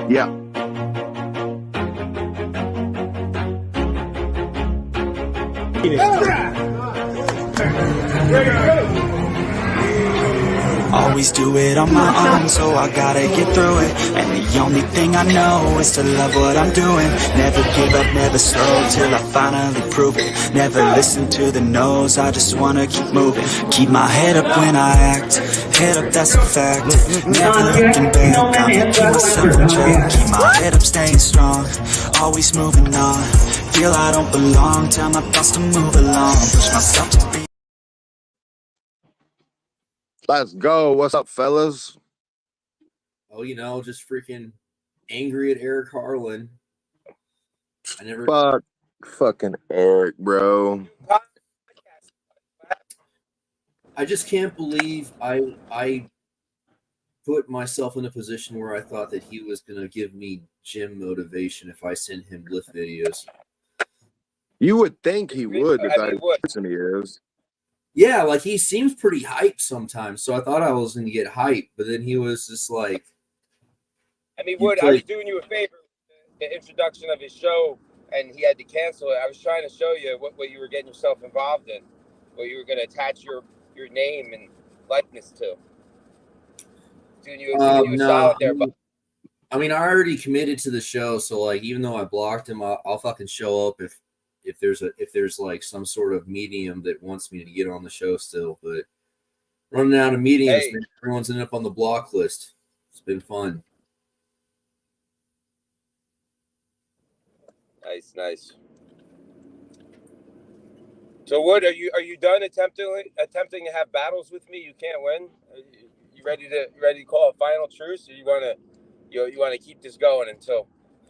Yeah. Always do it on my own, so I gotta get through it. And the only thing I know is to love what I'm doing. Never give up, never slow, till I finally prove it. Never listen to the no's, I just wanna keep moving. Keep my head up when I act, head up, that's a fact. Never looking back, I'ma keep myself in check. Keep my head up, staying strong, always moving on. Feel I don't belong, tell my thoughts to move along. Push myself to be. Let's go. What's up, fellas? Oh, just freaking angry at Eric Harlan. Fucking Eric, bro. I just can't believe I put myself in a position where I thought that he was going to give me gym motivation if I sent him lift videos. You would think he would, the type of person he is. Yeah, like he seems pretty hyped sometimes, so I thought I was going to get hyped, but then he was just like... I mean, I was doing you a favor with the introduction of his show, and he had to cancel it. I was trying to show you what you were getting yourself involved in, what you were going to attach your name and likeness to. Doing you a solid there, but I mean, I already committed to the show, so like, even though I blocked him, I'll fucking show up if there's like some sort of medium that wants me to get on the show still. But running out of mediums, man, everyone's ended up on the block list. It's been fun. Nice. So, what are you done attempting to have battles with me? You can't win. You ready to call a final truce, or you want to keep this going until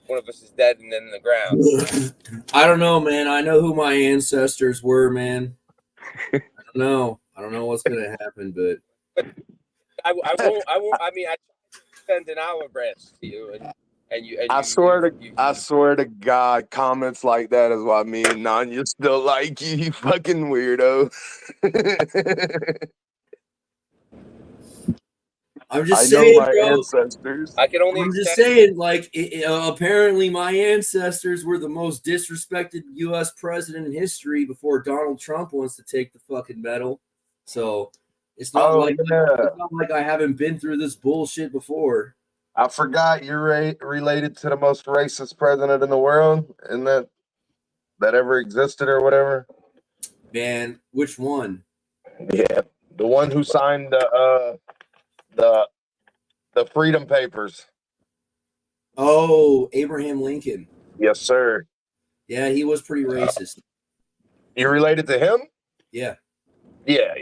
one of us is dead and then in the ground? I don't know, man. I know who my ancestors were, man. I don't know what's gonna happen, but I won't. I mean, I send an olive branch to you, and you. I swear to God, comments like that is why me and Nanya still like you fucking weirdo. I'm just saying, my bro. Ancestors. I'm just saying, like, apparently my ancestors were the most disrespected U.S. president in history before Donald Trump wants to take the fucking medal. So it's not like I haven't been through this bullshit before. I forgot you're related to the most racist president in the world, and that ever existed or whatever. Man, which one? Yeah, the one who signed the Freedom Papers. Oh, Abraham Lincoln. Yes, sir. Yeah, he was pretty racist. You related to him? Yeah. Yeah.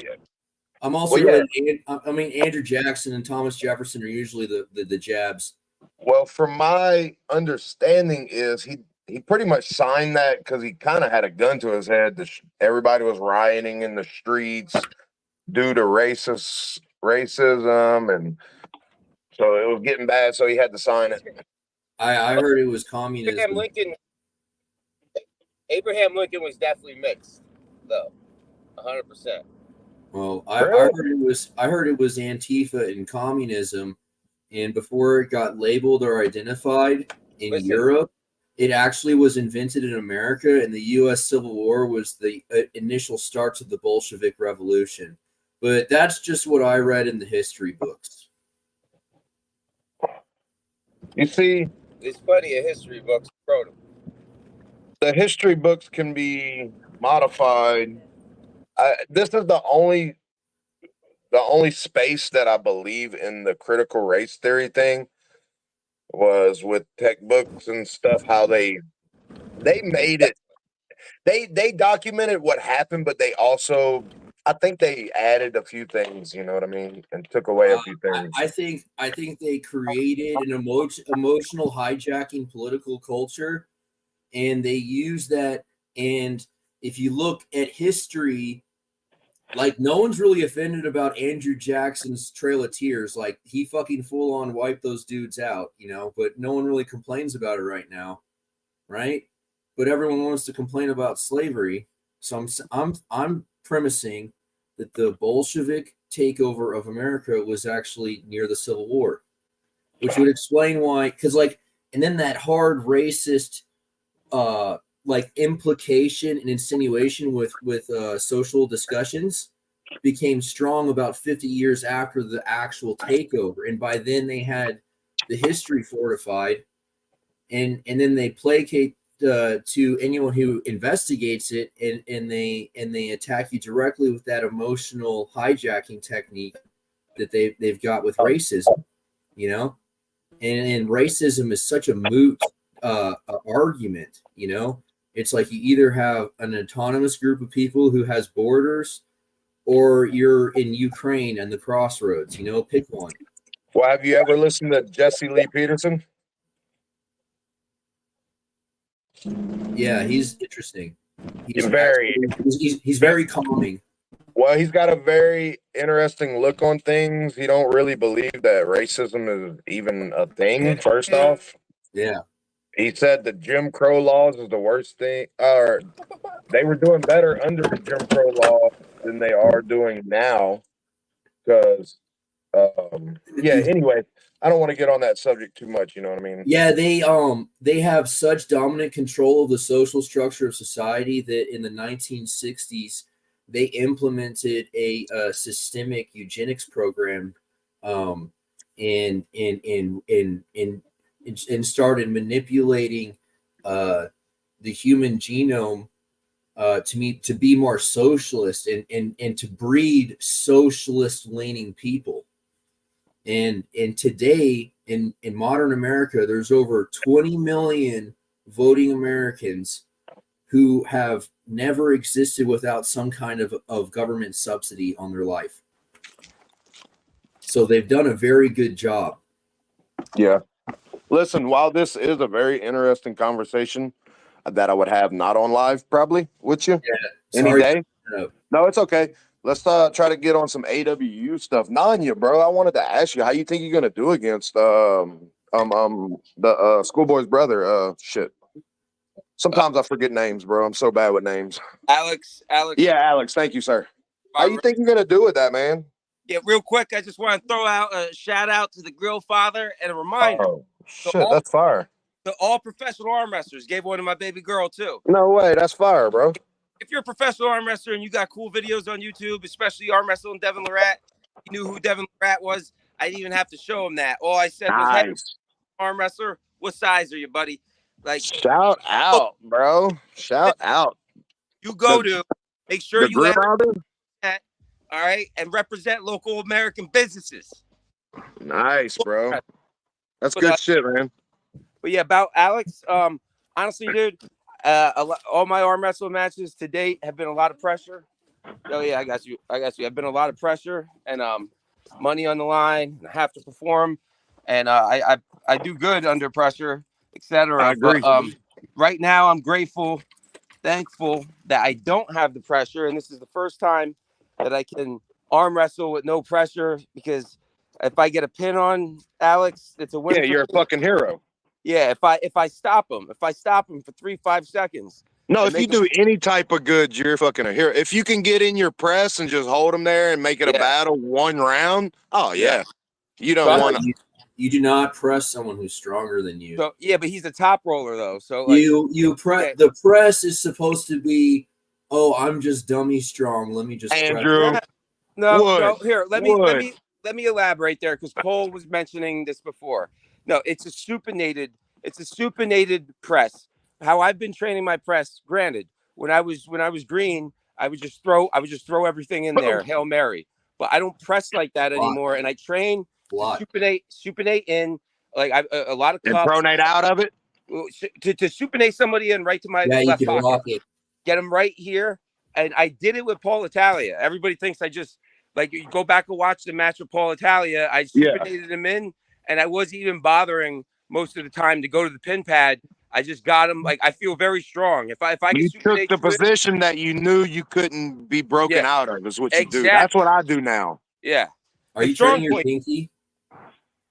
I'm also related. I mean, Andrew Jackson and Thomas Jefferson are usually the jabs. Well, from my understanding is he pretty much signed that because he kind of had a gun to his head. Everybody was rioting in the streets due to racism, and so it was getting bad. So he had to sign it. I heard it was communism. Abraham Lincoln was definitely mixed, though, 100%. Well, I heard it was Antifa and communism, and before it got labeled or identified in Europe, it actually was invented in America, and the U.S. Civil War was the initial starts of the Bolshevik Revolution. But that's just what I read in the history books. You see, there's plenty of history books wrote them. The history books can be modified. This is the only space that I believe in the critical race theory thing was with tech books and stuff, how they made it. They documented what happened, but they also, I think they added a few things, you know what I mean, and took away a few things. I think they created an emotional hijacking political culture, and they use that. And if you look at history, like, no one's really offended about Andrew Jackson's Trail of Tears. Like, he fucking full on wiped those dudes out, but no one really complains about it right now, right? But everyone wants to complain about slavery. So I'm premising that the Bolshevik takeover of America was actually near the Civil War, which would explain why. Because, like, then that hard racist like implication and insinuation with social discussions became strong about 50 years after the actual takeover, and by then they had the history fortified, and then they placate to anyone who investigates it, and they attack you directly with that emotional hijacking technique that they've got with racism, you know. And racism is such a moot argument, you know. It's like you either have an autonomous group of people who has borders, or you're in Ukraine and the crossroads, you know. Pick one. Well, have you ever listened to Jesse Lee Peterson? Yeah, he's interesting. He's he's very calming. Well, he's got a very interesting look on things. He don't really believe that racism is even a thing, first off. Yeah. He said the Jim Crow laws is the worst thing, or they were doing better under the Jim Crow law than they are doing now. Because, yeah, anyway, I don't want to get on that subject too much, you know what I mean? Yeah, they have such dominant control of the social structure of society that in the 1960s they implemented a systemic eugenics program, and started manipulating the human genome to be more socialist, and to breed socialist leaning people. And today in modern America, there's over 20 million voting Americans who have never existed without some kind of government subsidy on their life. So they've done a very good job. Yeah. Listen, while this is a very interesting conversation that I would have not on live probably with you any day. No, it's okay. Let's try to get on some AWU stuff. Nanya, bro, I wanted to ask you how you think you're gonna do against the schoolboy's brother. Shit. Sometimes I forget names, bro. I'm so bad with names. Alex. Yeah, Alex. Thank you, sir. How you think you're gonna do with that, man? Yeah, real quick, I just want to throw out a shout out to the Grill Father and a reminder. Oh, shit, that's fire. The all professional arm wrestlers gave one to my baby girl too. No way, that's fire, bro. If you're a professional arm wrestler and you got cool videos on YouTube, especially arm wrestling Devin Lorette, you knew who Devin Lorette was. I didn't even have to show him that. All I said was, "Hey, arm wrestler, what size are you, buddy?" Like, shout out, bro. Shout out. You go to make sure you that, all right, and represent local American businesses. Nice, bro. That's good shit, man. But yeah, about Alex, honestly, dude, all my arm wrestling matches to date have been a lot of pressure. Oh yeah, I got you. I've been a lot of pressure and money on the line. I have to perform, and I do good under pressure, etc. I agree. But, right now, I'm grateful, thankful that I don't have the pressure, and this is the first time that I can arm wrestle with no pressure. Because if I get a pin on Alex, it's a win. Yeah, you're a fucking hero. Yeah, if I stop him for 3-5 seconds. No, if you do any type of good, you're fucking a hero. If you can get in your press and just hold him there and make it a battle one round, oh yeah. You don't want to. You do not press someone who's stronger than you. So yeah, but he's a top roller though. So like, you press. The press is supposed to be, oh, I'm just dummy strong. Let me just Andrew. Press. No. Here, let me elaborate there, because Cole was mentioning this before. No, it's a supinated press. How I've been training my press. Granted, when I was green, I would just throw everything in there, Hail Mary. But I don't press like that anymore, and I train supinate in, like a lot of cups. And pronate out of it to supinate somebody in right to my left pocket. Get him right here, and I did it with Paul Italia. Everybody thinks I just you go back and watch the match with Paul Italia. I supinated him in. And I wasn't even bothering most of the time to go to the pin pad. I just got him. Like, I feel very strong. If I you took the position that you knew you couldn't be broken out of, is what you do. That's what I do now. Yeah. Are you training your pinky?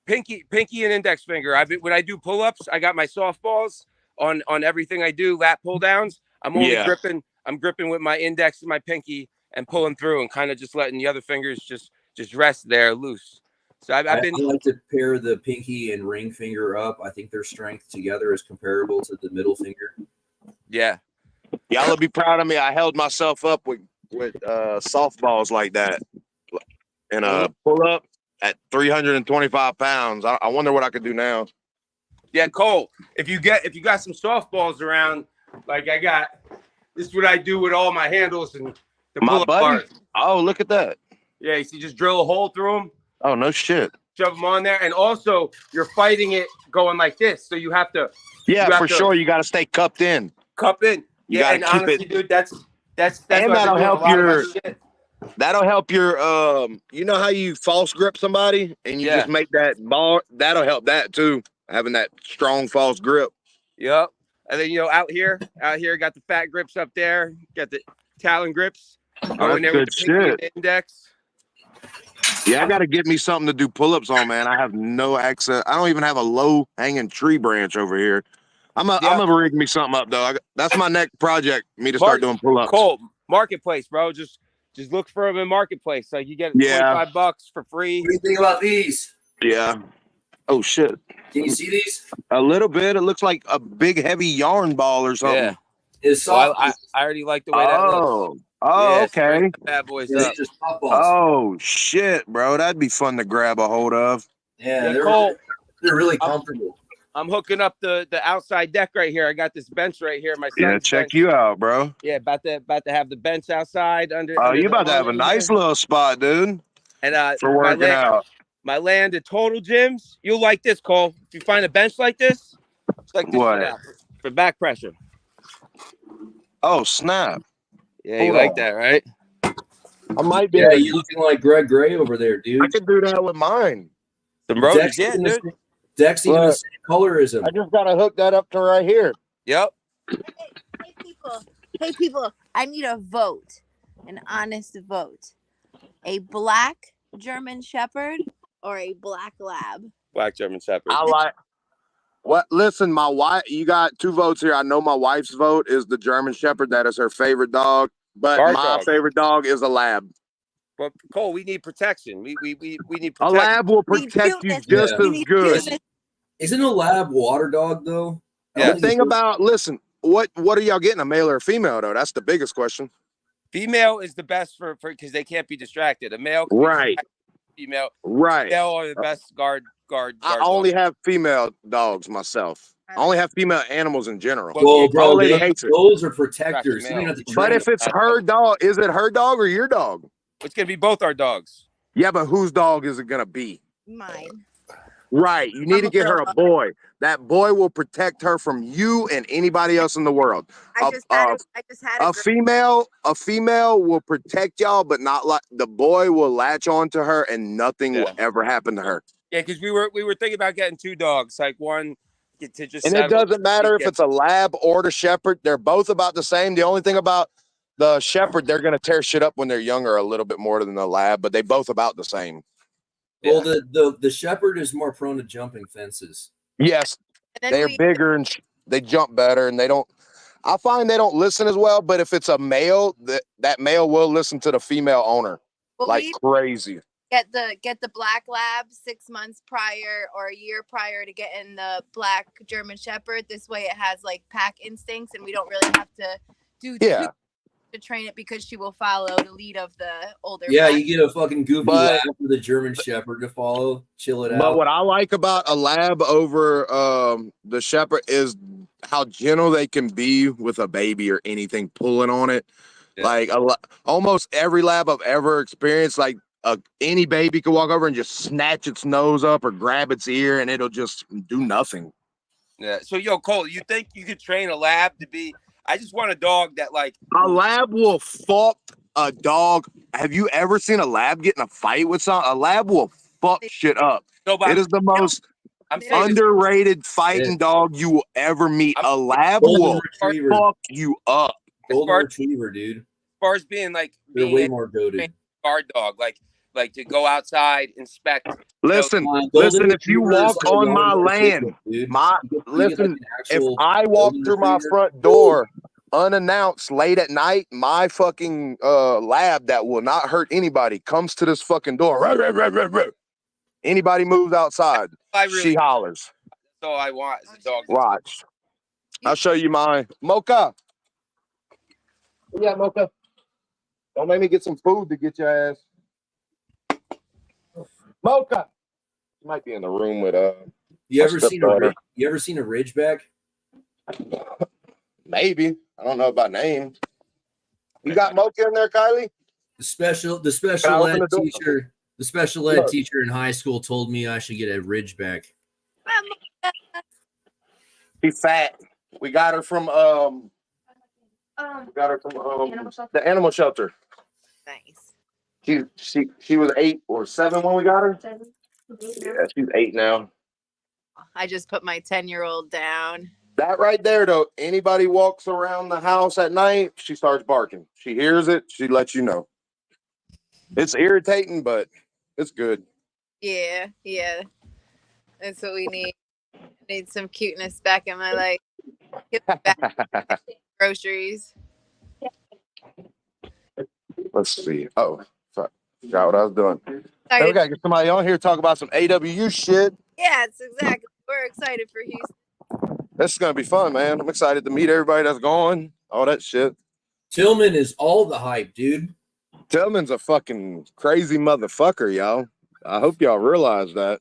Pinky and index finger. When I do pull-ups, I got my softballs on everything I do. Lat pull downs. I'm only gripping. I'm gripping with my index and my pinky and pulling through, and kind of just letting the other fingers just rest there loose. So I've been. I like to pair the pinky and ring finger up. I think their strength together is comparable to the middle finger. Yeah. Y'all will be proud of me. I held myself up with softballs like that and pull up at 325 pounds. I wonder what I could do now. Yeah, Cole. If you got some softballs around, like I got, this is what I do with all my handles and the pull-up bars. Oh, look at that. Yeah, you see, just drill a hole through them. Oh, no shit. Shove them on there, and also you're fighting it going like this, so you have to. Yeah, for sure. You got to stay cupped in. Cup in. You Yeah, and honestly, dude, that's and that'll help your. Shit. That'll help your. You know how you false grip somebody and you just make that ball. That'll help that too. Having that strong false grip. Yep. And then out here, got the fat grips up there. Got the talon grips. Oh, that's good shit. Index. Yeah, I got to get me something to do pull-ups on, man. I have no access. I don't even have a low-hanging tree branch over here. I'm gonna rig me something up though. That's my next project. Me to start doing pull-ups. Cool. Marketplace, bro. Just look for them in Marketplace. Like you get $25 for free. What do you think about these? Yeah. Oh shit. Can you see these? A little bit. It looks like a big heavy yarn ball or something. Yeah. It's soft. Well, I already like the way that looks. Oh, yeah, okay. Bad boys Yeah, up. just pop balls. Oh shit, bro. That'd be fun to grab a hold of. Yeah, they're really comfortable. I'm hooking up the outside deck right here. I got this bench right here. My son's check bench. you out, bro. Yeah, about to have the bench outside under. Oh, you about to have a nice little spot, dude. And for working out. My land at Total Gyms. You'll like this, Cole. If you find a bench like this, it's like this for back pressure. Oh snap! Yeah, you like that, right? I might be. Yeah, you looking like Greg Gray over there, dude. I could do that with mine. The rotors, yeah, dude. Deck's even the same color as him. I just gotta hook that up to right here. Yep. Hey people, I need a vote, an honest vote. A black German Shepherd or a black lab? Black German Shepherd. I like. What? Listen, my wife. You got 2 votes here. I know my wife's vote is the German Shepherd. That is her favorite dog. But my favorite dog is a lab. But Cole, we need protection. We need protection. A lab will protect you just as good. Isn't a lab water dog though? Yeah. The thing about what are y'all getting, a male or a female though? That's the biggest question. Female is the best for because they can't be distracted. A male, right? Female, right? Female are the best guard. I only have female dogs myself. I only have female animals in general. Well, bro, those are protectors. But if it's her dog, is it her dog or your dog? It's gonna be both our dogs. Yeah, but whose dog is it gonna be? Mine. Right. You need to get her a boy. That boy will protect her from you and anybody else in the world. I just had a female will protect y'all, but not like the boy will latch on to her and nothing will ever happen to her. Yeah, because we were thinking about getting 2 dogs, like one to just. And it doesn't matter if it's a lab or the shepherd; they're both about the same. The only thing about the shepherd, they're gonna tear shit up when they're younger a little bit more than the lab, but they both about the same. Well, the shepherd is more prone to jumping fences. Yes, they're bigger and they jump better, and they don't. I find they don't listen as well. But if it's a male, that male will listen to the female owner like crazy. Get the black lab 6 months prior or a year prior to getting the black German Shepherd. This way, it has like pack instincts, and we don't really have to do to train it because she will follow the lead of the older. Yeah, you get a fucking goofy lab for the German Shepherd to follow, chill it out. But what I like about a lab over the shepherd is how gentle they can be with a baby or anything pulling on it. Yeah. Like almost every lab I've ever experienced, like any baby could walk over and just snatch its nose up or grab its ear, and it'll just do nothing. Yeah. So, Cole, you think you could train a lab to be? I just want a dog that like a lab will fuck a dog. Have you ever seen a lab get in a fight with something? A lab will fuck shit up. It is the most underrated fighting dog you will ever meet. A lab will fuck you up. Golden retriever, dude. As far as being like they're way more goated. Guard dog, like to go outside, inspect. Listen, if you walk on my land, if I walk through my front door unannounced late at night, my fucking lab that will not hurt anybody comes to this fucking door. Anybody moves outside, she hollers. That's all I want is a dog. Watch. I'll show you mine. Mocha. Yeah, Mocha. Don't make me get some food to get your ass. Mocha. You might be in the room with You ever seen a Ridgeback? Maybe. I don't know about names. You got Mocha in there, Kylie? The special ed teacher in high school told me I should get a Ridgeback. She's fat. We got her from the animal shelter. Nice. She was 8 or 7 when we got her. Yeah, she's 8 now. I just put my 10-year-old down. That right there, though, anybody walks around the house at night, she starts barking. She hears it, she lets you know. It's irritating, but it's good. Yeah. That's what we need. I need some cuteness back in my life. Get back groceries. Let's see. Oh, fuck. Forgot what I was doing. Hey, we got to get somebody on here to talk about some AWU shit. Yeah, it's exactly. We're excited for Houston. This is going to be fun, man. I'm excited to meet everybody that's going. All that shit. Tillman is all the hype, dude. Tillman's a fucking crazy motherfucker, y'all. I hope y'all realize that.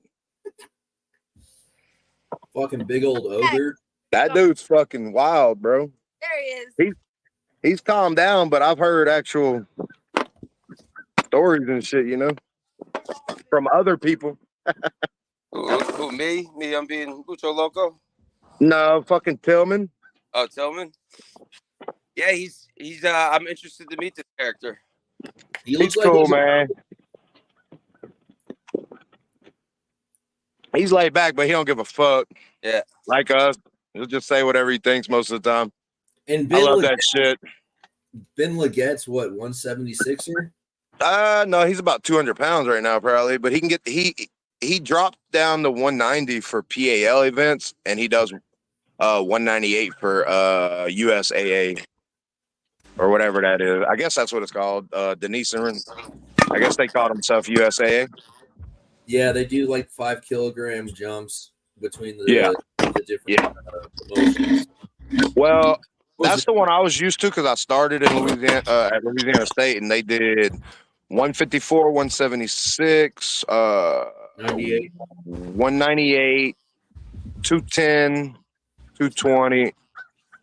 Fucking big old ogre. That dude's fucking wild, bro. There he is. He's calmed down, but I've heard actual stories and shit, you know, from other people. Who, me? Me, I'm being Mucho Loco? No, fucking Tillman. Oh, Tillman? Yeah, he's I'm interested to meet this character. He looks He's cool, man. He's laid back, but he don't give a fuck. Yeah. Like us. He'll just say whatever he thinks most of the time. And I love that shit. Ben Legette's what, 176er? No, he's about 200 pounds right now, probably. But he can get he dropped down to 190 for PAL events, and he does 198 for USAA or whatever that is. I guess that's what it's called. Denisovan. I guess they called himself USAA. Yeah, they do like 5 kilogram jumps between the different promotions. Well, that's the one I was used to because I started in Louisiana at Louisiana State, and they did 154, 176, 98, 198, 210, 220,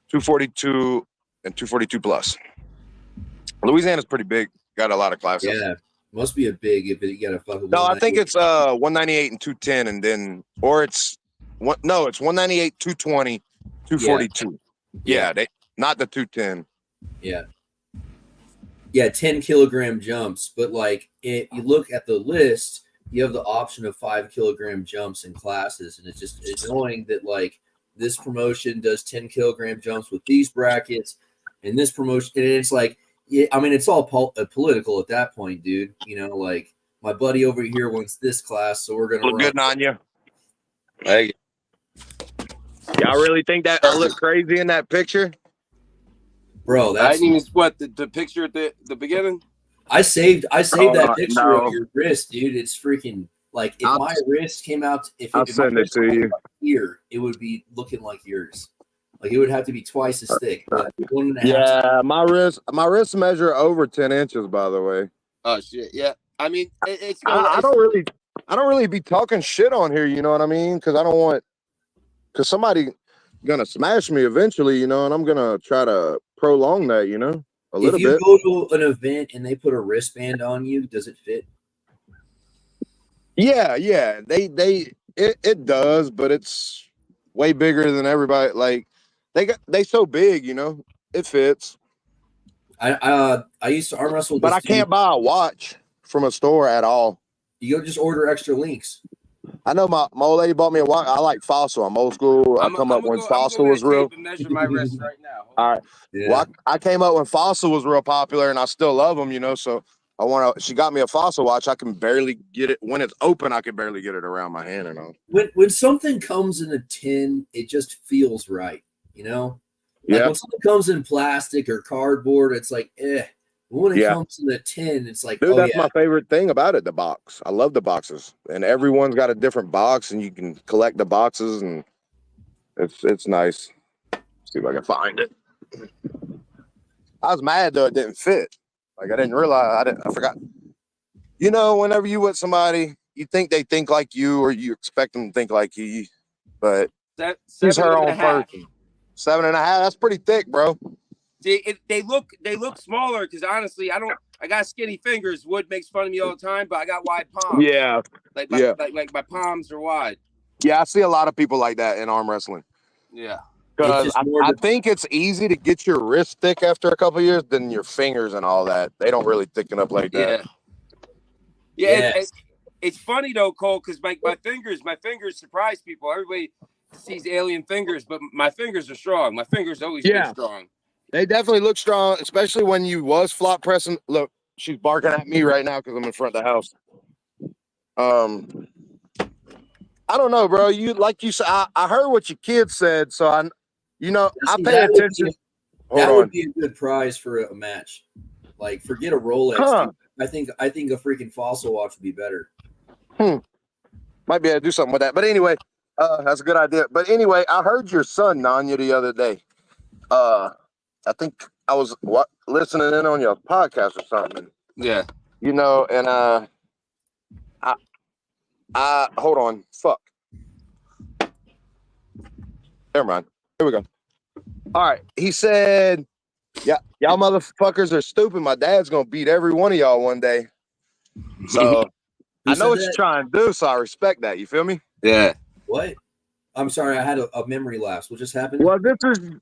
242, and 242 plus. Louisiana's pretty big. Got a lot of classes. Yeah, must be a big if you got a fucking. No, I think it's 198 and 210, and then it's 198, 220, 242. Yeah, they not the 210. Yeah, 10 kilogram jumps, but like if you look at the list, you have the option of 5 kilogram jumps in classes, and it's just annoying that like this promotion does 10 kilogram jumps with these brackets, and this promotion, and it's like, yeah, I mean, it's all political at that point, dude. You know, like my buddy over here wants this class, so we're gonna look good on you. Hey, y'all really think that I look crazy in that picture? Bro, that's I didn't even what the picture at the beginning. I saved that picture no. of your wrist, dude. It's freaking like if my wrist came out, I'll send it to you. Here, it would be looking like yours. Like it would have to be twice as thick. But 1.5. Yeah, my wrist measure over 10 inches. By the way. Oh shit! Yeah, I mean, it's. I don't really be talking shit on here. You know what I mean? Because somebody gonna smash me eventually. You know, and I'm gonna try to prolong that. You know, a little bit. If you go to an event and they put a wristband on you, does it fit? Yeah. It does, but it's way bigger than everybody. Like they so big, you know, it fits. I used to arm wrestle, but I can't buy a watch from a store at all. You go just order extra links. I know my old lady bought me a watch. I like Fossil. I'm old school. I come up when Fossil was real. Measure my wrist right now. All right. Yeah. Well, I came up when Fossil was real popular, and I still love them, you know. So she got me a Fossil watch. I can barely get it when it's open. I can barely get it around my hand and all. When something comes in a tin, it just feels right, you know. Like when something comes in plastic or cardboard, it's like, But when it comes in the tin, it's like, dude, oh that's yeah, my favorite thing about it. The box. I love the boxes, and everyone's got a different box, and you can collect the boxes, and it's nice. See if I can find it. I was mad though it didn't fit. Like I didn't realize I forgot. You know, whenever you with somebody, you think they think like you, or you expect them to think like you, but she's Seven her and a own half. person. 7.5. That's pretty thick, bro. They look smaller because honestly, I got skinny fingers. Wood makes fun of me all the time, but I got wide palms. Yeah, like my palms are wide. yeah. I see a lot of people like that in arm wrestling. Yeah, Because I think it's easy to get your wrist thick after a couple of years than your fingers and all that. They don't really thicken up like that. Yeah. It's funny though, Cole, because my fingers surprise people. Everybody sees alien fingers, but my fingers are strong. My fingers always been strong. They definitely look strong, especially when you was flop pressing. Look, she's barking at me right now because I'm in front of the house. I don't know, bro. You like you said. I heard what your kids said, so I pay attention. That would be a good prize for a match. Like, forget a Rolex. Dude. I think a freaking Fossil watch would be better. Might be able to do something with that. But anyway, that's a good idea. But anyway, I heard your son Nanya the other day. I think I was listening in on your podcast or something. Yeah. You know, and I hold on. Fuck. Never mind. Here we go. All right. He said, yeah, y'all motherfuckers are stupid. My dad's gonna beat every one of y'all one day. So I know what you're trying to do, so I respect that. You feel me? Yeah. What? I'm sorry, I had a memory lapse. What just happened? Well,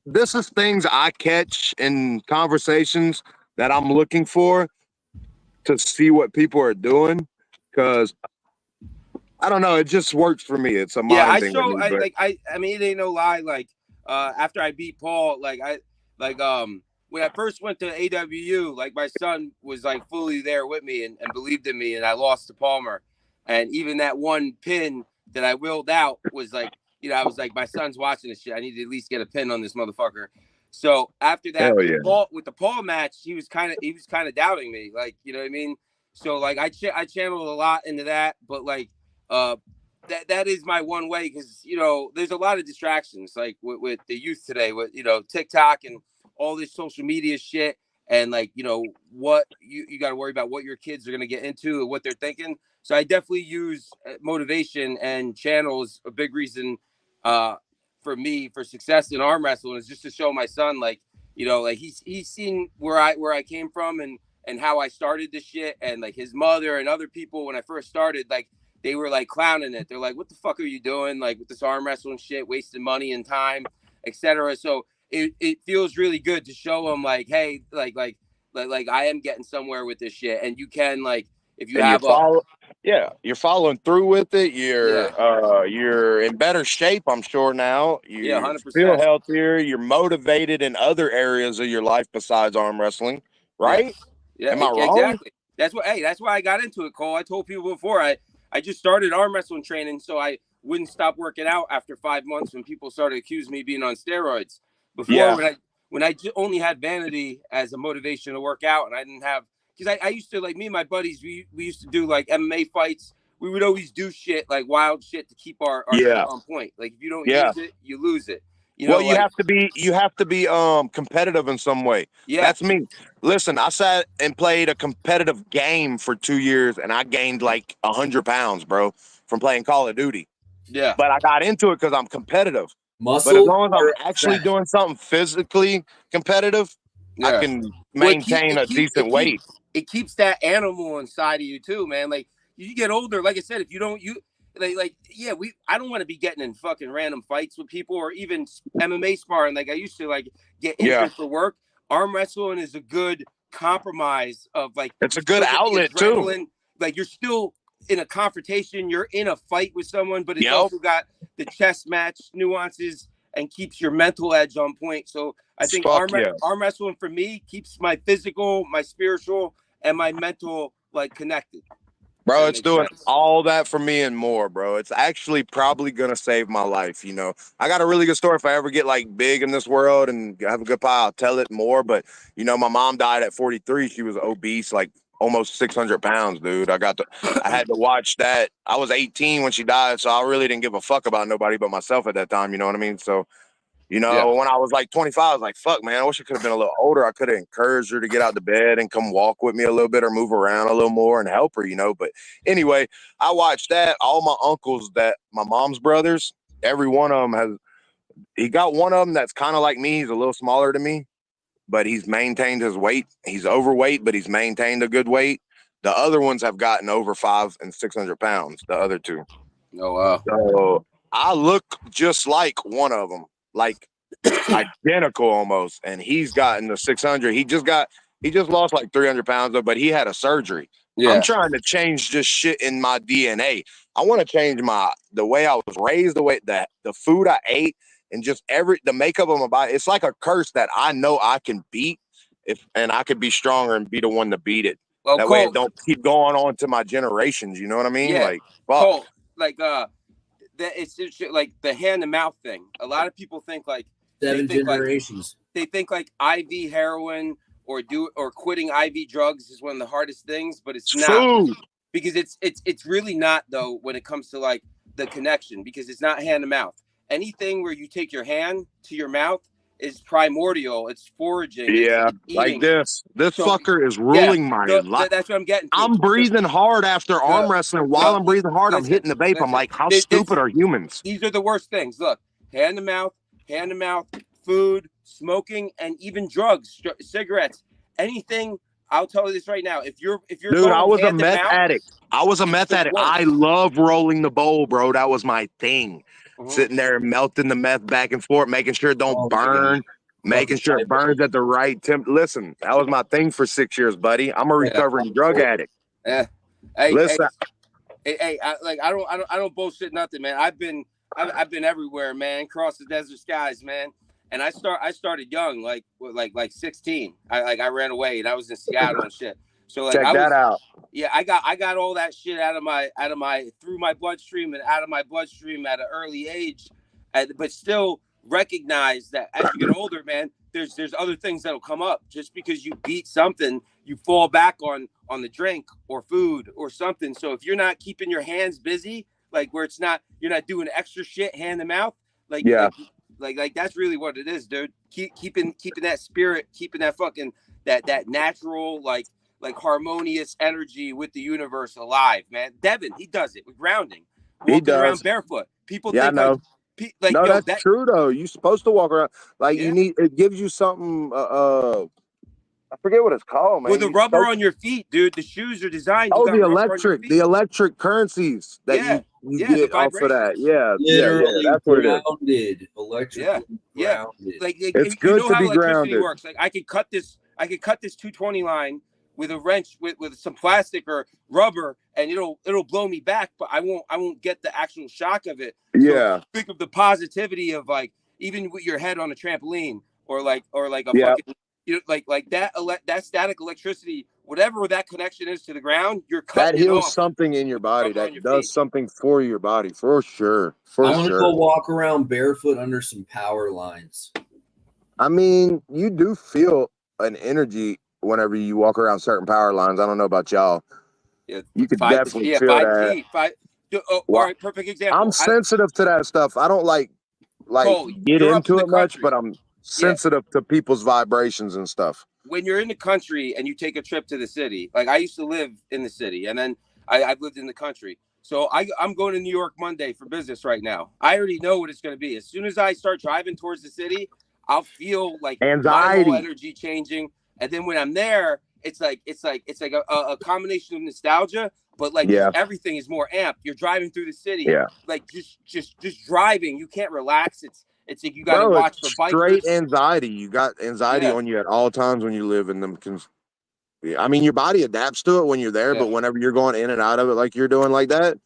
this is things I catch in conversations that I'm looking for to see what people are doing, because I don't know, it just works for me. It's a mind thing. I mean, it ain't no lie. Like, after I beat Paul, when I first went to AWU, like my son was like fully there with me and believed in me, and I lost to Palmer, and even that one pin that I willed out was like, you know, I was like, my son's watching this shit. I need to at least get a pin on this motherfucker. So after that, with the Paul match, he was kind of doubting me, like, you know what I mean. So like I channeled a lot into that, but like that is my one way, because you know there's a lot of distractions like with the youth today, with you know TikTok and all this social media shit, and like you know what you got to worry about what your kids are going to get into and what they're thinking. So I definitely use motivation, and channels a big reason for me for success in arm wrestling is just to show my son, like, you know, like he's seen where I came from and how I started this shit, and like his mother and other people when I first started, like they were like clowning it. They're like, what the fuck are you doing? Like with this arm wrestling shit, wasting money and time, etc. So it feels really good to show them like, hey, like I am getting somewhere with this shit, and you can, like, if you have you're following through with it. You're in better shape, I'm sure now. You 100%. feel healthier. You're motivated in other areas of your life besides arm wrestling, right? Yeah, am I wrong? Exactly. That's why I got into it, Cole. I told people before I just started arm wrestling training, so I wouldn't stop working out after 5 months when people started accusing me of being on steroids. Before, when I only had vanity as a motivation to work out, and I didn't have, because I used to, like, me and my buddies, we used to do like MMA fights. We would always do shit, like wild shit, to keep our shit on point. Like if you don't use it, you lose it. You know, you have to be competitive in some way. Yeah. That's me. Listen, I sat and played a competitive game for 2 years, and I gained like 100 pounds, bro, from playing Call of Duty. Yeah. But I got into it because I'm competitive. Muscle, but as long as I'm actually doing something physically competitive, I can maintain a decent weight. It keeps that animal inside of you too, man. Like you get older, like I said, if you don't, I don't want to be getting in fucking random fights with people, or even MMA sparring. Like I used to, like, get injured for work. Arm wrestling is a good compromise of, like, it's a good outlet too. Like you're still in a confrontation, you're in a fight with someone, but it's also got the chess match nuances and keeps your mental edge on point. So I think arm wrestling for me keeps my physical, my spiritual, and my mental, like, connected. Bro, That it's makes doing sense. all that for me and more, bro. It's actually probably gonna save my life. I got a really good story. If I ever get like big in this world and have a good pie, I'll tell it more. But my mom died at 43. She was obese, like almost 600 pounds, dude. I had to watch that. I was 18 when she died, so I really didn't give a fuck about nobody but myself at that time. You know what I mean? So Yeah. when I was like 25, I was like, fuck, man, I wish I could have been a little older. I could have encouraged her to get out the bed and come walk with me a little bit or move around a little more and help her. But anyway, I watched that. All my uncles my mom's brothers, every one of them he got one of them that's kind of like me. He's a little smaller than me, but he's maintained his weight. He's overweight, but he's maintained a good weight. The other ones have gotten over 500 and 600 pounds, the other two. Oh, wow. So I look just like one of them. Like, identical almost, and he's gotten the 600. He just lost like 300 pounds though, but he had a surgery. I'm Yeah. trying to change this shit in my DNA. I want to change the way I was raised, the way the food I ate, and just the makeup of my body. It's like a curse that I know I can beat and I could be stronger and be the one to beat it. Well, That way it Cole, don't keep going on to my generations. You know what I mean? yeah. Like, fuck. Cole, like, it's like the hand to mouth thing. A lot of people think like, 7 think like generations. they think like IV heroin or quitting IV drugs is one of the hardest things, but it's not, Food. because it's really not though when it comes to like the connection, because it's not hand to mouth. Anything where you take your hand to your mouth is primordial. It's foraging. Yeah, It's like eating. this So fucker is yeah, ruling my life. that's what I'm getting to. I'm breathing hard after arm wrestling. While I'm breathing hard, I'm hitting the vape. I'm like, how stupid are humans? These are the worst things. Look, hand to mouth, food, smoking, and even drugs, cigarettes, anything. I'll tell you this right now. If you're Dude, going I was a hand to meth mouth, addict. I love rolling the bowl, bro. That was my thing. Sitting there melting the meth back and forth, making sure it don't burn, making sure it burns at the right temp. Listen, that was my thing for 6 years, buddy. I'm a recovering drug addict. Yeah. Hey, Listen, I don't bullshit nothing, man. I've been everywhere, man. Across the desert skies, man. And I started young, like 16. I ran away and I was in Seattle and shit. So like check that out. Yeah, I got all that shit out of my through my bloodstream and out of my bloodstream at an early age, but still recognize that as you get older, man, there's other things that'll come up. Just because you beat something, you fall back on the drink or food or something. So if you're not keeping your hands busy, like where you're not doing extra shit hand to mouth, like that's really what it is, dude. Keeping that spirit, keeping that fucking that natural like harmonious energy with the universe alive, man. Devin, he does it with grounding, walking around barefoot. People think no, that's true though. You're supposed to walk around like it gives you something. I forget what it's called, man. With the rubber on your feet, dude. The shoes are designed. The electric currencies that you get off of that. Yeah, that's what grounded, it is. Electrically grounded. Like it's good to be grounded. Works. Like I could cut this 220 line with a wrench with some plastic or rubber, and it'll blow me back, but I won't get the actual shock of it. Yeah. So think of the positivity of like even with your head on a trampoline or like a fucking like that static electricity, whatever that connection is to the ground, you're cutting that heals off something in your body. That does something for your body for sure. I want to go walk around barefoot under some power lines. I mean, you do feel an energy whenever you walk around certain power lines. I don't know about y'all. Yeah, you could definitely feel 5G, that. All right, perfect example. I'm sensitive to that stuff. I don't like Cole, get into it much, but I'm sensitive to people's vibrations and stuff. When you're in the country and you take a trip to the city, like I used to live in the city, and then I've lived in the country. So I'm going to New York Monday for business right now. I already know what it's going to be. As soon as I start driving towards the city, I'll feel like anxiety, my whole energy changing. And then when I'm there, it's like a combination of nostalgia, but like everything is more amped. You're driving through the city, like just driving. You can't relax. It's like you got to watch for bikers. Straight anxiety. You got anxiety on you at all times when you live in them. I mean, your body adapts to it when you're there, but whenever you're going in and out of it like you're doing like that,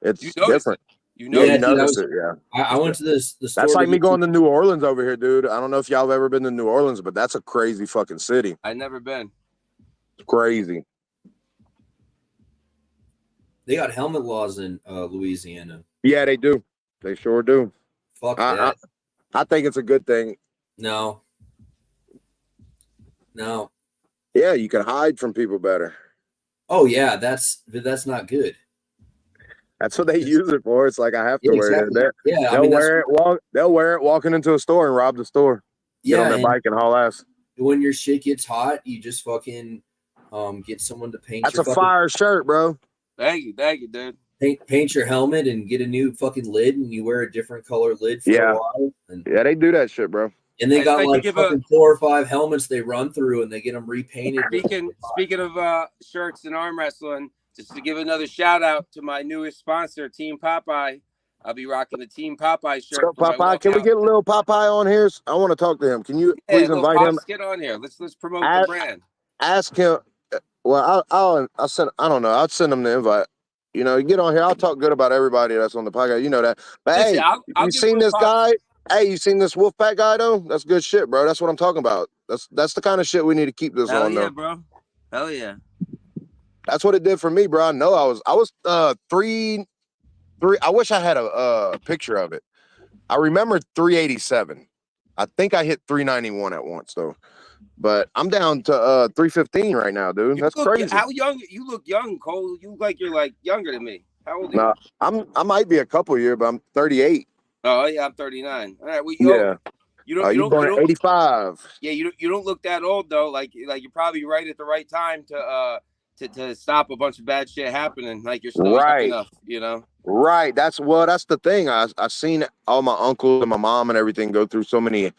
it's different. You notice it. Yeah. I went to the store. That's like me going to New Orleans over here, dude. I don't know if y'all have ever been to New Orleans, but that's a crazy fucking city. I've never been. It's crazy. They got helmet laws in Louisiana. Yeah, they do. They sure do. Fuck that. I think it's a good thing. No. Yeah, you can hide from people better. Oh yeah, that's not good. That's what they use it for. It's like I have to wear exactly. it. Yeah, They'll wear it. They'll wear it walking into a store and rob the store. Get on their bike and haul ass. When your shit gets hot, you just fucking get someone to paint. That's a fire shirt, bro. Thank you, dude. Paint your helmet and get a new fucking lid, and you wear a different color lid for a while. Yeah, they do that shit, bro. And they got like fucking 4 or 5 helmets they run through, and they get them repainted. Speaking of shirts and arm wrestling, just to give another shout out to my newest sponsor, Team Popeye. I'll be rocking the Team Popeye shirt. So, Popeye, can we get a little Popeye on here? I want to talk to him. Can you please invite him? Get on here. Let's promote the brand. Ask him. Well, I'll send. I don't know. I'll send him the invite. You know, get on here. I'll talk good about everybody that's on the podcast. You know that. But Listen, hey, you seen this guy? Hey, you seen this Wolfpack guy though? That's good shit, bro. That's what I'm talking about. That's the kind of shit we need to keep this on. Hell yeah, though. bro. Hell yeah. That's what it did for me, bro. I know I was 3. I wish I had a picture of it. I remember 387. I think I hit 391 at once though. But I'm down to 315 right now, dude. That's crazy. How young? You look young, Cole. You look like you're like younger than me. How old are you? I might be a couple years, but I'm 38. Oh yeah, I'm 39. All right, well, you don't born in 85. Yeah, you don't look that old though. Like you're probably right at the right time to stop a bunch of bad shit happening. Like you're still young enough, you know. Right. That's the thing. I've seen all my uncles and my mom and everything go through so many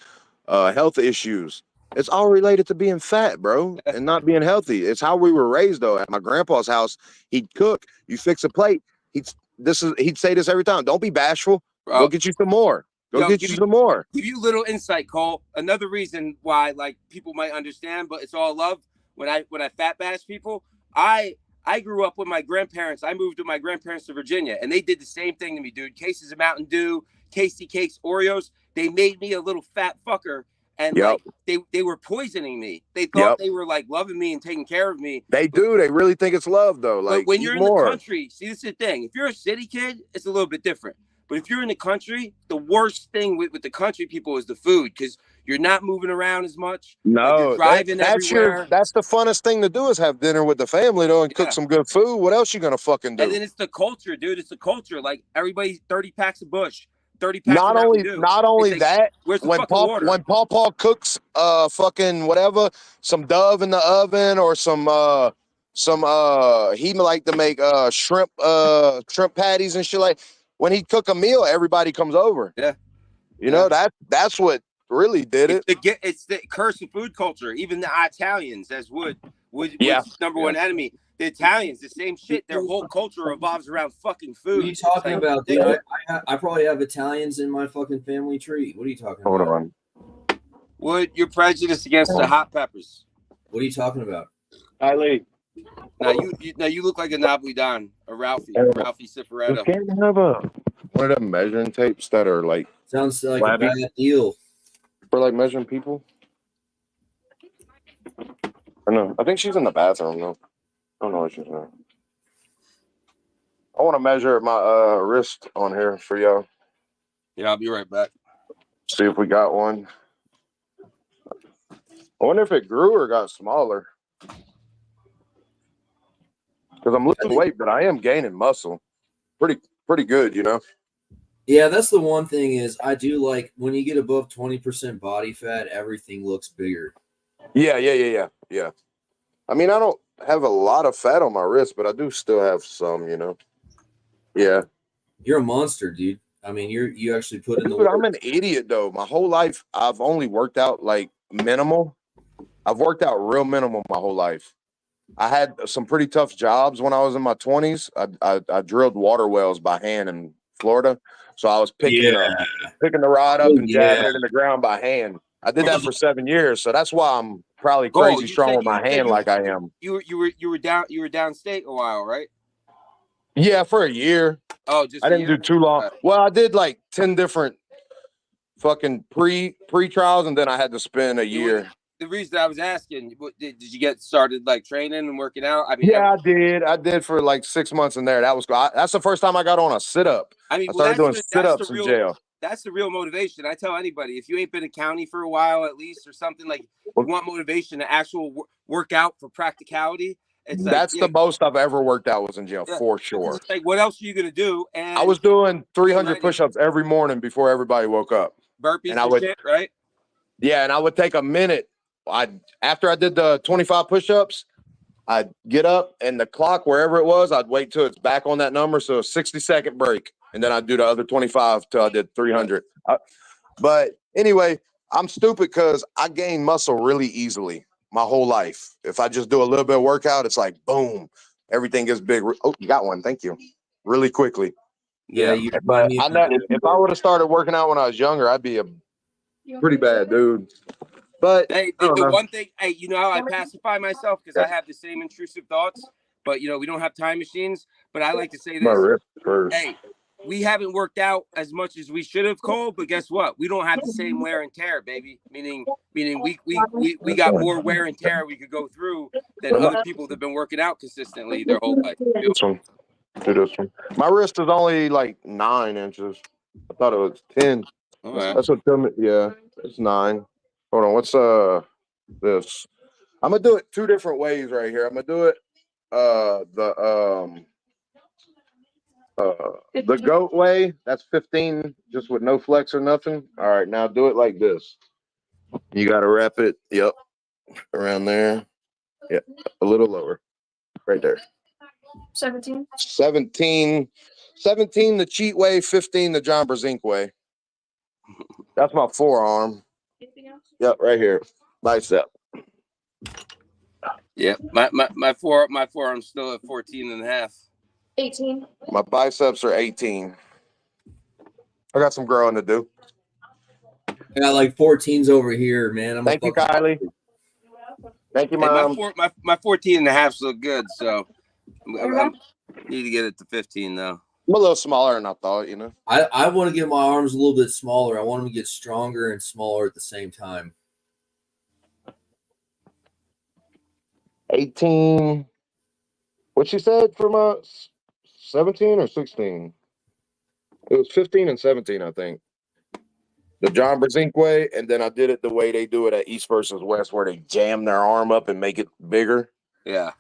health issues. It's all related to being fat, bro, and not being healthy. It's how we were raised, though. At my grandpa's house, he'd cook. You fix a plate. He'd say this every time. Don't be bashful. Bro. Go get you some more. Get you some more. Give you a little insight, Cole. Another reason why, like, people might understand, but it's all love. When I fat bash people, I grew up with my grandparents. I moved with my grandparents to Virginia, and they did the same thing to me, dude. Cases of Mountain Dew, Tasty Cakes, Oreos. They made me a little fat fucker. And like they were poisoning me. They thought they were like loving me and taking care of me. They do. They really think it's love, though. Like when you're in the country, see, this is the thing. If you're a city kid, it's a little bit different. But if you're in the country, the worst thing with the country people is the food, because you're not moving around as much. No, you're driving everywhere. That's the funnest thing to do is have dinner with the family, though, and cook some good food. What else you gonna fucking do? And then it's the culture, dude. It's the culture. Like everybody, 30 packs of Bush. 30 packs not only that, when Paw cooks fucking whatever, some dove in the oven or some he like to make shrimp patties and shit. Like when he cook a meal, everybody comes over. Yeah, you know that's what really did it. It's the curse of food culture. Even the Italians, as Wood's number one enemy. The Italians, the same shit. Their whole culture revolves around fucking food. What are you talking about, dude? I probably have Italians in my fucking family tree. What are you talking about? Hold on. Wood, you're prejudiced against the hot peppers. What are you talking about? Eileen. Now you look like a Napolitan, a Ralphie Cifaretto. Can't have one of them measuring tapes that are like sounds like a bad deal for like measuring people. I know. I think she's in the bathroom though. I don't know what she's doing. I want to measure my wrist on here for y'all. Yeah, I'll be right back. See if we got one. I wonder if it grew or got smaller. Because I'm losing weight, but I am gaining muscle. Pretty good, you know? Yeah, that's the one thing is I do like when you get above 20% body fat, everything looks bigger. Yeah. I mean, I don't have a lot of fat on my wrist, but I do still have some, you know. Yeah. You're a monster, dude. I mean, you actually put in the work. I'm an idiot though. My whole life I've only worked out like minimal. I've worked out real minimal my whole life. I had some pretty tough jobs when I was in my 20s. I drilled water wells by hand in Florida. So I was picking the rod up and jabbing it in the ground by hand. I did that for 7 years. So that's why I'm probably crazy strong with my hand like I am. You were downstate a while, right? Yeah, for a year. Oh, just I didn't do too long. Well, I did like 10 different fucking pre-trials, and then I had to spend a year. the reason I was asking, did you get started like training and working out? I mean, Yeah, I did. I did for like 6 months in there. That was that's the first time I got on a sit up. I mean, I well, started doing sit that's the ups in real jail. that's the real motivation. I tell anybody, if you ain't been in county for a while at least or something, like you want motivation to actual work out for practicality. It's like That's the most I've ever worked out was in jail for sure. It's like, what else are you gonna do? And I was doing 300 push-ups every morning before everybody woke up. Burpees and I would, shit, right? Yeah, and I would take a minute. After I did the 25 push-ups, I'd get up and the clock, wherever it was, I'd wait till it's back on that number. So a 60-second break. And then I'd do the other 25 till I did 300. But anyway, I'm stupid because I gain muscle really easily my whole life. If I just do a little bit of workout, it's like, boom, everything gets big. Oh, you got one. Thank you. Really quickly. Yeah. But if I would have started working out when I was younger, I'd be a pretty bad dude. But hey, the one thing, hey, you know how I pacify myself because I have the same intrusive thoughts, but you know, we don't have time machines. But I like to say this: hey, we haven't worked out as much as we should have, Cole. But guess what? We don't have the same wear and tear, baby. Meaning we got more wear and tear we could go through than other people that have been working out consistently their whole life. Do this one. My wrist is only like 9 inches. I thought it was 10. Right. That's what told me. Yeah, it's 9. Hold on. What's this? I'm gonna do it 2 different ways right here. I'm gonna do it the goat way. That's 15, just with no flex or nothing. All right, now do it like this. You got to wrap it. Yep, around there. Yep, a little lower, right there. 17, the cheat way. 15, the John Brezink way. That's my forearm. Yep, right here, bicep. Yeah, my forearm's still at 14 and a half. 18. My biceps are 18. I got some growing to do. I got like 14s over here, man. Thank you, Kylie. Thank you, Mom. Hey, my 14 and a half's look good, so I need to get it to 15 though. I'm a little smaller than I thought, you know. I want to get my arms a little bit smaller. I want them to get stronger and smaller at the same time. 18. What you said for my 17 or 16? It was 15 and 17, I think. The John Brezink way, and then I did it the way they do it at East versus West, where they jam their arm up and make it bigger. Yeah.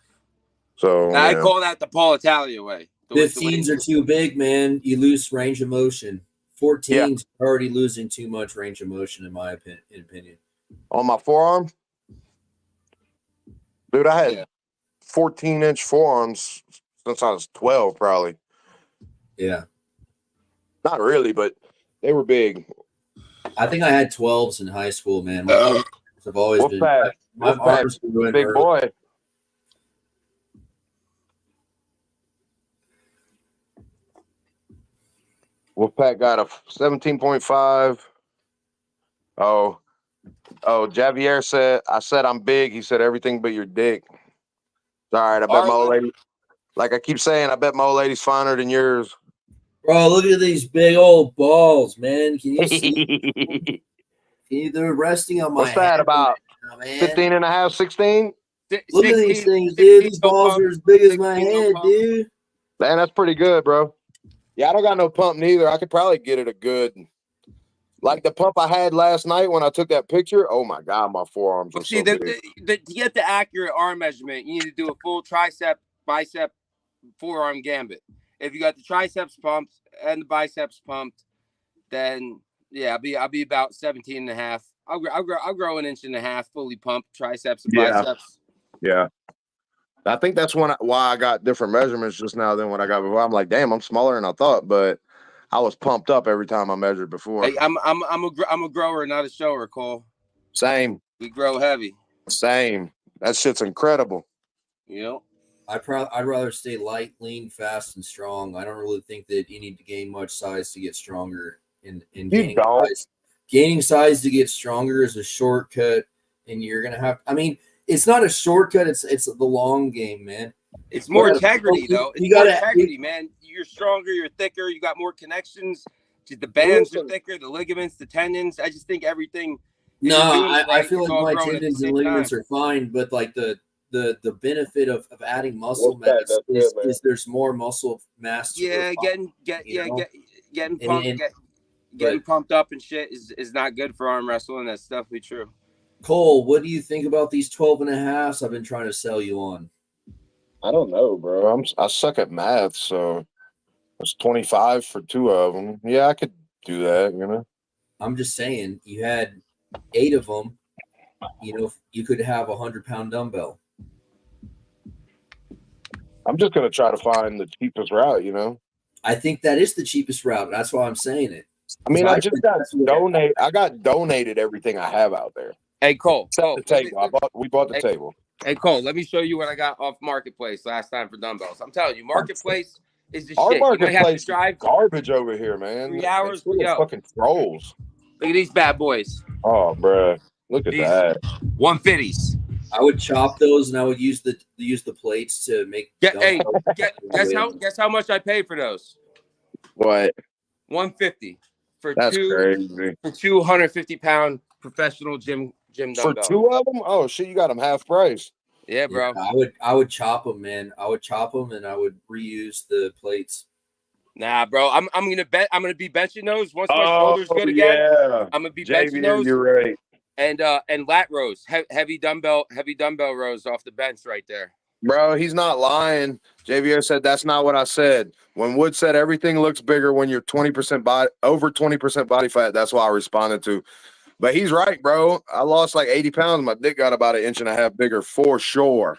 So I call that the Paul Italia way. 15s are too big, man. You lose range of motion. 14s already losing too much range of motion, in my opinion. On my forearm? Dude, I had 14-inch forearms since I was 12, probably. Yeah. Not really, but they were big. I think I had 12s in high school, man. My arms have always been. My arms were big boy. Wolfpack got a 17.5. Oh, Javier said, I said I'm big. He said everything but your dick. All right, I bet my old lady, like I keep saying, I bet my old lady's finer than yours. Bro, look at these big old balls, man. Can you see? They're resting on my What's that, about 15 and a half, 16? Look at these things, dude. These balls are as big as my head, dude. Man, that's pretty good, bro. Yeah, I don't got no pump neither. I could probably get it a good, like the pump I had last night when I took that picture. Oh my God, my forearms are so big. To get the accurate arm measurement, you need to do a full tricep, bicep, forearm gambit. If you got the triceps pumped and the biceps pumped, then yeah, I'll be about 17 and a half. I'll grow 1.5 inches fully pumped triceps and biceps. Yeah. I think that's why I got different measurements just now than what I got before. I'm like, damn, I'm smaller than I thought, but I was pumped up every time I measured before. Hey, I'm a grower, not a shower, Cole. Same. We grow heavy. Same. That shit's incredible. You know, I'd rather stay light, lean, fast, and strong. I don't really think that you need to gain much size to get stronger. In gaining size to get stronger is a shortcut, and you're gonna have. I mean, it's not a shortcut. It's the long game, man. It's more integrity, though. It's more integrity, man. You're stronger. You're thicker. You got more connections. The bands are thicker. The ligaments, the tendons. I just think everything No, I legs, feel it's like all my growing at the tendons and same ligaments time. are fine, but like the benefit of adding muscle What's that? mass That's it, man. is there's more muscle mass to Yeah, refine, getting And- pumped, and- getting but pumped up and shit is not good for arm wrestling. That's definitely true. Cole, what do you think about these 12 and a halves I've been trying to sell you on? I don't know, bro. I suck at math, so it's 25 for 2 of them. Yeah, I could do that, you know. I'm just saying, you had 8 of them. You could have a 100-pound dumbbell. I'm just gonna try to find the cheapest route, you know. I think that is the cheapest route. That's why I'm saying it. I mean, I just got that's what- donate. I got donated everything I have out there. Hey Cole, Except the table. We bought the table. Hey Cole, let me show you what I got off Marketplace last time for dumbbells. I'm telling you, Marketplace is the Our shit. You might have to marketplace is drive garbage over here, man. 3 hours. It's full of Yo, fucking trolls. look at these bad boys. Oh, bruh. Look at These that. 150s. I would chop those and I would use the plates to make. Hey, dumbbells. guess how much I paid for those? What? 150 for That's two crazy. for 250-pound professional gym For dumbbell. 2 of them? Oh shit, you got them half price. Yeah, bro. Yeah, I would chop them, man. I would chop them and I would reuse the plates. Nah, bro. I'm gonna be benching those once my shoulders good again. Yeah. I'm gonna be JV, benching those. you're right. And lat rows, heavy dumbbell rows off the bench right there. Bro, he's not lying. JVO said that's not what I said. When Wood said everything looks bigger when you're 20% over 20% body fat, that's what I responded to. But he's right, bro. I lost like 80 pounds. My dick got about 1.5 inches bigger for sure.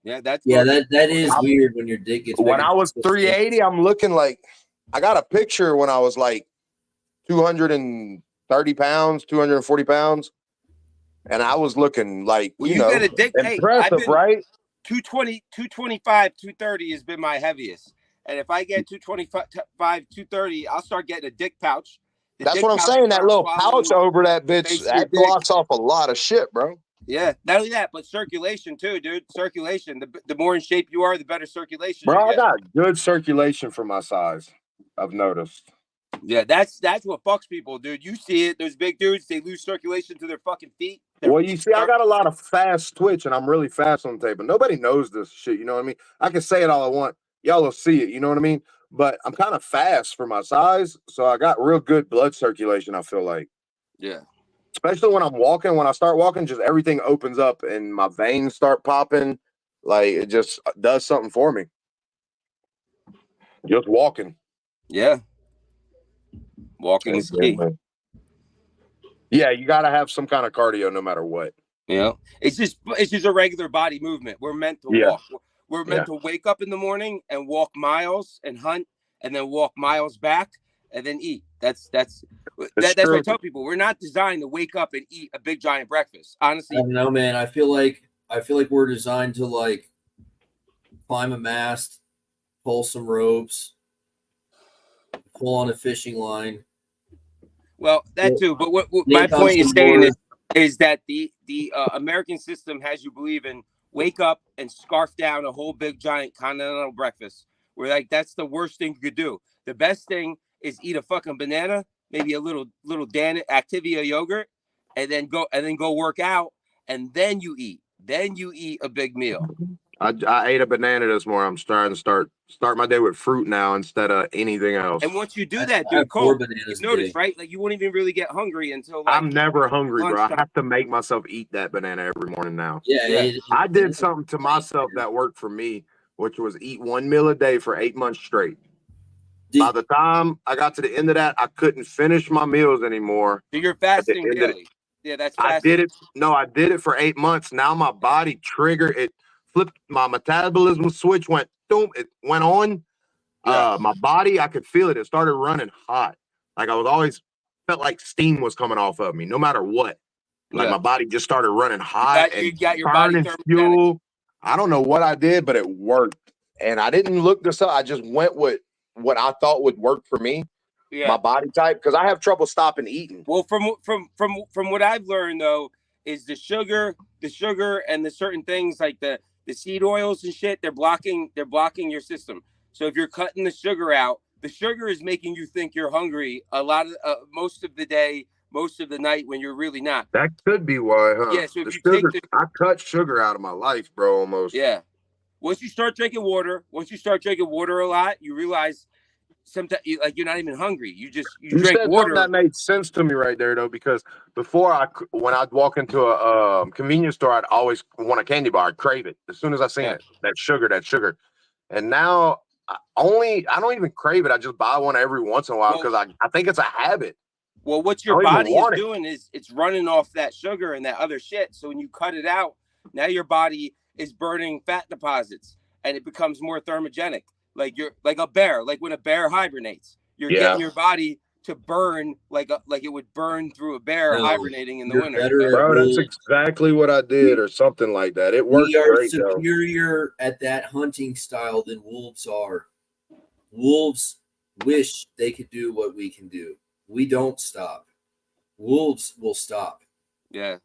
Yeah, that is weird when your dick gets bigger. When I was 380, I'm looking like I got a picture when I was like 230 pounds, 240 pounds. And I was looking like, you get a dick, impressive, right? 220, 225, 230 has been my heaviest. And if I get 225, 230, I'll start getting a dick pouch. That's what I'm saying. That little pouch over that bitch, that blocks off a lot of shit, bro. Yeah, not only that, but circulation too, dude. Circulation. The more in shape you are, the better circulation. Bro, I got good circulation for my size. I've noticed. Yeah, that's what fucks people, dude. You see it. Those big dudes, they lose circulation to their fucking feet. Well, you see, I got a lot of fast twitch, and I'm really fast on the table. Nobody knows this shit, you know what I mean? I can say it all I want. Y'all will see it, you know what I mean? But I'm kind of fast for my size, so I got real good blood circulation, I feel like. Yeah. Especially when I'm walking. When I start walking, just everything opens up, and my veins start popping. Like, it just does something for me. Just walking. Yeah. Walking is key. Yeah, you got to have some kind of cardio no matter what. Yeah. It's just a regular body movement. We're meant to walk. We're meant to wake up in the morning and walk miles and hunt and then walk miles back and then eat. That's what I tell people. We're not designed to wake up and eat a big giant breakfast. Honestly. I don't know, man. I feel like we're designed to like climb a mast, pull some ropes, pull on a fishing line. Well, that too. But what my point is saying is that the American system has you believe in wake up and scarf down a whole big giant continental breakfast. We're like, that's the worst thing you could do. The best thing is eat a fucking banana, maybe a little Activia yogurt, and then go work out, and then you eat. Then you eat a big meal. I ate a banana this morning. I'm trying to start my day with fruit now instead of anything else. And once you do that, dude, Cole, you notice, right? Like you won't even really get hungry until like, I'm never hungry, bro. I have to make myself eat that banana every morning now. Yeah. I did something to myself that worked for me, which was eat 1 meal a day for 8 months straight. By the time I got to the end of that, I couldn't finish my meals anymore. So you're fasting daily. Yeah, that's fasting. I did it. No, I did it for 8 months. Now my body triggered it. Flipped, my metabolism switch went boom, it went on. My body, I could feel it. It started running hot. Like I was always felt like steam was coming off of me, no matter what. Like my body just started running hot. You got your body fuel. I don't know what I did, but it worked. And I didn't look this up. I just went with what I thought would work for me. Yeah. My body type, because I have trouble stopping eating. Well, from what I've learned though, is the sugar and the certain things like the seed oils and shit, they're blocking your system. So if you're cutting the sugar out, the sugar is making you think you're hungry a lot of most of the day, most of the night when you're really not. That could be why, huh? Yeah, so if the you sugar, take I cut sugar out of my life, bro, almost. Yeah. Once you start drinking water a lot, you realize sometimes like you're not even hungry. You drink said water. something that made sense to me right there, though, because before when I'd walk into a convenience store, I'd always want a candy bar. I'd crave it as soon as I seen it. That sugar. And now I don't even crave it. I just buy one every once in a while because I think it's a habit. Well, what your body is doing is it's running off that sugar and that other shit. So when you cut it out, now your body is burning fat deposits and it becomes more thermogenic. Like you're like a bear, like when a bear hibernates, you're getting your body to burn like it would burn through a bear hibernating in the winter. Bro, that's exactly what I did, or something like that. It works great. We are superior at that hunting style than wolves are. Wolves wish they could do what we can do. We don't stop. Wolves will stop. Yeah.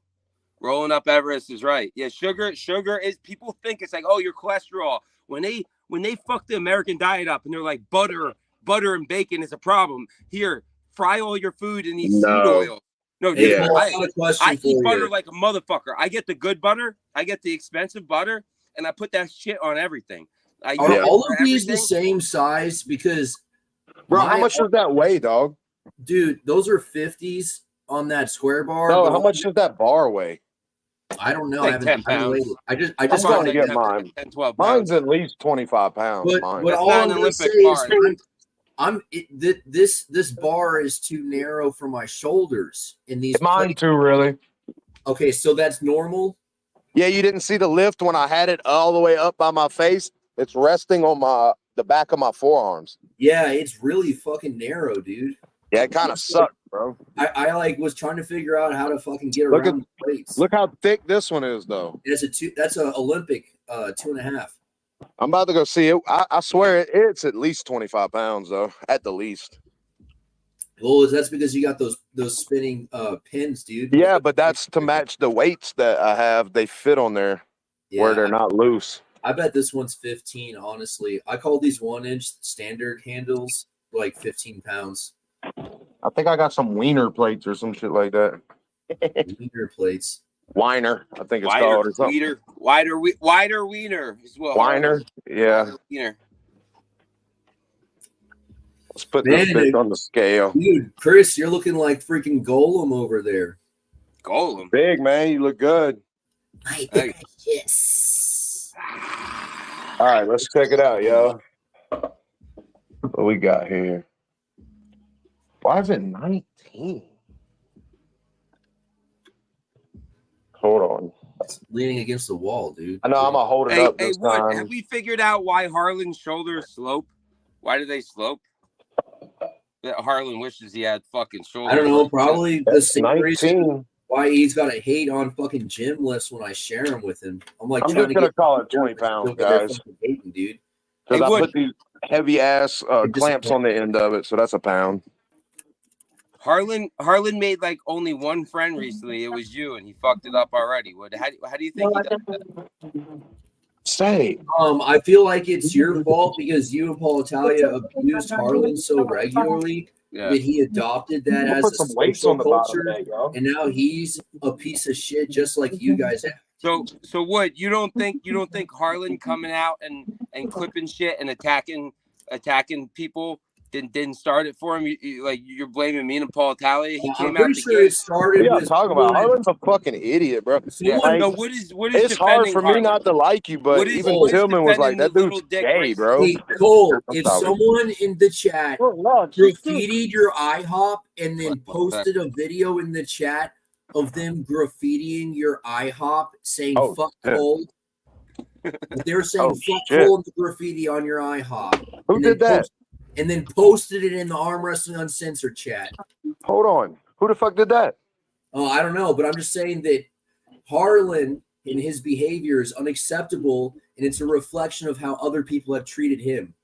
Rolling up Everest is right. Yeah, sugar is, people think it's like, oh, your cholesterol. When they fuck the American diet up and they're like butter and bacon is a problem. Here, fry all your food in these seed oil. No, dude, I eat butter like a motherfucker. I get the good butter, I get the expensive butter, and I put that shit on everything. Are all of these the same size? Because bro, how much does that weigh, dog? Dude, those are 50s on that square bar. No, how much does that bar weigh? I don't know. Like I haven't 10 pounds. I just want to get mine. 10, 12 pounds. Mine's at least 25 pounds. But all I'm going to say is this bar is too narrow for my shoulders in these. Mine too, really. Okay, so that's normal. Yeah, you didn't see the lift when I had it all the way up by my face. It's resting on the back of my forearms. Yeah, it's really fucking narrow, dude. Yeah, it kind of sucked, bro. I like was trying to figure out how to fucking get around the plates. Look how thick this one is, though. That's a Olympic 2.5. I'm about to go see it. I swear it's at least 25 pounds, though, at the least. Well, that's because you got those spinning pins, dude. Yeah, but that's to match the weights that I have. They fit on there where they're not loose. I bet this one's 15, honestly. I call these 1-inch standard handles like 15 pounds. I think I got some wiener plates or some shit like that. Wiener plates. Weiner, I think it's called. Or something. Wider wiener is what. Weiner, yeah. Wiener. Let's put this bitch on the scale. Dude, Chris, you're looking like freaking Golem over there. Golem? Big, man. You look good. Yes. All right, let's check it out, yo. What we got here? Why is it 19? Hold on. It's leaning against the wall, dude. I know. I'm going to hold it up this time. Have we figured out why Harlan's shoulders slope? Why do they slope? That Harlan wishes he had fucking shoulders. I don't know. Probably the same 19. reason why he's got to hate on fucking gym lifts when I share them with him. I'm like, I'm just going to call it 20 pounds, guys. Hating, dude. Because I put these heavy ass clamps on the end of it, so that's a pound. Harlan made like only one friend recently. It was you, and he fucked it up already. How do you think he does that? Say. I feel like it's your fault because you and Paul Italia abused Harlan so regularly that he adopted that as a social culture, and now he's a piece of shit just like you guys have. So what? You don't think Harlan coming out and clipping shit and attacking people didn't start it for him? You're blaming me and Paul Italia. He came out. Sure it started. What are you talking about? Harlan's a fucking idiot, bro. What is? It's hard for me not to like you, but even Tillman was like, "That dude's gay, bro." Hey, Cole, if someone in the chat graffitied your IHOP and then posted a video in the chat of them graffitiing your IHOP saying "fuck Cole," they're saying "fuck Cole" in the graffiti on your IHOP. Who did that? And then posted it in the Arm Wrestling Uncensored chat. Hold on. Who the fuck did that? Oh, I don't know, but I'm just saying that Harlan and his behavior is unacceptable, and it's a reflection of how other people have treated him.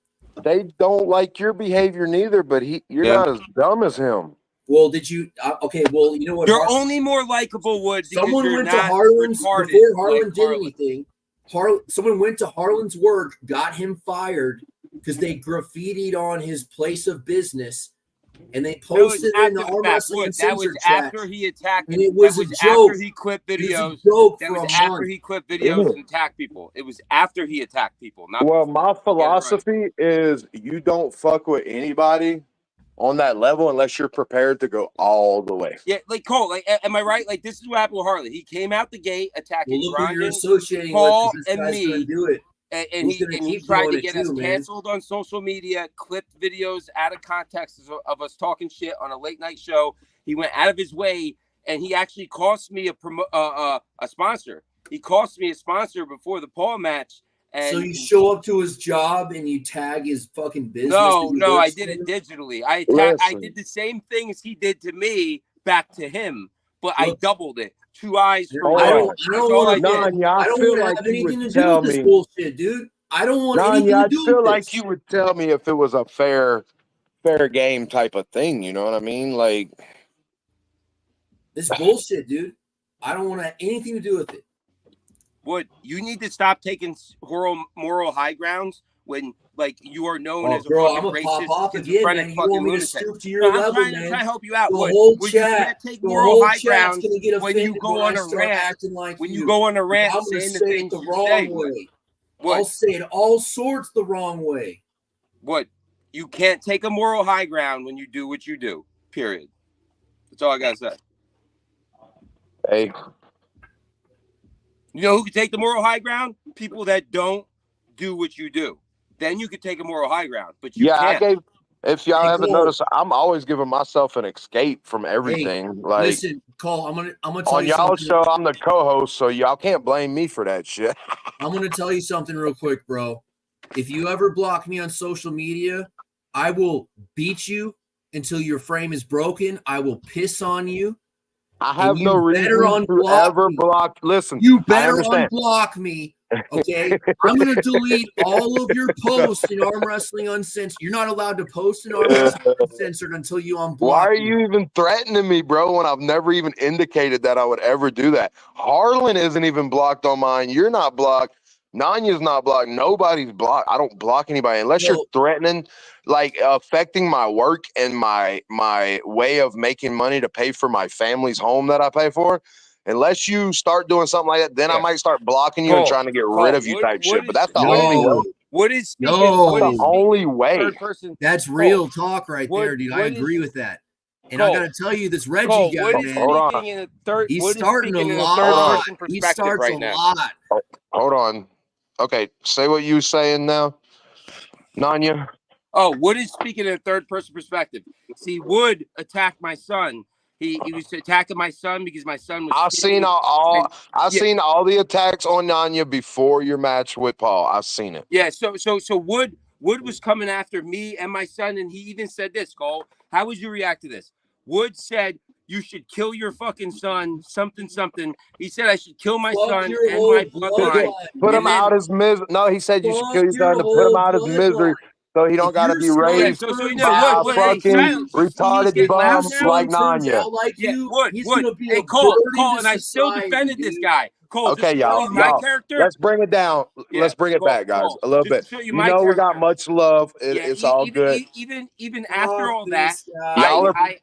They don't like your behavior neither, but you're not as dumb as him. Well, did you? Okay, well, you know what? You're only more likable, Wood. Someone went to Harlan's before Harlan did anything. Someone went to Harlan's work, got him fired because they graffitied on his place of business, and they posted it in the Arm Wrestling Uncensored chat. After he attacked, and it was a joke. After he quit videos. That was after he quit videos and attacked people. It was after he attacked people. Not well, my philosophy is you don't fuck with anybody on that level unless you're prepared to go all the way. Yeah, like Cole, like, am I right? Like, this is what happened with Harley. He came out the gate attacking you're associating Paul with, and me. Do it. And he tried to get us canceled on social media, clipped videos out of context of us talking shit on a late night show. He went out of his way, and he actually cost me a sponsor. He cost me a sponsor before the Paul match. And so you show up to his job and you tag his fucking business? No, I did it digitally. I did the same thing as he did to me back to him, but I doubled it. 2 eyes for one. I don't want to have anything to do with this bullshit, dude. I don't want anything to do with this. I feel like you would tell me if it was a fair game type of thing. You know what I mean? Like this bullshit, dude. I don't want to have anything to do with it. Wood, you need to stop taking moral high grounds when, like, you are known as a fucking racist, schizophrenic fucking lunatic. I'm trying to help you out. The whole chat, you can't take moral high grounds when you go on a rant. When you go on a rant saying the things the wrong way. I'll say it all sorts the wrong way. What? You can't take a moral high ground when you do what you do. Period. That's all I gotta say. Hey. You know who can take the moral high ground? People that don't do what you do. Then you could take a moral high ground, but you can't. If y'all haven't noticed, I'm always giving myself an escape from everything. Hey, like, listen, Cole, I'm gonna tell on you y'all something. show, I'm the co-host, so y'all can't blame me for that shit. I'm gonna tell you something real quick, bro. If you ever block me on social media, I will beat you until your frame is broken. I will piss on you. I have no reason to ever block. Listen, you better unblock me. Okay, I'm gonna delete all of your posts in Arm Wrestling Uncensored. You're not allowed to post in Arm Wrestling Uncensored until you unblock. Why are you even threatening me, bro? When I've never even indicated that I would ever do that. Harlan isn't even blocked on mine. You're not blocked. Nanya's not blocked. Nobody's blocked. I don't block anybody unless you're threatening, like affecting my work and my way of making money to pay for my family's home that I pay for. Unless you start doing something like that, then I might start blocking you and trying to get rid of you type shit. But that's the only way. That's the only way. That's real talk right there, dude. I agree with that. And I gotta tell you, this Reggie guy, man, he's starting a lot. He starts a lot. Hold on. Okay, say what you saying now, Nanya. Oh, Wood is speaking in a third person perspective. See, Wood attacked my son. He was attacking my son because my son was. I've seen all the attacks on Nanya before your match with Paul. I've seen it. Yeah. So Wood was coming after me and my son, and he even said this, Cole. How would you react to this? Wood said you should kill your fucking son, something. He said I should kill my son and my bloodline. Put him out his misery. No, he said you should kill your son to put him out his misery. So he don't got to be raised by a fucking retarded bum like Nanya. Wood. Hey, Cole, and I still defended this guy. Cole, okay, y'all. Let's bring it down. Yeah, let's bring it back, guys, a little bit. You know we got much love. It's all good. Even after all that,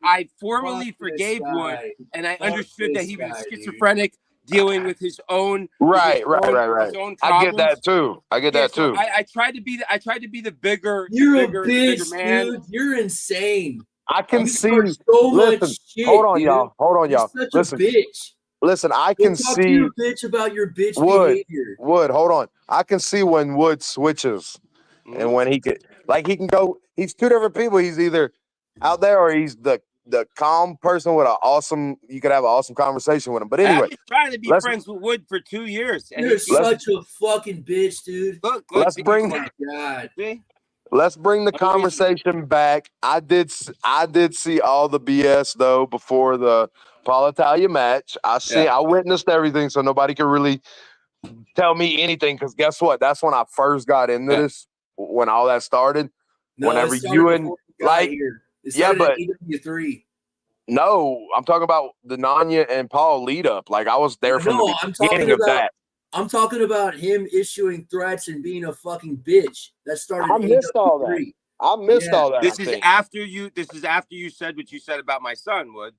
I formally forgave Wood, and I understood that he was schizophrenic, dealing with his own right. I get that too. I tried to be the bigger. You're a bitch, man. dude. You're insane. I can see. So much shit, hold on, y'all. You're such a bitch. Listen, I can see. Talk to your bitch about your bitch behavior. Wood, hold on. I can see when Wood switches, and when he can go. He's two different people. He's either out there or he's the calm person with you could have an awesome conversation with him. But anyway, I've been trying to be friends with Wood for 2 years. And you're such a fucking bitch, dude. Let's bring the conversation back. I did see all the BS though before the Paul Italia match. I witnessed everything, so nobody could really tell me anything. Because guess what? That's when I first got into this. When all that started. Whenever you and but AWU3. No, I'm talking about the Nanya and Paul lead up. Like I was there from the beginning of that. I'm talking about him issuing threats and being a fucking bitch. That started. I missed all that. I missed all that. This is after you said what you said about my son, Wood.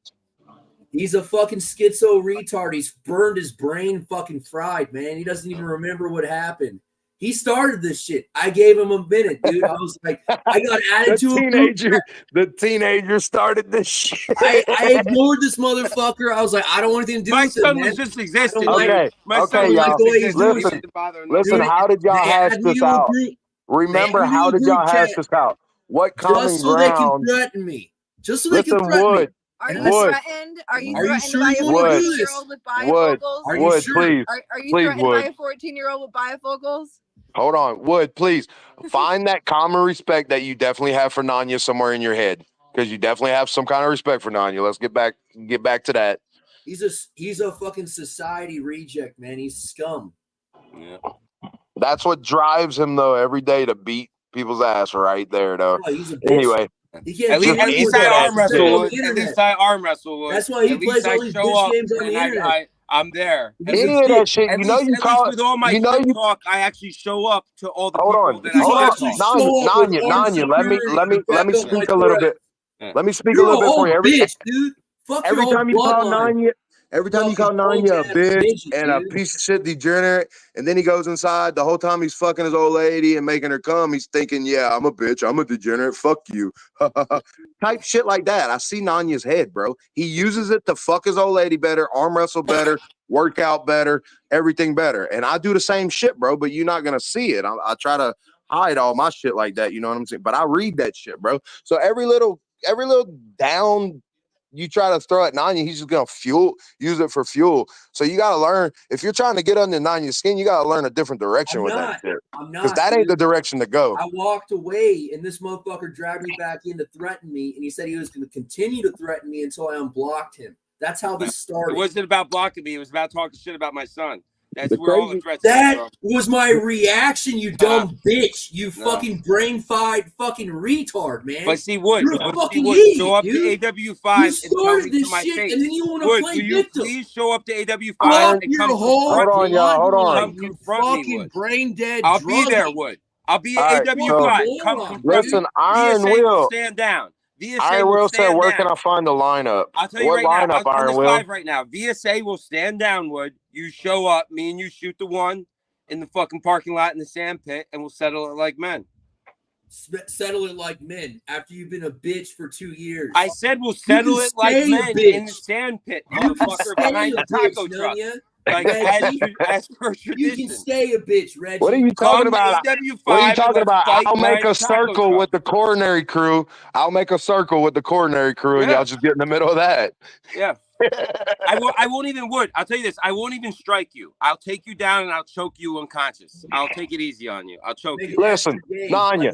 He's a fucking schizo retard. He's burned his brain fucking fried, man. He doesn't even remember what happened. He started this shit. I gave him a minute, dude. I was like, I got added to a group. The teenager started this shit. I ignored this motherfucker. I was like, I don't want anything to do with it. My son was just existing. Okay, y'all. Listen, how did y'all hash this out? Remember, how did y'all hash this out? What common just so ground? They can threaten me. Just so they can threaten me. Are you threatened? Are you threatened by a 14-year-old with bifocals? Are you sure? Please. Are you threatened by a 14-year-old with bifocals? Hold on, Wood, please find that common respect that you definitely have for Nanya somewhere in your head, because you definitely have some kind of respect for Nanya. Let's get back to that. He's a fucking society reject, man. He's scum. Yeah. That's what drives him though every day to beat people's ass right there though. Oh, he's a bitch. Anyway. At least I arm wrestle. At least I arm wrestle. That's why he plays all these bitch games on the internet. I'm there. Any of that shit, you know, you call with all my talk. I actually show up to all the people that Nanya, let me speak a little bit. Let me speak a little bit for you. Every time you call Nanya, every time you call Nanya a bitch and a piece of shit degenerate, and then he goes inside, the whole time he's fucking his old lady and making her come, he's thinking, yeah, I'm a bitch, I'm a degenerate, fuck you. Type shit like that. I see Nanya's head, bro. He uses it to fuck his old lady better, arm wrestle better, work out better, everything better. And I do the same shit, bro, but you're not going to see it. I try to hide all my shit like that, you know what I'm saying? But I read that shit, bro. So every little down you try to throw at Nanya, he's just gonna use it for fuel. So you gotta learn, if you're trying to get under Nanya's skin, you gotta learn a different direction with that shit. Because that ain't the direction to go. I walked away and this motherfucker dragged me back in to threaten me, and he said he was gonna continue to threaten me until I unblocked him. That's how this started. It wasn't about blocking me, it was about talking shit about my son. That's where all the threats That was my reaction, you dumb bitch. You fucking brain-fried fucking retard, man. But see, Wood, show up to AW5 you started this shit, and then you want to play victim. Please show up to AW5 and come hold on. Confront me, Wood. Brain dead. I'll be there, Wood. I'll be at AW5. Come confront me. Listen, Iron Will. Stand down. Iron Will said, where can I find the lineup? I'll tell you right now. I'll this live right now. VSA will stand down, Wood. You show up, me and you shoot the one in the fucking parking lot in the sand pit, and we'll settle it like men. Settle it like men after you've been a bitch for 2 years. I said we'll settle it like men in the sand pit, motherfucker, behind the taco truck. Like as per tradition. You can stay a bitch, Reggie. What are you talking about? What are you talking about? I'll make a circle with the coronary crew. I'll make a circle with the coronary crew, and y'all just get in the middle of that. Yeah. I won't even I'll tell you this. I won't even strike you. I'll take you down and I'll choke you unconscious. I'll take it easy on you. I'll choke you. Listen, Nanya,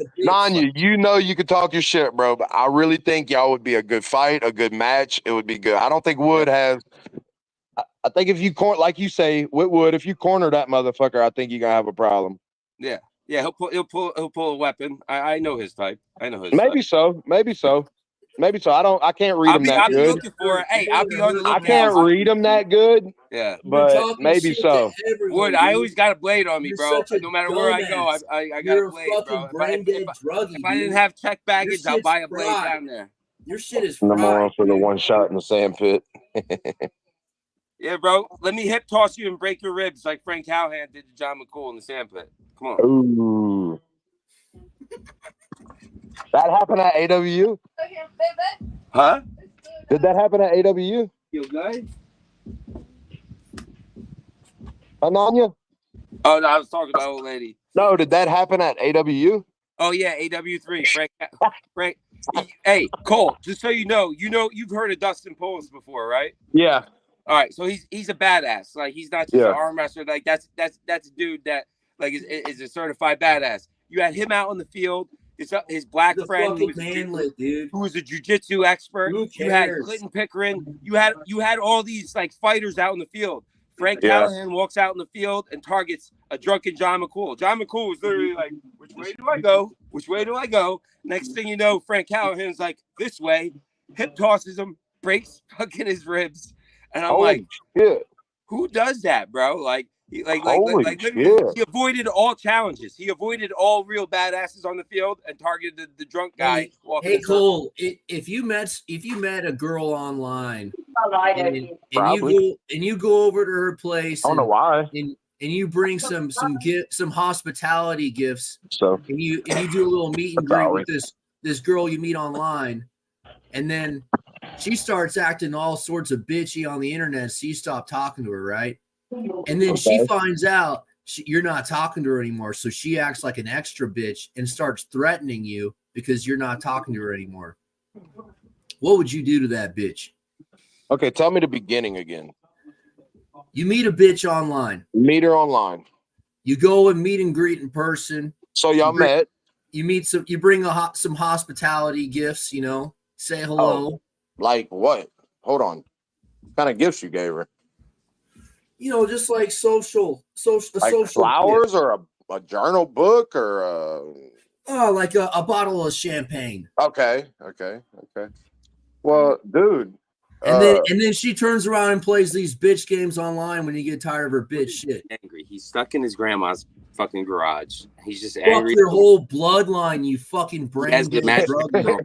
you know you can talk your shit, bro, but I really think y'all would be a good fight, a good match. It would be good. I don't think Wood has. I think if you like you say, Wood, if you corner that motherfucker, I think you're gonna have a problem. Yeah, he'll pull a weapon. I know his type. Maybe so. I can't read him that good. I'll be looking for it. Hey, I'll be on the lookout. I can't read him that good. Yeah, but maybe so. Wood, I always got a blade on me, bro. No matter where I go, I got a blade, bro. If I didn't have check baggage, I'll buy a blade down there. Your shit is fried. Number one for the one shot in the sand pit. Yeah, bro. Let me hip toss you and break your ribs like Frank Callahan did to John McCool in the sand pit. Come on. Ooh. That happened at AWU? Huh? Did that happen at AWU? You good? Ananya? Oh, no, I was talking about old lady. No, did that happen at AWU? Oh, yeah, AW3. Frank. Hey, Cole, just so you know, you've heard of Dustin Polis before, right? Yeah. All right, so he's a badass. Like, he's not just an arm wrestler. Like, that's a dude that like is a certified badass. You had him out on the field. His black friend who was a jiu-jitsu expert. You had Clinton Pickering. You had all these like fighters out in the field. Frank Callahan walks out in the field and targets a drunken John McCool. John McCool was literally like, which way do I go? Which way do I go? Next thing you know, Frank Callahan's like, this way. Hip tosses him, breaks fucking his ribs. And I'm like, who does that, bro? Like, Holy literally, shit. he avoided all challenges. He avoided all real badasses on the field and targeted the drunk guy. Hey Cole, if you met a girl online and you go over to her place, I don't know why. and you bring some hospitality gifts, So and you do a little meet and greet with this girl you meet online, and then she starts acting all sorts of bitchy on the internet, so you stop talking to her, right? And then she finds out you're not talking to her anymore, so she acts like an extra bitch and starts threatening you because you're not talking to her anymore. What would you do to that bitch? Okay, tell me the beginning again. You meet a bitch online. Meet her online. You go and meet and greet in person. So y'all met. You meet some. You bring some hospitality gifts. You know, say hello. Oh, like what? Hold on. What kind of gifts you gave her? You know, just like social like social flowers gift. Or a journal book or like a bottle of champagne. Okay. Well, dude. And then she turns around and plays these bitch games online when you get tired of her bitch shit. Angry. He's stuck in his grandma's fucking garage. He's just angry. Fuck your whole bloodline, you fucking brain dead drug dealer.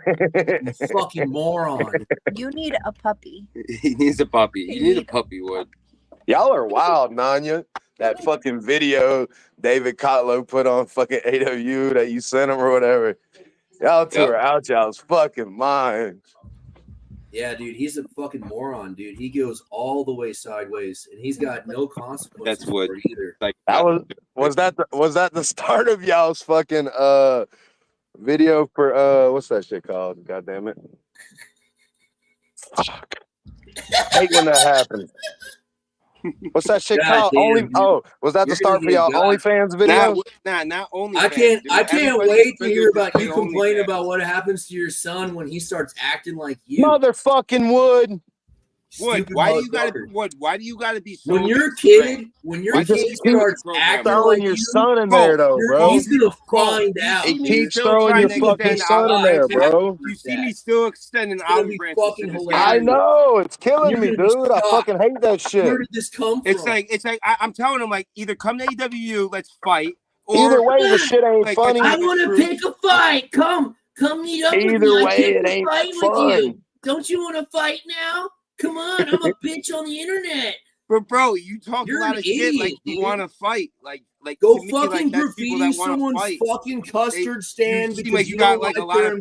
You fucking moron. You need a puppy. He needs a puppy. You need a puppy, Wood. Y'all are wild, Nanya. That fucking video David Kotlow put on fucking AWU that you sent him or whatever. Y'all two are out y'all's fucking minds. Yeah, dude, he's a fucking moron, dude. He goes all the way sideways, and he's got no consequences. That's what either. Like that was that the start of y'all's fucking video for what's that shit called? God damn it! Fuck. I hate when that happens. What's that shit called? Was that the start for y'all OnlyFans video? Not only. I can't wait to hear about you complain about what happens to your son when he starts acting like you. Motherfucking Wood. Why do you gotta be so when your kid starts acting like your you, son in there though, bro? He's gonna find out. He keeps throwing your fucking son in there, bro. You see me still extending olive branches to this guy. I know, it's killing me, dude. I fucking hate that shit. Where did this come from? It's like I'm telling him, like, either come to AWU, let's fight. Or, either way, the shit ain't funny. I want to pick a fight. Come meet up with me. Either way, it ain't fun. Don't you want to fight now? Come on, I'm a bitch on the internet. But bro, you talk a lot of shit like you want to fight. Like go fucking graffiti someone's fucking custard stand because you got like a lot of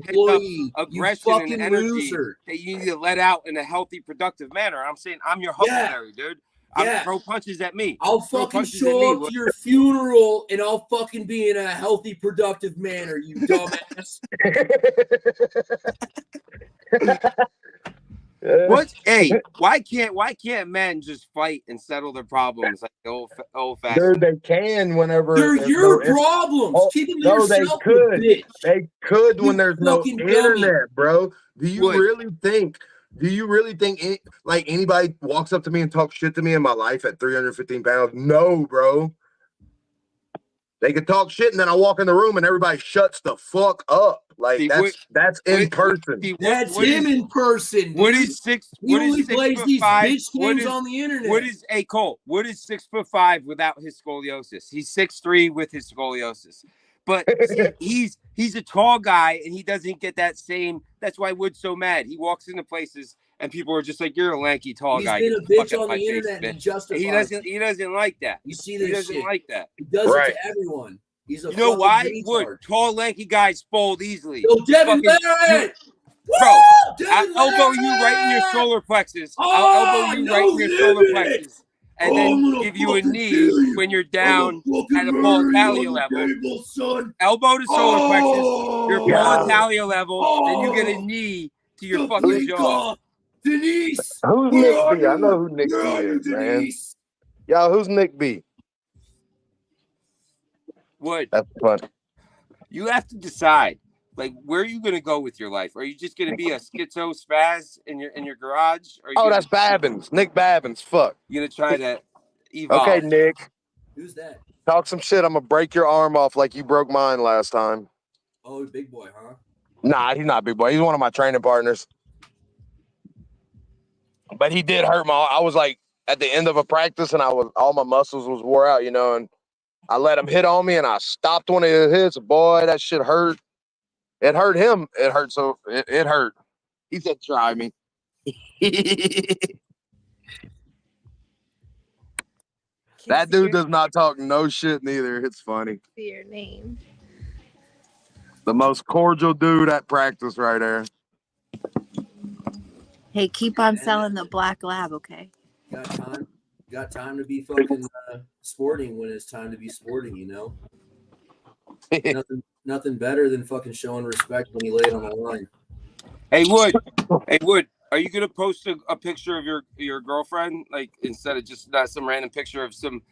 aggression and energy that you need to let out in a healthy, productive manner. I'm saying I'm your huckleberry, dude. Throw punches at me. I'll fucking show up to your funeral and I'll fucking be in a healthy, productive manner, you dumbass. What? Hey, why can't men just fight and settle their problems like the old fashioned? Dude, they can whenever they're your problems. Keep them to yourself. They could when there's no internet, bro. Do you really think like anybody walks up to me and talks shit to me in my life at 315 pounds? No, bro. They could talk shit and then I walk in the room and everybody shuts the fuck up. Like that's in person. That's him in person. What is six? He only plays these bitch games on the internet. What is Cole? What is 6'5" without his scoliosis? He's 6'3" with his scoliosis. But see, he's a tall guy and he doesn't get that same. That's why Wood's so mad. He walks into places and people are just like, "You're a lanky tall guy." He's been a bitch on the internet and justifies. He doesn't like that. You see this? He doesn't like that. He does it to everyone. He's a you know why? Retard. Wood, tall, lanky guys fold easily. Yo, Devin Barrett! Bro, I'll elbow you right in your solar plexus. I'll elbow you right in your solar plexus. And then give you a knee when you're down at a Paul Italia level. Elbow to solar plexus. You're Paul Italia level. Then you get a knee to your fucking jaw. Denise! Who's Nick B? I know who Nick B is, man. Yo, who's Nick B? Wood. That's fun. You have to decide, like, where are you going to go with your life? Are you just going to be a schizo spaz in your garage? That's Babbins. Nick Babbins. Fuck. You're going to try to evolve. Okay, Nick. Who's that? Talk some shit. I'm going to break your arm off like you broke mine last time. Oh, big boy, huh? Nah, he's not big boy. He's one of my training partners. But he did hurt I was like at the end of a practice, and all my muscles was wore out, and I let him hit on me, and I stopped one of his hits. Boy, that shit hurt. It hurt him. It hurt. So it hurt. He said, "Try me." That dude does not talk no shit neither. It's funny. See your name. The most cordial dude at practice right there. Hey, keep on selling the black lab, okay? Got time to be fucking sporting when it's time to be sporting, you know? Nothing better than fucking showing respect when you lay it on the line. Hey Wood, are you gonna post a picture of your girlfriend, like instead of just not some random picture of some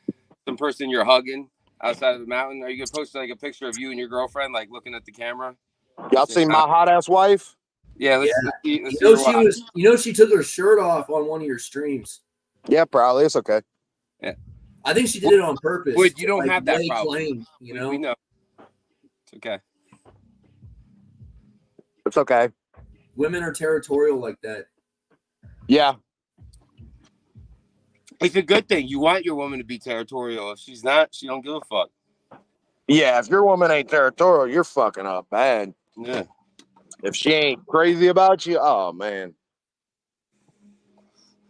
person you're hugging outside of the mountain? Are you gonna post like a picture of you and your girlfriend, like looking at the camera? Y'all seen my hot ass wife? Yeah, let's you know she took her shirt off on one of your streams. Yeah, probably. It's okay. Yeah, I think she did it on purpose. Wood, you don't have that problem. Claim, you know? We know. It's okay. It's okay. Women are territorial like that. Yeah. It's a good thing. You want your woman to be territorial. If she's not, she don't give a fuck. Yeah, if your woman ain't territorial, you're fucking up bad. Yeah. If she ain't crazy about you, oh man.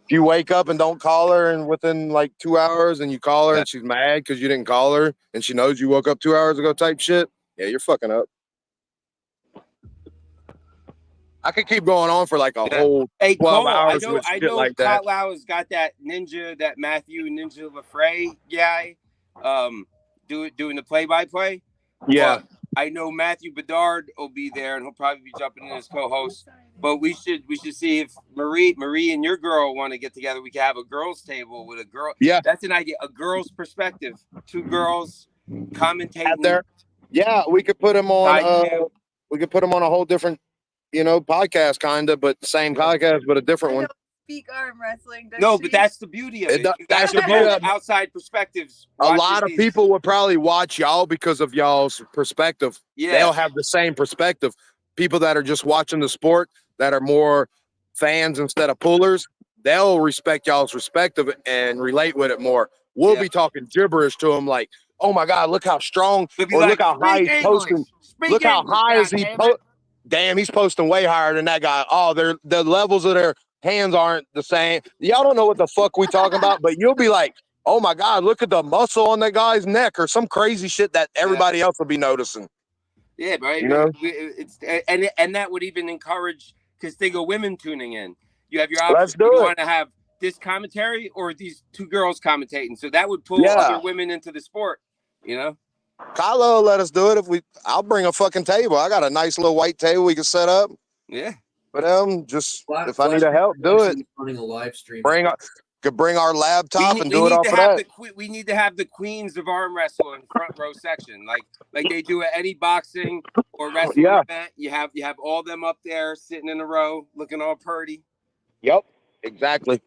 If you wake up and don't call her and within like 2 hours and you call her and she's mad because you didn't call her and she knows you woke up 2 hours ago type shit, yeah, you're fucking up. I could keep going on for like a whole 12 hours with shit like that. Kyle has got that Matthew Ninja Lafray guy, doing the play-by-play. Yeah. But I know Matthew Bedard will be there, and he'll probably be jumping in as co-host. But we should see if Marie and your girl want to get together. We can have a girls' table with a girl. Yeah, that's an idea. A girl's perspective. 2 girls commentating there. Yeah, we could put them on. We could put them on a whole different, podcast kind of, but same podcast, but a different one. Speak arm wrestling. No, but that's the beauty of it. That's the beauty of outside perspectives. A lot of people would probably watch y'all because of y'all's perspective. Yeah. They'll have the same perspective. People that are just watching the sport, that are more fans instead of pullers, they'll respect y'all's perspective and relate with it more. We'll be talking gibberish to them like, oh my God, look how strong, or look how high he's posting. Look how high is he posting. Damn, he's posting way higher than that guy. Oh, the levels of their hands aren't the same. Y'all don't know what the fuck we talking about, but you'll be like, oh my God, look at the muscle on that guy's neck or some crazy shit that everybody else will be noticing. Yeah, right. It's and that would even encourage, because think of women tuning in. You have your option. Let's do you it. Want to have this commentary or these 2 girls commentating. So that would pull other women into the sport, Kylo let us do it I'll bring a fucking table. I got a nice little white table we can set up. Yeah. But if I need help, do it. Running a live stream. Could bring our laptop and do it off of that. We need to have the queens of arm wrestle in front row section, like they do at any boxing or wrestling event. You have all them up there sitting in a row, looking all purty. Yep, exactly.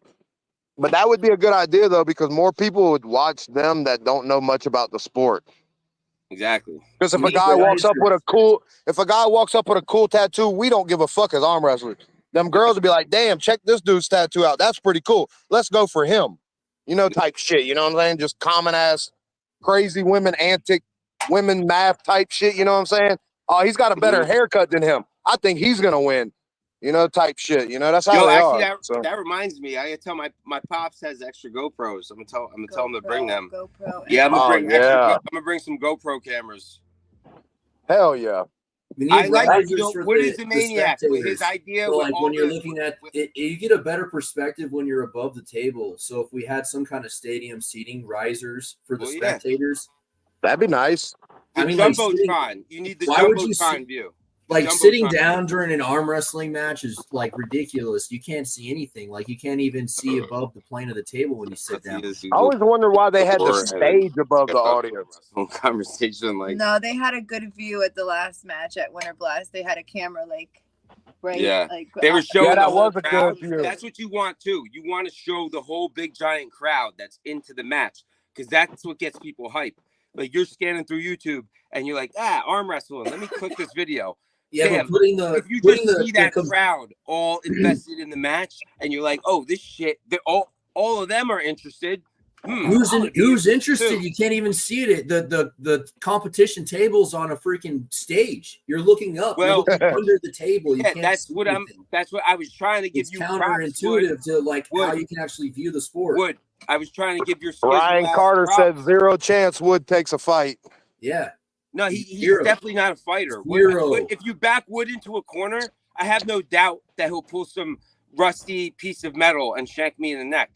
But that would be a good idea though, because more people would watch them that don't know much about the sport. Exactly. Because if a guy walks up with a cool tattoo, we don't give a fuck as arm wrestlers. Them girls would be like, damn, check this dude's tattoo out. That's pretty cool. Let's go for him. Type shit. You know what I'm saying? Just common ass, crazy women, antic women math type shit. You know what I'm saying? Oh, he's got a better haircut than him. I think he's going to win. Type shit. That's how they are. That reminds me. I tell my pops has extra GoPros. I'm gonna tell him to bring them. GoPro. Yeah, I'm gonna bring some GoPro cameras. Hell yeah. I like what is the maniac with his idea. So when you're looking at it, you get a better perspective when you're above the table. So if we had some kind of stadium seating risers for the spectators, that'd be nice. You need the jumbotron view. Like sitting down during an arm wrestling match is like ridiculous. You can't see anything. Like you can't even see above the plane of the table when you sit down. I always wonder why they had the stage above the audience. Conversation no, they had a good view at the last match at Winter Blast. They had a camera right. Yeah, they were showing the whole crowd. That's what you want too. You want to show the whole big giant crowd that's into the match, because that's what gets people hyped. Like you're scanning through YouTube and you're like, arm wrestling. Let me click this video. Yeah, but if you just see that crowd all invested in the match, and you're like, oh, this shit, all of them are interested. Who's interested? You can't even see it. The competition table's on a freaking stage. You're looking up. Well, you're looking under the table. You can't. That's what I was trying to give it's you. Counterintuitive to like how you can actually view the sport. Wood, I was trying to give your Ryan Carter said 0 chance Wood takes a fight. Yeah. No, he's definitely not a fighter. Wood, if you back Wood into a corner, I have no doubt that he'll pull some rusty piece of metal and shank me in the neck.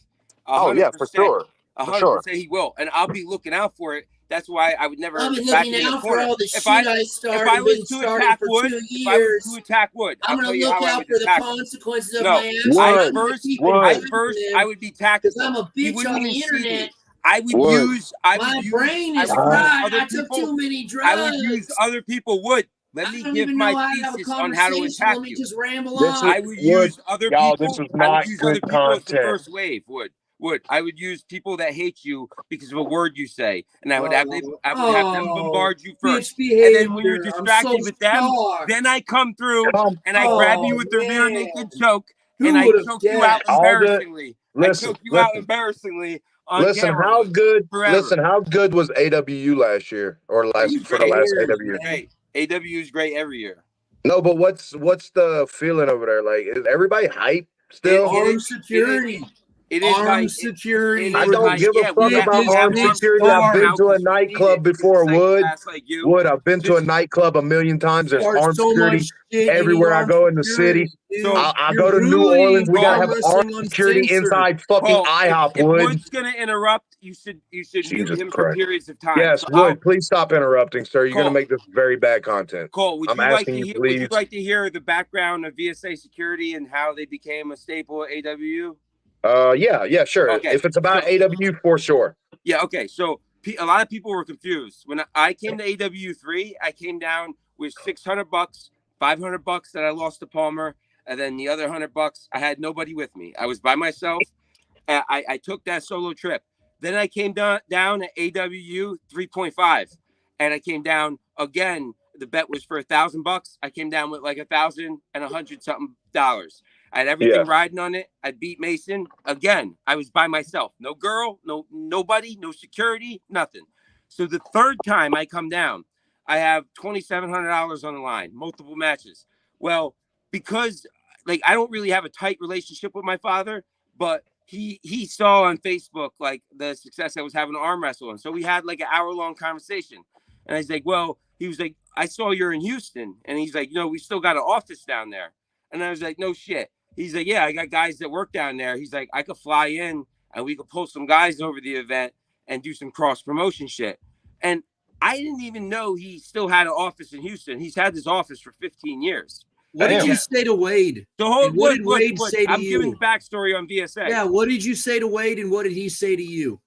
100%. Oh yeah, for sure. 100% he will, and I'll be looking out for it. That's why I would never. I'll be looking out for all the shit I started. If I was to attack Wood, I'm going to look out for the consequences of my actions. I would be tactical. Because I'm a bitch on the internet. My brain is fried. I took too many drugs. I would use other people. Let me give my thesis on how to attack you. Just ramble on. I would use other people. This is not good content. As the first wave. I would use people that hate you because of a word you say, and I would have them bombard you first. And then when you're distracted with them, then I come through and I grab you with the rear naked choke, and I choke you out embarrassingly. Listen, Listen, how good was AWU last year or for the last AWU? Great. AWU is great every year. No, but what's the feeling over there? Like, is everybody hype still? Armed security. It is armed security. I don't give a fuck about armed security. I've been to a nightclub before. Wood, I've been to a nightclub a million times. There's armed security everywhere I go in the city. I go to New Orleans. We gotta have armed security inside fucking IHOP. If Wood's gonna interrupt, you should mute him for periods of time. Yes, Wood, please stop interrupting, sir. You're gonna make this very bad content. Cole, would you like to hear the background of VSA security and how they became a staple at AWU? Yeah, sure. Okay. If it's about AWU, for sure. Yeah, okay. So a lot of people were confused. When I came to AW3, I came down with $600, $500 that I lost to Palmer, and then the other $100, I had nobody with me. I was by myself. I took that solo trip. Then I came down at AWU 3.5, and I came down again. The bet was for $1,000. I came down with like $1,100 something. I had everything riding on it. I beat Mason again. I was by myself. No girl, nobody, no security, nothing. So the third time I come down, I have $2,700 on the line, multiple matches. Well, because like I don't really have a tight relationship with my father, but he saw on Facebook like the success I was having arm wrestle, and so we had like an hour-long conversation. And I was like, well, he was like, I saw you're in Houston, and he's like, we still got an office down there. And I was like, no shit. He's like, yeah, I got guys that work down there. He's like, I could fly in and we could pull some guys over the event and do some cross promotion shit. And I didn't even know he still had an office in Houston. He's had this office for 15 years. What did you say to Wade? So what did Wade say to you? I'm giving backstory on VSA. Yeah, what did you say to Wade and what did he say to you?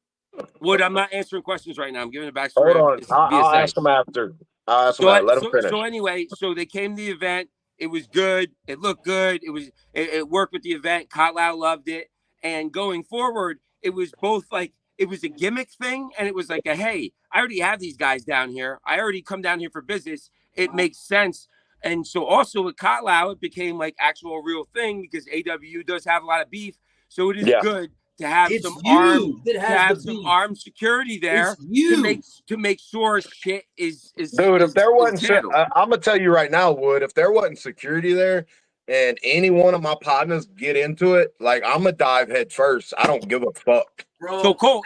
Wood, I'm not answering questions right now. I'm giving a backstory. Hold on. I'll ask him after. Let him finish. So anyway, they came to the event. It was good. It looked good. It worked with the event. Kotlau loved it. And going forward, it was both like it was a gimmick thing, and it was like hey, I already have these guys down here. I already come down here for business. It makes sense. And so also with Kotlau, it became like actual real thing because AWU does have a lot of beef. So it is good to have some armed security there to make sure shit is dude. If there wasn't, I'm gonna tell you right now, Wood. If there wasn't security there, and any one of my partners get into it, like I'm gonna dive head first. I don't give a fuck. Bro, so Cole,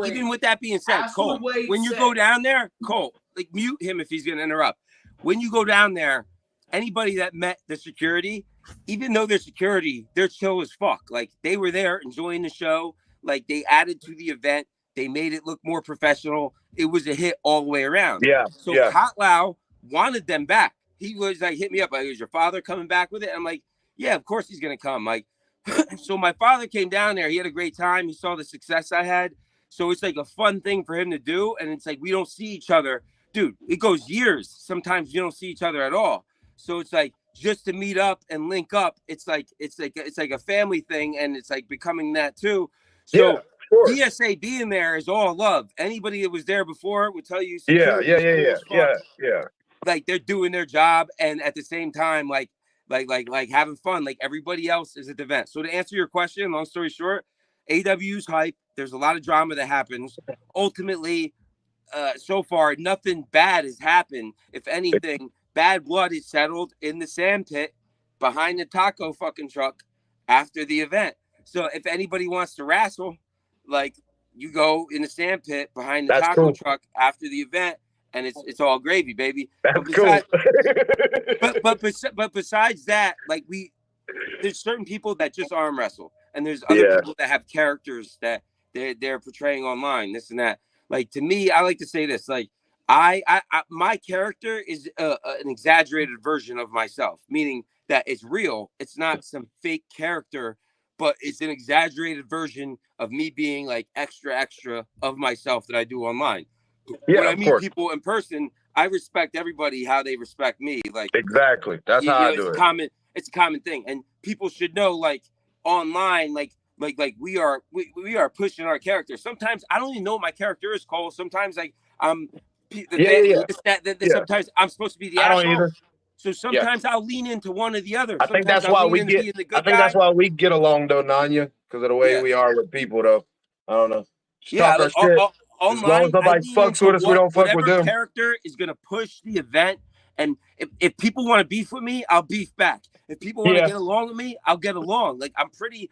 even with that being said, Cole, when you go down there, Cole, like mute him if he's gonna interrupt. When you go down there, anybody that met the security, even though they're security, they're chill as fuck. Like they were there enjoying the show. Like they added to the event. They made it look more professional. It was a hit all the way around. Yeah. So Kotlau wanted them back. He was like, hit me up. Like, is your father coming back with it? I'm like, yeah, of course he's gonna come. Like, so my father came down there. He had a great time. He saw the success I had. So it's like a fun thing for him to do. And it's like we don't see each other, dude. It goes years. Sometimes you don't see each other at all. So it's like just to meet up and link up. It's like a family thing, and it's like becoming that too. So DSA being there is all love. Anybody that was there before would tell you. Yeah. Like they're doing their job, and at the same time, like having fun. Like everybody else is at the event. So to answer your question, long story short, AW's hype. There's a lot of drama that happens. Ultimately, so far, nothing bad has happened. If anything, bad blood is settled in the sand pit behind the taco fucking truck after the event. So if anybody wants to wrestle, like, you go in the sand pit behind the taco truck after the event, and it's all gravy, baby. That's cool. But besides that, like, there's certain people that just arm wrestle, and there's other people that have characters that they're portraying online, this and that. Like, to me, I like to say this, like, my character is an exaggerated version of myself, meaning that it's real. It's not some fake character, but it's an exaggerated version of me being like extra of myself that I do online. When I meet people in person, I respect everybody how they respect me. Like, exactly, that's how I do it. It's a common thing, and people should know, like, online, like we are pushing our character. Sometimes I don't even know what my character is, Cole. Sometimes, like, sometimes I'm supposed to be the asshole. I don't either. So sometimes I'll lean into one or the other. I think that's why we get. I think that's why we get along, though, Nanya, because of the way we are with people, though. I don't know. Just talk our shit. Online, as long as nobody fucks with us, we don't fuck with them. Whatever character is gonna push the event, and if people want to beef with me, I'll beef back. If people want to get along with me, I'll get along. Like, I'm pretty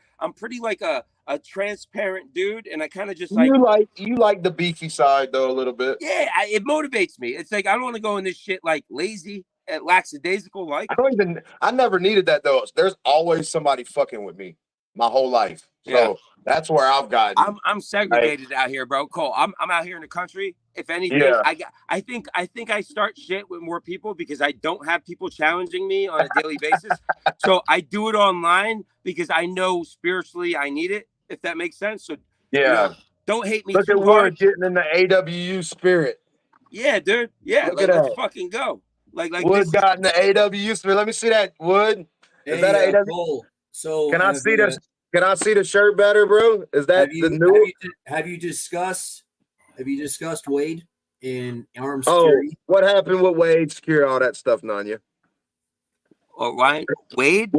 like a transparent dude, and I kind of just like you like the beefy side though a little bit. Yeah, it motivates me. It's like I don't want to go in this shit like lazy and lackadaisical. Like, I never needed that though. There's always somebody fucking with me my whole life. So that's where I've gotten. I'm segregated out here, bro. Cole, I'm out here in the country. If anything, I think I start shit with more people because I don't have people challenging me on a daily basis. So I do it online because I know spiritually I need it, if that makes sense. So don't hate me. Look too at hard. Wood getting in the AWU spirit. Yeah, dude. Yeah, let's fucking go. Like Wood got in the AWU spirit. Let me see that, Wood. Is that an AWU? Cole, so can I see this? Can I see the shirt better, bro? Is that the new? Have you discussed Wade in armed security? What happened with Wade, secure, all that stuff, Nanya? Oh, right, Wade.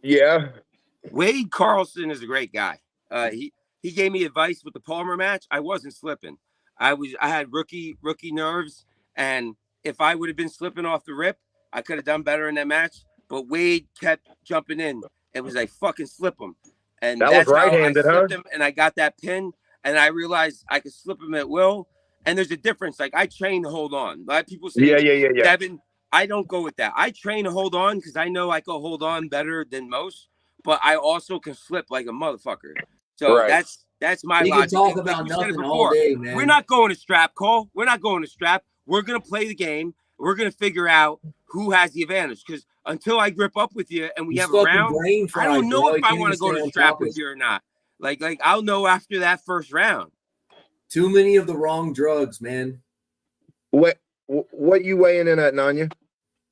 Yeah, Wade Carlson is a great guy. He gave me advice with the Palmer match. I wasn't slipping. I had rookie nerves, and if I would have been slipping off the rip, I could have done better in that match. But Wade kept jumping in. It was like, fucking slip him. And that that's was right-handed, how I slipped him, and I got that pin, and I realized I could slip him at will. And there's a difference. Like, I train to hold on. A lot of people say, Devin, I don't go with that. I train to hold on because I know I can hold on better than most, but I also can slip like a motherfucker. So that's my logic. You can talk about nothing all day, man. We're not going to strap, Cole. We're not going to strap. We're going to play the game. We're going to figure out who has the advantage, because until I grip up with you and we have a round, I don't know if I want to go to strap with you or not. Like I'll know after that first round. Too many of the wrong drugs, man. What you weighing in at, Nanya?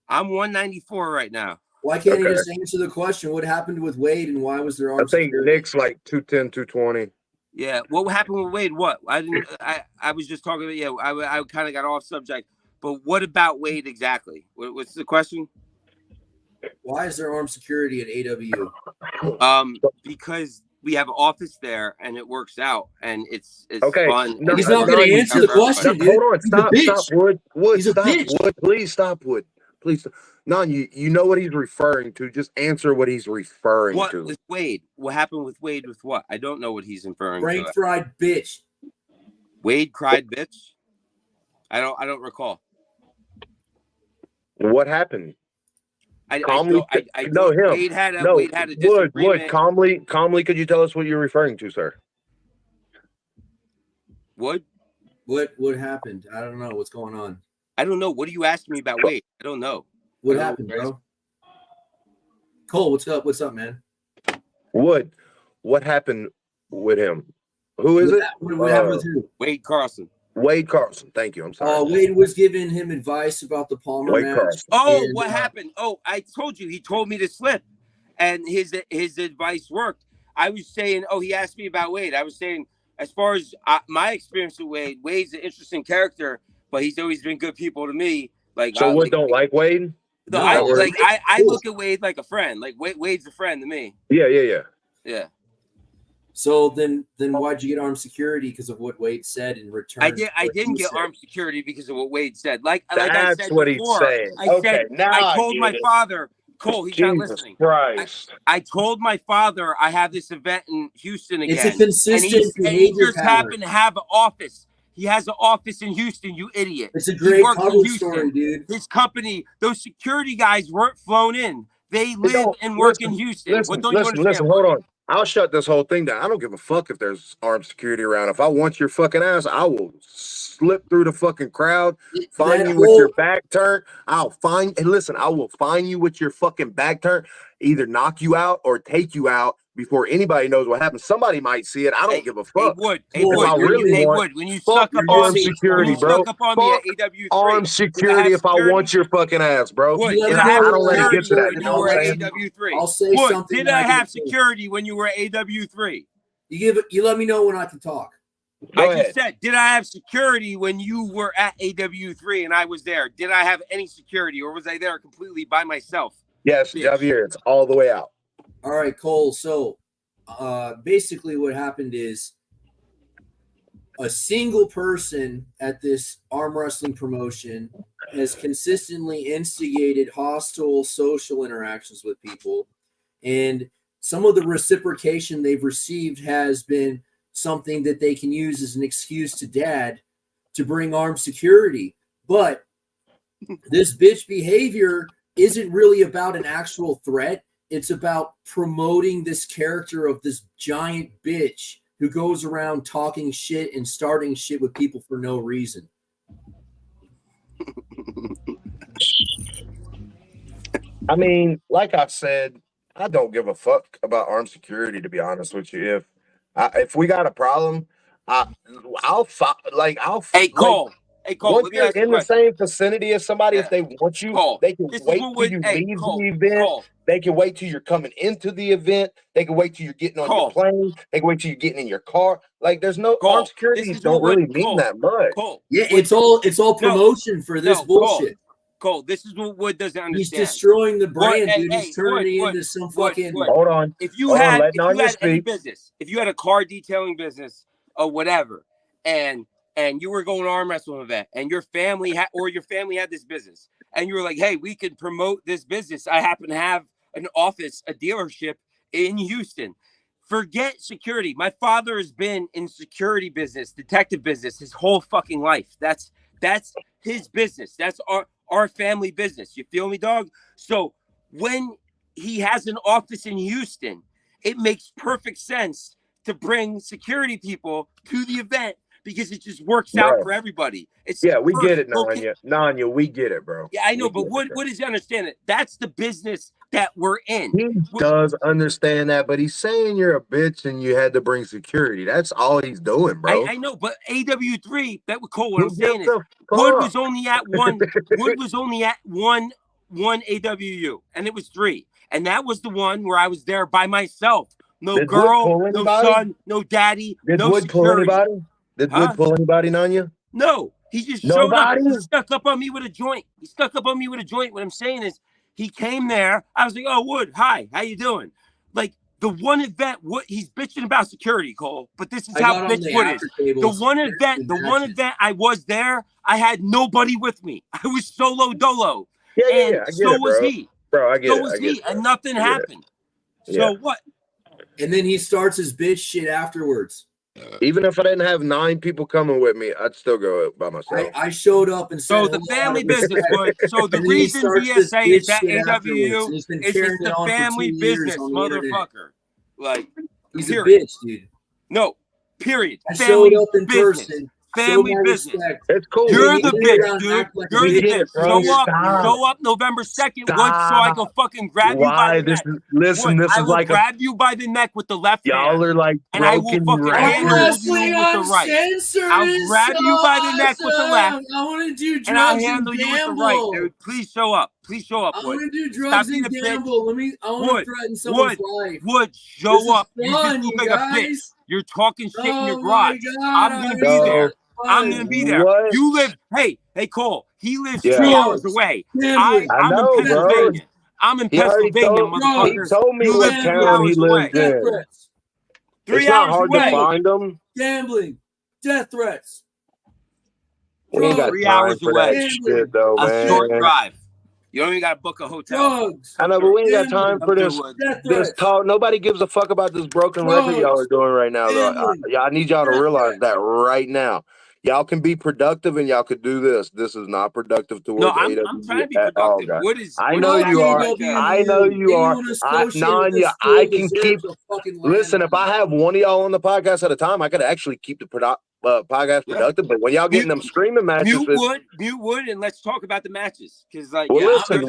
I'm 194 right now. Why can't you just answer the question? What happened with Wade and why was there armed security? I think Nick's like 210, 220. Yeah. What happened with Wade? What? I was just talking about, I kind of got off subject. But what about Wade exactly? What's the question? Why is there armed security at AWU? Because we have an office there and it works out and it's fun. No, he's not going to answer the question, dude. Hold on, stop, Wood. Wood, please stop, Wood. Please stop. No, you know what he's referring to. Just answer what he's referring to. What with Wade? What happened with Wade with what? I don't know what he's referring to. Brain fried bitch. Wade cried bitch? I don't recall. What happened? I know him. Wade had a disagreement. Wood, calmly, could you tell us what you're referring to, sir? What happened? I don't know what's going on. I don't know. What are you asking me about Wade? I don't know. What happened, bro? Cole, what's up? What's up, man? Wood, what happened with him? Who is it? What happened with who? Wade Carlson. Wade Carlson. Thank you. I'm sorry. Wade was giving him advice about the Palmer match. Carlson. Oh, what happened? Oh, I told you. He told me to slip, and his advice worked. I was saying, he asked me about Wade. I was saying, as far as my experience with Wade, Wade's an interesting character, but he's always been good people to me. Like, so Wood don't like Wade? No, I look at Wade like a friend. Like Wade's a friend to me. Yeah. So then why'd you get armed security? Because of what Wade said in return. I didn't get armed security because of what Wade said. Like I said what before, he's saying. I told my father, Cole, he's not Jesus listening. Christ. I told my father I have this event in Houston again. It's a consistent and he just happened to have an office. He has an office in Houston, you idiot. It's a great cover story, dude. His company, those security guys weren't flown in. They live and work in Houston. What don't you understand? Listen, hold on. I'll shut this whole thing down. I don't give a fuck if there's armed security around. If I want your fucking ass, I will slip through the fucking crowd, find you with your back turned. I will find you with your fucking back turned, either knock you out or take you out before anybody knows what happened. Somebody might see it. I don't give a fuck. When you stuck up on me, security, bro. Stuck up on me at AWU3. Armed security if I want your fucking ass, bro. Did I have security when you were at AWU3? I'll say something. Did I have security when you were at AWU3? You let me know when I can talk. I just said, did I have security when you were at AWU3 and I was there? Did I have any security, or was I there completely by myself? Yes, Javier, it's all the way out. All right, Cole. So basically what happened is a single person at this arm wrestling promotion has consistently instigated hostile social interactions with people. And some of the reciprocation they've received has been something that they can use as an excuse to dad to bring armed security. But this bitch behavior isn't really about an actual threat. It's about promoting this character of this giant bitch who goes around talking shit and starting shit with people for no reason. I mean, like I said, I don't give a fuck about armed security, to be honest with you. If we got a problem, I'll Hey, Cole. Hey, Cole, once you're in the same vicinity as somebody, if they want you, Cole, they can wait till you leave the event. They can wait till you're coming into the event. They can wait till you're getting on your plane. They can wait till you're getting in your car. Like, there's no armed security. Don't really mean that much. Yeah, it's all promotion for this bullshit. Cole, this is what Wood doesn't understand. He's destroying the brand, dude. He's turning it into some fucking. Hold on. If you had any business, if you had a car detailing business or whatever, and you were going to an arm wrestling event, and your family had this business, and you were like, "Hey, we could promote this business. I happen to have an office, a dealership in Houston." Forget security. My father has been in security business, detective business, his whole fucking life. That's his business. That's our family business. You feel me, dog? So when he has an office in Houston, it makes perfect sense to bring security people to the event because it just works out for everybody. We get it, Nanya, we get it, bro. Yeah, I know, but what does he understand? It? That's the business that we're in. He does understand that, but he's saying you're a bitch and you had to bring security. That's all he's doing, bro. I know, but AWU3, that would Cole. What I'm saying is, Wood was only at one. Wood was only at one AWU, and it was 3, and that was the one where I was there by myself. No girl, no son, no daddy, no Wood security. Pull anybody? Did Wood pull anybody, Nanya? No, he just showed up. He stuck up on me with a joint. What I'm saying is, he came there. I was like, "Oh, Wood, hi, how you doing?" Like the one event, he's bitching about security, Cole. But this is how bitch Wood is. The one event I was there, I had nobody with me. I was solo dolo. Yeah, so was he. Bro, I get it. So was he, and nothing happened. So what? And then he starts his bitch shit afterwards. Even if I didn't have 9 people coming with me, I'd still go by myself. I showed up and so the family business. So the reason BSA is at AWU is the family business, motherfucker. Like he's a bitch, dude. No, period. I showed up in person. Family business. It's cool. You're the bitch, dude. You're the bitch. Show up November 2nd, Wood, so I can fucking grab you by the neck. Listen, this is like grab you by the neck with the left hand. Y'all are like and I will fucking handle you with the right. I'll grab you by the neck with the left. I want to do drugs and I'll handle you with the right, dude. Please show up. Wood. I want to do drugs and gamble. I want to threaten someone's life. Wood, show up. You just look like a bitch. You're talking shit in your garage. I'm gonna be there. I'm gonna be there. What? You live. Hey, Cole. He lives 2 hours away. I'm in Pennsylvania. I'm in Pennsylvania, motherfucker. He told me what town he lives in. It's not hard to find them. Gambling, death threats. We ain't got 3 time hours for away. that shit, though, A man. short drive. You don't even got to book a hotel. Drugs. I know, but we ain't got time for this. This talk. Nobody gives a fuck about this broken record y'all are doing right now, though. I need y'all to realize that right now. Y'all can be productive and y'all could do this. This is not productive towards AWU. I'm trying to be productive. I know you are. I know you are. Nanya, I can keep. Listen, if I have one of y'all on the podcast at a time, I could actually keep the podcast productive. But when y'all getting them screaming matches, mute Wood, and let's talk about the matches. Because listen,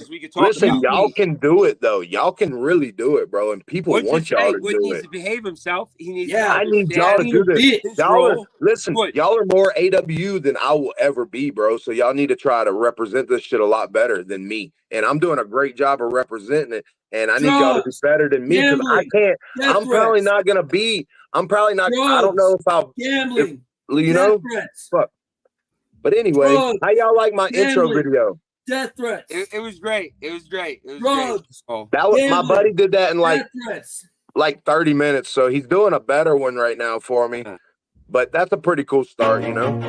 we can talk listen, about. y'all can do it though. Y'all can really do it, bro. And people want y'all to do Wood needs it. to behave himself. He needs. I need y'all to do this. Y'all are more AWU than I will ever be, bro. So y'all need to try to represent this shit a lot better than me. And I'm doing a great job of representing it. And I need y'all to be better than me because I can't. I'm probably not gonna be. I'm probably not. I don't know if I'll. Gambling. You know. Fuck. But anyway, how y'all like my intro video? Death threats. It was great. It was great. Drugs. That was my buddy did that in like 30 minutes. So he's doing a better one right now for me. But that's a pretty cool start, you know.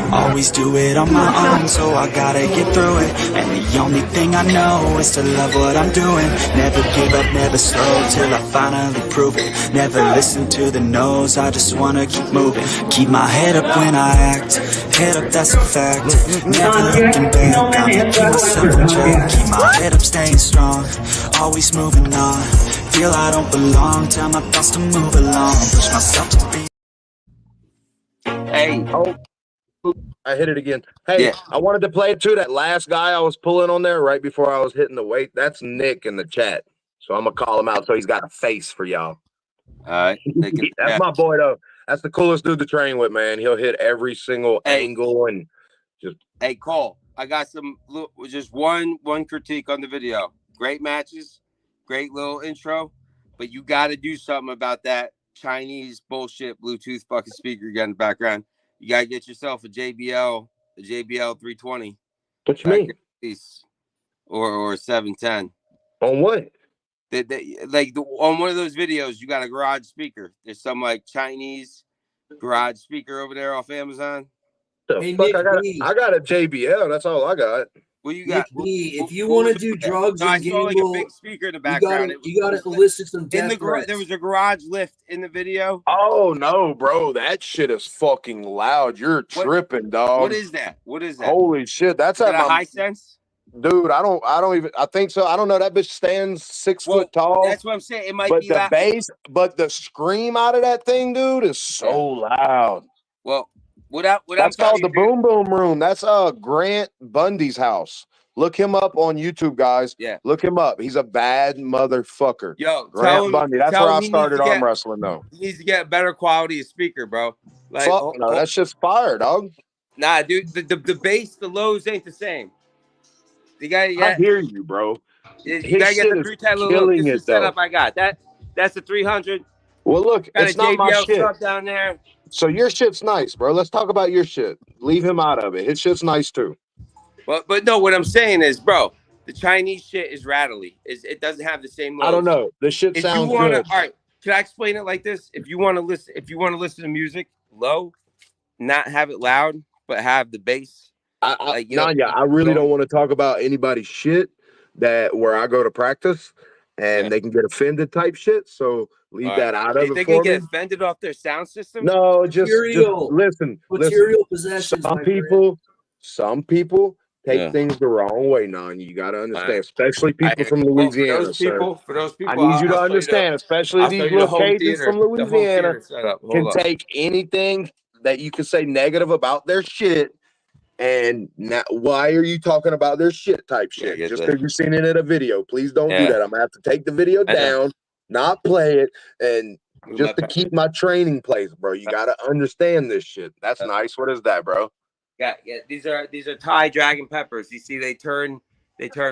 Always do it on my own, so I gotta get through it. And the only thing I know is to love what I'm doing. Never give up, never slow, till I finally prove it. Never listen to the no's, I just wanna keep moving. Keep my head up when I act, head up, that's a fact. Never looking back, I'm keep myself in check. Keep my head up, staying strong, always moving on. Feel I don't belong, tell my thoughts to move along. Push myself to be. Hey. I hit it again. Hey, I wanted to play it too. That last guy I was pulling on there right before I was hitting the weight. That's Nick in the chat. So I'm gonna call him out so he's got a face for y'all. All right. That's my boy though. That's the coolest dude to train with, man. He'll hit every single angle and just. Hey, Cole, I got just one critique on the video. Great matches, great little intro, but you got to do something about that Chinese bullshit Bluetooth fucking speaker you got in the background. You gotta get yourself a JBL 320. What you mean? Or 710. On what? On one of those videos, you got a garage speaker. There's some like Chinese garage speaker over there off Amazon. Hey, Nick, I got a JBL. That's all I got. Well, you got. If you want to do drugs and gamble, like a big speaker in the background. You got to elicit some death in the garage. There was a garage lift in the video. Oh no, bro! That shit is fucking loud. You're tripping, dog. What is that? Holy shit! That's at a high sense, dude. I don't even. I think so. I don't know. That bitch stands 6 foot tall. That's what I'm saying. It might be the bass, but the scream out of that thing, dude, is so loud. Well. That's called the Boom Boom Room. That's Grant Bundy's house. Look him up on YouTube, guys. Yeah. Look him up. He's a bad motherfucker. Yo, Grant Bundy. That's where I started arm wrestling, though. He needs to get better quality of speaker, bro. Fuck no, that's just fire, dog. Nah, dude, the bass, the lows ain't the same. I hear you, bro. You gotta get the 310 low. This is the setup I got. That's the 300. Well, look, it's not my shit. Stuff down there. So your shit's nice, bro. Let's talk about your shit. Leave him out of it. His shit's nice too. But no, what I'm saying is, bro, the Chinese shit is rattly. It doesn't have the same lows. I don't know. The shit sounds good. All right, can I explain it like this? If you want to listen to music low, not have it loud, but have the bass. I really don't want to talk about anybody's shit where I go to practice and they can get offended type shit. So leave that out of it. They can get offended off their sound system. No, just listen. Material possessions. Some people take things the wrong way. Now, you got to understand, especially people from Louisiana. For those people, I need you to understand, especially these little cages from Louisiana can take anything that you can say negative about their shit. And now, why are you talking about their shit type shit? Just because you've seen it in a video. Please don't do that. I'm gonna have to take the video down, not play it, and just to keep my training place, bro. You gotta understand this shit. That's nice. What is that, bro? Yeah. These are Thai dragon peppers. You see, they turn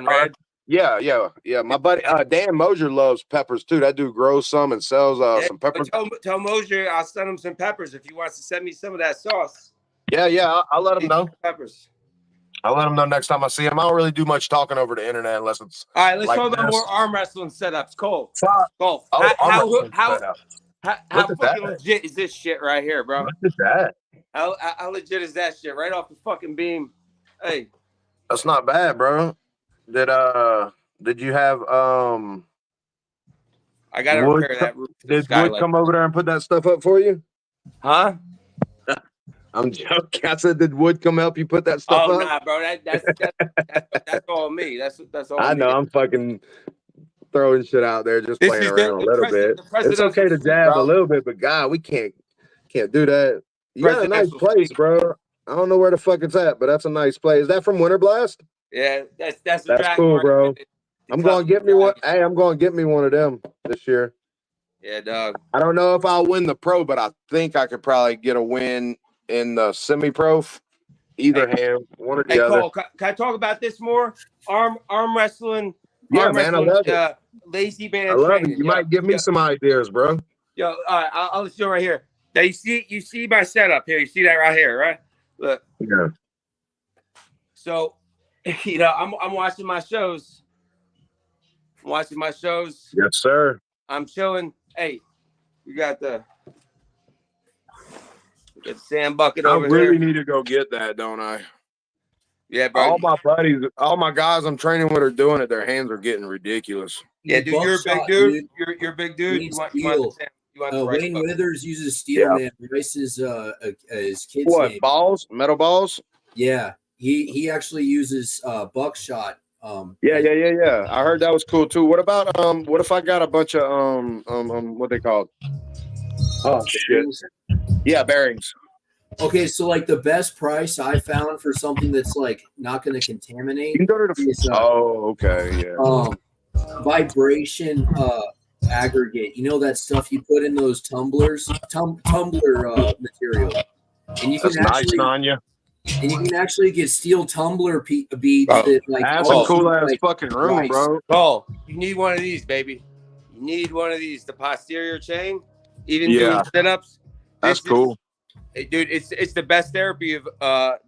red. Yeah. My buddy Dan Mosier loves peppers too. That dude grows some and sells some peppers. Tell Mosier I'll send him some peppers if he wants to send me some of that sauce. Yeah. I'll let him know. Peppers. I'll let him know next time I see him. I don't really do much talking over the internet unless it's all right. Let's like talk about this. more arm wrestling setups. Cole. Oh, How fucking legit is this shit right here, bro? Look at that. How legit is that shit? Right off the fucking beam. Hey. That's not bad, bro. Did you have I gotta repair that roof. Did Wood come over there and put that stuff up for you? Huh? I'm joking. I said, did Wood come help you put that stuff up? Oh nah, bro. That's all me. That's all I know. me. I'm fucking throwing shit out there, just playing around a little bit. It's okay to jab a little bit, but God, we can't do that. You got a nice place, bro. I don't know where the fuck it's at, but that's a nice place. Is that from Winter Blast? Yeah, that's cool, bro. I'm going to get me one. Hey, I'm going to get me one of them this year. Yeah, dog. I don't know if I'll win the pro, but I think I could probably get a win in the semi-pro. Either hand, one or the other. Cole, can I talk about this more? Arm wrestling. Yeah, arm man, wrestling, I love it. Lazy band I love training. it. You might give me some ideas, bro. Yo, all right, I'll let you know right here. Now you see my setup here. You see that right here, right? Look. Yeah. So, I'm watching my shows. Yes, sir. I'm chilling. Hey, we got the sand bucket over here. I really need to go get that, don't I? Yeah, bro. All my buddies, all my guys I'm training with are doing it. Their hands are getting ridiculous. Yeah, dude, you're a big dude. You're a big dude. You want Wayne Withers uses steel, man. Rice is his kid's name. Balls? Metal balls? Yeah. He actually uses buckshot. Yeah. I heard that was cool too. What about what if I got a bunch of what they called? Oh shit. Yeah, bearings. Okay, so like the best price I found for something that's like not going to contaminate. You can go to the is, okay, yeah. Vibration aggregate. You know that stuff you put in those tumblers, tumbler material, and you can actually nice on you. And you can actually get steel tumbler beads that like that's a cool ass fucking room, rice. Bro. Oh, you need one of these, baby. You need one of these. The posterior chain, even doing sit-ups. That's cool. Dude, it's the best therapy of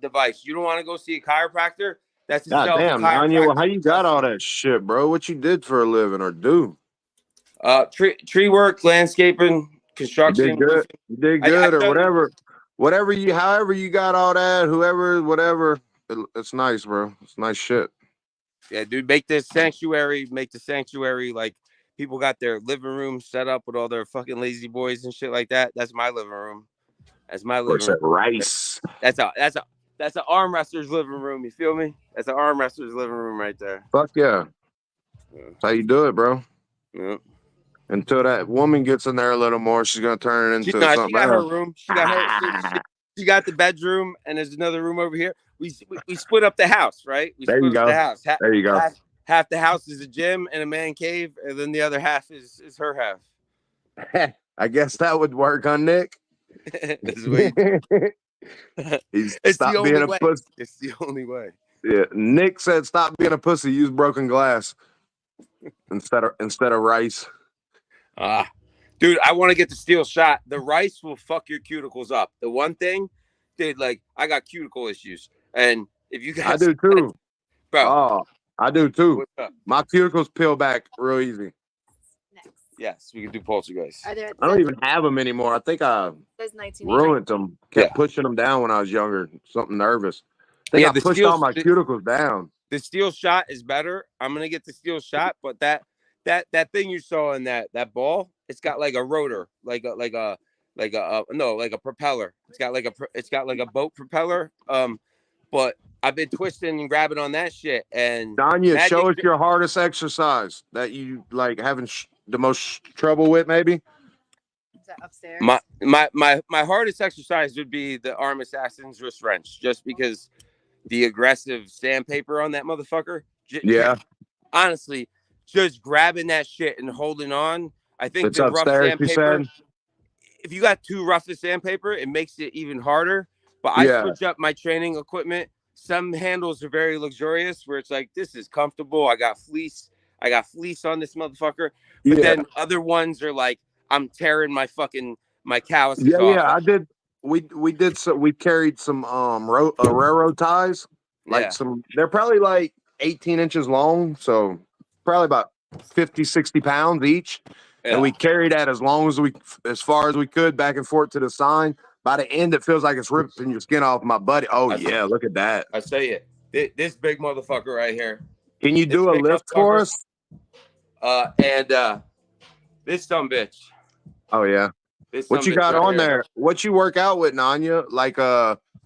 device. You don't want to go see a chiropractor? That's God damn, Anya, well, how you got all that shit, bro? What you did for a living or do? Tree work, landscaping, construction. You did good. You did good, or whatever. However you got all that, whatever. It's nice, bro. It's nice shit. Yeah, dude, make the sanctuary like people got their living room set up with all their fucking lazy boys and shit like that. That's my living room. That's my living room. Rice. That's an arm wrestler's living room. You feel me? That's an arm wrestler's living room right there. Fuck yeah. That's how you do it, bro. Yeah. Until that woman gets in there a little more, she's gonna turn it into something. She got her room. She got the bedroom, and there's another room over here. We split up the house, right? There you go. There you go. Half the house is a gym and a man cave, and then the other half is her half. I guess that would work, huh, Nick? It's stop being a pussy. It's the only way. Yeah, Nick said, "Stop being a pussy. Use broken glass instead of rice." Dude, I want to get the steel shot. The rice will fuck your cuticles up. The one thing, dude, like I got cuticle issues, and if you guys, I do too, bro. Oh, I do too. My cuticles peel back real easy. Yes, we can do poltergeist. I don't even have them anymore. I think I ruined them. Kept pushing them down when I was younger. Something nervous. I pushed all my cuticles down. The steel shot is better. I'm gonna get the steel shot, but that thing you saw in that ball, it's got like a rotor, like a propeller. It's got like a boat propeller. But I've been twisting and grabbing on that shit. And Danya, show us your hardest exercise that you like having the most trouble with, maybe. Is that upstairs? My hardest exercise would be the arm assassin's wrist wrench, just because the aggressive sandpaper on that motherfucker. Yeah. Honestly, just grabbing that shit and holding on. I think it's the rough sandpaper. If you got too rough of sandpaper, it makes it even harder. But I switch up my training equipment. Some handles are very luxurious, where it's like, this is comfortable. I got fleece on this motherfucker. But then other ones are like, I'm tearing my calluses off. Yeah, I did. we did so we carried some railroad ties, like Yeah. some. They're probably like 18 inches long, so probably about 50, 60 pounds each. And we carried that as far as we could back and forth to the sign. By the end, it feels like it's ripping your skin off, my buddy. Oh yeah, look at that. I tell you, this big motherfucker right here. Can you do a lift for us? And this sumbitch. Oh yeah. What you got on there? What you work out with, Nanya? Like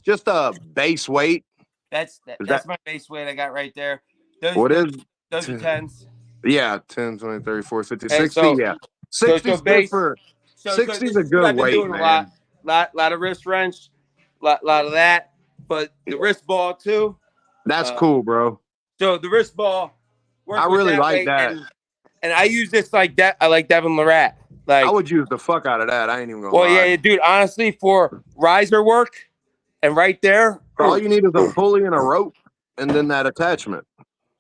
just a base weight? That's my base weight I got right there. Those are 10s. Yeah, 10, 20, 30, 40, 50, 60. Yeah. 60 is base, good 60 is a good weight, man. Lot of wrist wrench, lot of that. But the wrist ball too. That's cool, bro. So the wrist ball. I really like that. And I use this like that. I like Devin Lorette. Like I would use the fuck out of that. I ain't even gonna lie. Well, yeah, dude. Honestly, for riser work, and right there, all you need is a pulley and a rope, and then that attachment.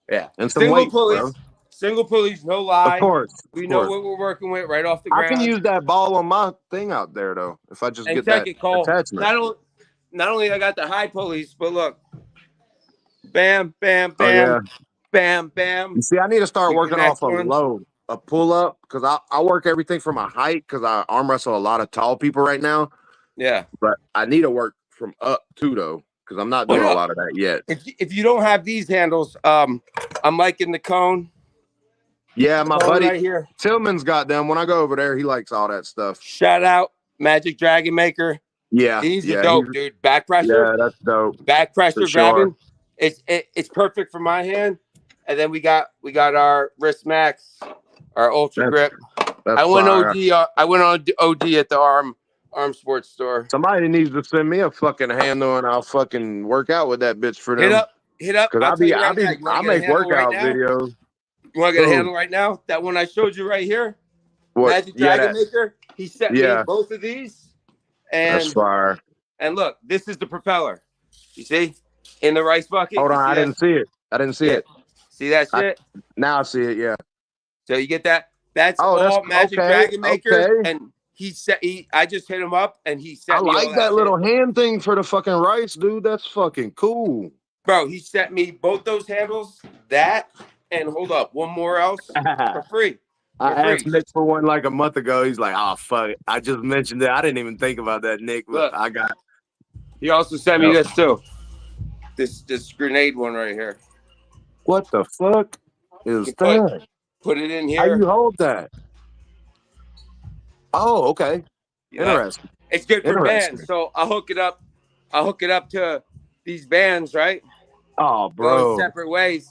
Yeah, and some weight, pulleys. Bro. Single pulleys, no lie. Of course, we know what we're working with right off the ground. I can use that ball on my thing out there though. If I just get that attachment. Not only I got the high pulleys, but look, bam, bam, bam, yeah. bam, bam. You see, I need to start working off a load, a pull up, because I work everything from a height because I arm wrestle a lot of tall people right now. Yeah, but I need to work from up too though, because I'm not doing a lot of that yet. If you don't have these handles, I'm liking the cone. Yeah, my buddy right here. Tillman's got them. When I go over there, he likes all that stuff. Shout out Magic Dragon Maker. Yeah, these are dope, dude. Back pressure. Yeah, that's dope. Back pressure grabbing. It's perfect for my hand. And then we got our wrist max, our ultra grip. I went on OD at the arm sports store. Somebody needs to send me a fucking handle and I'll fucking work out with that bitch for them. Hit up. Because I make workout videos. You want to get a handle right now? That one I showed you right here. Magic Dragon Maker. He set me both of these. And that's fire. And look, this is the propeller. You see? In the rice bucket. Hold on, I didn't see it. See that shit? Now I see it, yeah. So you get that? That's all Magic Dragon Maker. And I just hit him up and he set me I like that little hand thing for the fucking rice, dude. That's fucking cool. Bro, he sent me both those handles, that, and hold up, one more else for free. I asked Nick for one like a month ago. He's like, "Oh fuck it, I just mentioned it. I didn't even think about that, Nick." But look, I got. He also sent me this too. This grenade one right here. What the fuck is that? Put it in here. How you hold that? Oh, okay. Interesting. It's good for bands. So I'll hook it up. I'll hook it up to these bands, right? Oh, bro. Going separate ways.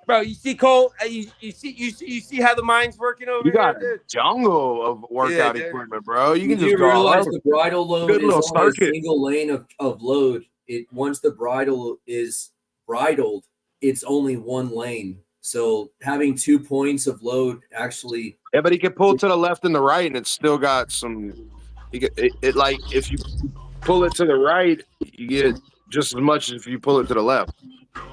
Bro, you see Cole? You see how the mind's working over here? You got a jungle of workout equipment, bro. You can just realize the bridle load is on a single lane of load. Once the bridle is bridled, it's only one lane. So having 2 points of load actually. Yeah, but he can pull to the left and the right, and it's still got some. It like if you pull it to the right, you get just as much as if you pull it to the left.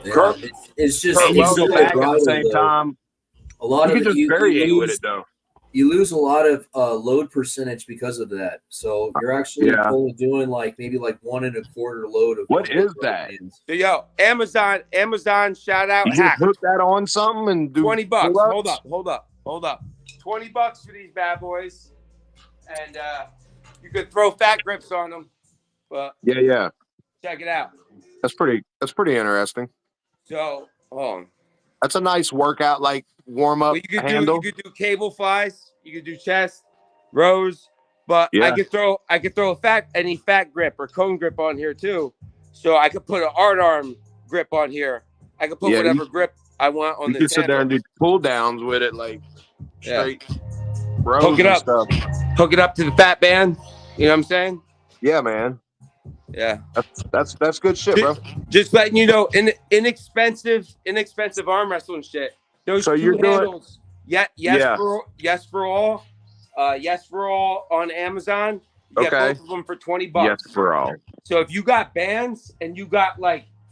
Yeah, it's just at the same time. A lot you of can just variate with it though. You lose a lot of load percentage because of that. So you're actually only doing maybe 1 1/4 load of. What is that? So yo, Amazon, shout out. You just hook that on something and do $20. Hold up. $20 for these bad boys, and you could throw fat grips on them. But yeah. Check it out. That's pretty interesting. So, that's a nice workout, like warm up handle. You could do cable flies. You could do chest, rows. But I could throw any fat grip or cone grip on here too. So I could put an art arm grip on here. I could put whatever grip I want on this. You can sit there and do pull downs with it, like straight. Hook it up. Hook it up to the fat band. You know what I'm saying? Yeah, man. Yeah, that's good shit, bro. Just letting you know, inexpensive arm wrestling shit. Those two handles, yes for all on Amazon. You get both of them for $20. Yes for all. So if you got bands and you got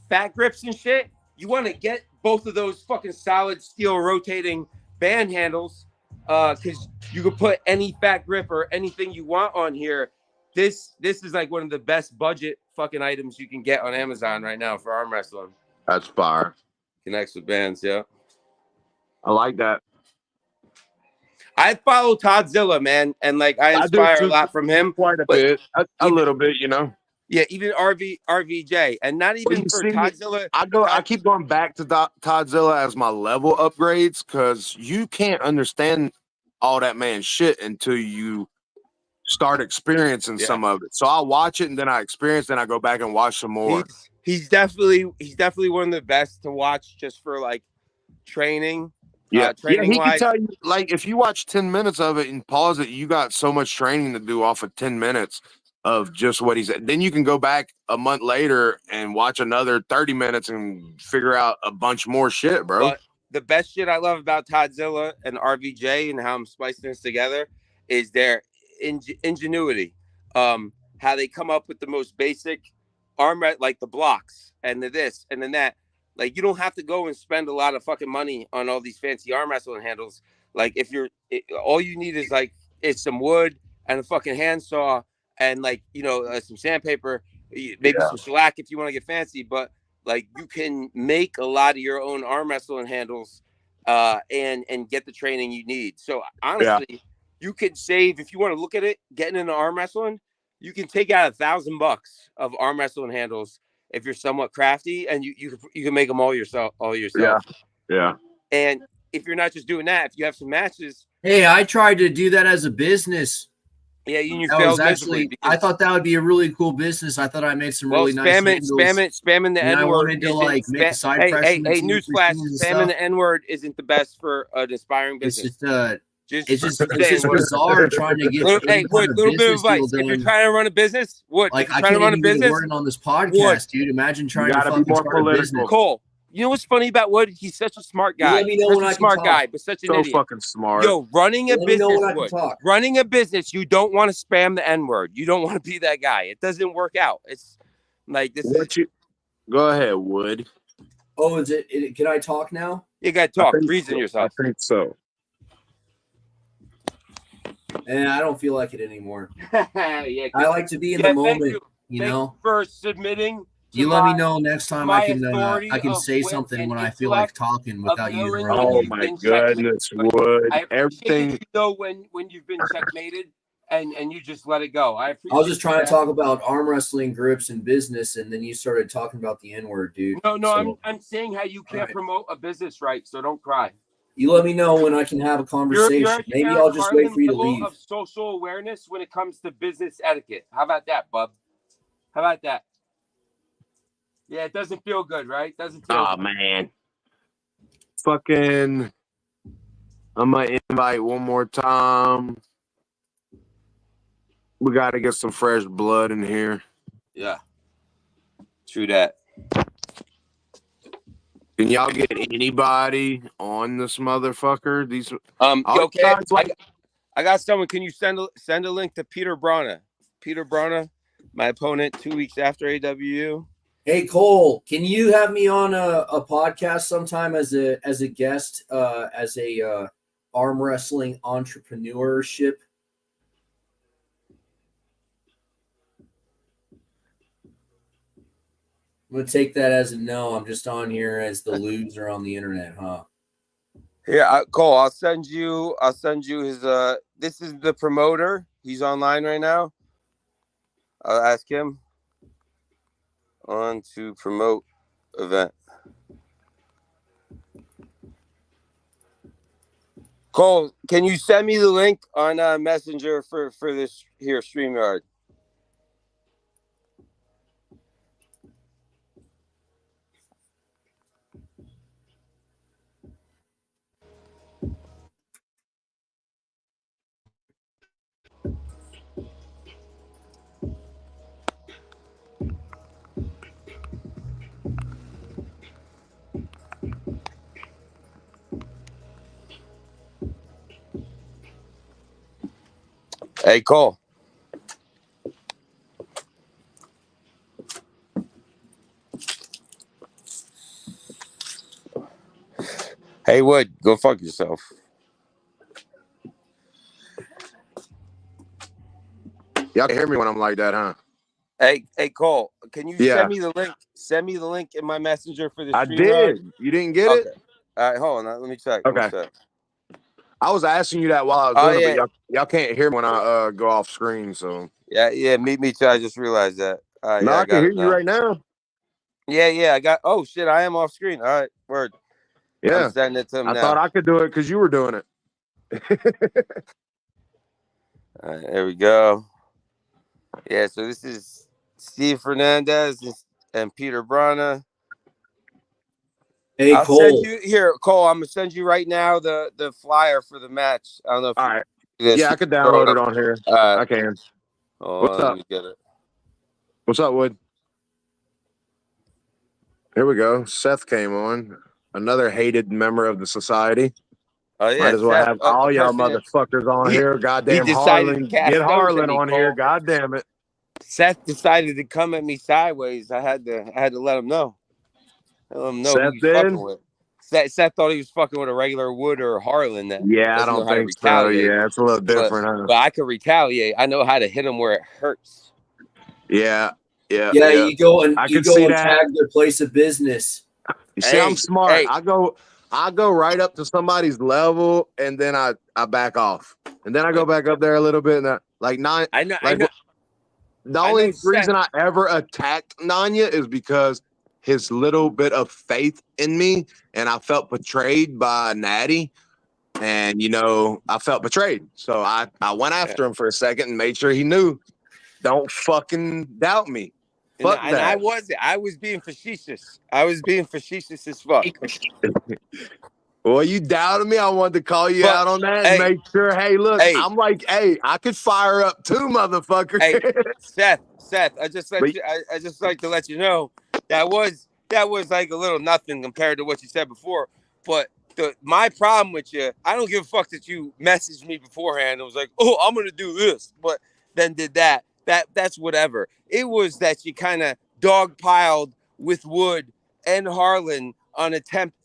fat grips and shit, you want to get both of those fucking solid steel rotating band handles, because you could put any fat grip or anything you want on here. this is like one of the best budget fucking items you can get on Amazon right now for arm wrestling. That's fire. Connects with bands, yeah. I like that. I follow Toddzilla, man, and like I do inspire a too, lot from him. quite a but bit, a even- little bit, you know. Yeah, even RVJ, and not even you for see, Toddzilla. I keep going back to Toddzilla as my level upgrades because you can't understand all that man shit until you start experiencing some of it. So I watch it and then I experience, then I go back and watch some more. He's definitely one of the best to watch just for like training. Yeah, training he wise. can tell you, like, if you watch 10 minutes of it and pause it, you got so much training to do off of 10 minutes of just what he's at. Then you can go back a month later and watch another 30 minutes and figure out a bunch more shit, bro. But the best shit I love about Toddzilla and RVJ and how I'm splicing this together is their ingenuity. How they come up with the most basic arm, like the blocks and the this and then that. Like, you don't have to go and spend a lot of fucking money on all these fancy arm wrestling handles. Like, all you need is like some wood and a fucking handsaw and like, you know, some sandpaper, maybe some shellac if you want to get fancy. But like, you can make a lot of your own arm wrestling handles, and get the training you need. So honestly, you could save, if you want to look at it, getting into arm wrestling, you can take out $1,000 of arm wrestling handles if you're somewhat crafty, and you can make them all yourself. Yeah. And if you're not just doing that, if you have some matches. Hey, I tried to do that as a business. Yeah, you failed miserably. I thought that would be a really cool business. I thought I made some really nice spamming the N-word. I wanted to like make a side press. Hey, newsflash, spamming the N-word isn't the best for an aspiring business. It's just bizarre trying to get. Hey, Wood, little bit of advice. If you're trying to run a business, Wood, like I can't can't even get a business, word on this podcast, dude. Imagine trying to be more start a business. Cole, you know what's funny about Wood? He's such a smart guy. But such an idiot. Fucking smart. Yo, running a business, Wood. Running a business, you don't want to spam the N-word. You don't want to be that guy. It doesn't work out. It's like this. Go ahead, Wood. Oh, is it? Can I talk now? You got to talk. Reason yourself. I think so. And I don't feel like it anymore. I like to be in the moment, you know. For submitting. You let me know next time I can say something when I feel like talking without using. Oh my goodness, Wood! Everything. You know when you've been checkmated and you just let it go. I was just trying to talk about arm wrestling grips and business, and then you started talking about the N-word, dude. No, I'm saying how you can't promote a business right, so don't cry. You let me know when I can have a conversation. Maybe I'll just wait for you to leave. Of social awareness when it comes to business etiquette. How about that, bub? How about that? Yeah, it doesn't feel good, right? Doesn't feel good. Man. Fucking. I'm gonna invite one more time. We gotta get some fresh blood in here. Yeah. True that. Can y'all get anybody on this motherfucker? These okay. I got someone. Can you send a link to Peter Brana? Peter Brana, my opponent 2 weeks after AWU. Hey Cole, can you have me on a podcast sometime as a guest, as a arm wrestling entrepreneurship? I'm gonna take that as a no. I'm just on here as the lewds are on the internet, huh? Yeah, Cole, I'll send you his this is the promoter. He's online right now. I'll ask him on to promote event. Cole, can you send me the link on Messenger for this here StreamYard? Hey, Cole. Hey, Wood, go fuck yourself. Y'all can hear me when I'm like that, huh? Hey, Cole, can you Yeah. send me the link? Send me the link in my messenger for the I stream. did. You didn't get Okay. it? All right, hold on. Let me check. Okay. I was asking you that while I was doing it, but y'all can't hear me when I go off screen. So yeah, me too. I just realized that. no, Yeah, I can hear you right now. Yeah, I got. Oh shit, I am off screen. All right, word. Yeah, I'm sending it to him I now. thought I could do it because you were doing it. All right, there we go. Yeah, so this is Steve Fernandez and Peter Brana. Hey, I'll Cole. send you here, Cole. I'm gonna send you right now the flyer for the match. I don't know if all right. Yeah, I could download it on here. I can. What's up? Let me get it. What's up, Wood? Here we go. Seth came on. Another hated member of the society. Oh yeah, might as well Seth, have all y'all motherfuckers on here. Goddamn Harlan. Get Harlan on here. God damn it. Seth decided to come at me sideways. I had to let him know. Let him know Seth who he's did? fucking with. Seth thought he was fucking with a regular Wood or Harlan that Yeah, I doesn't know don't how to think so. retaliate. Yeah, it's a little different, huh? But I can retaliate. I know how to hit him where it hurts. Yeah. You go and I can see that. tag their place of business. You see, I'm smart. I go right up to somebody's level, and then I back off, and then I go back up there a little bit, and I know. The only reason I ever attacked Nanya is because his little bit of faith in me, and I felt betrayed by Natty, and I felt betrayed, so I went after him for a second and made sure he knew. Don't fucking doubt me. Fuck that. And I was being facetious. I was being facetious as fuck. Well, you doubted me. I wanted to call you out on that and make sure. Hey, look, I'm like, I could fire up too, motherfucker. Hey, Seth, I just like to let you know that was like a little nothing compared to what you said before. But my problem with you, I don't give a fuck that you messaged me beforehand and was like, oh, I'm gonna do this, but then did that. That's whatever. It was that you kind of dogpiled with Wood and Harlan on an attempt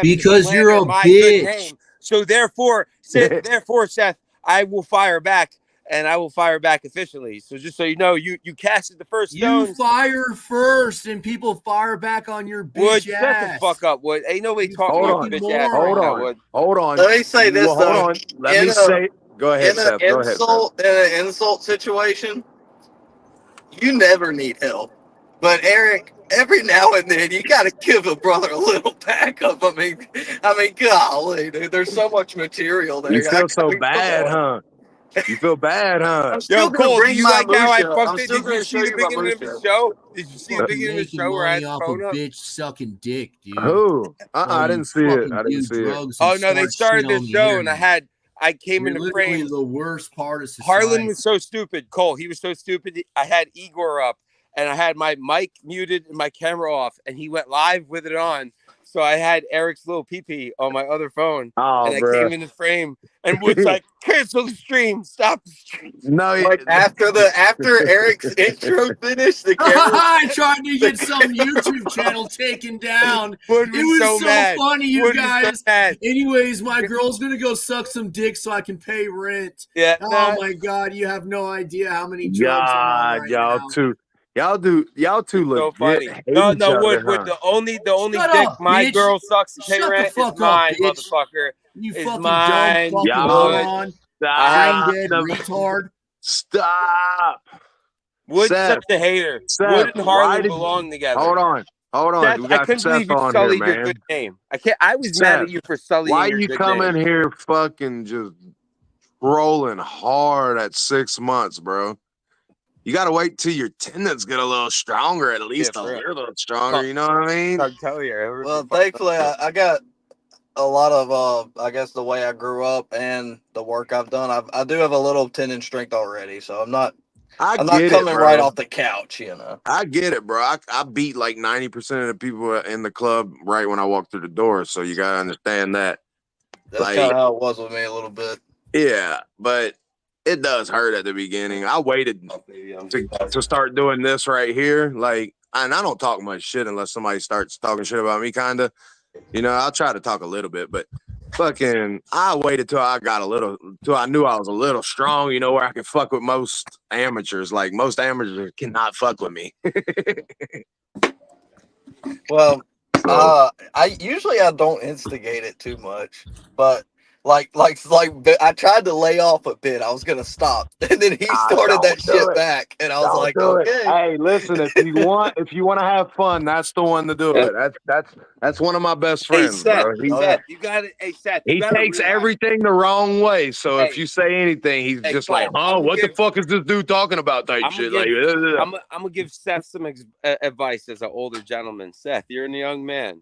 because you're a bitch. So therefore, Seth, I will fire back, and I will fire back efficiently. So just so you know, you casted the first stone. You fire first, and people fire back on your bitch Wood, ass. shut the fuck up, Wood. Ain't nobody talking about bitch ass right now, Wood. Hold on. Let me say this though. Hold on. Let me say. Go ahead, Seth. Go ahead, Seth. In an insult situation, you never need help. But Eric, every now and then you got to give a brother a little backup. I mean, golly, dude, there's so much material there. You feel so bad, huh? You feel bad, huh? I'm still Cole, bring do you my like how I Musha. fucked I'm it? still Did you see the beginning of the show? Did you see the beginning of the show where I had the phone up? Bitch sucking dick, dude. Who? I didn't see it. I didn't see it. Oh no, they started this show, and I came into frame. The worst part of society. Harlan was so stupid. Cole, he was so stupid. I had Igor up, and I had my mic muted and my camera off, and he went live with it on. So I had Eric's little pee-pee on my other phone, and I came into frame, and Wood's like, "Cancel the stream, stop the stream." No, like after Eric's intro finished, the camera. I tried to get some YouTube channel taken down. Wood it was so funny, you Wood guys. So anyways, my girl's gonna go suck some dick so I can pay rent. Yeah. Oh my god, you have no idea how many drugs I'm on right y'all now. too. Y'all too look so funny. No, Wood. The only Shut dick up, my bitch. girl sucks to pay Shut rent the fuck is mine, up, bitch. motherfucker. You is fucking mine. dumb fucking moron. Stop. Dead retard. Stop. Wood's such a hater. Seth, Wood and Harlan belong together. Hold on. Seth, We got I couldn't Seth believe you on sullied here, your good name. I was mad at you for sullying why your you good come name. in here fucking just rolling hard at 6 months, bro? You got to wait till your tendons get a little stronger, at least a little stronger. You know what I mean? I'll tell you. Well, thankfully, I got a lot of, I guess, the way I grew up and the work I've done. I do have a little tendon strength already, so I'm not coming right off the couch, you know. I get it, bro. I beat like 90% of the people in the club right when I walked through the door, so you got to understand that. That's kind of how it was with me a little bit. Yeah, but it does hurt at the beginning. I waited to start doing this right here. And I don't talk much shit unless somebody starts talking shit about me, kind of. I'll try to talk a little bit, but fucking, I waited till I got till I knew I was a little strong, you know, where I could fuck with most amateurs. Like most amateurs cannot fuck with me. Well, So I don't instigate it too much, but I tried to lay off a bit. I was gonna stop, and then he started don't that do shit it. back, and I was Don't like, do it. okay. Hey, listen, if you want to have fun, that's the one to do it. That's one of my best Hey friends, Seth, bro. Oh yeah. Seth, you got it. Hey Seth, you He got to takes realize. everything the wrong way. So if Hey, you say anything, he's hey, just like, Cole, "Huh? What the fuck is this dude talking about?" Type I'm gonna shit. give, Like, I'm gonna give Seth some advice as an older gentleman. Seth, you're a young man.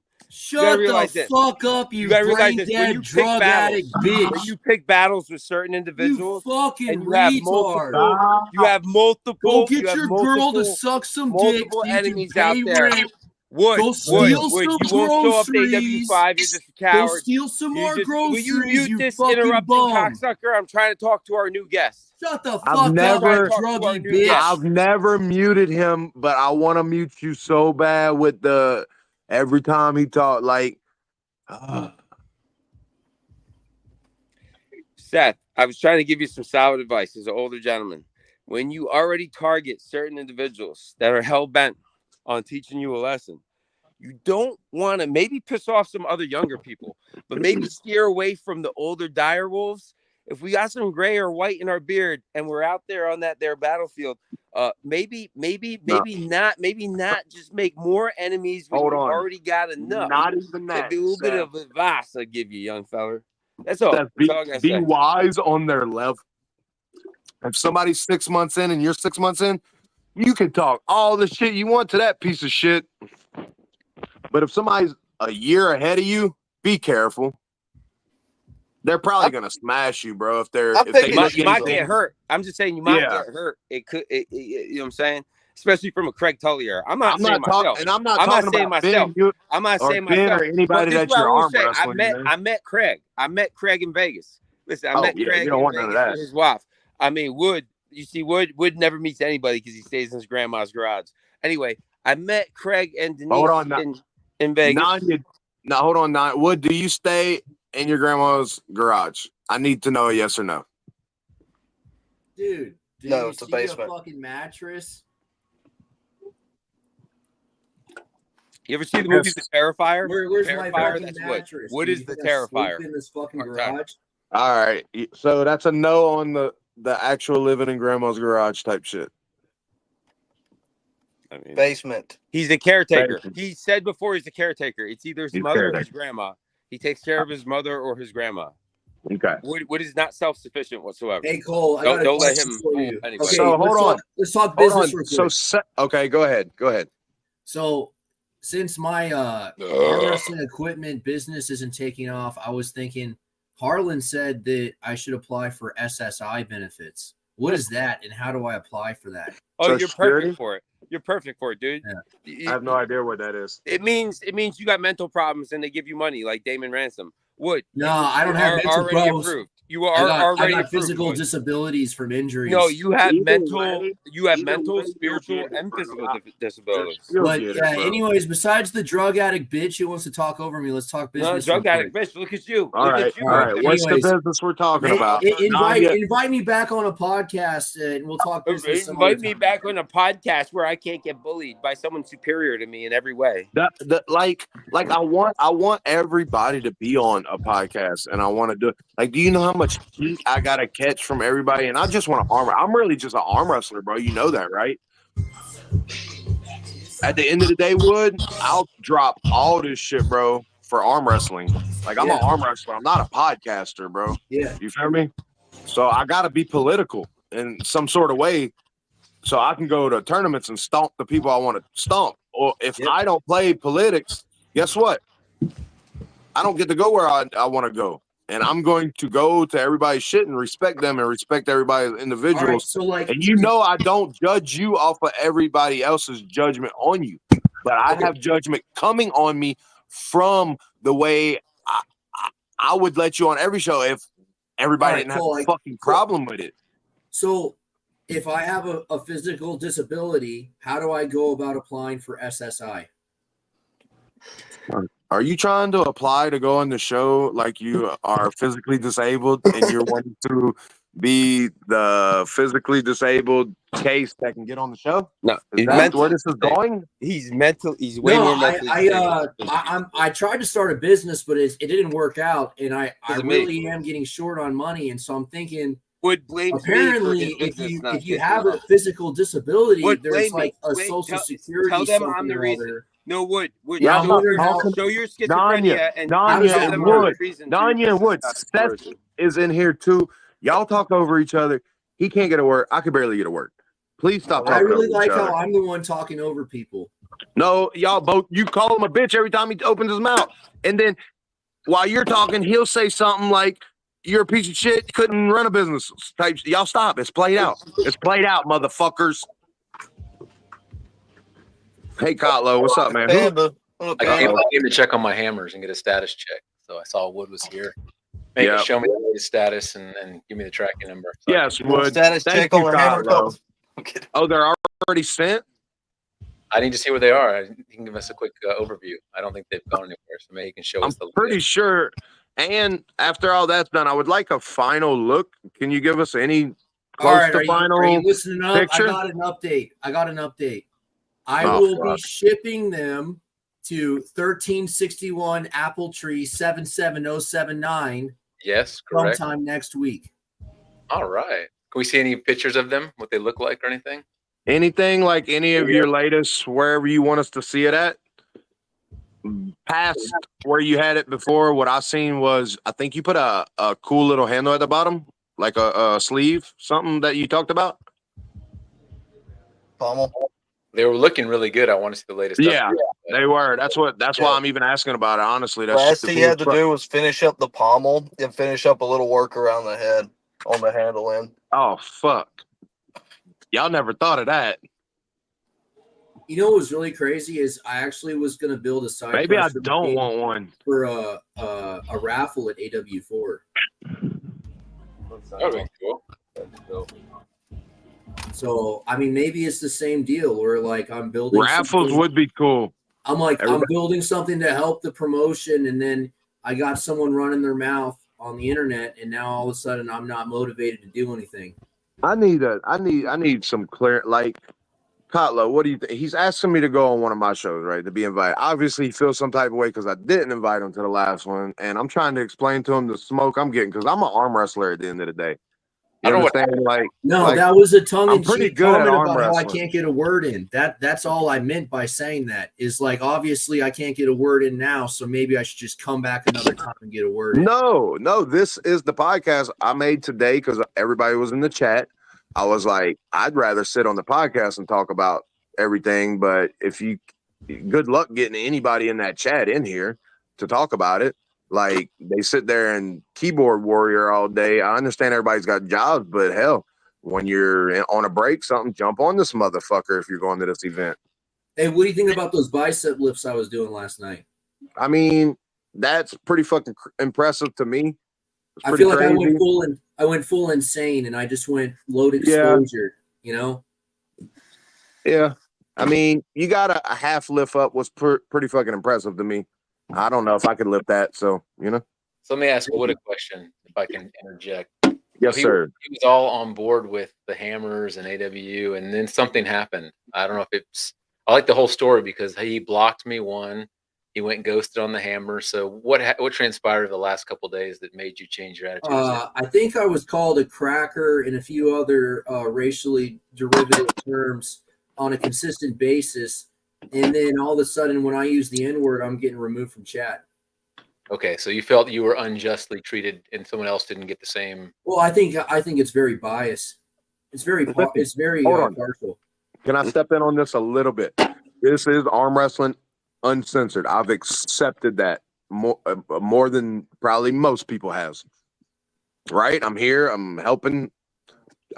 You gotta Shut the realize this. fuck up, You you gotta realize brain this. When dead you pick drug addict battles, when bitch. you pick battles with certain You individuals, fucking and you have retard. Go you get have your girl to multiple, suck some dick multiple so you can enemies out pay there. rent. Would, Go would, steal would. some You won't show up to groceries. AW5. You're just a Go coward. steal some You more just, will you groceries, mute you this fucking interrupting bum. cocksucker? I'm trying to talk to our new guest. Shut the I've fuck up, you never, Talk to our druggy new guest. bitch. I've never muted him, but I want to mute you so bad with the every time he talk. Like, Seth, I was trying to give you some solid advice as an older gentleman. When you already target certain individuals that are hell bent on teaching you a lesson, you don't want to maybe piss off some other younger people, but maybe steer away from the older dire wolves. If we got some gray or white in our beard and we're out there on that their battlefield, maybe no, not just make more enemies when hold you on, already got enough. not even that. Maybe a little bit Seth, of advice I'll give you, young feller. That's all. Seth, That's all I gotta be say. wise on their level. If somebody's 6 months in and you're 6 months in, you can talk all the shit you want to that piece of shit. But if somebody's a year ahead of you, be careful. They're probably gonna smash you, bro. If they You look might anything. get hurt. I'm just saying you might Yeah, get hurt. It could, you know what I'm saying? Especially from a Craig Tullier. I'm not I'm saying not talking, myself. and I'm not I'm not talking saying about Ben myself. and you I'm not or saying Ben or myself. But anybody this is that what I you're will arm say. wrestling. You know? I met Craig. I met Craig in Vegas. Listen, I Oh met yeah, you Craig don't in want none of Vegas that. with his wife. I mean, Wood. You see, Wood never meets anybody because he stays in his grandma's garage. Anyway, I met Craig and Hold Denise on, in Vegas. now hold on, Nine. Wood, do you stay in your grandma's garage? I need to know a yes or no. Dude, do No, you it's a see a basement. fucking mattress? You ever see the movie The Terrifier? Where's The my Terrifier. fucking That's mattress? Wood Do is you the think I sleep Terrifier. in this fucking Hard time. garage? All right, so that's a no on the actual living in grandma's garage type shit. I mean, Basement. he's a caretaker. Basement. He said before he's a caretaker. It's either his He's mother or his caretaker. grandma. He takes care of his mother or his grandma. Okay. Wood is not self-sufficient whatsoever. Hey Cole, I got a Don't let question him for fool you. anybody. Okay, So hold let's talk Hold business on. real So quick. okay, go ahead. Go ahead. So since my arm wrestling equipment business isn't taking off, I was thinking Harlan said that I should apply for SSI benefits. What is that, and how do I apply for that? Oh, Social you're Security? perfect for it. You're perfect for it, dude. Yeah. I have no idea what that is. It means you got mental problems and they give you money like Damon Ransom. Wood. No, I don't have are mental already problems. approved. You I are got already approved. physical Wood. disabilities from injuries. No, you have Either mental, way, spiritual, you'll get it, and bro. physical disabilities. You'll But get yeah, it, bro. anyways, besides the drug addict bitch who wants to talk over me, let's talk No, business. drug real addict, quick. bitch. Look at you. All Look right, at you. all right. What's the Anyways, business we're talking about? Invite me back on a podcast and we'll talk business. Invite me back on a podcast where I can't get bullied by someone superior to me in every way. Like I want everybody to be on a podcast, and I want to do it. Like, do you know how much heat I gotta catch from everybody? And I just want to arm. I'm really just an arm wrestler, bro. You know that, right? At the end of the day, Wood, I'll drop all this shit, bro, for arm wrestling. Like, I'm an arm wrestler. I'm not a podcaster, bro. Yeah. You feel me? So I gotta be political in some sort of way, so I can go to tournaments and stomp the people I want to stomp. Or if I don't play politics, guess what? I don't get to go where I want to go. And I'm going to go to everybody's shit and respect them and respect everybody as individuals. Right, so like, and you know, I don't judge you off of everybody else's judgment on you, but I have judgment coming on me from the way I would let you on every show if everybody didn't have a fucking problem with it. So if I have a physical disability, how do I go about applying for SSI? All Are you trying to apply to go on the show like you are physically disabled and you're wanting to be the physically disabled case that can get on the show? No, Is he's that mentally where this is disabled. going? He's mental. He's way No, more mentally disabled. I tried to start a business, but it didn't work out, and I Doesn't make- really am getting short on money, and so I'm thinking. Wood blames Apparently, me for his business not if you taking have a off. physical disability, Wood, there's blame like me. a Wait, social security. tell them something I'm the or reason. other. No, Wood. Yeah, I'm show, wondering how. show your schizophrenia Danya, and Danya that tell them and I'm Wood. the reason for your Danya and business Wood. not Seth flourishing. is in here too. Y'all talk over each other. He can't get a word. I could barely get a word. Please stop I talking really over like each other. how I'm the one talking over people. No, y'all both. You call him a bitch every time he opens his mouth, and then while you're talking, he'll say something like, "You're a piece of shit. Couldn't run a business." Type. Y'all stop. It's played out. It's played out, motherfuckers. Hey, Kotlo, what's up, man? Panda. I came to check on my hammers and get a status check. So I saw Wood was here. Make it show me the latest status and give me the tracking number. So Yes, Wood. Status Thank check you, on the hammer. Kotlo. Oh, they're already sent? I need to see where they are. He can give us a quick overview. I don't think they've gone anywhere, so maybe he can show us the Pretty sure. And after all that's done, I would like a final look. Can you give us any close to final are you listening up? picture? I got an update. I will be shipping them to 1361 Apple Tree 77079. Yes, correct. Sometime next week. All right. Can we see any pictures of them, what they look like or anything? Anything like any of your latest, wherever you want us to see it at? Past where you had it before, what I seen was, I think you put a cool little handle at the bottom, like a sleeve, something that you talked about. Pommel. They were looking really good. I want to see the latest. Yeah, they were. That's why I'm even asking about it. Honestly, that's last he had to do was finish up the pommel and finish up a little work around the head on the handle end. Oh fuck! Y'all never thought of that. You know what was really crazy is I actually was going to build a side. Maybe I don't want one for a raffle at AWU4. That would be cool. So I mean, maybe it's the same deal where like I'm building raffles would be cool. I'm building something to help the promotion, and then I got someone running their mouth on the internet, and now all of a sudden I'm not motivated to do anything. I need some clear, like, Kotlo, what do you think? He's asking me to go on one of my shows, right? To be invited. Obviously, he feels some type of way because I didn't invite him to the last one, and I'm trying to explain to him the smoke I'm getting because I'm an arm wrestler at the end of the day. You understand? That was a tongue-in-cheek comment about how I wrestling. can't get a word in. That's all I meant by saying that. Is like, obviously I can't get a word in now, so maybe I should just come back another time and get a word in. No, this is the podcast I made today because everybody was in the chat. I was like, I'd rather sit on the podcast and talk about everything, but good luck getting anybody in that chat in here to talk about it. Like, they sit there and keyboard warrior all day. I understand everybody's got jobs, but hell, when you're on a break, jump on this motherfucker if you're going to this event. Hey, what do you think about those bicep lifts I was doing last night? I mean, that's pretty fucking impressive to me. I feel like I went full insane, and I just went load exposure, you know? Yeah. I mean, you got a half lift up was pretty fucking impressive to me. I don't know if I could lift that, so, you know. So let me ask Wood a question, if I can interject. Yes, sir. He was all on board with the hammers and AWU, and then something happened. I don't know if I like the whole story because he blocked me one. He went and ghosted on the hammer. So what transpired over the last couple of days that made you change your attitude? I think I was called a cracker and a few other racially derivative terms on a consistent basis. And then all of a sudden, when I use the N-word, I'm getting removed from chat. Okay, so you felt you were unjustly treated, and someone else didn't get the same. Well, I think it's very biased. It's very partial. Can I step in on this a little bit? This is arm wrestling uncensored. I've accepted that more than probably most people have. Right? I'm here. I'm helping.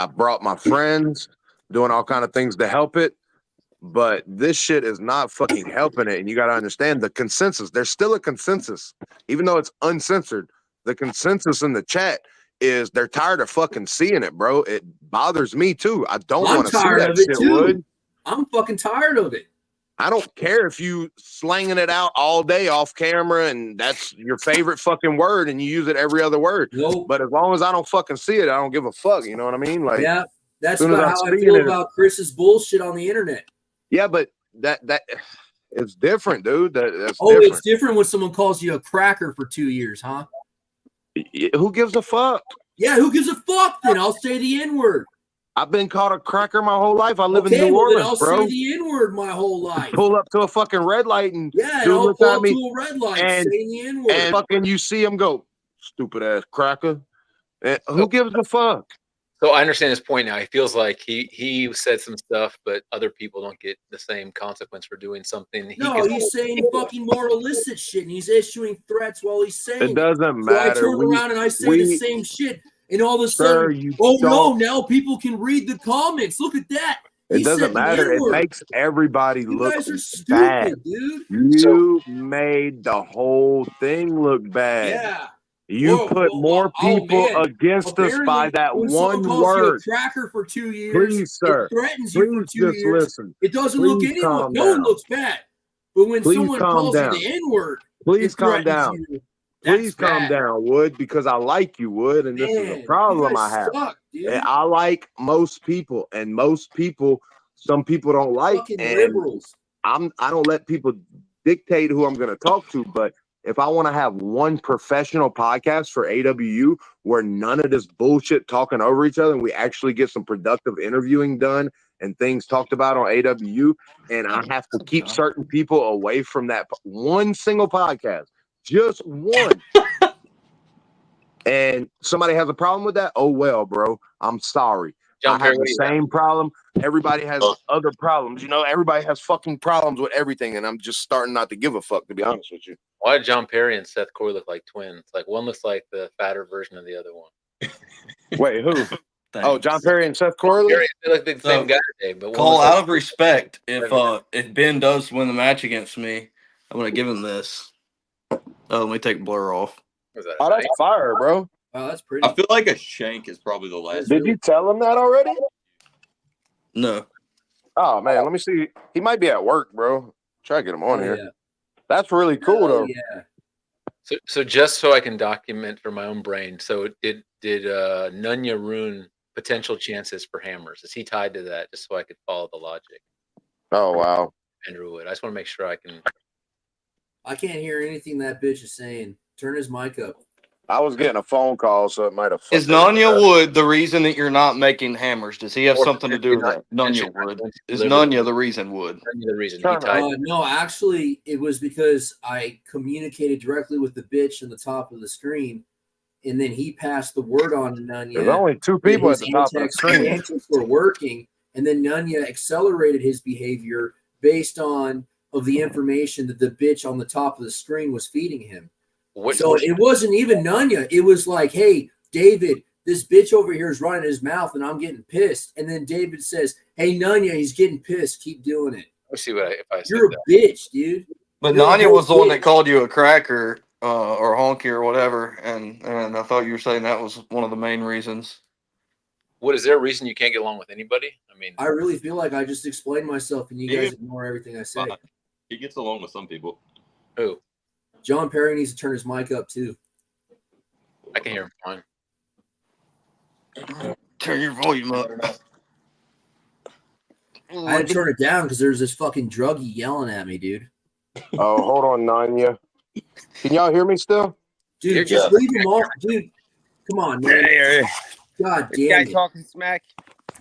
I brought my friends, doing all kind of things to help it. But this shit is not fucking helping it. And you got to understand the consensus. There's still a consensus. Even though it's uncensored, the consensus in the chat is they're tired of fucking seeing it, bro. It bothers me too. I don't want to see that shit, Wood. I'm fucking tired of it. I don't care if you slanging it out all day off camera and that's your favorite fucking word and you use it every other word. Nope. But as long as I don't fucking see it, I don't give a fuck. You know what I mean? Like, yeah, that's soon as about I'm how I seeing feel it- about Chris's bullshit on the internet. yeah, but that it's different, dude. That's Oh, different. it's different when someone calls you a cracker for 2 years, huh? Who gives a fuck? Yeah, who gives a fuck then? I'll say the N-word. I've been called a cracker my whole life. I live in Okay, New well then Orleans, I'll bro. say the N-word my whole life. Pull up to a fucking red light and Yeah, and dude I'll look pull at up me to a red light and- saying the N-word. and fucking you see him go, stupid ass cracker. And who So- gives a fuck? So I understand his point now. He feels like he said some stuff, but other people don't get the same consequence for doing something. No, he's saying fucking more illicit shit, and he's issuing threats while he's saying It doesn't So I matter. turn around and I say the same shit, and all of a Sir, sudden, you oh no, don't- now people can read the comments. Look at that. It He doesn't said the matter. It N-word. makes everybody You look guys are stupid, bad. dude. You made the whole thing look bad. Yeah. You Whoa, put whoa, more whoa. Oh, people man. against us by Apparently, that when one someone calls you word. a cracker for 2 years, Please, sir. it threatens you for Please 2 just years. listen. It doesn't look Please anyone. calm No one down. looks bad. But when Please someone calm calls down. you the N-word, Please it calm threatens down. you. Please That's calm bad. down, Wood, because I like you, Wood, and this is a Man, problem you I guys have. suck, dude. And I like most people, and most people, some people don't like, Fucking and liberals. I don't let people dictate who I'm going to talk to, but if I want to have one professional podcast for AWU where none of this bullshit talking over each other and we actually get some productive interviewing done and things talked about on AWU, and I have to keep certain people away from that one single podcast, just one. And somebody has a problem with that, oh well, bro. I'm sorry. John I Perry, have the same problem. Everybody has other problems. You know, everybody has fucking problems with everything, and I'm just starting not to give a fuck, to be honest with you. why did John Perry and Seth Corey look like twins? Like one looks like the fatter version of the other one. Wait, who? Oh, John Perry and Seth Corley? Perry, they look like the same So, guy today, but one Cole, looks out like of respect, if Ben does win the match against me, I'm gonna give him this. Oh, let me take blur off. was that? Oh, that's fire, bro. Oh, that's pretty. I feel like a shank is probably the last. Did you tell him that already? No. Oh, man, let me see. He might be at work, bro. Try to get him on Oh, here. yeah. That's really cool, Oh, though. yeah. So just so I can document for my own brain. So did Nunya ruin potential chances for Hammers? Is he tied to that? Just so I could follow the logic. Oh, wow. Andrew Wood. I just want to make sure I can. I can't hear anything that bitch is saying. Turn his mic up. I was getting a phone call, so it might have. Is Nunya Wood the reason that you're not making hammers? Does he have something to do with that? Nunya Wood. Is Nunya the reason, Wood? Nunya the reason he Turn tied. No, actually, it was because I communicated directly with the bitch in the top of the screen, and then he passed the word on to Nunya. There's only two people at the top of the screen. Antics were working, and then Nunya accelerated his behavior based on of the information that the bitch on the top of the screen was feeding him. So it wasn't even Nunya. It was like, hey, David, this bitch over here is running his mouth and I'm getting pissed. And then David says, hey, Nunya, he's getting pissed. Keep doing it. Let's see what if I said You're a that. bitch, dude. But You're a Nunya was the one that bitch. called you a cracker or honky or whatever, and I thought you were saying that was one of the main reasons. What is there a reason you can't get along with anybody? I mean, I really feel like I just explained myself and you guys ignore everything I say. He gets along with some people. who? John Perry needs to turn his mic up too. I can hear him fine. Turn your volume up. I had to turn it down because there's this fucking druggie yelling at me, dude. Oh, hold on, Nanya. Can y'all hear me still? Dude, You're just good. leave him off. Dude, come on, man. God This guy damn it. talking smack.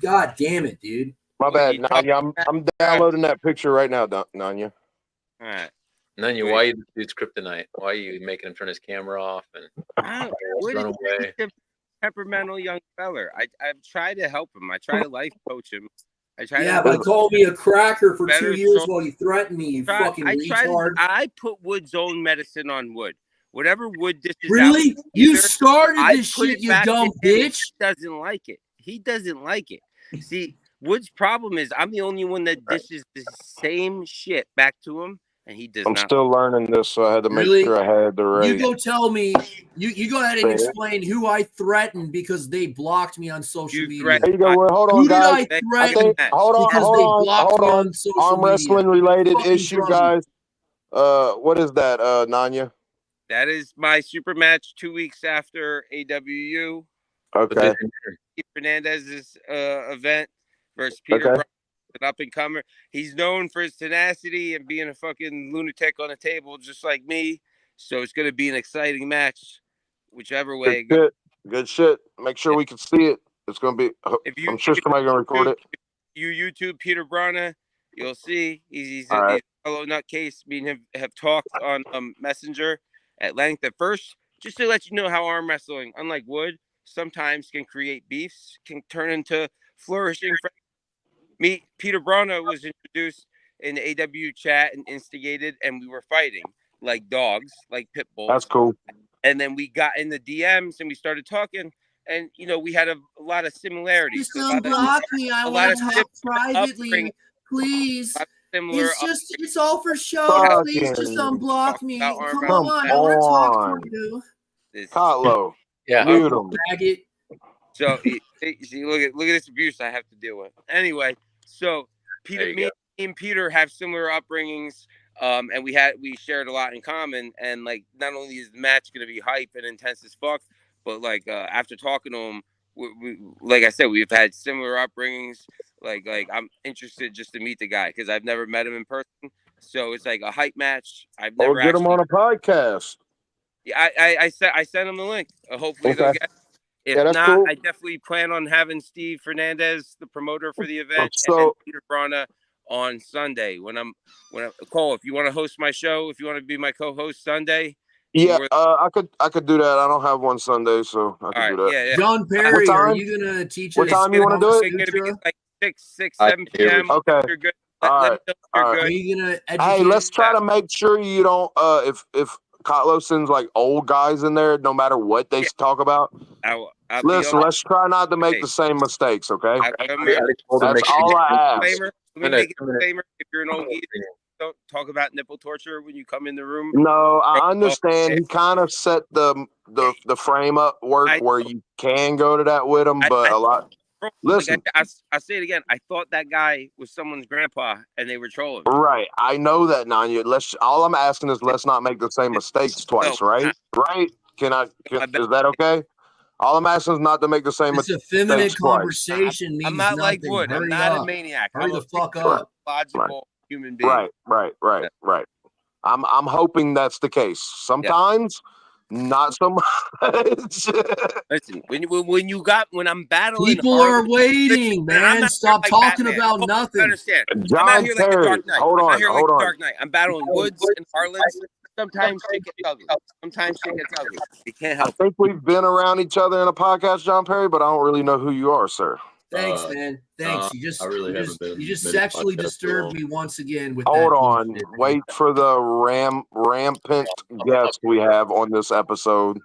God damn it, dude. My bad, you talking Nanya. I'm downloading that picture right now, Nanya. All right. Nunya, why you dude's kryptonite? Why are you making him turn his camera off and What run is away? this temperamental young feller? I've tried to help him. I try to life coach him. I try Yeah, to but call me a cracker for Better 2 years so- while you threaten me, you fucking retard. I put Wood's own medicine on Wood. Whatever Wood dishes Really? out, You either, started I this put shit, it you back to dumb him. bitch. He doesn't like it. He doesn't like it. See, Wood's problem is I'm the only one that dishes the same shit back to him, and he does I'm not. still learning this, so I had to make Really? sure I had the right. You go tell me. You go ahead and explain who I threatened because they blocked me on social You media. threat- There you go. Well, hold on, Who did guys. I I threaten think hold on, because hold they on, blocked hold me on. on social Arm media? wrestling related Fucking issue, drunk. guys. What is that, Nanya? That is my super match 2 weeks after AWU. Okay. Fernandez's event versus Peter Brown, an up and comer. He's known for his tenacity and being a fucking lunatic on a table, just like me. So it's going to be an exciting match, whichever way it goes. Good shit. Make sure we can see it. It's going to be. I'm sure somebody's going to record it. You YouTube Peter Brana, you'll see he's All right. a fellow nutcase. Me and him have talked on Messenger at length. At first, just to let you know how arm wrestling, unlike wood, sometimes can create beefs, can turn into flourishing. Peter Brana was introduced in the AWU chat and instigated, and we were fighting like dogs, like pit bulls. That's cool. And then we got in the DMs and we started talking, and we had a lot of similarities. Just unblock me. I want to talk privately, please. It's all for show. Please just unblock me. Come on, I want to talk to you. Cotlo. Yeah. Mute him. So see, look at this abuse I have to deal with. Anyway, so me and Peter have similar upbringings, and we shared a lot in common. And like, not only is the match going to be hype and intense as fuck, but like after talking to him, we like I said, we've had similar upbringings. Like I'm interested just to meet the guy because I've never met him in person. So it's like a hype match. I've never get him on a podcast. Yeah, I sent him the link. Hopefully they'll get it. If not, cool. I definitely plan on having Steve Fernandez, the promoter for the event, and Peter Brana on Sunday. When Cole, if you want to host my show, if you want to be my co-host Sunday, I could do that. I don't have one Sunday, so I could do that. Yeah. John Perry, are you gonna teach us? What time you want to do it? It's gonna be like 7 p.m. Okay. You're good. All right. Are you gonna educate? Hey, let's try to make sure you don't. If Kotlo sends like old guys in there, no matter what they talk about. Listen, let's try not to make the same mistakes, okay? That's all I ask. Let me make it a disclaimer. If you're an old geek, don't talk about nipple torture when you come in the room. No, I understand. He kind of set the frame up where you can go to that with him, but a lot. Listen, I say it again. I thought that guy was someone's grandpa, and they were trolling. Right, I know that, Nanya. All I'm asking is let's not make the same mistakes twice, right? Right? Is that okay? All I'm asking is not to make the same mistakes twice. It's a feminine conversation. Means I'm not nothing. like Wood. I'm not a maniac. Hurry I'm the fuck up. Logical human being. Right. I'm hoping that's the case. Sometimes, not so much. Listen, when I'm battling, people are waiting, man. Stop talking about nothing. I understand. John I'm out here like the Dark Knight. Hold on. Dark Knight. I'm battling Woods and Harlan's. Sometimes shit gets ugly. You can't help. I think we've been around each other in a podcast, John Perry, but I don't really know who you are, sir. Thanks, man. Thanks. You just sexually disturbed me once again with Hold on. Wait for the rampant guest we have on this episode.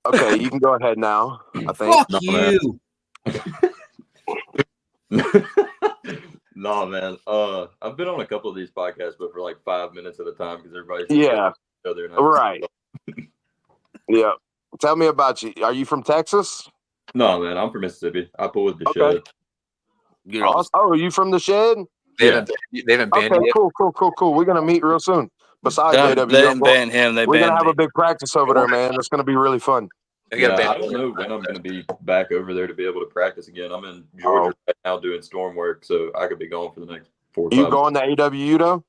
Okay, you can go ahead now. I think. Fuck you. No, man. I've been on a couple of these podcasts, but for like 5 minutes at a time because everybody's each other. Right. Yeah. Tell me about you. Are you from Texas? No, man. I'm from Mississippi. I pull with the shed. Are you from the shed? They haven't banned him yet. Cool. We're gonna meet real soon. Besides AWU, they didn't ban him. We're gonna have a big practice over there, man. It's gonna be really fun. I don't know when I'm going to be back over there to be able to practice again. I'm in Georgia right now doing storm work, so I could be gone for the next 4 or 5 You going to AWU though?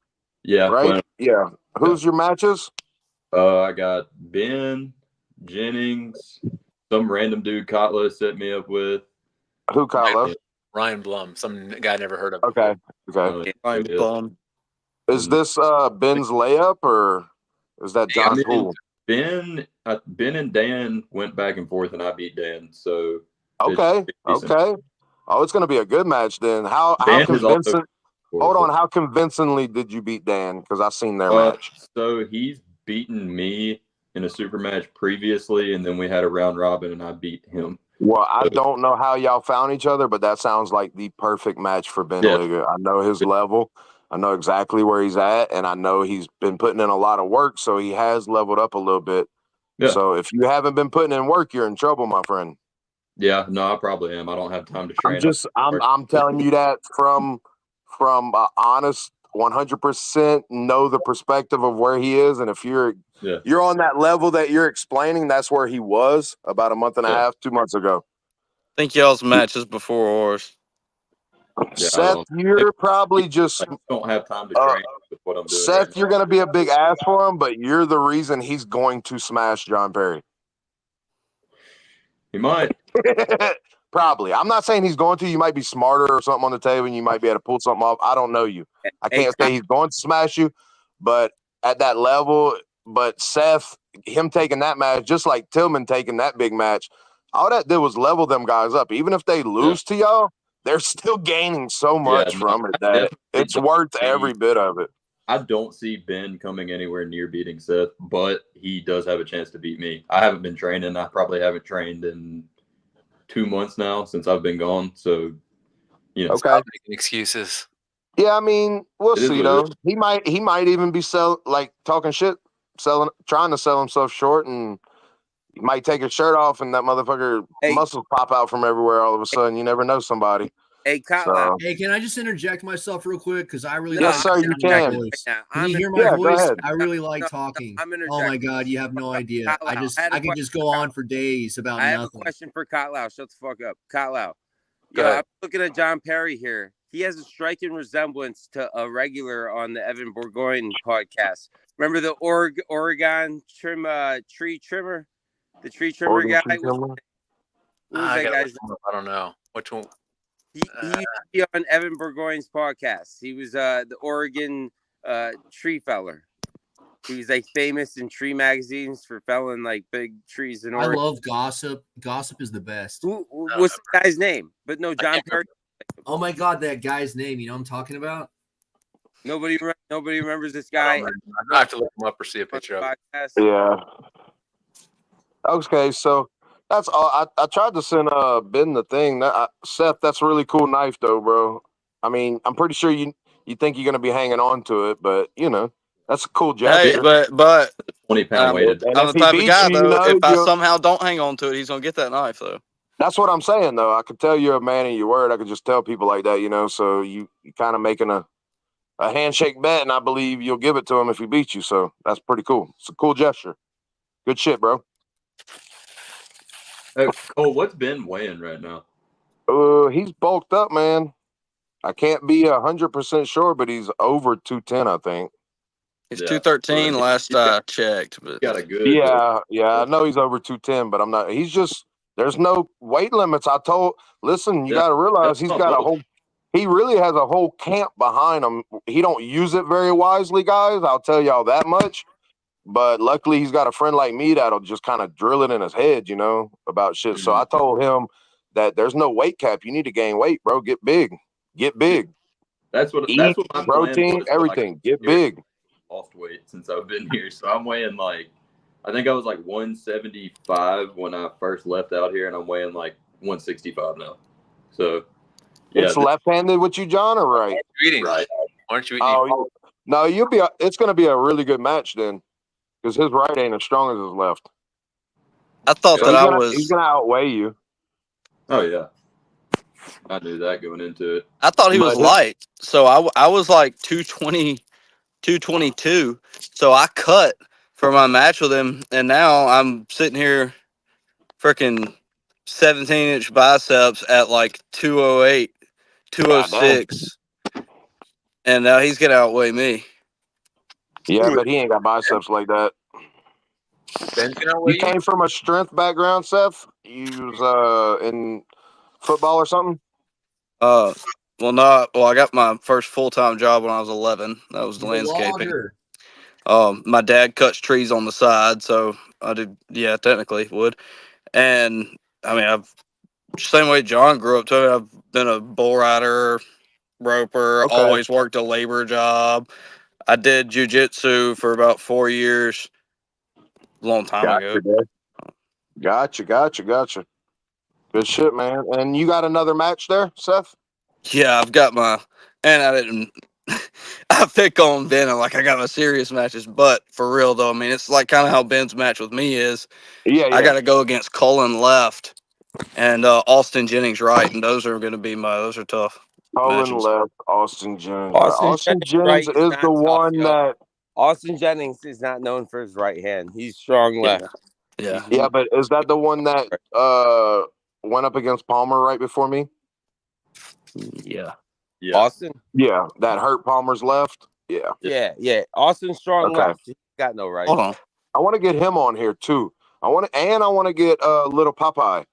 Yeah. Right? Yeah. Who's your matches? I got Ben, Jennings, some random dude Kotlo set me up with. Who Kotlo? Ryan Blum, some guy I never heard of. Okay. Ryan Blum. Is this Ben's layup or is that John Poole? Ben and Dan went back and forth, and I beat Dan. So okay. Oh, it's going to be a good match then. How convincing? Hold on. How convincingly did you beat Dan? Because I've seen their match. So he's beaten me in a super match previously, and then we had a round robin, and I beat him. Well, I don't know how y'all found each other, but that sounds like the perfect match for Ben Liga. I know his level. I know exactly where he's at, and I know he's been putting in a lot of work, so he has leveled up a little bit. Yeah. So if you haven't been putting in work, you're in trouble, my friend. Yeah, no, I probably am. I don't have time to train. I'm telling you that from honest 100% know the perspective of where he is, and if you're on that level that you're explaining, that's where he was about a month and a half, 2 months ago. I think y'all's matches before ours. Yeah, Seth, you're probably just I don't have time to train with what I'm doing. Seth, right you're now. going to be a big ass for him, but you're the reason he's going to smash John Perry. He might. Probably. I'm not saying he's going to. You might be smarter or something on the table, and you might be able to pull something off. I don't know you. I can't say he's going to smash you, but at that level, but Seth, him taking that match, just like Tillman taking that big match, all that did was level them guys up. Even if they lose to y'all, they're still gaining so much from it that it's worth every bit of it. I don't see Ben coming anywhere near beating Seth, but he does have a chance to beat me. I haven't been training. I probably haven't trained in 2 months now since I've been gone. So, you know, stop making excuses. Yeah, I mean, we'll see though. He might even be talking shit, trying to sell himself short, and he might take his shirt off and that motherfucker muscles pop out from everywhere all of a sudden. You never know somebody. Hey, Kyle. Hey, can I just interject myself real quick? Because I really Yes, sir, you can. Voice. Can you hear my voice? Go ahead. I really like talking. Oh my god, you have no idea. I could just go on for days about nothing. I have a question for Kyle. Shut the fuck up, Kyle. I'm looking at John Perry here. He has a striking resemblance to a regular on the Evan Bourgogne podcast. Remember the Oregon tree trimmer? The tree trimmer guy? What was that guy's name? I don't know. Which one? He used to be on Evan Bourgogne's podcast. He was the Oregon tree feller. He was like famous in tree magazines for felling like big trees in Oregon. I love Gossip. Gossip is the best. What's the guy's name? But no, John Perry. Oh my god, that guy's name. You know what I'm talking about? Nobody remembers this guy. I have to look him up or see a picture of it. Yeah. Okay, so that's all. I tried to send Ben the thing. Seth, that's a really cool knife though, bro. I mean, I'm pretty sure you think you're gonna be hanging on to it, but you know, that's a cool gesture. Hey, but 20-pound weighted. I'm the type of guy though. If I somehow don't hang on to it, he's gonna get that knife though. That's what I'm saying though. I could tell you're a man of your word. I could just tell people like that, you know. So you kind of making a handshake bet, and I believe you'll give it to him if he beats you. So that's pretty cool. It's a cool gesture. Good shit, bro. Hey, Cole, what's Ben weighing right now? He's bulked up, man. I can't be 100% sure, but he's over 210, I think. He's 213 last I checked. But got a good. Yeah. I know he's over 210, but I'm not. He's just. There's no weight limits. Listen, you got to realize he really has a whole camp behind him. He don't use it very wisely, guys. I'll tell y'all that much. But luckily, he's got a friend like me that'll just kind of drill it in his head, you know, about shit. So I told him that there's no weight cap. You need to gain weight, bro. Get big. That's what my protein, was, everything. Get big. Lost weight since I've been here, so I'm weighing I think I was 175 when I first left out here, and I'm weighing 165 now. So, yeah. It's left-handed with you, John, or right? Right. Aren't you eating? Oh, no, it's going to be a really good match then, because his right ain't as strong as his left. I thought he's going to outweigh you. Oh yeah, I knew that going into it. I thought he was light, so I was 220, 222. So I cut for my match with him, and now I'm sitting here, freaking 17-inch biceps at 208, 206, and now he's gonna outweigh me. Yeah, but he ain't got biceps like that. You came from a strength background, Seth? You was in football or something? Well, I got my first full-time job when I was 11. That was landscaping. My dad cuts trees on the side, so I did. Yeah, technically would. And I mean, same way John grew up too. I've been a bull rider, roper. Okay. Always worked a labor job. I did jiu-jitsu for about 4 years. A long time ago. Gotcha. Good shit, man. And you got another match there, Seth? Yeah, I've got and I didn't I pick on Ben. I'm like, I got my serious matches, but for real though, I mean, it's like kind of how Ben's match with me is. I got to go against Cullen left and Austin Jennings right, and those are going to be those are tough Cullen matches. left, Austin Jennings. Austin Jennings right is not the tough, one yo. that. Austin Jennings is not known for his right hand. He's strong left. Yeah. Yeah, but is that the one that went up against Palmer right before me? Yeah. Yeah. Austin? Yeah, that hurt Palmer's left. Yeah. Yeah. Austin strong Okay. left. He got no right. Hold on. I want to get him on here too. I want to get little Popeye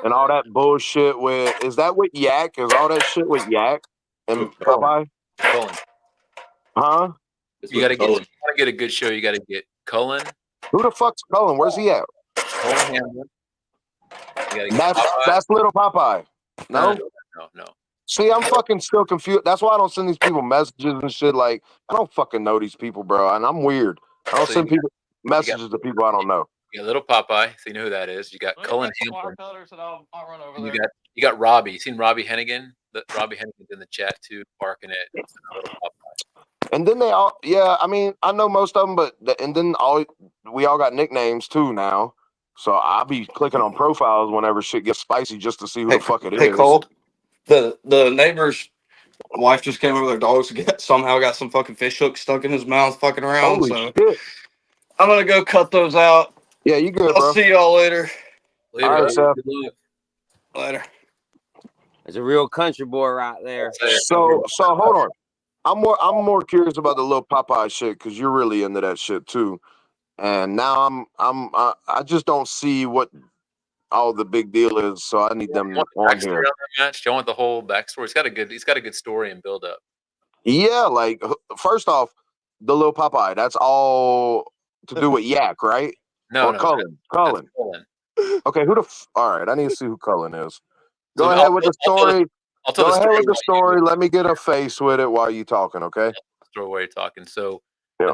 and all that bullshit with. Is that with Yak? Is all that shit with Yak and Popeye? Cullen. Huh? You got to get. If you want to get a good show, you got to get Cullen. Who the fuck's Cullen? Where's he at? Cullen Hamlin. You got to get That's little Popeye. No? No. See, I'm fucking still confused. That's why I don't send these people messages and shit. Like, I don't fucking know these people, bro. And I'm weird. I don't send people messages to people I don't know. You got little Popeye, so you know who that is. You got Cullen Hamlin. You got Robbie. You seen Robbie Hennigan? Robbie Hennigan's in the chat too, barking at little Popeye. And then they all, yeah, I mean, I know most of them, but and then we all got nicknames too now. So I'll be clicking on profiles whenever shit gets spicy just to see who the fuck it is. Hey, Cold. The neighbor's wife just came over. Their dogs somehow got some fucking fish hooks stuck in his mouth, fucking around. Holy so shit. I'm gonna go cut those out. Yeah, you good, I'll bro. see y'all later. All right, Seth. Later. There's a real country boy right there. So hold on. I'm more curious about the little Popeye shit because you're really into that shit too. And now I just don't see what all the big deal is. So I need them on here. On that match? Do you want the whole backstory? He's got a good story and build up. Yeah, like first off, the little Popeye. That's all to do with Yak, right? No, Cullen. Cullen. Okay, all right, I need to see who Cullen is. Go ahead with the story. Go ahead with the story. Let me get a face with it while you talking, okay? Story while you're talking. So yeah.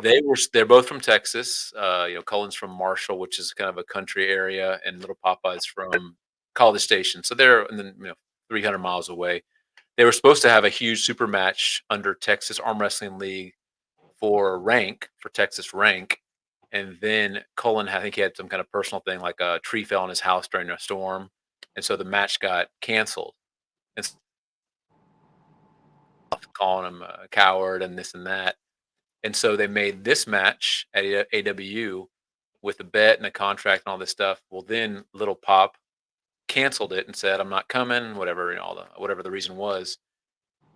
they're both from Texas. Cullen's from Marshall, which is kind of a country area, and little Popeye's from College Station. So they're 300 miles away. They were supposed to have a huge super match under Texas Arm Wrestling League for Texas rank. And then Cullen, I think he had some kind of personal thing, like a tree fell in his house during a storm. And so the match got canceled. And calling him a coward and this and that. And so they made this match at AWU with a bet and a contract and all this stuff. Well, then Little Pop canceled it and said, I'm not coming, whatever, whatever the reason was.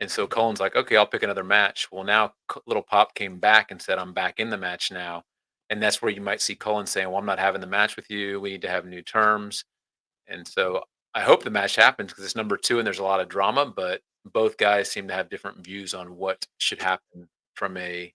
And so Cullen's like, okay, I'll pick another match. Well, now Little Pop came back and said, I'm back in the match now. And that's where you might see Cullen saying, well, I'm not having the match with you. We need to have new terms. And so I hope the match happens because it's number 2 and there's a lot of drama, but both guys seem to have different views on what should happen from a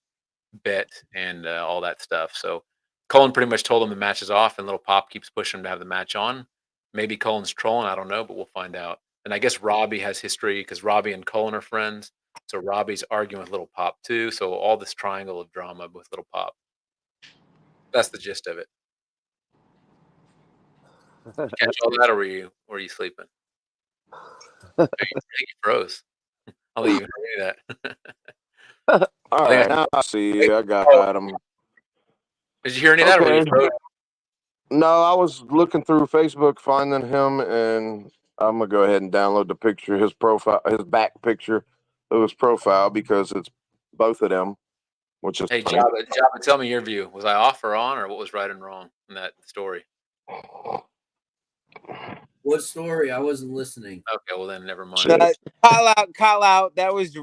bet and all that stuff. So Cullen pretty much told him the match is off and Little Pop keeps pushing him to have the match on. Maybe Cullen's trolling, I don't know, but we'll find out. And I guess Robbie has history because Robbie and Cullen are friends. So Robbie's arguing with Little Pop too. So all this triangle of drama with Little Pop. That's the gist of it. Catch all that, or were you sleeping? I think you froze. I'll let you hear that. All right, now I see. I got him. Did you hear any of that? Or were you froze? No, I was looking through Facebook, finding him, and I'm gonna go ahead and download the picture, his profile, his back picture of his profile because it's both of them. Which is hey, Jabba, tell me your view. Was I off or on, or what was right and wrong in that story? What story? I wasn't listening. Okay, well then never mind. Call out. That was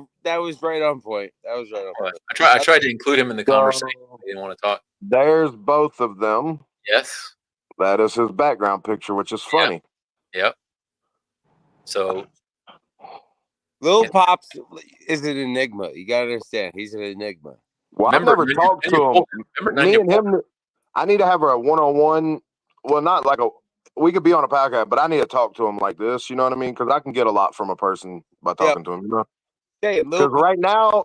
right on point. I tried to include him in the conversation. He didn't want to talk. There's both of them. Yes. That is his background picture, which is funny. Yep. So Little Pops is an enigma. You gotta understand, he's an enigma. Well, I've never talked to him. Me and him, I need to have a one-on-one. Well, not like we could be on a podcast, but I need to talk to him like this. You know what I mean? Because I can get a lot from a person by talking to him. You know? Because right now,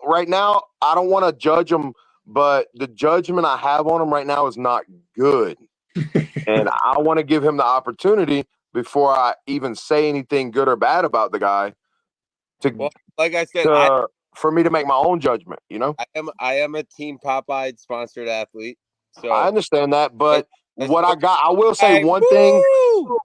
I don't want to judge him, but the judgment I have on him right now is not good, and I want to give him the opportunity before I even say anything good or bad about the guy. Like I said, for me to make my own judgment. I am a Team Popeye sponsored athlete. So I understand that, but let's what go. I will say Hey, one thing. woo!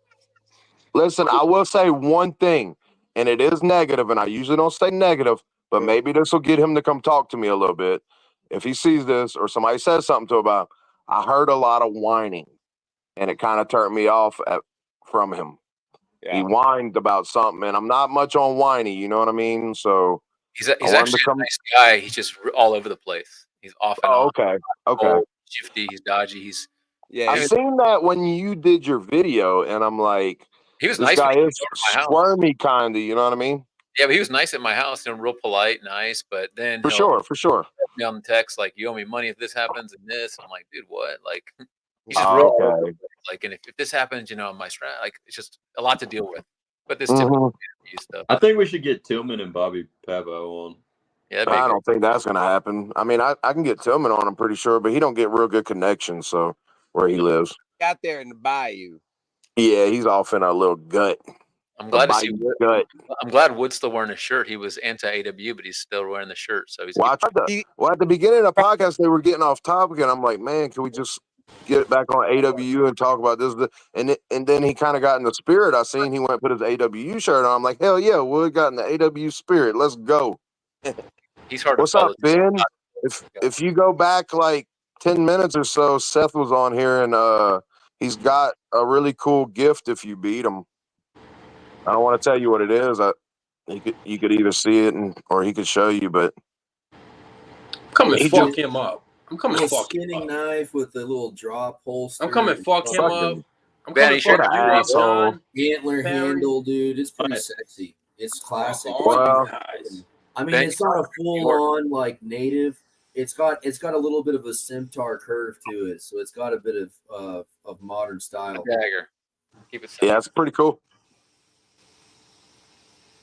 Listen, I will say one thing, and it is negative, and I usually don't say negative, but maybe this will get him to come talk to me a little bit. If he sees this or somebody says something to him about, I heard a lot of whining, and it kind of turned me off from him. Yeah. He whined about something, and I'm not much on whiny, you know what I mean? So he's actually a nice guy. He's just all over the place. He's off and on. Okay. Old, shifty. He's dodgy. I've seen that when you did your video, and I'm like, he was this nice. guy When he is came over to my house. squirmy, kind of. You know what I mean? Yeah, but he was nice at my house and real polite, nice. But then for sure, me on the text like, "You owe me money if this happens and this." I'm like, "Dude, what?" Like, he's just real. Okay. Like, and if this happens, my stress. Like, it's just a lot to deal with. But this typical stuff. I think we should get Tillman and Bobby Pavo on. Yeah, I don't think that's gonna happen. I mean, I can get Tillman on, I'm pretty sure, but he don't get real good connections. So where he lives, out there in the bayou. Yeah, he's off in a little gut. I'm glad to see gut. I'm glad Wood's still wearing a shirt. He was anti-AWU, but he's still wearing the shirt. So he's at the beginning of the podcast, they were getting off topic, and I'm like, man, can we just get back on AWU and talk about this? And then he kind of got in the spirit. I seen he went and put his AWU shirt on. I'm like, hell yeah, Wood got in the AWU spirit. Let's go. He's hard What's to follow. up, Ben? If you go back like 10 minutes or so, Seth was on here, and he's got a really cool gift if you beat him. I don't want to tell you what it is. You could either see it or he could show you, but I'm coming fuck him up. I'm coming fuck skinning knife with a little drop holster. I'm coming fuck him up. I'm coming fuck you up, John. Antler handle, dude. It's pretty sexy. It's classic. Well, I mean, it's not a full-on like native. It's got a little bit of a scimitar curve to it, so it's got a bit of modern style. Dagger. Keep it simple. Yeah, it's pretty cool.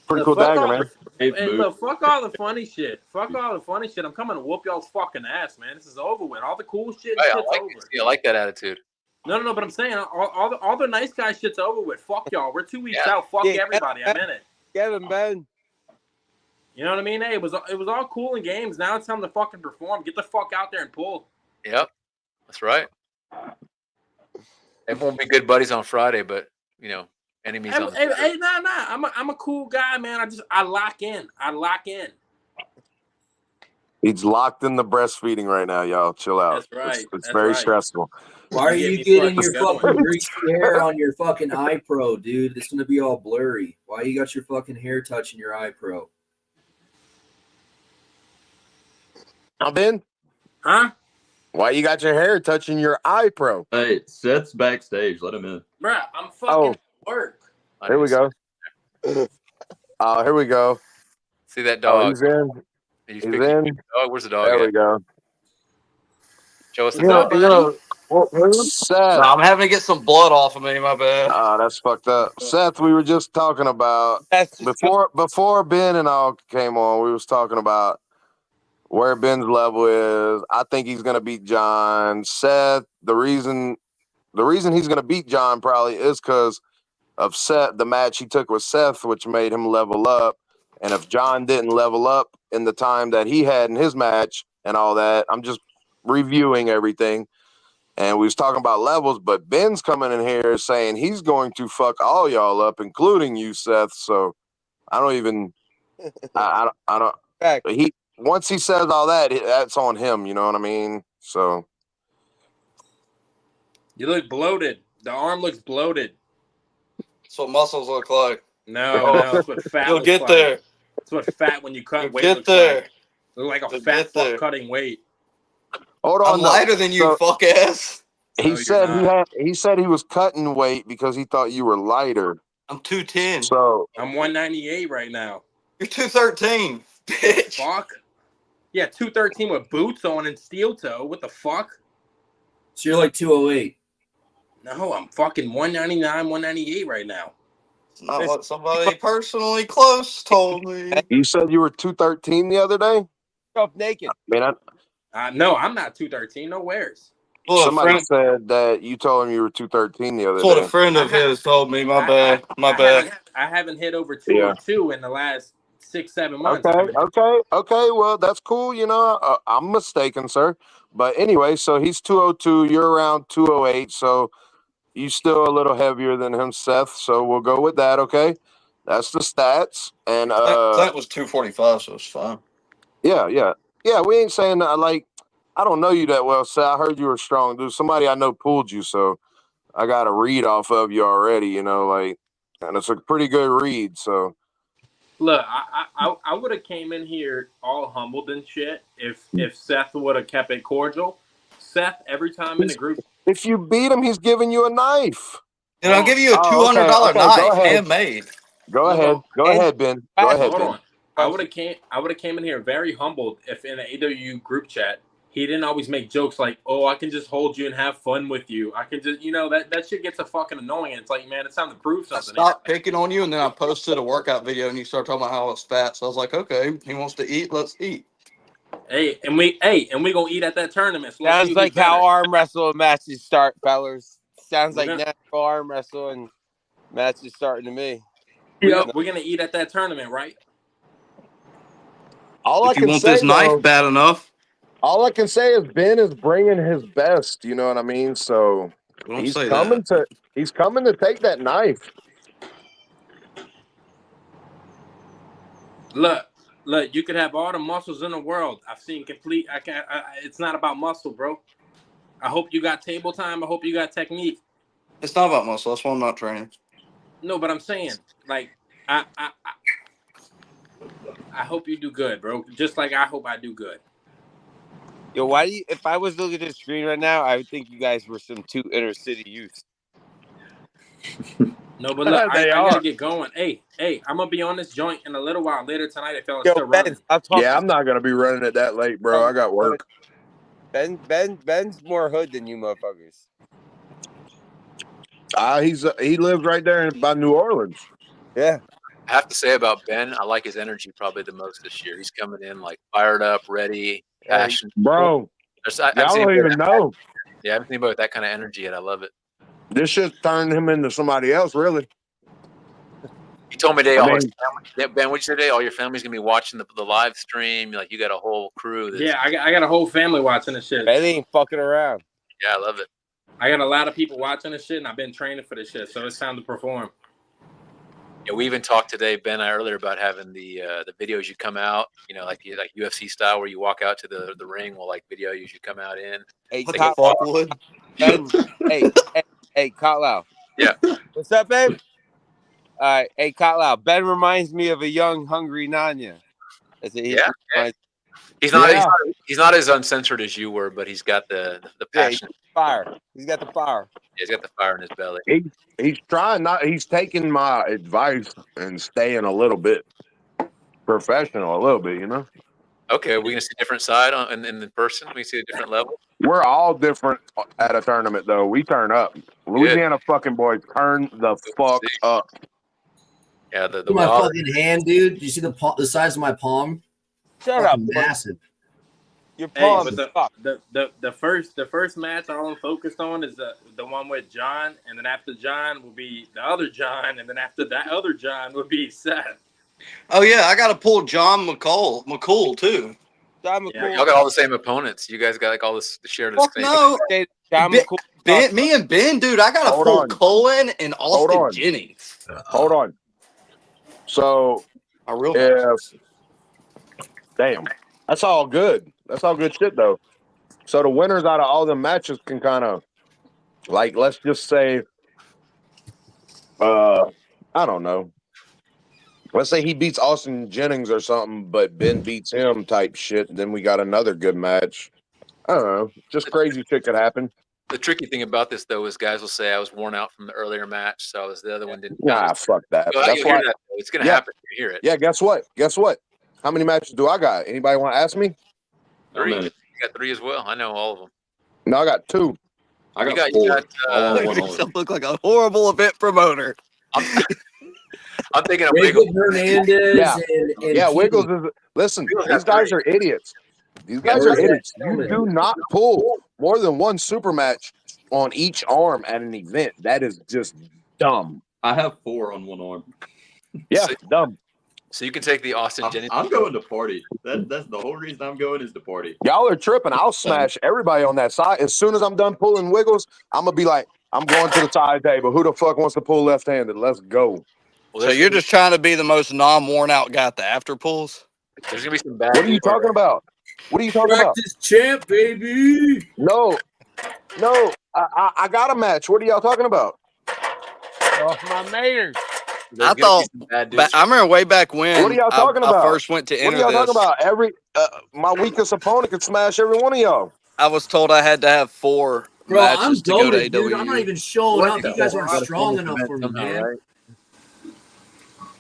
Pretty cool dagger, man. Hey, look, fuck all the funny shit. Fuck all the funny shit. I'm coming to whoop y'all's fucking ass, man. This is over with. All the cool shit. Hey, shit's over. I like that attitude. No. But I'm saying all the nice guy shit's over with. Fuck y'all. We're 2 weeks out. Fuck everybody. I'm in it. Get him, Ben. You know what I mean? Hey, it was all cool in games. Now it's time to fucking perform. Get the fuck out there and pull. Yep, that's right. Everyone will be good buddies on Friday, but enemies on. Hey, nah. I'm a cool guy, man. I lock in. He's locked in the breastfeeding right now, y'all. Chill out. That's right. It's very stressful. Why are you getting your fucking greasy hair on your fucking eye pro, dude? It's gonna be all blurry. Why you got your fucking hair touching your eye pro? Now, Ben? Huh? Why you got your hair touching your eye pro? Hey, Seth's backstage. Let him in. Bruh, I'm fucking work. Here we go. Here we go. See that dog? He's in. He's in. Dog? Where's the dog? There we go. Show us the dog. Seth. I'm having to get some blood off of me. My bad. That's fucked up. Seth, we were just talking about before Ben and all came on. We was talking about where Ben's level is. I think he's gonna beat John. Seth, the reason he's gonna beat John probably is because of Seth, the match he took with Seth, which made him level up. And if John didn't level up in the time that he had in his match and all that, I'm just reviewing everything. And we was talking about levels, but Ben's coming in here saying he's going to fuck all y'all up, including you, Seth. So I don't even, I don't. Once he says all that, that's on him. You know what I mean? So you look bloated. The arm looks bloated. That's what muscles look like. No, that's what fat. You'll get there. That's what fat when you cut weight. Get there. Like. Look like a fat fuck cutting weight. Hold on, I'm lighter than you, fuck ass. He said he was cutting weight because he thought you were lighter. I'm 210. So I'm 198 right now. You're 213, bitch. Fuck. Yeah, 213 with boots on and steel toe. What the fuck? So you're like 208. No, I'm fucking 199, 198 right now. It's not what somebody personally close told me. You said you were 213 the other day? Up naked. No, I'm not 213. No wares. Somebody said that you told him you were 213 the other day. That's what a friend of his told me. My bad. I haven't hit over 202 in the last 6-7 months. Okay. Well, that's cool. You know, I'm mistaken, sir. But anyway, so he's 202. You're around 208. So you still a little heavier than him, Seth. So we'll go with that. Okay, that's the stats. And Clint was 245, so it's fine. yeah. We ain't saying that. Like, I don't know you that well, Seth. I heard you were strong, dude. Somebody I know pulled you, so I got a read off of you already. You know, like, and it's a pretty good read. So. Look, I would have came in here all humbled and shit if Seth would have kept it cordial. Seth, every time in the group, If you beat him, he's giving you a knife. And I'll give you a $200 knife, handmade. Go ahead, Ben. Go ahead, hold Ben. on. I would have came in here very humbled if in the AWU group chat he didn't always make jokes like, "Oh, I can just hold you and have fun with you. I can just, that shit gets a fucking annoying." And it's like, man, it's time to prove something. Stop picking on you, and then I posted a workout video, and you started talking about how I was fat. So I was like, okay, he wants to eat, let's eat. Hey, and we gonna eat at that tournament. So sounds like how arm wrestle matches start, fellas. Sounds like natural arm wrestle and matches starting to me. We're gonna eat at that tournament, right? If you want this knife bad enough. All I can say is Ben is bringing his best. You know what I mean? So he's coming to take that knife. Look, you could have all the muscles in the world. I've seen complete. It's not about muscle, bro. I hope you got table time. I hope you got technique. It's not about muscle. That's why I'm not training. No, but I'm saying, like, I hope you do good, bro. Just like I hope I do good. Yo, if I was looking at the screen right now, I would think you guys were some two inner city youths. No, but look, I gotta get going. Hey, I'm gonna be on this joint in a little while later tonight. If y'all are still running. Yeah, I'm not gonna be running it that late, bro. I got work. Ben's more hood than you motherfuckers. He lives right there by New Orleans. Yeah. I have to say about Ben, I like his energy probably the most this year. He's coming in like fired up, ready, passionate. Bro, I don't even know. Yeah, I haven't seen anybody with that kind of energy yet. I love it. This shit's turned him into somebody else, really. He told me today, Ben, what'd you say today? All your family's gonna be watching the live stream. Like you got a whole crew. Yeah, I got a whole family watching this shit. Ben ain't fucking around. Yeah, I love it. I got a lot of people watching this shit, and I've been training for this shit, so it's time to perform. Yeah, we even talked today, Ben and I, earlier about having the videos you come out, like UFC style, where you walk out to the ring, while like video you come out in. Hey, Ben. hey, Kotlau. Yeah. What's up, babe? All right, hey, Kotlau. Ben reminds me of a young, hungry Nanya. Yeah. He's not as uncensored as you were, but he's got the passion. Fire. He's got the fire. Yeah, he's got the fire in his belly. He's trying he's taking my advice and staying a little bit professional, a little bit, Okay, are we gonna see a different side in the person? We see a different level. We're all different at a tournament, though. We turn up. Louisiana fucking boys turn the fuck up. Yeah, the my fucking hand, dude. Do you see the size of my palm? Shut up, massive. Your palm. The first match all I'm focused on is the one with John, and then after John will be the other John, and then after that other John will be Seth. Oh yeah, I got to pull John McCool too. John McCool. Yeah, y'all got all the same opponents. You guys got like all this share the same. No, me and Ben, dude, I got to pull Cohen and Austin Jennings. Hold on. So, damn, that's all good. That's all good shit, though. So the winners out of all the matches can kind of, like, let's just say, I don't know. Let's say he beats Austin Jennings or something, but Ben beats him type shit. Then we got another good match. I don't know. Just crazy shit could happen. The tricky thing about this, though, is guys will say I was worn out from the earlier match, so the other one didn't. Nah, fuck that. So that's why it's going to happen. You hear it. Yeah, guess what? How many matches do I got? Anybody want to ask me? 3. You got 3 as well. I know all of them. No, I got 2. I got 4. You look like a horrible event promoter. I'm thinking of Wiggles, Hernandez, and Wiggles is. Listen, these guys are idiots. These guys are idiots. You do not pull more than one super match on each arm at an event. That is just dumb. I have 4 on one arm. Yeah, dumb. So you can take the Austin Jennings. I'm going to party. That's the whole reason I'm going is to party. Y'all are tripping. I'll smash everybody on that side. As soon as I'm done pulling wiggles, I'm gonna be like, I'm going to the side table. Who the fuck wants to pull left-handed? Let's go. Well, So you're just trying to be the most non-worn out guy at the after pulls? there's gonna be some bad. What are you talking about? What are you talking about? Practice champ, baby. No, I got a match. What are y'all talking about? Off my maters. There's I gonna be thought some bad dudes. I remember way back when What are y'all talking I about? first went to What are enter y'all this. talking about? Every my weakest opponent could smash every one of y'all. I was told I had to have 4 Bro, I'm matches to go to goated, dude. I'm not AWU. even showing up. You guys aren't Gotta strong fund this enough event for me, somehow, man. right?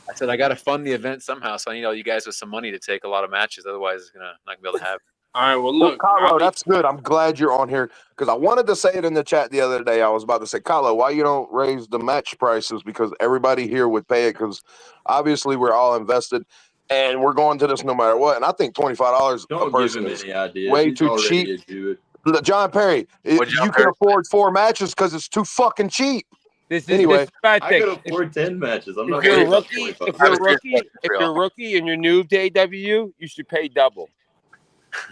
I said I got to fund the event somehow, so I need all you guys with some money to take a lot of matches. Otherwise, it's not gonna be able to have. All right. Well, Well, look, Kylo, that's good. I'm glad you're on here because I wanted to say it in the chat the other day. I was about to say, Kylo, why you don't raise the match prices? Because everybody here would pay it because obviously we're all invested and we're going to this no matter what. And I think $25 a Don't give person him is any ideas. way He's too already cheap. a Jew. Look, John Perry, What'd John you can Perry afford 4 matches because it's too fucking cheap. This Anyway, is my I thing. could afford 10 matches. I'm If not you're a worried about rookie, 25. if you're a I was serious rookie, if about you're a rookie and you're new to AWU, you should pay double.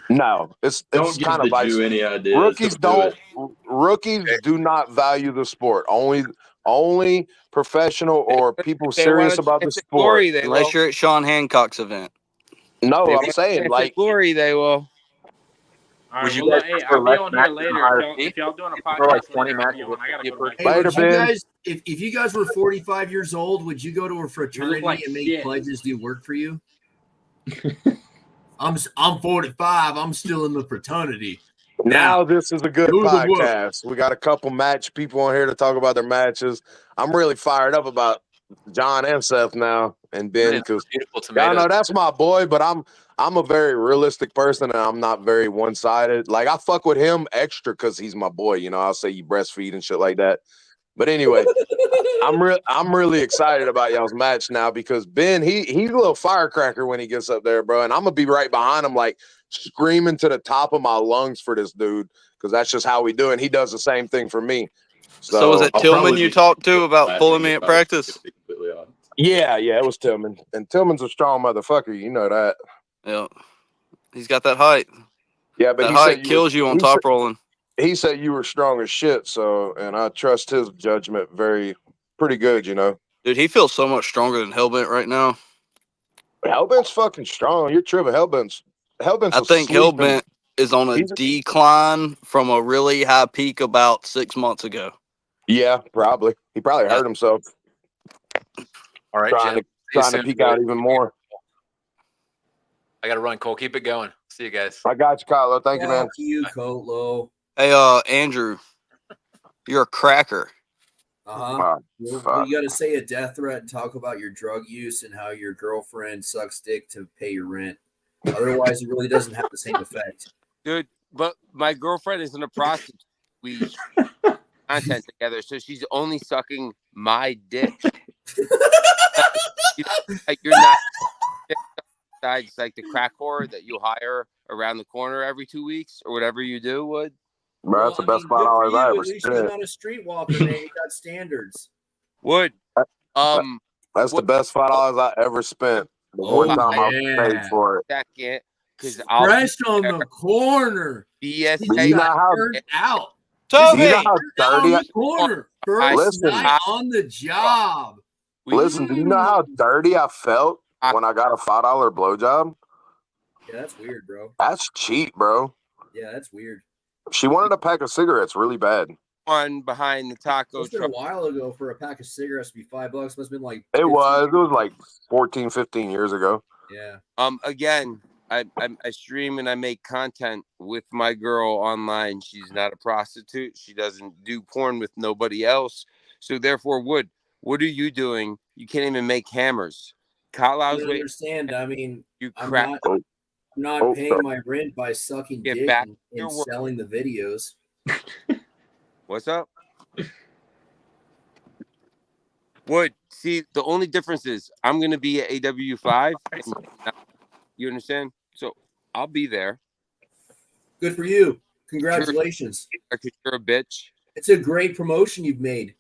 no, it's Don't give kind the of vice. Jew any ideas. Rookies He'll do it. rookies do not value the sport. Only professional or people If they want serious to about the chance at sport. glory, they will. Unless you're at Sean Hancock's event. No, They I'm want saying chance at like glory, they will. all Would right. you Well, guys look, hey, prefer I'll be less on here matches and later. higher fee? If y'all doing a You prefer like podcast 20 later, I'll be matches on. I gotta at go to my 50 Hey, Later, would you Ben. guys, if you guys were 45 years old, would you go to a fraternity like and make shit. pledges do work for you? I'm 45. I'm still in the fraternity. Now this is a good do the work. podcast. We got a couple match people on here to talk about their matches. I'm really fired up about John and Seth now and Ben because beautiful y'all tomatoes. know that's my boy, but I'm a very realistic person and I'm not very one-sided. Like I fuck with him extra because he's my boy. You know, I'll say you breastfeed and shit like that. But anyway, I'm really excited about y'all's match now because Ben he's a little firecracker when he gets up there, bro, and I'm gonna be right behind him like screaming to the top of my lungs for this dude because that's just how we do it. And he does the same thing for me. So was it I'll Tillman probably you be talked to about laughing pulling me at about it, practice? to be completely honest. yeah, it was Tillman, and Tillman's a strong motherfucker. You know that. Yeah. He's got that height. Yeah, but That he said height kills you on he top said, rolling. he said you were strong as shit. So, and I trust his judgment pretty good. You know, Dude, he feels so much stronger than Hellbent right now. Hellbent's fucking strong. You're tripping. Hellbent's I a think sleeping. Hellbent is on a He's decline from a really high peak about 6 months ago. Yeah, probably. He probably hurt himself All right, trying Jim. to peek out even more. I got to run, Cole. Keep it going. See you guys. I got you, Kylo. Thank you, man. Fuck you, Cotlo. Hey, Andrew, you're a cracker. Uh-huh. Oh, Well, you got to say a death threat and talk about your drug use and how your girlfriend sucks dick to pay your rent. Otherwise, it really doesn't have the same effect. Dude, but my girlfriend isn't a prostitute. We content together, so she's only sucking my dick. You're not besides like the crack whore that you hire around the corner every 2 weeks or whatever you do, Would. Bro, that's the best good for $5 I you. ever At least spent. you're not a streetwalker, man. You got standards. Would. That's the best $5 I ever spent. The one time I paid for it. Second, because Fresh on the corner. BS. Do you know how? Out. Do you know Toby! how dirty? On the corner. First Listen, night on the job. listen. Do you know how dirty I felt when I got a $5 blowjob? Yeah, that's weird, bro. That's cheap, bro. Yeah, that's weird. She wanted a pack of cigarettes really bad. One behind the taco It's been a truck. while ago for a pack of cigarettes to be $5. Must have been like It 15 was like 14, 15 years ago. Yeah. Again, I stream and I make content with my girl online. She's not a prostitute. She doesn't do porn with nobody else. So therefore, what are you doing? You can't even make hammers. Kyle, I I was don't waiting. understand. I mean, You I'm crap. not paying my rent by sucking Get dick back and to your work. selling the videos. What's up? Would see the only difference is I'm gonna be at AW5. You understand? So I'll be there. Good for you. Congratulations. Because you're a bitch. It's a great promotion you've made.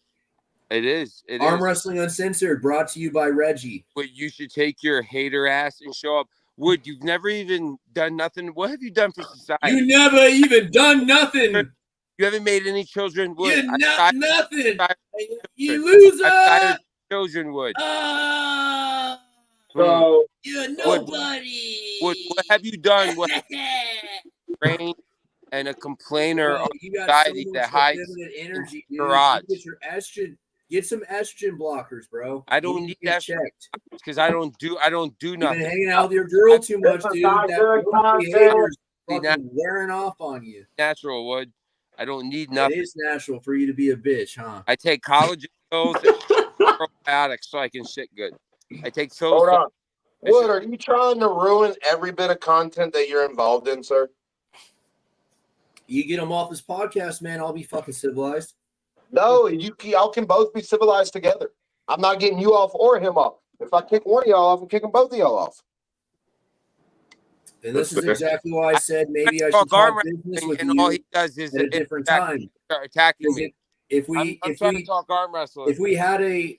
It is. It Arm is. Wrestling Uncensored, brought to you by Reggie. But you should take your hater ass and show up. Wood, you've never even done nothing. What have you done for society? You never even done nothing. You haven't made any children. Wood. You're not nothing. You loser. I've children, Wood. So You're nobody. Wood, what have you done? What have you trained and a complainer Bro, of you got society so much that hides feminine energy, in dude. garage. You get your estrogen. Get some estrogen blockers, bro. I don't need that because I don't do nothing. You've been hanging out with your girl too much, dude. That behavior is fucking wearing off on you. Natural, Wood. I don't need nothing. It is natural for you to be a bitch, huh? I take collagen pills and probiotics so I can shit good. I take pills. Hold on. Wood, are you trying to ruin every bit of content that you're involved in, sir? You get them off this podcast, man, I'll be fucking civilized. No, y'all can both be civilized together. I'm not getting you off or him off. If I kick one of y'all off, I'm kicking both of y'all off. And this is exactly why I said maybe I should talk business with you all he does is at a different time. Start attacking me. If we talk arm wrestling, if we had a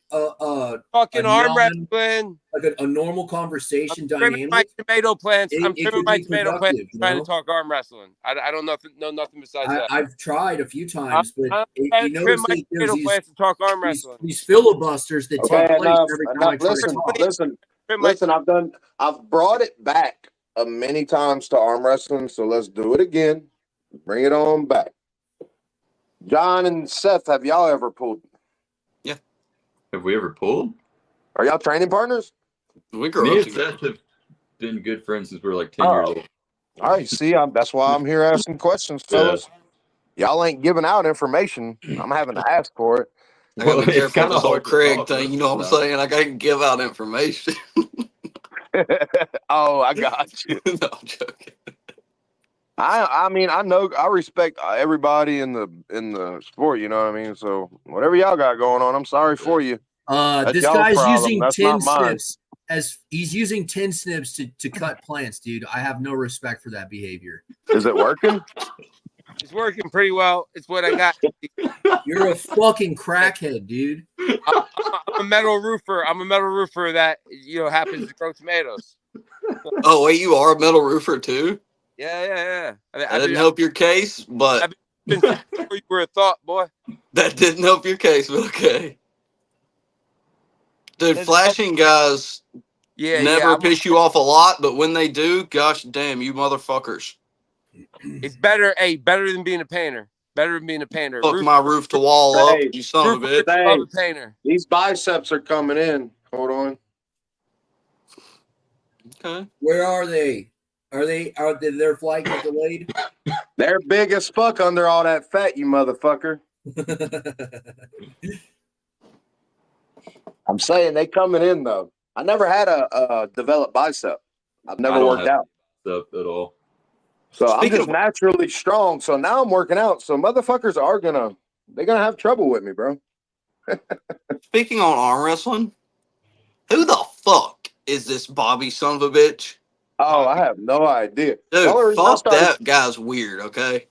fucking arm wrestling, like a normal conversation dynamic, my tomato plants. I'm trimming my tomato plants, trying to talk arm wrestling. I don't know nothing besides that. I've tried a few times, but you notice plants to talk arm wrestling. These filibusters that take place every time I try to talk. Listen, I've brought it back many times to arm wrestling, so let's do it again. Bring it on back. John and Seth, have y'all ever pulled? Yeah. Have we ever pulled? Are y'all training partners? We grew up together. Seth have been good friends since we were like 10 years old. All right, see, that's why I'm here asking questions, fellas. Yeah. Y'all ain't giving out information. I'm having to ask for it. I gotta be careful with the whole Craig thing. You know what I'm saying? I gotta give out information. Oh, I got you. No, I'm joking. I mean, I respect everybody in the sport, you know what I mean? So whatever y'all got going on, I'm sorry for you. This guy's using 10 snips he's using 10 snips to cut plants, dude. I have no respect for that behavior. Is it working? It's working pretty well. It's what I got. You're a fucking crackhead, dude. I'm a metal roofer. I'm a metal roofer that happens to grow tomatoes. Oh wait, you are a metal roofer too? Yeah. That didn't help your case, but you were a thought, boy. That didn't help your case, but okay. Dude, flashing guys never piss you off a lot, but when they do, gosh damn, you motherfuckers. It's better than being a painter. Better than being a painter. Fuck my roof to wall up, you son of a bitch. Love a painter. These biceps are coming in. Hold on. Okay. Where are they? Are their flight get delayed? They're big as fuck under all that fat, you motherfucker. I'm saying they coming in though. I never had a developed bicep. I've never worked out at all. So I'm just naturally strong. So now I'm working out. So motherfuckers are they're gonna have trouble with me, bro. Speaking on arm wrestling, who the fuck is this Bobby son of a bitch? Oh, I have no idea. Dude, fuck that guy's weird, okay?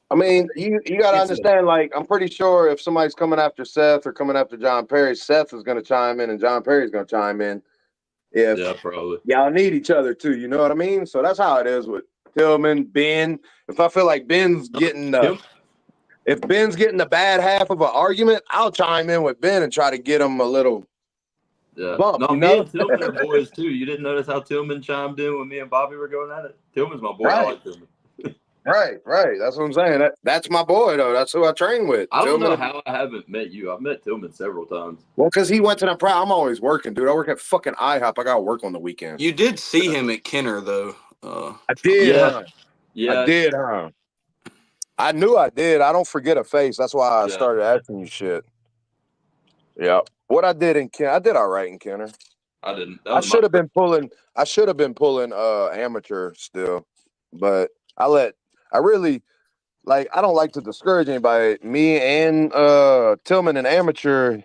I mean, you got to understand, like, I'm pretty sure if somebody's coming after Seth or coming after John Perry, Seth is going to chime in and John Perry's going to chime in. Yeah, probably. Y'all need each other, too. You know what I mean? So that's how it is with Tillman, Ben. If I feel like Ben's getting if Ben's getting the bad half of an argument, I'll chime in with Ben and try to get him a little bump. No, me and Tillman are boys, too. You didn't notice how Tillman chimed in when me and Bobby were going at it? Tillman's my boy. Right. I like Tillman. Right. That's what I'm saying. That's my boy, though. That's who I train with. I don't know how I haven't met you. I've met Tillman several times. Well, because he went to the I'm always working, dude. I work at fucking IHOP. I got to work on the weekend. You did see him at Kenner, though. I did. Yeah. I did, huh? I knew I did. I don't forget a face. That's why I started asking you shit. Yeah. What I did in Kenner, I did all right in Kenner. I didn't. I should have been pulling amateur still, but I really I don't like to discourage anybody. Me and Tillman in amateur,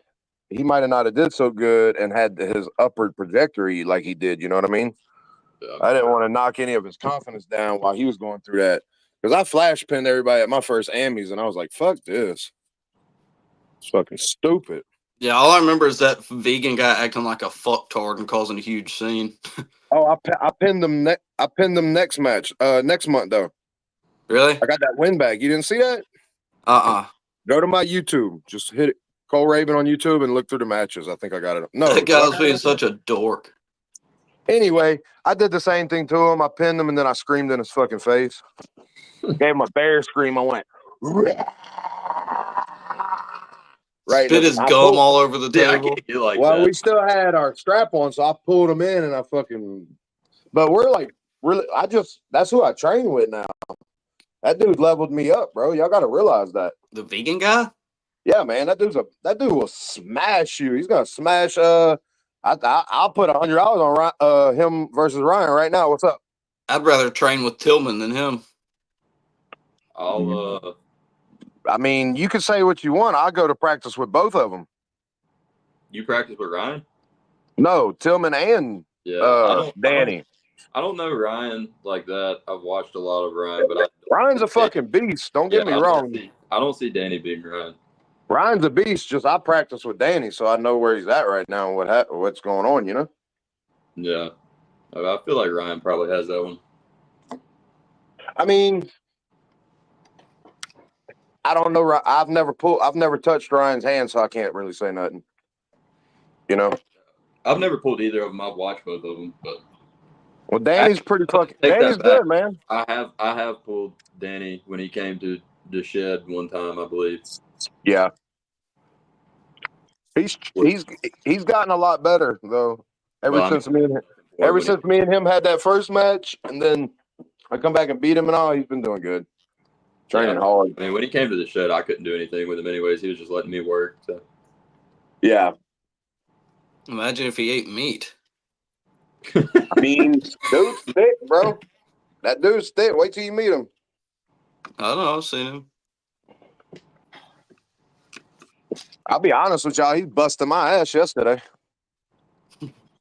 he might have not have did so good and had his upward trajectory like he did. You know what I mean? Yeah. I didn't want to knock any of his confidence down while he was going through that. Because I flash pinned everybody at my first Amis, and I was like, fuck this. It's fucking stupid. Yeah, all I remember is that vegan guy acting like a fucktard and causing a huge scene. Oh, I pinned them. I pinned them next match. Next month though. Really? I got that win back. You didn't see that? Go to my YouTube. Just hit it. Cole Raven on YouTube and look through the matches. I think I got it. No, That guy was being such a dork. Anyway, I did the same thing to him. I pinned him and then I screamed in his fucking face. Gave him a bear scream. I went right. Spit his gum all over the table. Well, we still had our strap on, so I pulled him in and I fucking. But we're like, really, that's who I train with now. That dude leveled me up, bro. Y'all got to realize that. The vegan guy? Yeah, man. That dude will smash you. He's gonna smash. I'll put $100 on him versus Ryan right now. What's up? I'd rather train with Tillman than him. I mean, you can say what you want. I go to practice with both of them. You practice with Ryan? No, Tillman and Danny. I don't know Ryan like that. I've watched a lot of Ryan, but Ryan's a fucking beast. Don't get me wrong. I don't see Danny being Ryan. Ryan's a beast. Just I practice with Danny, so I know where he's at right now and what's going on. You know. Yeah, I feel like Ryan probably has that one. I mean, I don't know. I've never touched Ryan's hand, so I can't really say nothing. You know. I've never pulled either of them. I've watched both of them, but. Well, Danny's pretty fucking. Danny's good, man. I have pulled Danny when he came to the shed one time, I believe. Yeah. He's gotten a lot better though. Since me and him had that first match, and then I come back and beat him and all. He's been doing good. Training hard. I mean, when he came to the shed, I couldn't do anything with him anyways. He was just letting me work. So. Yeah. Imagine if he ate meat. I mean, dude's thick, bro. That dude's thick. Wait till you meet him. I don't know. I've seen him. I'll be honest with y'all. He's busting my ass yesterday.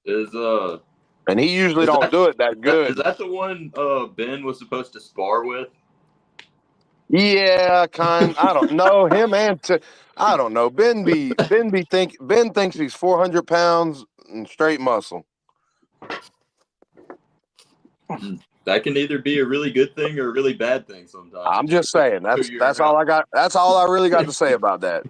And he usually don't do it that good. Is that the one Ben was supposed to spar with? Yeah, I don't know him I don't know. Ben thinks he's 400 pounds and straight muscle. That can either be a really good thing or a really bad thing sometimes. I'm just saying that's all I got. That's all I really got to say about that.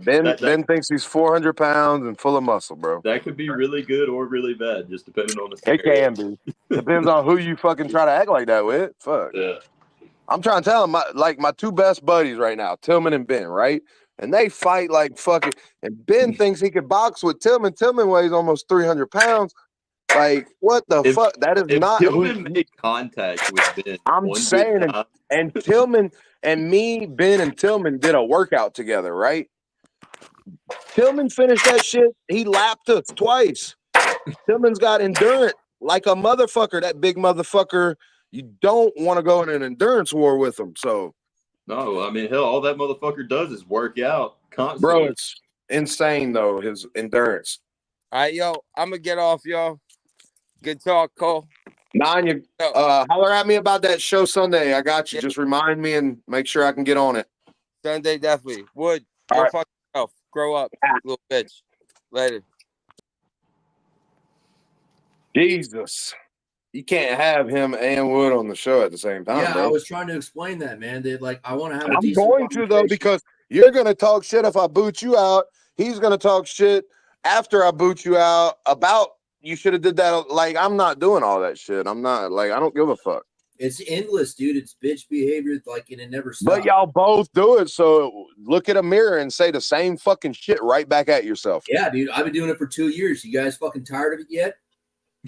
Ben thinks he's 400 pounds and full of muscle, bro. That could be really good or really bad, just depending on the scenario. It can be. Depends on who you fucking try to act like that with. Fuck. Yeah. I'm trying to tell him my two best buddies right now, Tillman and Ben, right? And they fight like fucking. And Ben thinks he could box with Tillman. Tillman weighs almost 300 pounds. Like, what the fuck? That is not Tillman made contact with Ben. I'm saying, and Tillman and me, Ben and Tillman did a workout together, right? Tillman finished that shit. He lapped us twice. Tillman's got endurance like a motherfucker. That big motherfucker. You don't want to go in an endurance war with him. So, no, I mean, hell, all that motherfucker does is work out constantly. Bro, it's insane though. His endurance. All right, yo, I'm gonna get off, y'all. Good talk, Cole. Nine, holler at me about that show Sunday. I got you. Yeah. Just remind me and make sure I can get on it. Sunday, definitely. Wood, go fuck yourself. Grow up, little bitch. Later. Jesus. You can't have him and Wood on the show at the same time. Yeah, bro. I was trying to explain that, man. That like I want to have. I'm going to though because you're gonna talk shit if I boot you out. He's gonna talk shit after I boot you out about you should have did that. Like I'm not doing all that shit. I'm not like I don't give a fuck. It's endless, dude. It's bitch behavior, like and it never stops. But y'all both do it. So look at a mirror and say the same fucking shit right back at yourself. Yeah, dude. I've been doing it for 2 years. You guys fucking tired of it yet?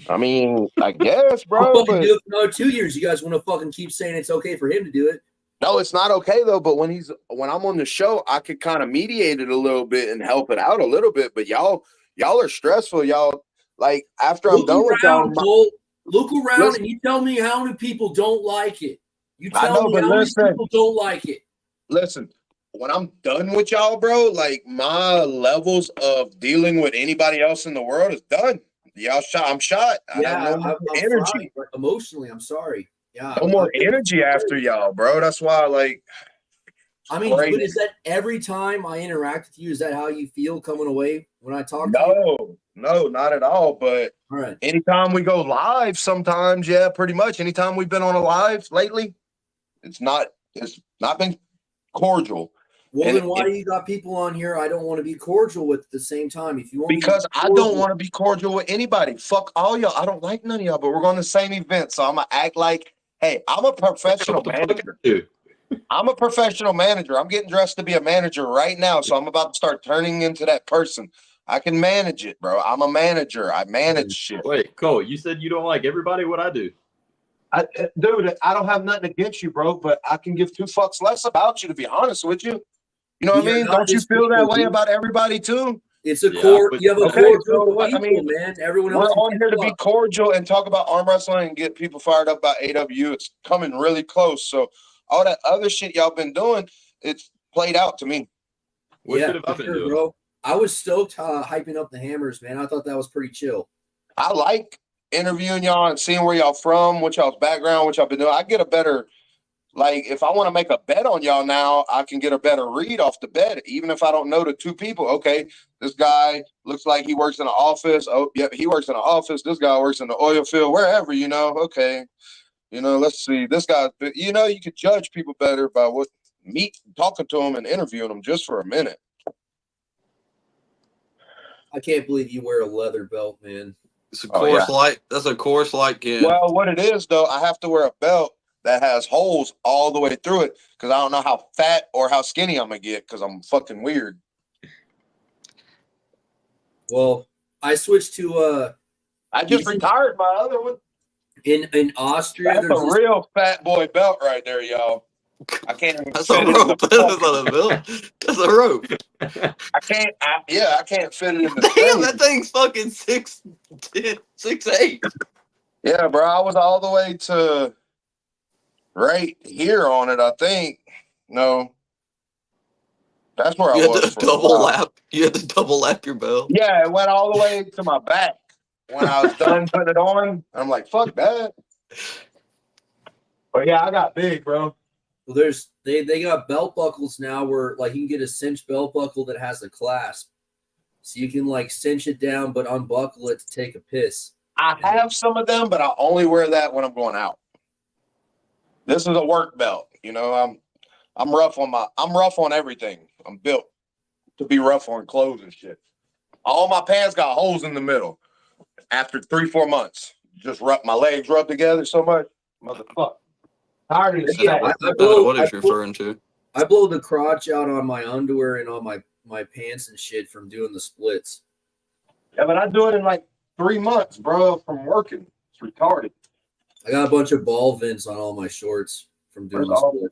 I mean, I guess, bro. I'll fucking do it for another 2 years. You guys want to fucking keep saying it's okay for him to do it? No, it's not okay though. But when I'm on the show, I could kind of mediate it a little bit and help it out a little bit. But y'all are stressful. Y'all like after I'm done with y'all. Look around and you tell me how many people don't like it. You tell me how many people don't like it. Listen, when I'm done with y'all, bro, like my levels of dealing with anybody else in the world is done. Y'all shot. I'm shot. Yeah, I have no more energy. Fried, emotionally, I'm sorry. Yeah, no more energy after y'all, bro. That's why, like, I mean, but is that every time I interact with you? Is that how you feel coming away when I talk to you? No, not at all. But All right. anytime we go live, sometimes, yeah, pretty much. Anytime we've been on a live lately, it's not been cordial. Well, and then why do you got people on here I don't want to be cordial with at the same time? If you want because I don't want to be cordial with anybody. Fuck all y'all. I don't like none of y'all, but we're going to the same event. So I'm going to act like, hey, I'm a professional manager. I'm a professional manager. I'm getting dressed to be a manager right now. So I'm about to start turning into that person. I can manage it, bro. I'm a manager. I manage shit. Wait, Cole, you said you don't like everybody. What I do? Dude, I don't have nothing against you, bro, but I can give two fucks less about you, to be honest with you. You know what I mean? Don't you feel that way about everybody too? It's a core. You have a core group of people, man. Everyone else. We're on here to be cordial and talk about arm wrestling and get people fired up about AWU. It's coming really close. So all that other shit y'all been doing, it's played out to me. What should have I been doing, bro? I was stoked hyping up the Hammers, man. I thought that was pretty chill. I like interviewing y'all and seeing where y'all from, what y'all's background, what y'all been doing. I get a better. Like, if I want to make a bet on y'all now, I can get a better read off the bet, even if I don't know the two people. Okay, this guy looks like he works in an office. Oh, yeah, he works in an office. This guy works in the oil field, wherever, you know. Okay, you know, let's see. This guy, you know, you could judge people better by talking to them and interviewing them just for a minute. I can't believe you wear a leather belt, man. It's a Coors Light. That's a Coors Light can. Well, what it is, though, I have to wear a belt that has holes all the way through it because I don't know how fat or how skinny I'm gonna get because I'm fucking weird. Well, I switched to I just retired my other one. In Austria. That's a real fat boy belt right there, y'all. I can't even. That's a rope. That's not a belt. That's a rope. I can't. I can't fit it in the. Damn, that thing's fucking 6'8". Yeah, bro. I was all the way to right here on it. I think. No. That's where I was. You had to double lap your belt. Yeah, it went all the way to my back when I was done putting it on. I'm like, fuck that. But yeah, I got big, bro. Well, they got belt buckles now where like you can get a cinch belt buckle that has a clasp, so you can like cinch it down but unbuckle it to take a piss. I have some of them, but I only wear that when I'm going out. This is a work belt, you know. I'm rough on everything. I'm built to be rough on clothes and shit. All my pants got holes in the middle. After 3-4 months, just my legs rub together so much, motherfucker. Tired of what he's referring to. I blow the crotch out on my underwear and on my pants and shit from doing the splits. Yeah, but I do it in like 3 months, bro, from working. It's retarded. I got a bunch of ball vents on all my shorts from doing the splits.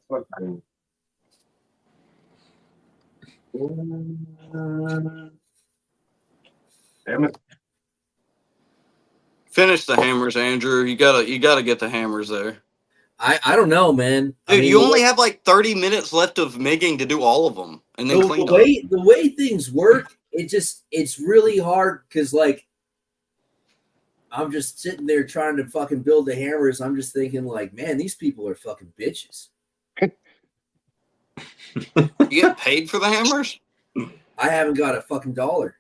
Damn it. Finish the hammers, Andrew. You gotta get the hammers there. I don't know, man. Dude, I mean, you only have like 30 minutes left of making to do all of them, and then clean up. The way things work, it's really hard because like I'm just sitting there trying to fucking build the hammers. I'm just thinking like, man, these people are fucking bitches. You get paid for the hammers? I haven't got a fucking dollar.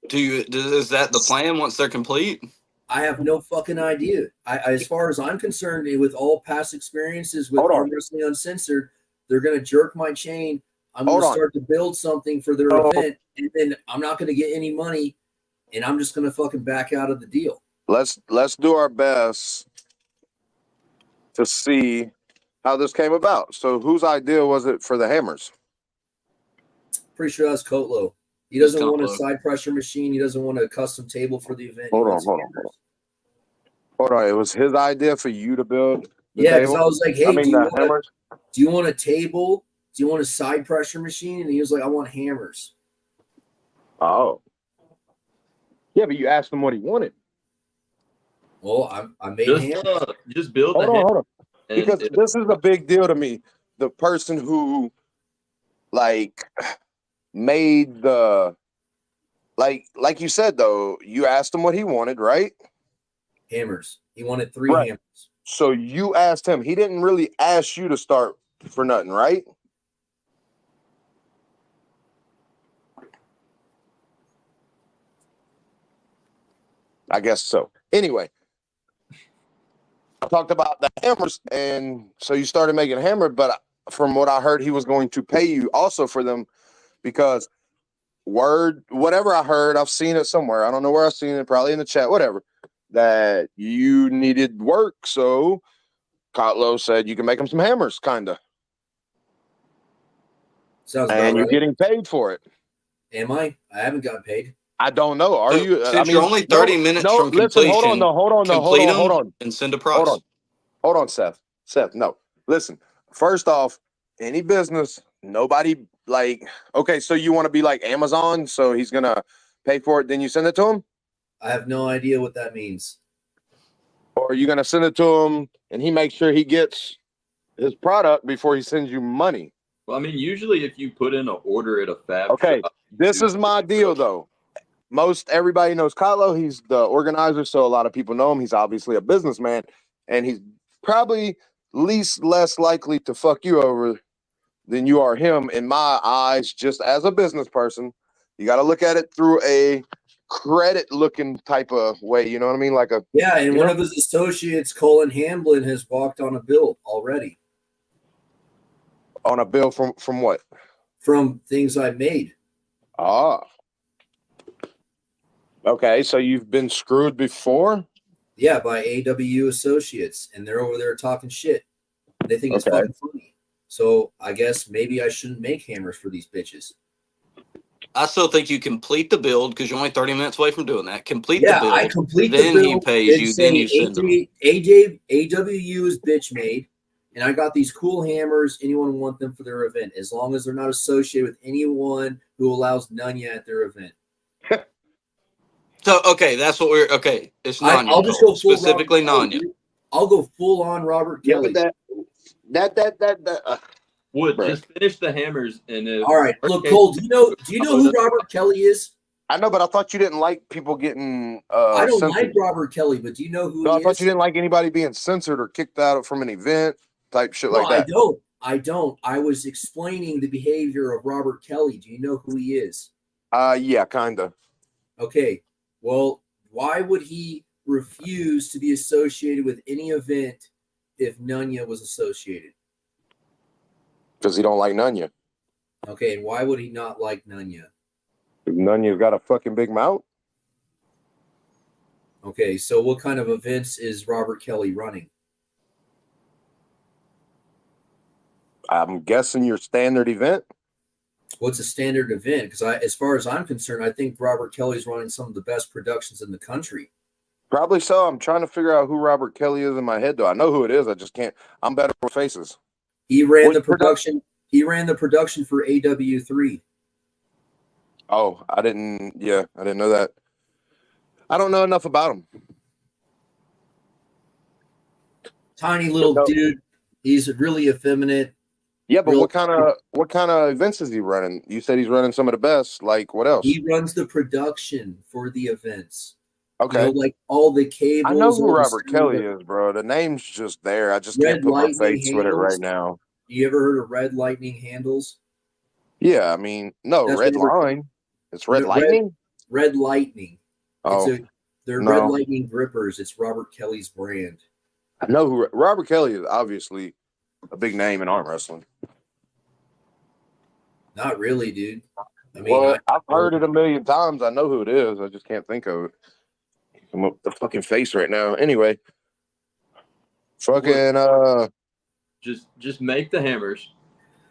Is that the plan once they're complete? I have no fucking idea. As far as I'm concerned, with all past experiences with Arm Wrestling Uncensored, they're gonna jerk my chain. I'm gonna start to build something for their event, and then I'm not gonna get any money, and I'm just gonna fucking back out of the deal. Let's do our best to see how this came about. So, whose idea was it for the hammers? Pretty sure that's Kotlo. He doesn't want a side pressure machine. He doesn't want a custom table for the event. Hold on. It was his idea for you to build. Yeah, because I was like, hey, do you want a table? Do you want a side pressure machine? And he was like, I want hammers. Oh. Yeah, but you asked him what he wanted. Well, I made hammers. Just build hold on. Because this is a big deal to me. The person who, like, made the, like you said, though, you asked him what he wanted, right? Hammers. He wanted 3 hammers. So you asked him. He didn't really ask you to start for nothing, right? I guess so. Anyway, I talked about the hammers, and so you started making a hammer, but from what I heard, he was going to pay you also for them because whatever I heard, I've seen it somewhere. I don't know where I've seen it, probably in the chat, whatever, that you needed work. So Kotlo said you can make him some hammers, kind of. Sounds about And you're right. getting paid for it. Am I? I haven't gotten paid. I don't know. Are you? Since you're only 30 minutes from Listen, hold on, completion, complete them and send a price. Hold on, Seth. Seth, no. Listen, first off, any business, nobody okay, so you want to be like Amazon, so he's going to pay for it, then you send it to him? I have no idea what that means. Or are you going to send it to him and he makes sure he gets his product before he sends you money? Well, I mean, usually if you put in an order at a fab shop, this is my deal, though. Most everybody knows Kotlo. He's the organizer, so a lot of people know him. He's obviously a businessman, and he's probably less likely to fuck you over than you are him in my eyes, just as a business person. You got to look at it through a credit looking type of way. You know what I mean? And one of his associates, Colin Hamblin, has walked on a bill already. On a bill from what? From things I made. Ah. Okay, so you've been screwed before? Yeah, by AWU associates, and they're over there talking shit. They think it's fucking funny. So I guess maybe I shouldn't make hammers for these bitches. I still think you complete the build because you're only 30 minutes away from doing that. Complete the build. I complete then the build. He pays you. Then you send them. AWU is bitch made, and I got these cool hammers. Anyone want them for their event, as long as they're not associated with anyone who allows Nunya at their event. So okay, that's what we're okay. It's Nanya. I'll just go specifically Nanya. I'll go full on Robert Kelly. But Wood, just finish the hammers and all right. Look, Cole, do you know who Robert Kelly is? I know, but I thought you didn't like people getting I don't censored. like Robert Kelly, but do you know who he is? I thought you didn't like anybody being censored or kicked out from an event type shit like that. I don't. I was explaining the behavior of Robert Kelly. Do you know who he is? Yeah, kinda. Okay. Well, why would he refuse to be associated with any event if Nunya was associated? Because he don't like Nunya. Okay, and why would he not like Nunya? Nunya's got a fucking big mouth. Okay, so what kind of events is Robert Kelly running? I'm guessing your standard event. What's a standard event? Because as far as I'm concerned, I think Robert Kelly's running some of the best productions in the country. Probably so. I'm trying to figure out who Robert Kelly is in my head, though. I know who it is. I just can't. I'm better with faces. He ran the production. He ran the production for AWU3. Oh, I didn't know that. I don't know enough about him. Tiny little dude. He's really effeminate. Yeah, but what kind of events is he running? You said he's running some of the best. Like what else? He runs the production for the events. Okay, like all the cables. I know who Robert Kelly is, bro. The name's just there. I just can't put my face with it right now. You ever heard of Red Lightning handles? Yeah, I mean, no, Red Line. It's Red Lightning? Red Lightning. Oh. They're Red Lightning grippers. It's Robert Kelly's brand. I know who Robert Kelly is. Obviously a big name in arm wrestling. Not really, dude. I mean, I've heard it a million times. I know who it is. I just can't think of it. I'm up the fucking face right now. Anyway, fucking just make the hammers.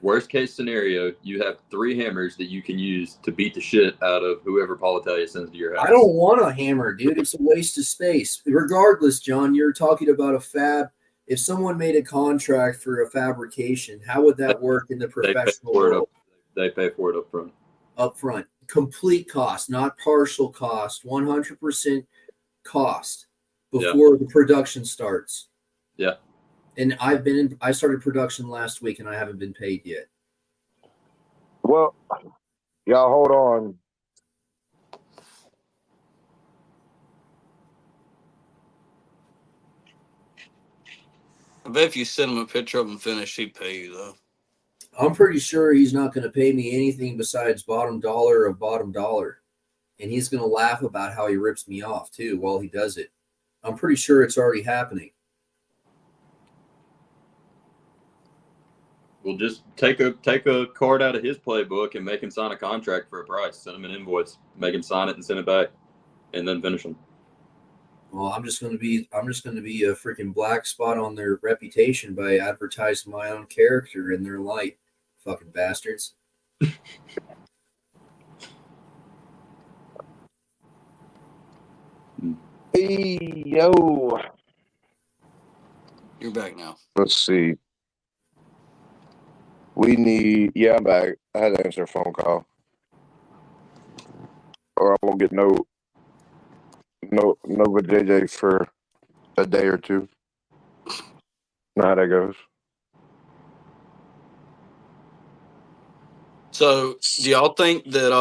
Worst case scenario, you have 3 hammers that you can use to beat the shit out of whoever Politalia sends to your house. I don't want a hammer, dude. It's a waste of space. Regardless, John, you're talking about a fab. If someone made a contract for a fabrication, how would that work in the professional world? They pay for it up front. Up front. Complete cost, not partial cost. 100% cost before the production starts. Yeah. And I started production last week and I haven't been paid yet. Well, y'all hold on. I bet if you send him a picture of him finished, he'd pay you though. I'm pretty sure he's not going to pay me anything besides bottom dollar of bottom dollar. and he's going to laugh about how he rips me off too while he does it. I'm pretty sure it's already happening. We'll just take a card out of his playbook and make him sign a contract for a price. Send him an invoice, make him sign it and send it back, and then finish him. Well, I'm just going to be a freaking black spot on their reputation by advertising my own character in their light. Fucking bastards. Hey, yo. You're back now. Let's see. Yeah, I'm back. I had to answer a phone call. Or I won't get no with JJ for a day or two. Know how that goes. So, do y'all think that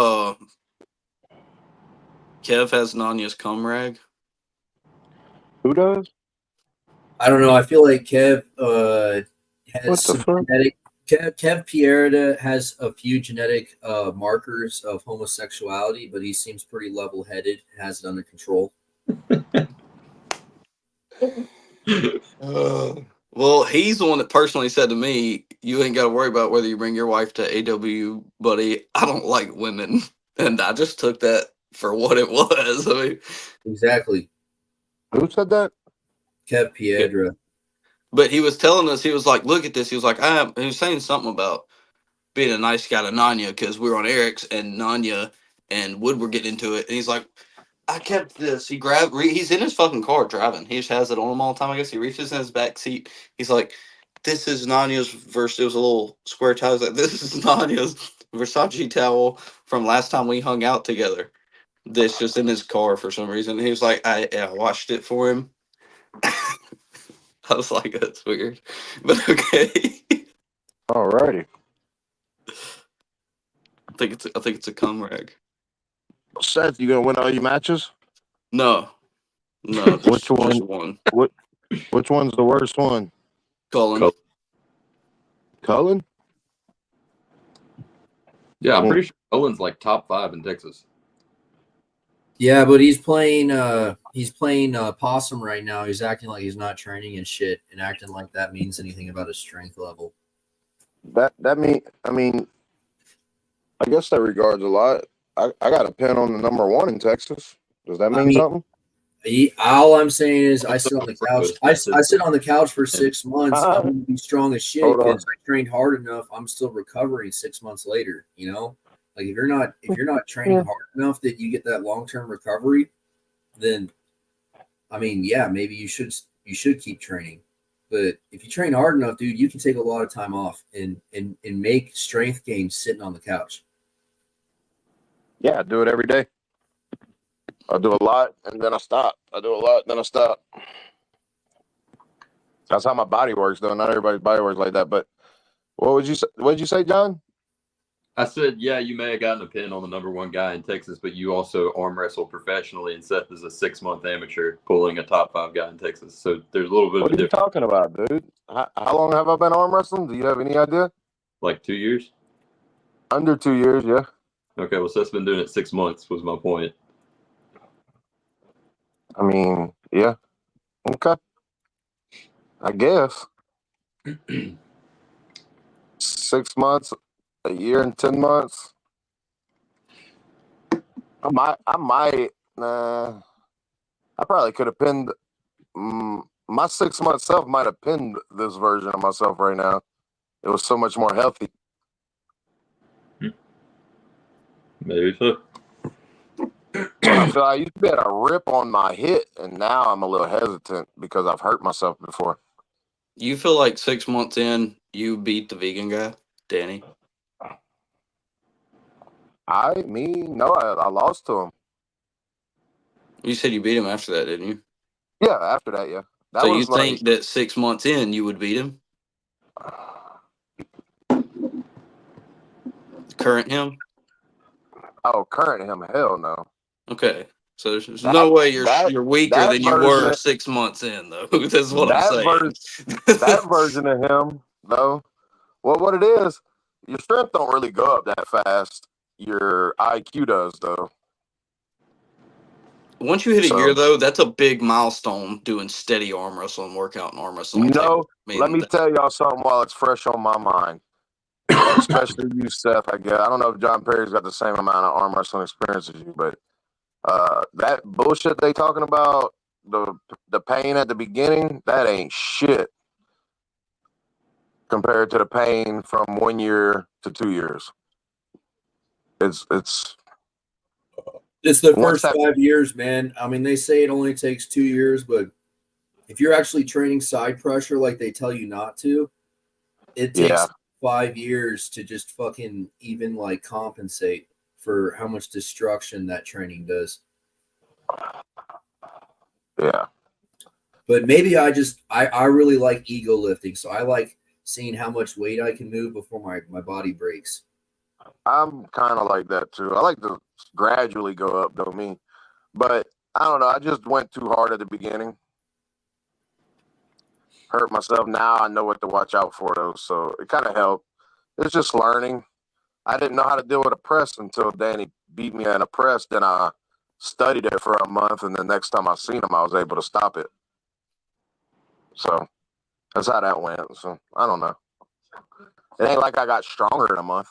Kev has Nanya's cum rag? Who does? I don't know. I feel like Kev has What the some fuck? genetic. Kev Pierda has a few genetic markers of homosexuality, but he seems pretty level-headed, has it under control. Well, he's the one that personally said to me, "You ain't got to worry about whether you bring your wife to AWU, buddy. I don't like women," and I just took that for what it was. I mean, Exactly. Who said that? Kev Piedra. but he was telling us, he was like, "Look at this." He was like, he was saying something about being a nice guy to Nanya because we were on Eric's and Nanya and Wood were getting into it, and he's like, "I kept this." He grabbed. He's in his fucking car driving. He just has it on him all the time. I guess he reaches in his back seat. He's like, "This is Nanya's verse." It was a little square towel. He's like, "This is Nanya's Versace towel from last time we hung out together." That's just in his car for some reason. He was like, I washed it for him." I was like, "That's weird," but okay. Alrighty. I think it's a cum rag. Seth, you gonna win all your matches? No, Which one? just one. Which one's the worst one? Cullen. Cullen? Yeah, I'm pretty sure Cullen's like top 5 in Texas. Yeah, but he's playing possum right now. He's acting like he's not training and shit, and acting like that means anything about his strength level. I guess that regards a lot. I got a pin on the number 1 in Texas. Does that mean something? All I'm saying is I sit on the couch. I sit on the couch for 6 months. I'm gonna be strong as shit because I trained hard enough. I'm still recovering 6 months later. You know, like if you're not training hard enough that you get that long-term recovery, then I mean, yeah, maybe you should keep training. But if you train hard enough, dude, you can take a lot of time off and make strength gains sitting on the couch. Yeah, I do it every day. I do a lot and then I stop. I do a lot, then I stop. That's how my body works, though. Not everybody's body works like that. But what did you say, John? I said, yeah, you may have gotten a pin on the number 1 guy in Texas, but you also arm wrestle professionally, and Seth is a 6-month amateur pulling a top 5 guy in Texas. So there's a little bit of a difference. What are you talking about, dude? How long have I been arm wrestling? Do you have any idea? Like 2 years? Under 2 years, yeah. Okay, well, Seth's been doing it 6 months was my point. I mean, yeah. Okay. I guess. 6 months, a year and 10 months. I probably could have pinned my 6-month self might have pinned this version of myself right now. It was so much more healthy. Maybe so. I feel I used to be able to rip on my hit, and now I'm a little hesitant because I've hurt myself before. You feel like 6 months in, you beat the vegan guy, Danny? No, I lost to him. You said you beat him after that, didn't you? Yeah, after that, yeah. That so was you think that 6 months in, you would beat him? Current him? Oh, current him? Hell no. Okay. So there's no way you're weaker than you were 6 months in, though. That's what I'm saying. That version of him, though, well, what it is, your strength don't really go up that fast. Your IQ does, though. Once you hit a So, year, though, that's a big milestone doing steady arm wrestling workout and arm wrestling. you It's like, know, I let mean, me tell y'all something while it's fresh on my mind, especially you, Seth. I guess I don't know if John Perry's got the same amount of arm wrestling experience as you, but that bullshit they talking about, the pain at the beginning, that ain't shit compared to the pain from 1 year to 2 years. It's the once first that 5 years, man. I mean, they say it only takes 2 years, but if you're actually training side pressure like they tell you not to, it takes 5 years to just fucking even like compensate for how much destruction that training does. Yeah. But maybe I really like ego lifting, so I like seeing how much weight I can move before my body breaks. I'm kind of like that too. I like to gradually go up, though, me. But I don't know. I just went too hard at the beginning. Hurt myself. Now I know what to watch out for, though. So it kind of helped. It's just learning. I didn't know how to deal with a press until Danny beat me at a press. Then I studied it for a month, and the next time I seen him, I was able to stop it. So that's how that went. So I don't know. It ain't like I got stronger in a month.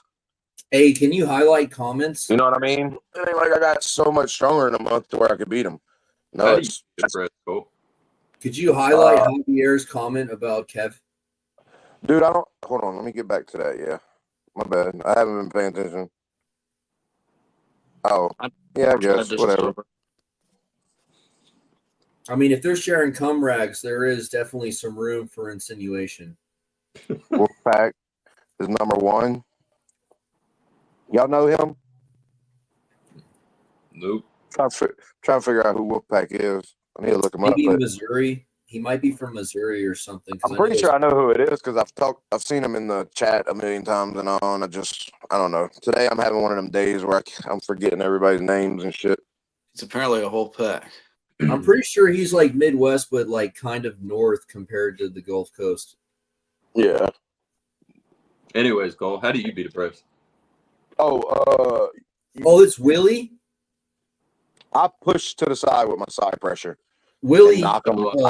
Hey, can you highlight comments? You know what I mean? It ain't like I got so much stronger in a month to where I could beat him. No, How do you it's press, Cole? Could you highlight Javier's comment about Kev? dude. I don't. Hold on. Let me get back to that. Yeah, my bad. I haven't been paying attention. Oh, yeah. I guess whatever. I mean, if they're sharing cum rags, there is definitely some room for insinuation. Wolfpack is number one. Y'all know him? Nope. Try to figure out who Wolfpack is. I need to look him Maybe up. But Missouri. He might be from Missouri or something. I'm pretty sure I know who it is because I've seen him in the chat a million times and all. And I don't know. Today I'm having one of them days where I'm forgetting everybody's names and shit. it's apparently a whole pack. I'm pretty sure he's like Midwest, but like kind of north compared to the Gulf Coast. Yeah. Anyways, Cole, how do you beat a press? Oh, it's Willie. I push to the side with my side pressure. Willie, I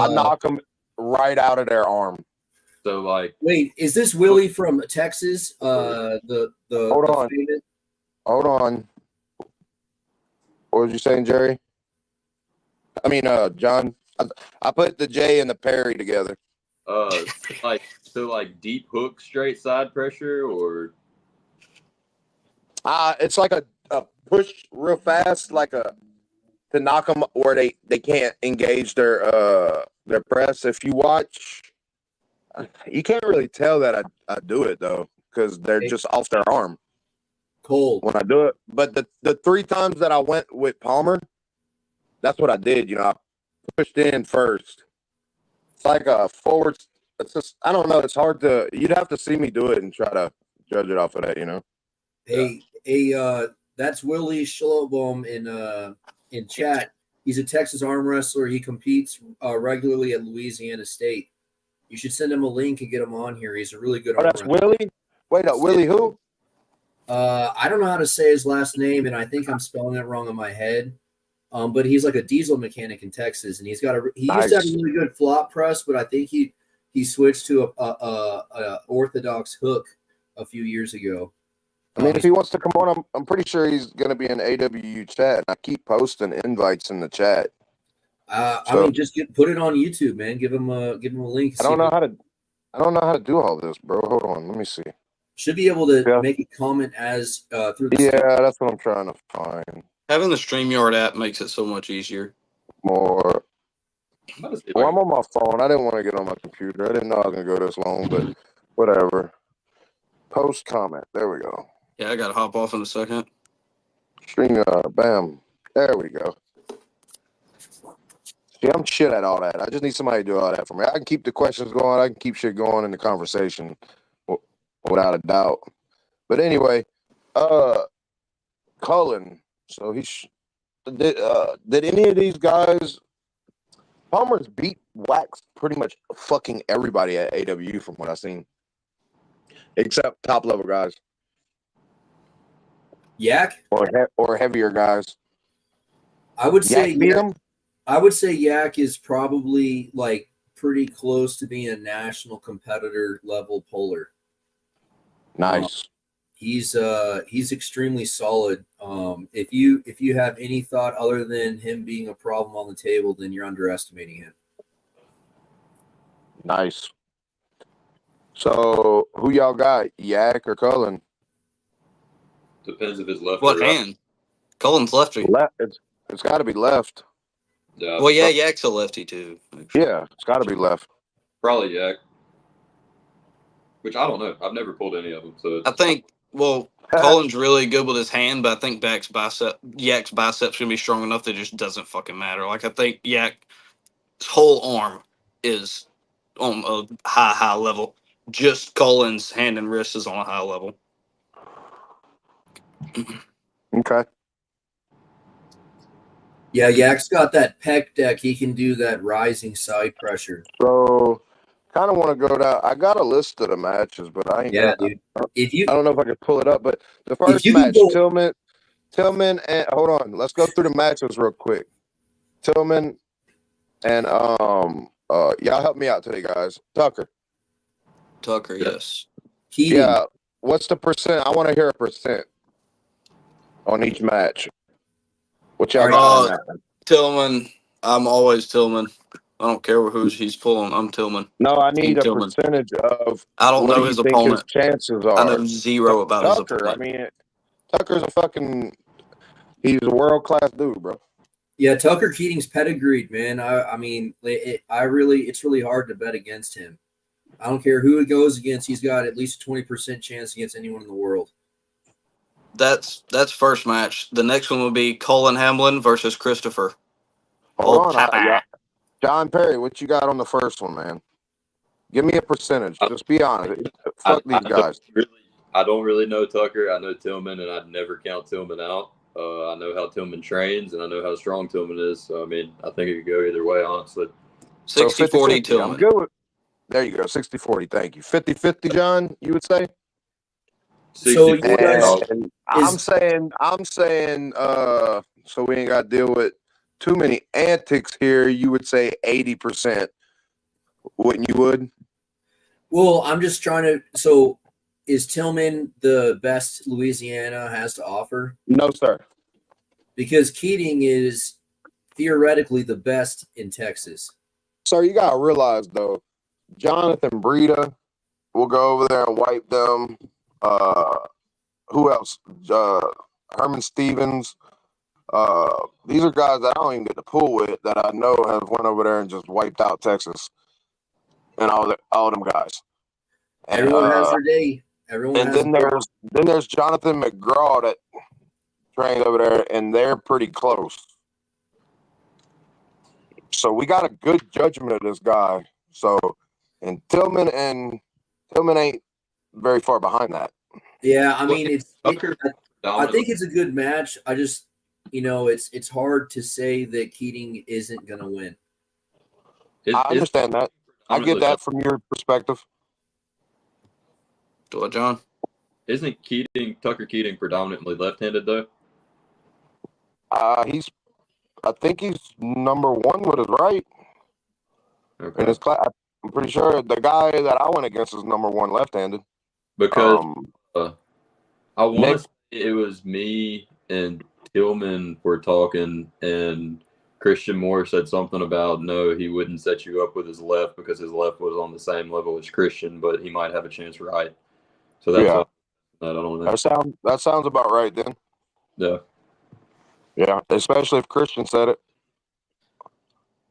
knock them right out of their arm. So like, wait, is this Willie from Texas? Hold on. What was you saying, Jerry? I mean, John. I put the J and the Perry together. like deep hook, straight side pressure, or it's like a push real fast, like to knock them where they can't engage their press. If you watch, you can't really tell that I do it though because they're just off their arm. Cold when I do it. But the 3 times that I went with Palmer, that's what I did. You know, I pushed in first. It's like a forward. It's just I don't know. It's hard to. You'd have to see me do it and try to judge it off of that. You know. That's Willie Schlobohm in chat. He's a Texas arm wrestler. He competes regularly at Louisiana State. You should send him a link and get him on here. He's a really good arm wrestler. Willie? Wait, no, Willie who? I don't know how to say his last name, and I think I'm spelling it wrong in my head. But he's like a diesel mechanic in Texas, and he used to have a really good flop press, but I think he switched to a orthodox hook a few years ago. I mean, if he wants to come on, I'm pretty sure he's going to be in AWU chat. I keep posting invites in the chat. I mean, just put it on YouTube, man. Give him a link. I don't know how to do all this, bro. Hold on, let me see. Should be able to make a comment as through the that's what I'm trying to find. Having the StreamYard app makes it so much easier. More. Well, I'm on my phone. I didn't want to get on my computer. I didn't know I was going to go this long, but whatever. Post comment. There we go. Yeah, I got to hop off in a second. StreamYard. Bam. There we go. See, I'm shit at all that. I just need somebody to do all that for me. I can keep the questions going. I can keep shit going in the conversation without a doubt. But anyway, Cullen. So did any of these guys? Palmer's beat waxed pretty much fucking everybody at AWU from what I've seen, except top level guys. Yak or heavier guys. I would say Yak beat him. I would say Yak is probably like pretty close to being a national competitor level puller. Nice. He's extremely solid. If you have any thought other than him being a problem on the table, then you're underestimating him. Nice. So who y'all got? Yak or Cullen? Depends if it's left What or right. hand? Cullen's lefty. Left. It's got to be left. Yeah, Well, yeah, Yak's a lefty too. Actually. Yeah, it's got to be left. probably Yak. Which I don't know. I've never pulled any of them. So I think. Well, Cullen's really good with his hand, but I think Yak's biceps gonna be strong enough that it just doesn't fucking matter. Like I think Yak's whole arm is on a high level. Just Cullen's hand and wrist is on a high level. Okay. Yeah, Yak's got that pec deck. He can do that rising side pressure. So, kind of want to go down. I got a list of the matches, but I ain't Yeah, got. dude. If you I don't know if I can pull it up, but the first you can match, go- Tillman, and hold on, let's go through the matches real quick. Tillman and y'all help me out today, guys. Tucker, yes. Keating. yeah. What's the percent? I want to hear a percent on each match. What y'all got on that? Tillman. I'm always Tillman. I don't care who's he's pulling. I'm Tillman. No, I need a Tillman. percentage of. I don't what know do his you think opponent. his chances are? I know zero about his Tucker. opponent. I mean, Tucker's a fucking. He's a world class dude, bro. Yeah, Tucker Keating's pedigreed, man. It's really hard to bet against him. I don't care who it goes against. He's got at least a 20% chance against anyone in the world. That's first match. The next one will be Colin Hamlin versus Christopher. Hold on, John Perry. What you got on the first one, man? Give me a percentage. Just be honest. Fuck these guys. I don't really know Tucker. I know Tillman, and I'd never count Tillman out. I know how Tillman trains, and I know how strong Tillman is. So, I mean, I think it could go either way, honestly. 60-40 Tillman. I'm good with, there you go, 60-40. Thank you. 50-50, John, you would say? 60-40. I'm saying, so we ain't got to deal with too many antics here. You would say 80%. Wouldn't you would? Well, I'm just trying to. So, is Tillman the best Louisiana has to offer? No, sir. Because Keating is theoretically the best in Texas. Sir, you got to realize, though, Jonathan Breida will go over there and wipe them. Who else? Herman Stevens. These are guys that I don't even get to pull with that I know have went over there and just wiped out Texas and all them guys. And, everyone has their day. Then there's Jonathan McGraw that trained over there, and they're pretty close. So we got a good judgment of this guy. So, and Tillman ain't very far behind that. Yeah, I mean I think it's a good match. I just it's hard to say that Keating isn't gonna win. I understand that. I get that from your perspective. Do it, John. Isn't Tucker Keating predominantly left-handed though? I think he's number one with his right. Okay. In his class, I'm pretty sure the guy that I went against is number one left-handed. Because I want to say it was me and Tillman were talking, and Christian Moore said something about no, he wouldn't set you up with his left because his left was on the same level as Christian, but he might have a chance right. So that's I don't know. That sounds about right then. Yeah. Yeah, especially if Christian said it.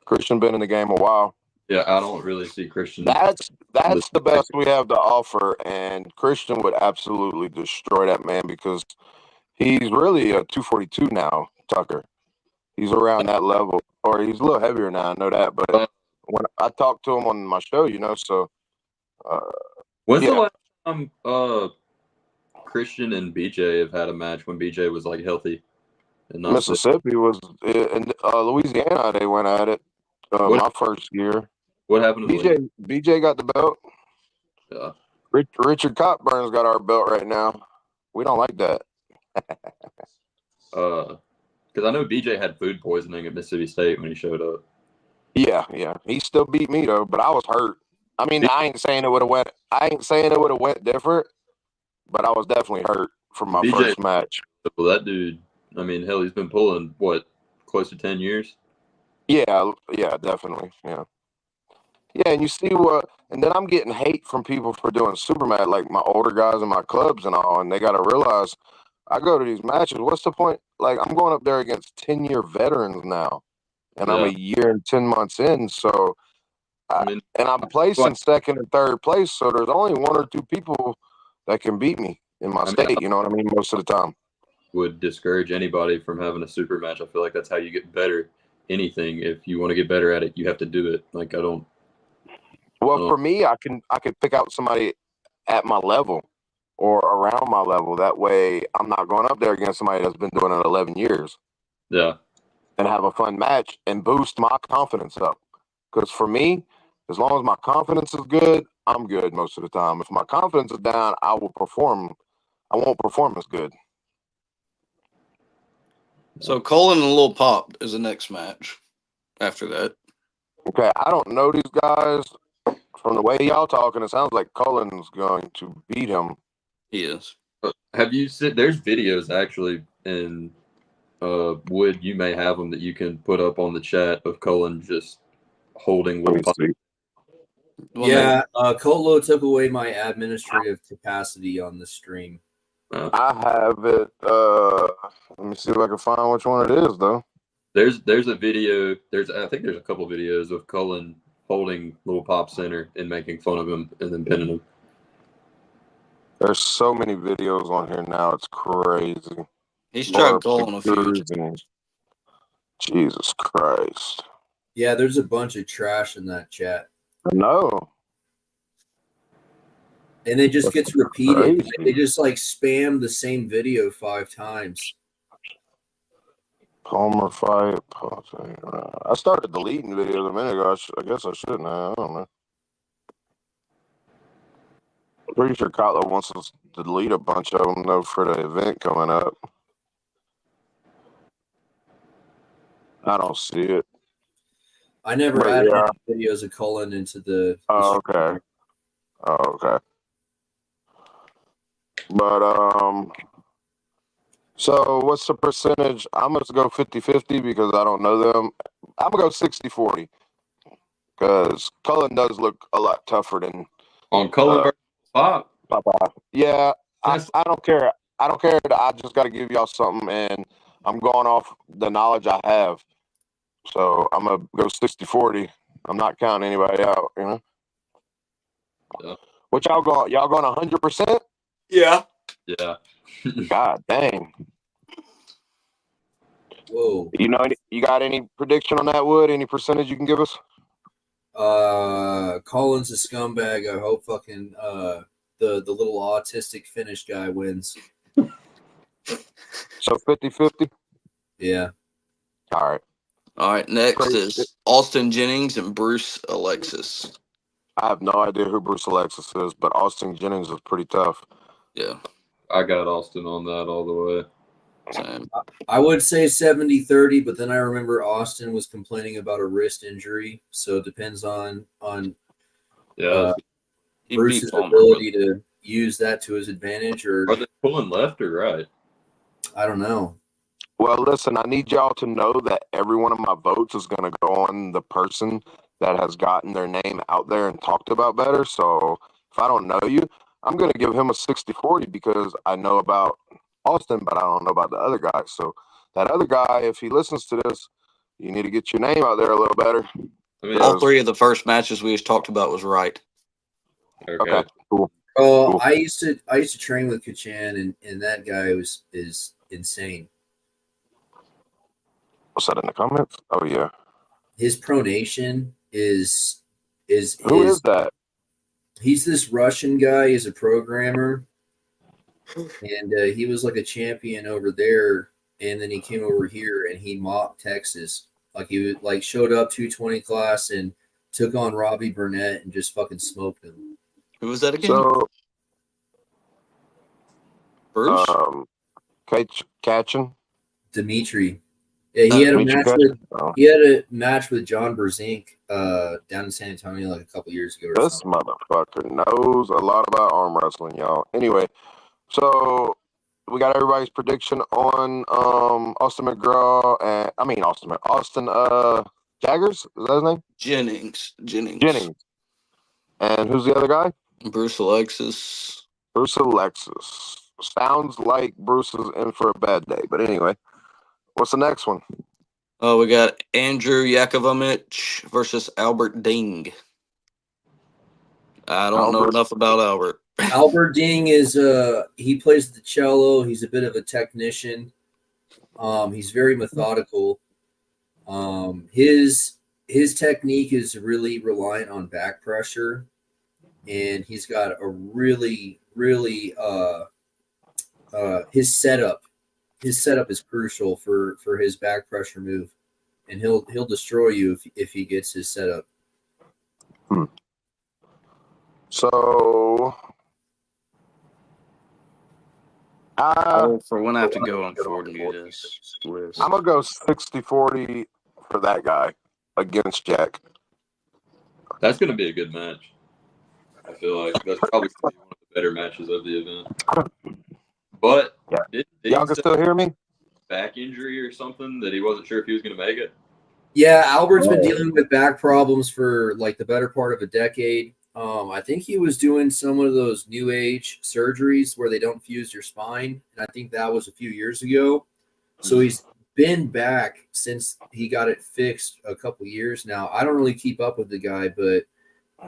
Christian been in the game a while. Yeah, I don't really see Christian. That's the best we have to offer, and Christian would absolutely destroy that man because he's really a 242 now, Tucker. He's around that level, or he's a little heavier now. I know that, but when I talked to him on my show, so. When's the last time Christian and BJ have had a match when BJ was like healthy? Mississippi was in Louisiana. They went at it my first year. What happened to BJ got the belt. Yeah. Richard Cockburn's got our belt right now. We don't like that. Because Because I know BJ had food poisoning at Mississippi State when he showed up. Yeah. He still beat me though, but I was hurt. I mean, I ain't saying it would have went different, but I was definitely hurt from my BJ, first match. well, that dude, I mean, hell, he's been pulling, what, close to 10 years? Yeah, definitely. Yeah, and you see and then I'm getting hate from people for doing Supermat, like my older guys in my clubs and all, and they got to realize I go to these matches. What's the point? Like, I'm going up there against 10-year veterans now, and I'm a year and 10 months in, so and I'm placing second and third place, so there's only one or two people that can beat me in my state. You know what I mean? Most of the time. Would discourage anybody from having a super match. I feel like that's how you get better. Anything, if you want to get better at it, you have to do it. Like for me, I could pick out somebody at my level or around my level. That way, I'm not going up there against somebody that's been doing it 11 years. Yeah. And have a fun match and boost my confidence up. Because for me, as long as my confidence is good, I'm good most of the time. If my confidence is down, I won't perform as good. So Colin and Lil Pop is the next match after that. Okay, I don't know these guys. From the way y'all talking, it sounds like Cullen's going to beat him. He is. Have you seen? There's videos actually in Wood. You may have them that you can put up on the chat of Cullen just holding Lil Pop. Yeah, Colo took away my administrative capacity on the stream. I have it. Let me see if I can find which one it is, though. There's a video. I think there's a couple videos of Cullen holding Lil Pop center and making fun of him and then pinning him. There's so many videos on here now. It's crazy. He's tried calling a few. Jesus Christ. Yeah, there's a bunch of trash in that chat. I know. And it just gets repeated. They just like spam the same video 5 times. Palmer fight. I started deleting videos a minute ago. I guess I shouldn't have. I don't know. I'm pretty sure Kotler wants us to delete a bunch of them, though, for the event coming up. I don't see it. I never added any videos of Cullen into the. Oh, okay. But, so what's the percentage? I'm going to go 50-50 because I don't know them. I'm going to go 60-40 because Cullen does look a lot tougher than on Cullen versus Pop. Yeah, I don't care. I don't care. I just got to give y'all something, and I'm going off the knowledge I have. So I'm going to go 60-40. I'm not counting anybody out, you know? Yeah. What y'all going? Y'all going 100%? Yeah. Yeah. God dang. Whoa. You know, you got any prediction on that, Wood? Any percentage you can give us? Colin's a scumbag. I hope fucking the little autistic Finnish guy wins. So 50-50? Yeah. All right. Next is Austin Jennings and Bruce Alexis. I have no idea who Bruce Alexis is, but Austin Jennings is pretty tough. Yeah. I got Austin on that all the way. Same. I would say 70-30, but then I remember Austin was complaining about a wrist injury, so it depends on Bruce's ability to use that to his advantage. Or are they pulling left or right? I don't know. Well, listen, I need y'all to know that every one of my votes is going to go on the person that has gotten their name out there and talked about better. So if I don't know you, I'm going to give him a 60-40 because I know about Austin, but I don't know about the other guy. So that other guy, if he listens to this, you need to get your name out there a little better. I mean, all 3 of the first matches we just talked about was right. Okay, cool. Oh, cool. I used to train with Kachan, and that guy is insane. What's that in the comments? Oh yeah. His pronation is who is that? He's this Russian guy. He's a programmer, and he was like a champion over there. And then he came over here and he mocked Texas. Like he showed up 220 class and took on Robbie Burnett and just fucking smoked him. Who was that again? So Bruce? Kachin? Dimitri. Yeah, he had a Meet you, match Cuddy? with Oh, he had a match with John Berzink down in San Antonio like a couple years ago or this something. motherfucker knows a lot about arm wrestling, y'all. Anyway, so we got everybody's prediction on Austin McGraw and Austin Jaggers, is that his name? Jennings. Jennings. And who's the other guy? Bruce Alexis. Bruce Alexis. Sounds like Bruce is in for a bad day, but anyway, what's the next one? Oh, we got Andrew Yakovovich versus Albert Ding. I don't know enough about Albert. Albert Ding is he plays the cello. He's a bit of a technician. He's very methodical. His technique is really reliant on back pressure, and he's got a really his setup is crucial for his back pressure move, and he'll destroy you if he gets his setup. So for when I have to go on Ford and do this. I'm gonna go 60-40 for that guy against Jack. That's going to be a good match. I feel like that's probably going to be one of the better matches of the event. But did y'all can still hear me? Back injury or something that he wasn't sure if he was going to make it? Yeah, Albert's been dealing with back problems for like the better part of a decade. I think he was doing some of those new age surgeries where they don't fuse your spine, and I think that was a few years ago. So he's been back since he got it fixed a couple years now. I don't really keep up with the guy, but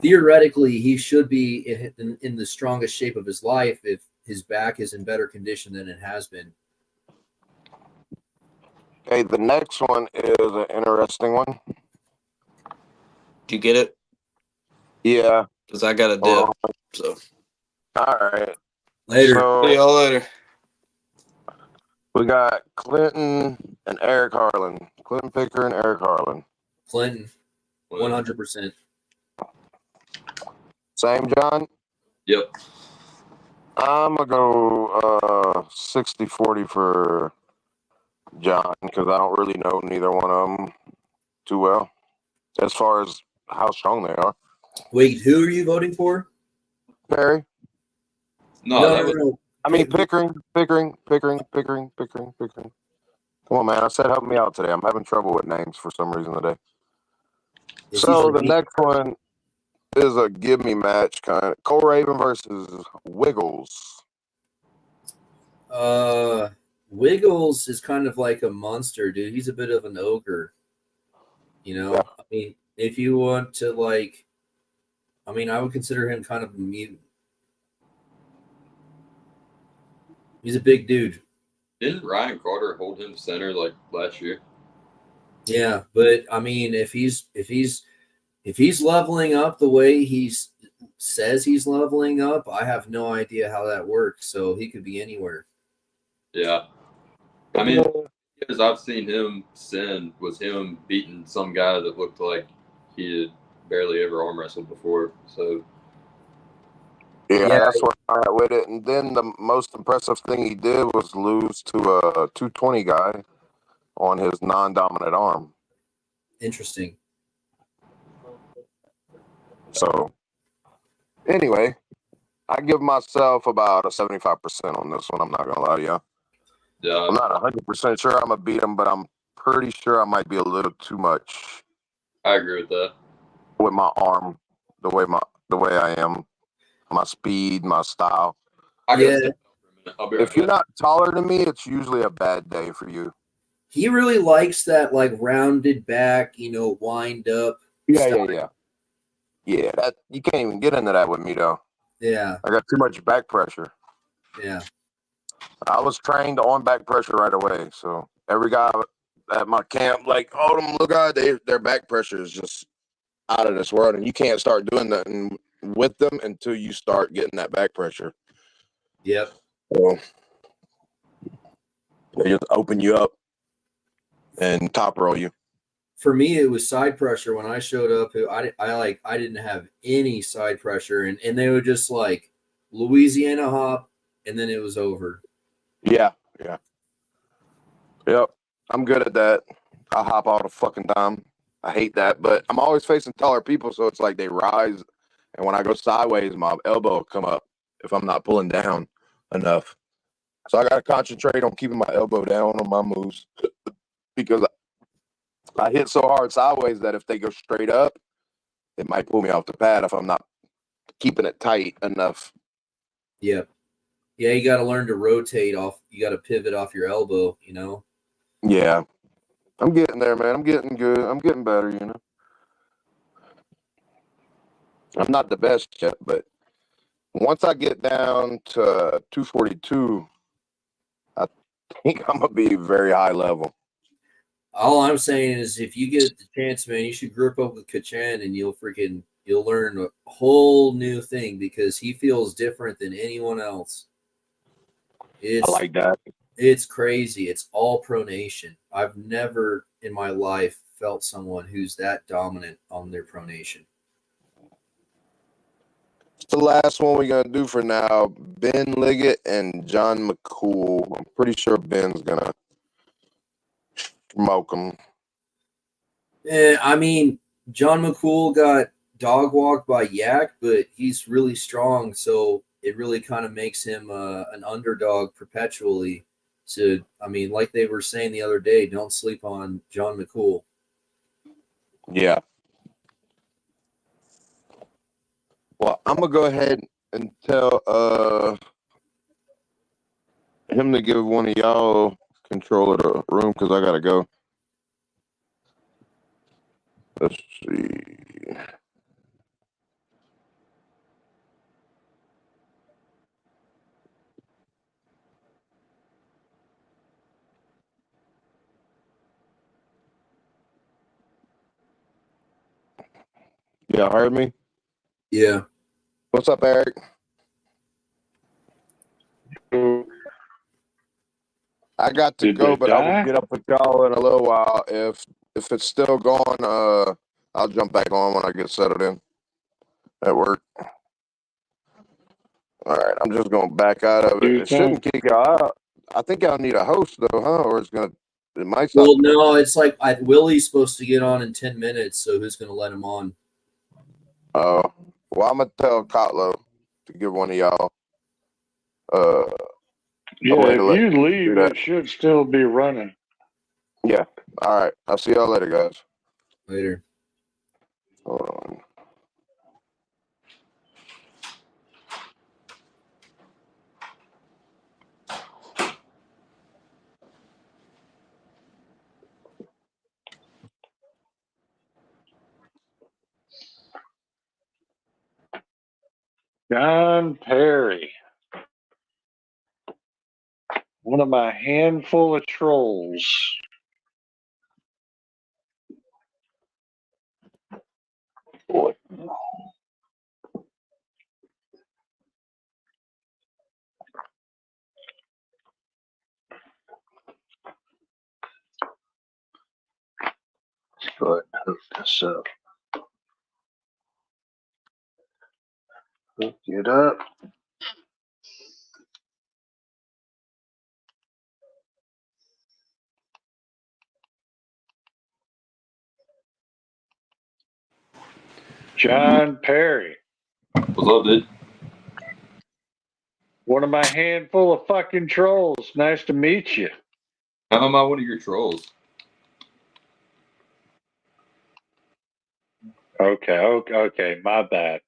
theoretically he should be in the strongest shape of his life if his back is in better condition than it has been. Okay, the next one is an interesting one. Do you get it? Yeah. Because I got a dip. So. All right. Later. So, see y'all later. We got Clinton and Eric Harlan. Clinton Picker and Eric Harlan. Clinton, 100%. Same, John? Yep. I'm going to go 60-40 for John because I don't really know neither one of them too well as far as how strong they are. Wait, who are you voting for? Perry? No. I mean, Pickering. Come on, man. I said help me out today. I'm having trouble with names for some reason today. So the next one is a give me match kind of. Cole Raven versus Wiggles. Wiggles is kind of like a monster, dude. He's a bit of an ogre. You know, yeah. I mean, if you want to I would consider him kind of a mutant. He's a big dude. Didn't Ryan Carter hold him center like last year? Yeah, but I mean, if he's leveling up the way he says he's leveling up, I have no idea how that works. So he could be anywhere. Yeah, I mean, because I've seen him sin was him beating some guy that looked like he had barely ever arm wrestled before. So. Yeah, that's what I had with it. And then the most impressive thing he did was lose to a 220 guy on his non-dominant arm. Interesting. So, anyway, I give myself about a 75% on this one. I'm not going to lie to you. Yeah. I'm not 100% sure I'm going to beat him, but I'm pretty sure I might be a little too much. I agree with that. With my arm, the way I am. My speed, my style. If you're not taller than me, it's usually a bad day for you. He really likes that like rounded back, wind up. Yeah. That you can't even get into that with me though. Yeah. I got too much back pressure. Yeah. I was trained on back pressure right away. So every guy at my camp, like, oh, them little guys, their back pressure is just out of this world, and you can't start doing nothing with them until you start getting that back pressure. Yep. So they just open you up and top roll you. For me, it was side pressure when I showed up. I didn't have any side pressure, and they would just like Louisiana hop, and then it was over. Yeah. Yep. I'm good at that. I hop all the fucking time. I hate that, but I'm always facing taller people, so it's like they rise, and when I go sideways, my elbow will come up if I'm not pulling down enough. So I got to concentrate on keeping my elbow down on my moves because I hit so hard sideways that if they go straight up, it might pull me off the pad if I'm not keeping it tight enough. Yeah. Yeah, you got to learn to rotate off. You got to pivot off your elbow, you know? Yeah. I'm getting there, man. I'm getting good. I'm getting better, you know? I'm not the best yet, but once I get down to 242, I think I'm going to be very high level. All I'm saying is if you get the chance, man, you should group up with Kachan and you'll learn a whole new thing because he feels different than anyone else. I like that. It's crazy. It's all pronation. I've never in my life felt someone who's that dominant on their pronation. It's the last one we're going to do for now. Ben Liggett and John McCool. I'm pretty sure Ben's going to smoke him. I mean, John McCool got dog walked by Yak, but he's really strong, so it really kind of makes him an underdog perpetually. So, I mean, like they were saying the other day, don't sleep on John McCool. Yeah. Well, I'm going to go ahead and tell him to give one of y'all control of the room because I got to go. Let's see. Yeah, heard me? Yeah. What's up, Eric? I got to go, but I will get up with y'all in a little while. If it's still going, I'll jump back on when I get settled in at work. All right, I'm just going to back out of it. It shouldn't kick y'all out. I think y'all need a host, though, huh? Or it might stop. Well, no, it's like Willie's supposed to get on in 10 minutes, so who's going to let him on? Well, I'm going to tell Kotlo to give one of y'all. Yeah, if you leave, it should still be running. Yeah. All right. I'll see y'all later, guys. Later. Hold on. John Perry. One of my handful of trolls. Boy. Let's go ahead and hook this up. Hook it up. John Perry. What's up, dude? One of my handful of fucking trolls. Nice to meet you. How am I one of your trolls? Okay. My bad.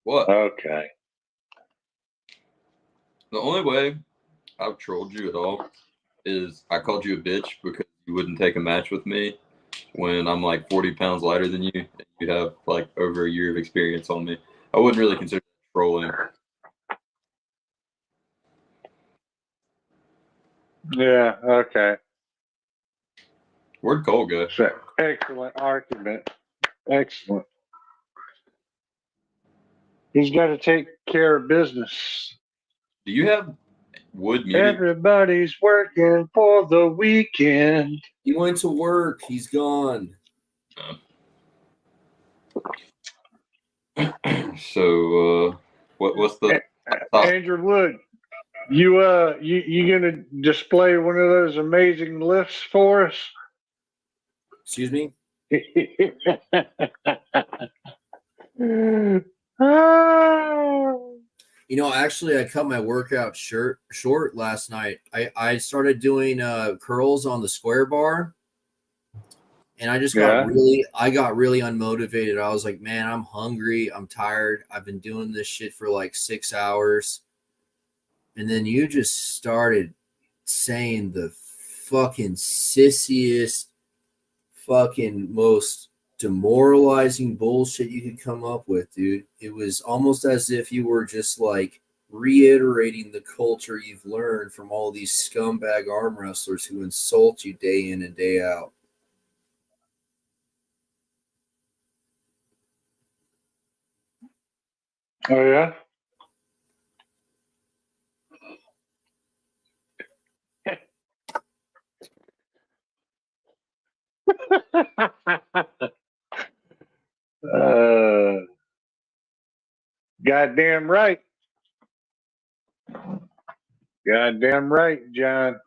What? Okay. The only way I've trolled you at all is I called you a bitch because you wouldn't take a match with me when I'm like 40 pounds lighter than you and you have like over a year of experience on me. I wouldn't really consider that trolling. Yeah, okay. Where'd Cole go? Excellent argument. Excellent. He's got to take care of business. Do you have Wood muted? Everybody's working for the weekend. He went to work. He's gone. So, what's the Andrew Wood? You gonna display one of those amazing lifts for us? Excuse me? Oh. You know, actually, I cut my workout short last night. I started doing curls on the square bar, and I just got really unmotivated. I was like, man, I'm hungry. I'm tired. I've been doing this shit for like 6 hours. And then you just started saying the fucking sissiest, fucking most demoralizing bullshit you could come up with, dude. It was almost as if you were just like reiterating the culture you've learned from all these scumbag arm wrestlers who insult you day in and day out. Oh yeah. Goddamn right. Goddamn right, John.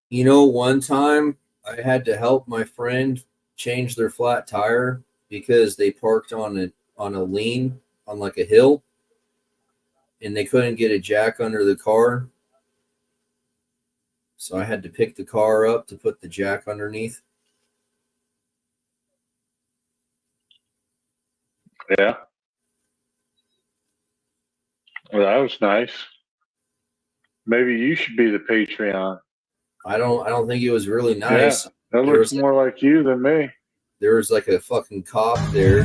You know, one time I had to help my friend change their flat tire because they parked on a lean on like a hill, and they couldn't get a jack under the car. So I had to pick the car up to put the jack underneath. Yeah. Well, that was nice. Maybe you should be the Patreon. I don't think it was really nice. Yeah, that looks more like you than me. There was like a fucking cop there.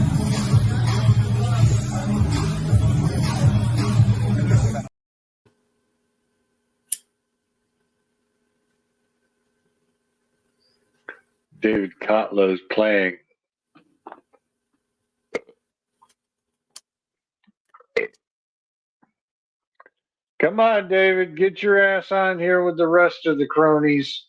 David Kotlow's playing. Come on, David, get your ass on here with the rest of the cronies.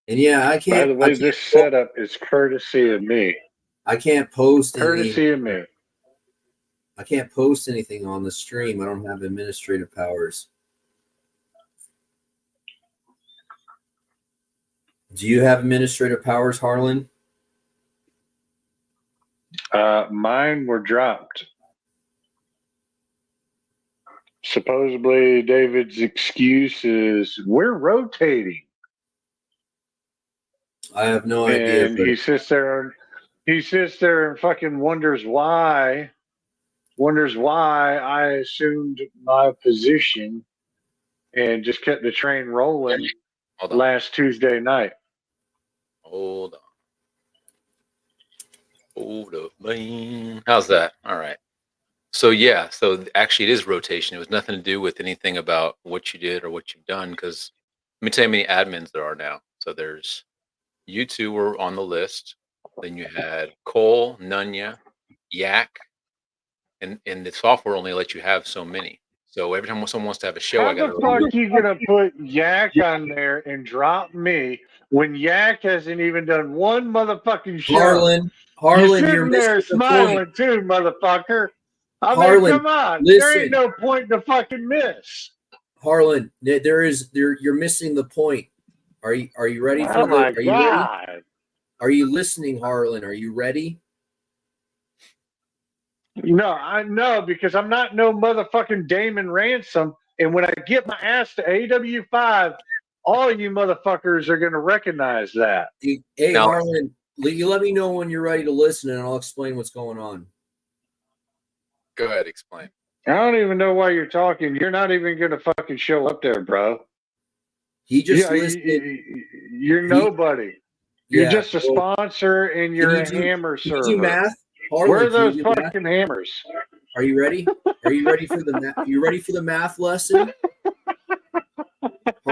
And yeah, I can't. By the way, this setup is courtesy of me. I can't post courtesy of me. I can't post anything on the stream. I don't have administrative powers. Do you have administrative powers, Harlan? Mine were dropped. Supposedly, David's excuse is we're rotating. I have no idea. And he sits there and fucking wonders why I assumed my position and just kept the train rolling last Tuesday night. Hold up, man. How's that? All right. So yeah, so actually it is rotation. It was nothing to do with anything about what you did or what you've done, because let me tell you how many admins there are now. So there's you two were on the list. Then you had Cole, Nunya, Yak, and the software only lets you have so many. So every time someone wants to have a show, How the fuck you gonna put Yak on there and drop me when Yak hasn't even done one motherfucking show? Harlan, you're sitting there smiling too, motherfucker. I mean, come on. There ain't no point to fucking miss. Harlan, you're missing the point. Are you ready for Oh my God. Are you listening, Harlan? Are you ready? No, I know, because I'm not no motherfucking Damon Ransom. And when I get my ass to AW5, all you motherfuckers are going to recognize that. Hey, Harlan, you let me know when you're ready to listen, and I'll explain what's going on. Go ahead, explain. I don't even know why you're talking. You're not even going to fucking show up there, bro. He just listed. You're nobody. You're just a sponsor, and you're a hammer server. Can you do math? Harlan, where are those fucking hammers? Are you ready? Are you ready for the math? You ready for the math lesson?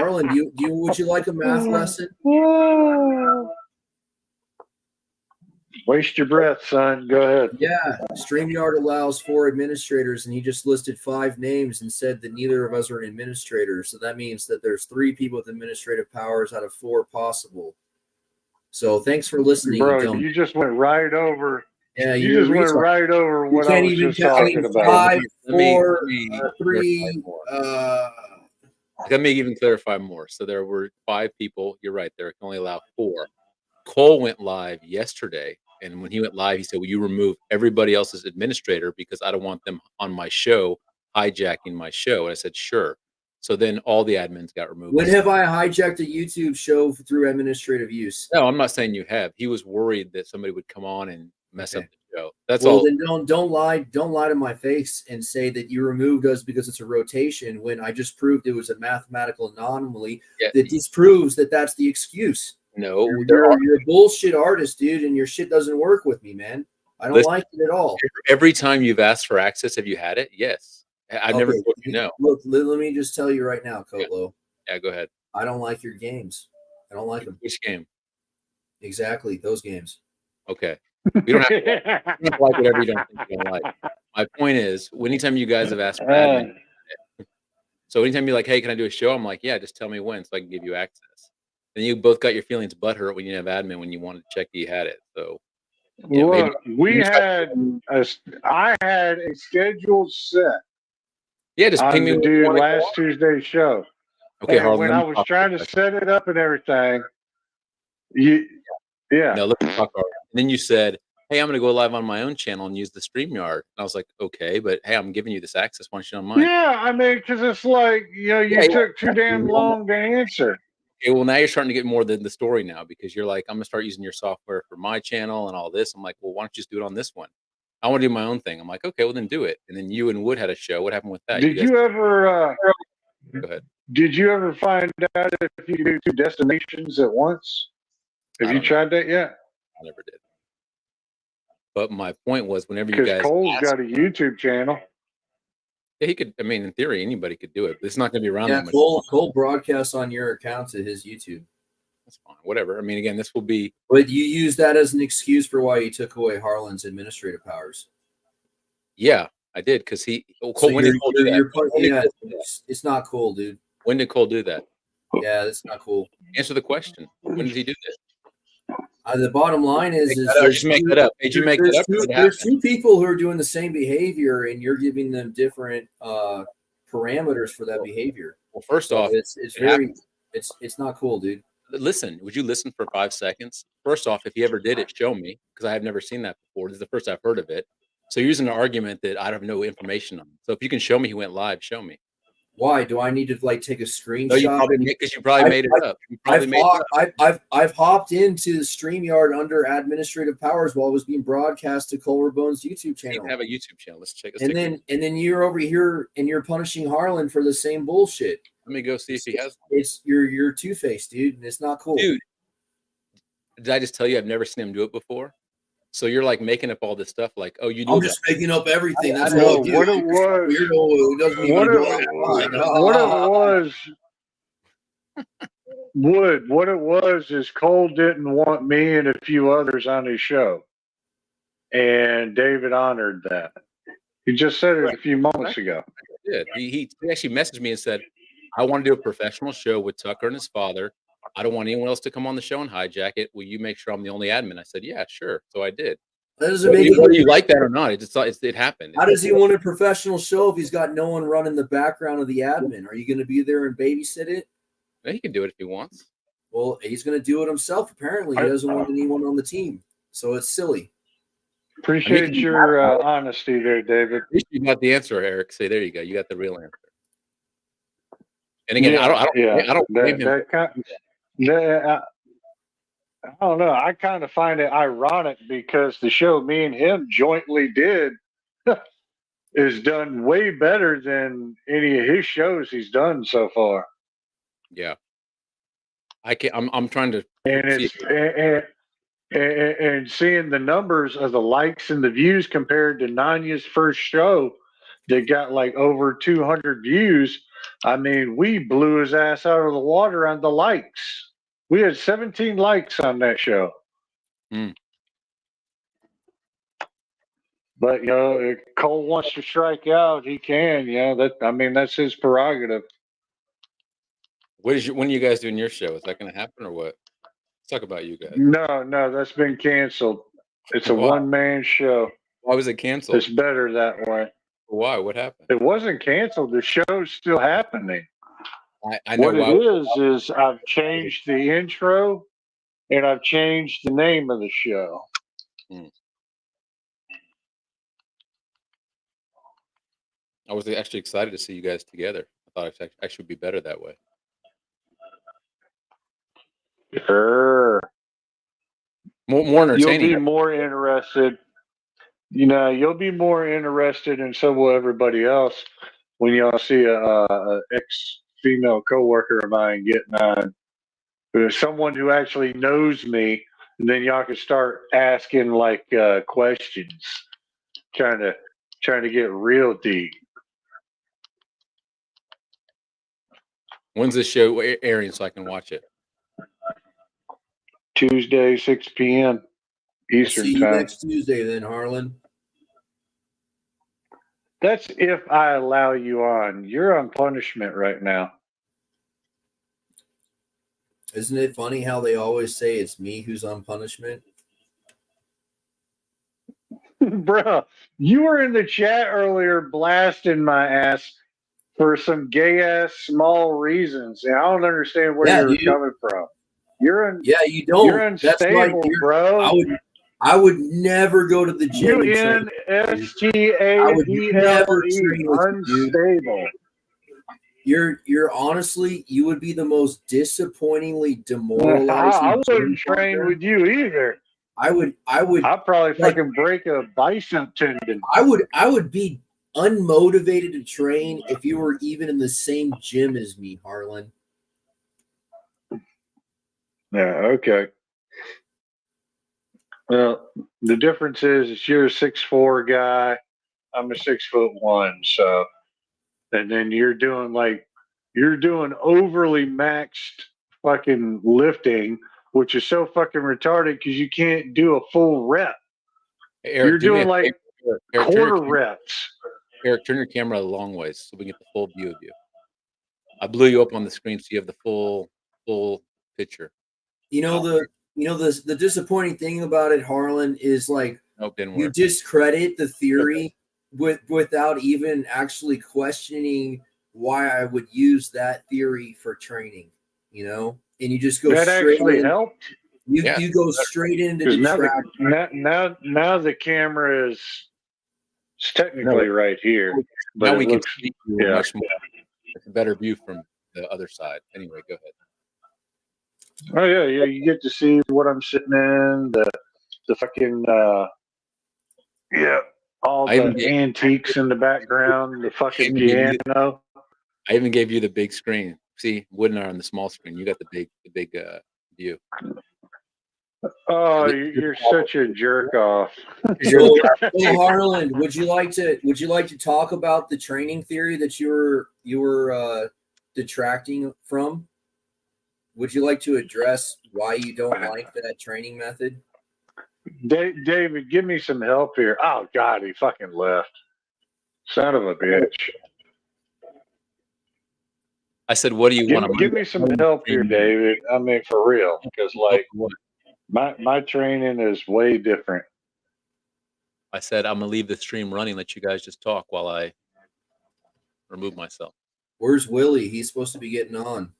Harlan, would you like a math lesson? Waste your breath, son. Go ahead. Yeah, StreamYard allows 4 administrators, and he just listed 5 names and said that neither of us are an administrator. So that means that there's 3 people with administrative powers out of 4 possible. So thanks for listening, bro. You just went right over. Yeah, you just went right over what I was just talking about. 5, 4, 3. Let me even clarify more. So there were 5 people. You're right. There can only allow 4. Cole went live yesterday, and when he went live, he said, "Will you remove everybody else's administrator because I don't want them on my show hijacking my show?" And I said, "Sure." So then all the admins got removed. When have I hijacked a YouTube show through administrative use? No, I'm not saying you have. He was worried that somebody would come on and mess up the show. That's well, all. Then don't lie to my face and say that you removed us because it's a rotation when I just proved it was a mathematical anomaly that disproves that that's the excuse. No, you're a bullshit artist, dude, and your shit doesn't work with me, man. I don't like it at all. Every time you've asked for access, have you had it? Yes. I've never told you no. Look, let me just tell you right now, Kotlo. Yeah, go ahead. I don't like your games. I don't like them. Which game? Exactly, those games. Okay. We don't have to like whatever you don't think you don't like. My point is, anytime you guys have asked for admin, so anytime you're like, "Hey, can I do a show?" I'm like, "Yeah, just tell me when so I can give you access." And you both got your feelings butthurt when you didn't have admin when you wanted to check that you had it. So look, I had a scheduled set. Yeah, just ping me to do last Tuesday's show. Okay, and when I was trying to set it up and everything, No, let me talk. And then you said, "Hey, I'm going to go live on my own channel and use the StreamYard." And I was like, "Okay, but hey, I'm giving you this access. Why don't you on mine?" Yeah, I mean, because it's like you took too damn long to answer. Okay, well, now you're starting to get more than the story now because you're like, "I'm going to start using your software for my channel and all this." I'm like, "Well, why don't you just do it on this one?" I want to do my own thing. I'm like, "Okay, well then do it." And then you and Wood had a show. What happened with that? Did you ever? Go ahead. Did you ever find out if you could do 2 destinations at once? Have you tried that yet? I never did. But my point was, whenever you guys, Cole's got a YouTube channel. Yeah, he could. I mean, in theory, anybody could do it. But it's not going to be around. Yeah, Cole broadcasts on your account to his YouTube. That's fine. Whatever. I mean, again, this will be. But you use that as an excuse for why you took away Harlan's administrative powers. Yeah, I did because he. Cole, So when did Cole do that? It's not cool, dude. When did Cole do that? Yeah, that's not cool. Answer the question. When did he do this? The bottom line is just make that up. Did you make that up? There's 2 people who are doing the same behavior, and you're giving them different parameters for that behavior. Well, first off, it's not cool, dude. Listen, would you listen for 5 seconds? First off, if he ever did it, show me because I have never seen that before. This is the first I've heard of it. So you're using an argument that I have no information on. So if you can show me he went live, show me. Why do I need to take a screenshot? No, because you probably made it up. I've hopped into the StreamYard under administrative powers while it was being broadcast to Cole Rabone's YouTube channel. You have a YouTube channel. Let's check. And then you're over here and you're punishing Harlan for the same bullshit. Let me go see if he has. It's you're two-faced, dude, and it's not cool. Dude, did I just tell you I've never seen him do it before? So you're like making up all this stuff, like, "Oh, you do." I'm just making up everything. That's what all. What it was. What it was is Cole didn't want me and a few others on his show, and David honored that. He just said it a few moments ago. He did. He actually messaged me and said, "I want to do a professional show with Tucker and his father. I don't want anyone else to come on the show and hijack it. Will you make sure I'm the only admin?" I said, "Yeah, sure." So I did. Whether you like that or not, it happened. How does he want a professional show if he's got no one running the background of the admin? Are you going to be there and babysit it? Yeah, he can do it if he wants. Well, he's going to do it himself. Apparently, he doesn't want anyone on the team, so it's silly. Appreciate your honesty there, David. You got the answer, Eric. Say, there you go. You got the real answer. And again, I don't blame him. I don't know. I kind of find it ironic because the show me and him jointly did is done way better than any of his shows he's done so far. Yeah, I'm trying to. And seeing the numbers of the likes and the views compared to Nanya's first show that got like over 200 views, I mean, we blew his ass out of the water on the likes. We had 17 likes on that show. Hmm. But you know, if Cole wants to strike out, he can. You know, that's his prerogative. When are you guys doing your show? Is that going to happen or what? Let's talk about you guys. No, that's been canceled. It's a Why? one-man show. Why was it canceled? It's better that way. Why? What happened? It wasn't canceled. The show's still happening. I know What why. it is I've changed the intro and I've changed the name of the show. Hmm. I was actually excited to see you guys together. I thought it actually would be better that way. Sure. More entertaining. You'll be more interested. You know, you'll be more interested, and so will everybody else when y'all see a ex-female coworker of mine getting on. There's someone who actually knows me, and then y'all can start asking like questions, trying to get real deep. When's this show airing so I can watch it? Tuesday, 6 p.m. We'll Eastern see you time. next Tuesday then, Harlan. That's if I allow you on. You're on punishment right now. Isn't it funny how they always say it's me who's on punishment? Bro, you were in the chat earlier blasting my ass for some gay ass small reasons. And I don't understand where you're coming from. You don't. You're unstable, bro. I would never go to the gym and train. UNSTABLE, unstable. You're honestly, you would be the most disappointingly demoralizing. I wouldn't train with you either. I would. I'd probably fucking break a bicep tendon. I would be unmotivated to train if you were even in the same gym as me, Harlan. Yeah, okay. Well, the difference is you're a 6'4" guy, I'm a 6'1", so and then you're doing overly maxed fucking lifting, which is so fucking retarded because you can't do a full rep. Hey, Eric, you're doing like quarter reps. Eric, turn your camera a long ways so we get the full view of you. I blew you up on the screen so you have the full picture. The disappointing thing about it, Harlan, is like you discredit the theory without even actually questioning why I would use that theory for training, and you just go that straight actually in. helped. You go straight into now the camera is technically right here, but now we looks, can see you much more. It's a better view from the other side. Anyway, go ahead. Oh yeah, you get to see what I'm sitting in, the fucking all the antiques in the background, the fucking piano. I even gave you the big screen. See, Wood and I are on the small screen. You got the big view. Oh, you're such a jerk off. So, Harlan, would you like to talk about the training theory that you were detracting from? Would you like to address why you don't like that training method? David, give me some help here. Oh God, he fucking left. Son of a bitch. I said, what do you want? Give me some help here, David. I mean, for real, because like my training is way different. I said, I'm gonna leave the stream running, let you guys just talk while I remove myself. Where's Willie? He's supposed to be getting on.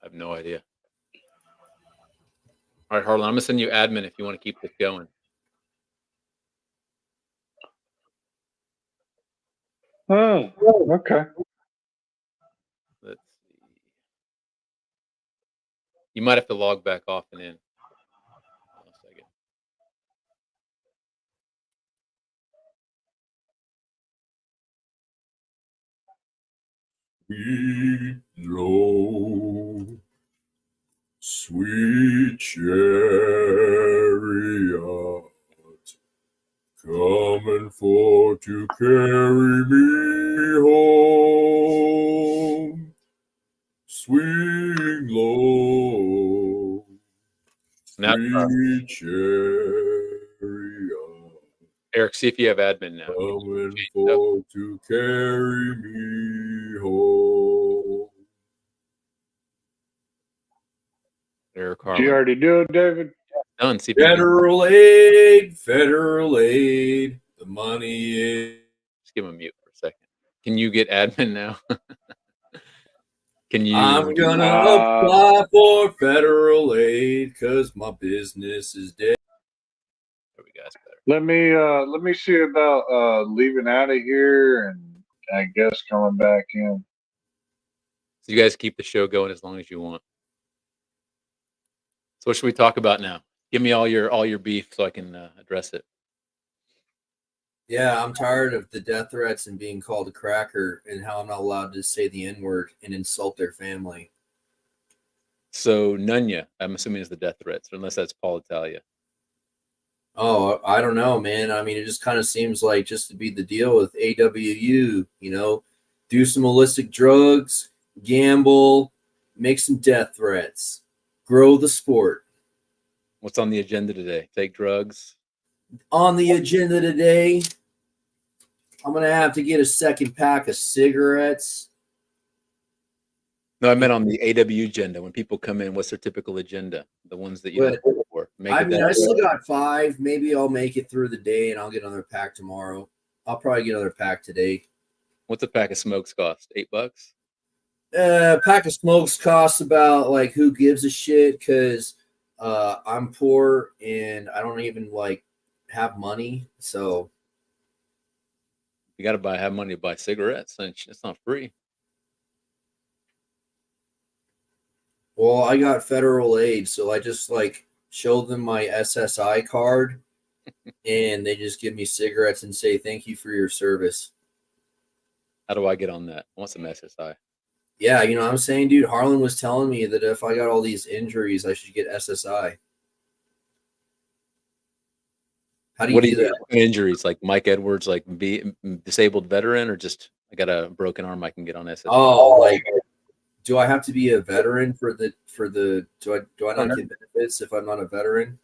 I have no idea. All right, Harlan, I'm gonna send you admin if you want to keep this going. Oh, okay. Let's see. You might have to log back off and in. Hold on a second. Sweet low, sweet chariot. for to carry me home. Swing low, Now, sweet chariot, Eric, see if you have admin now. coming for to carry me home. Eric Did you Harlan. already do it, David? Done. See if you can Federal aid. The money is. just give him a mute for a second. Can you get admin now? Can you? I'm gonna apply for federal aid because my business is dead. There we go. That's better. Let me see about leaving out of here and I guess coming back in. So you guys keep the show going as long as you want. So what should we talk about now? Give me all your beef so I can address it. Yeah, I'm tired of the death threats and being called a cracker and how I'm not allowed to say the N-word and insult their family. So Nunya, I'm assuming is the death threats, unless that's Paul Italia. Oh, I don't know, man. I mean, it just kind of seems like just to be the deal with AWU, do some illicit drugs, gamble, make some death threats, grow the sport. What's on the agenda today? Take drugs. On the agenda today, I'm going to have to get a second pack of cigarettes. No, I meant on the AWU agenda. When people come in, what's their typical agenda? The ones that you look for. I still got 5. Maybe I'll make it through the day and I'll get another pack tomorrow. I'll probably get another pack today. What's a pack of smokes cost? $8? Pack of smokes costs about like who gives a shit because I'm poor and I don't even like have money. So You got to have money to buy cigarettes, and it's not free. Well, I got federal aid, so I just like show them my SSI card and they just give me cigarettes and say thank you for your service. How do I get on that? I want some SSI. Yeah, you know what I'm saying, dude? Harlan was telling me that if I got all these injuries, I should get SSI. How do you do that? Injuries like Mike Edwards, like be disabled veteran, or just I got a broken arm I can get on SSI? Oh, like do I have to be a veteran for the do I not get benefits if I'm not a veteran?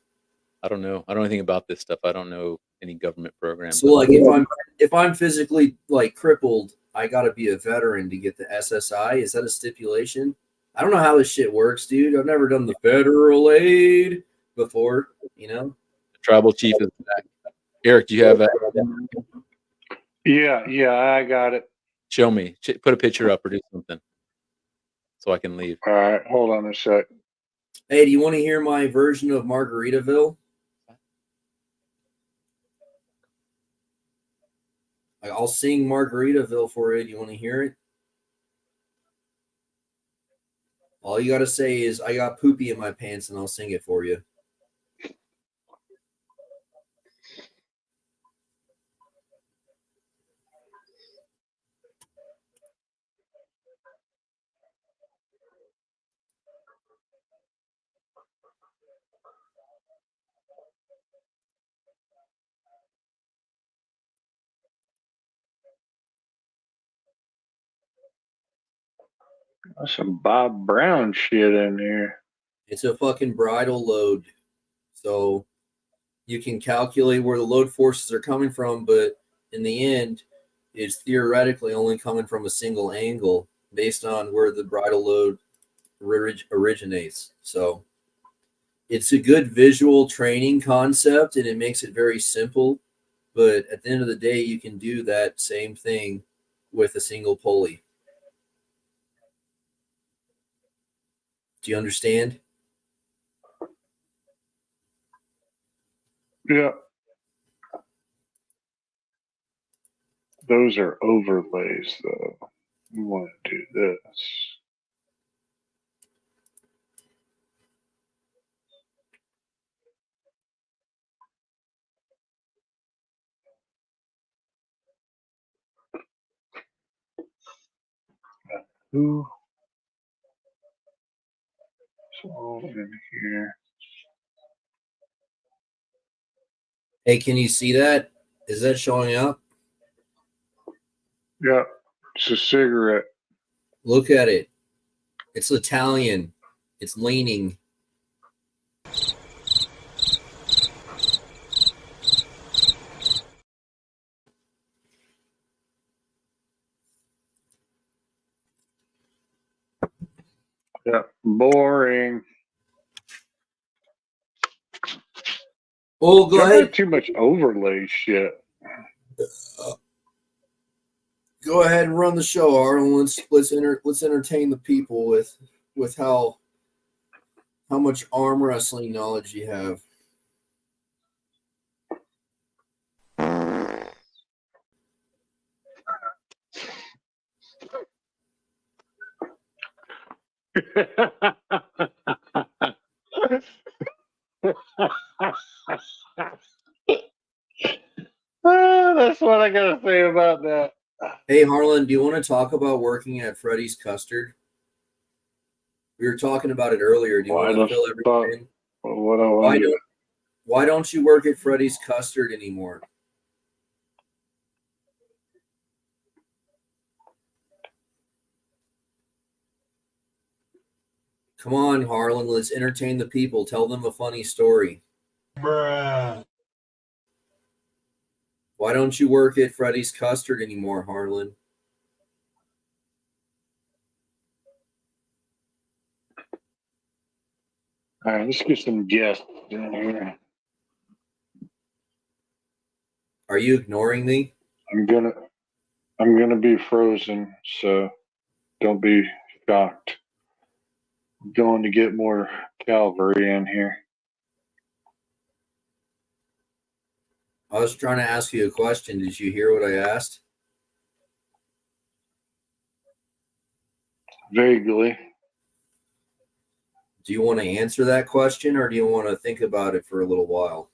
I don't know. I don't know anything about this stuff. I don't know any government programs. So like if I'm physically like crippled, I gotta be a veteran to get the SSI. Is that a stipulation? I don't know how this shit works, dude. I've never done the federal aid before, The tribal chief is back. Eric, do you have that? Yeah, I got it. Show me. Put a picture up or do something so I can leave. All right, hold on a sec. Hey, do you want to hear my version of Margaritaville? I'll sing Margaritaville for you. Do you want to hear it? All you got to say is, I got poopy in my pants, and I'll sing it for you. There's some Bob Brown shit in here. It's a fucking bridle load. So you can calculate where the load forces are coming from, but in the end, it's theoretically only coming from a single angle based on where the bridle load originates. So it's a good visual training concept and it makes it very simple. But at the end of the day, you can do that same thing with a single pulley. Do you understand? Yeah. Those are overlays, though. We want to do this. Who? It's all in here. Hey, can you see that? Is that showing up? Yeah, it's a cigarette. Look at it. It's Italian. It's leaning. Yeah, boring. Oh, go Y'all ahead. got too much overlay shit. Go ahead and run the show, Arlen. Let's entertain the people with how much arm wrestling knowledge you have. That's what I gotta say about that. Hey, Harlan, do you want to talk about working at Freddy's Custard? We were talking about it earlier. Do you want to fill everything in? What I want to Why don't you work at Freddy's Custard anymore? Come on, Harlan. Let's entertain the people. Tell them a funny story. Bruh. Why don't you work at Freddy's Custard anymore, Harlan? All right, let's get some guests in here. Are you ignoring me? I'm gonna be frozen, so don't be shocked. I'm going to get more cavalry in here. I was trying to ask you a question. Did you hear what I asked? Vaguely. Do you want to answer that question or do you want to think about it for a little while?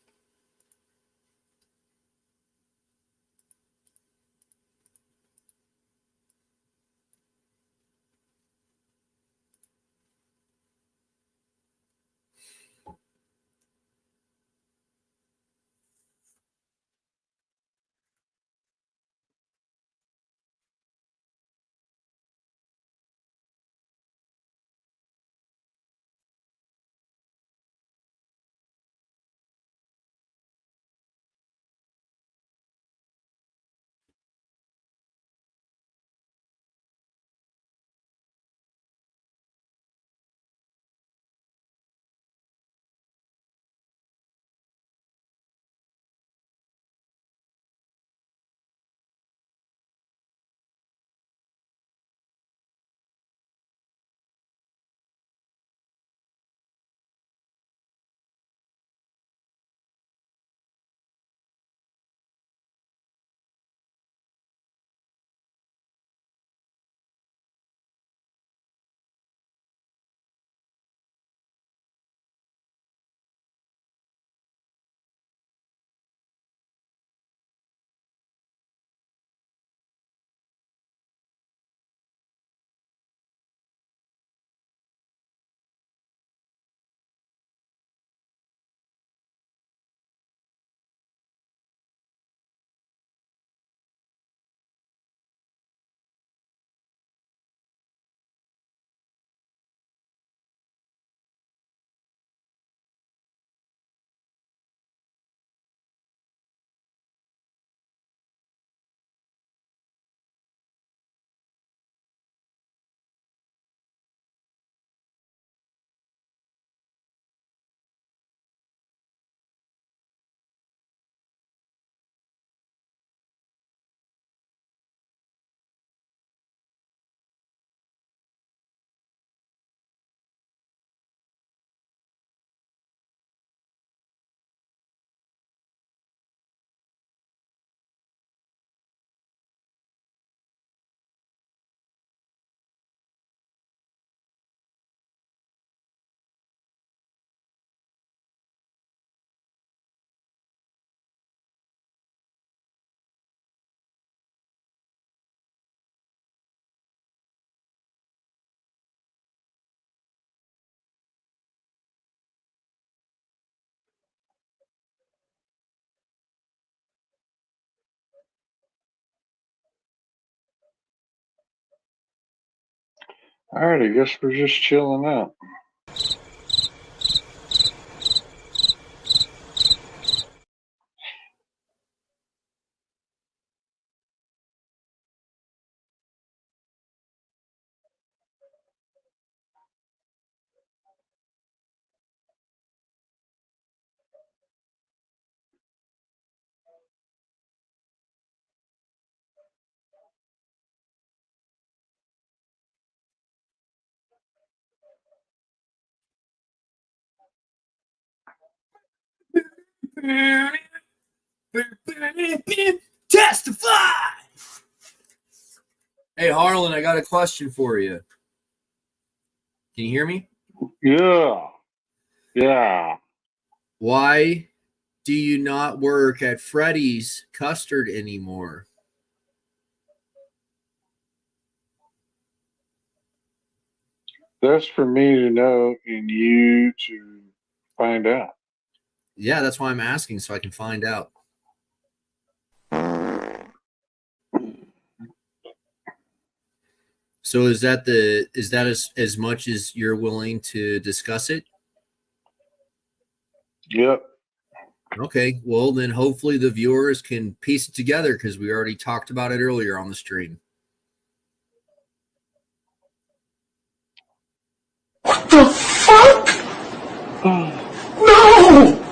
All right, I guess we're just chilling out. Testify! Hey, Harlan, I got a question for you. Can you hear me? Yeah. Yeah. Why do you not work at Freddy's Custard anymore? That's for me to know and you to find out. Yeah, that's why I'm asking, so I can find out. So is that as much as you're willing to discuss it? Yep. Okay, well then hopefully the viewers can piece it together because we already talked about it earlier on the stream. What the fuck? No!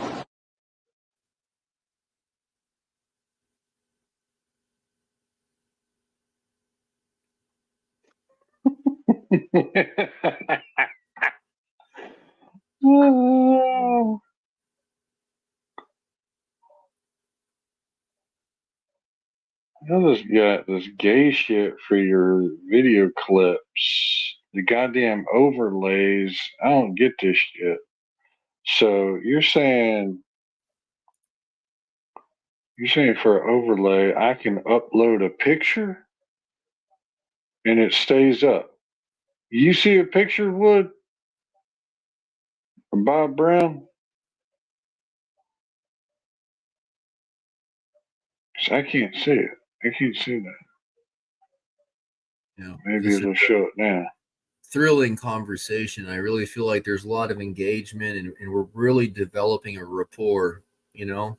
Oh. I just got this gay shit for your video clips. The goddamn overlays. I don't get this shit. So you're saying for an overlay, I can upload a picture and it stays up. You see a picture, Wood, of Bob Brown? 'Cause I can't see it. I can't see that. You know, Maybe this is it'll show it now. thrilling conversation. I really feel like there's a lot of engagement and we're really developing a rapport, you know.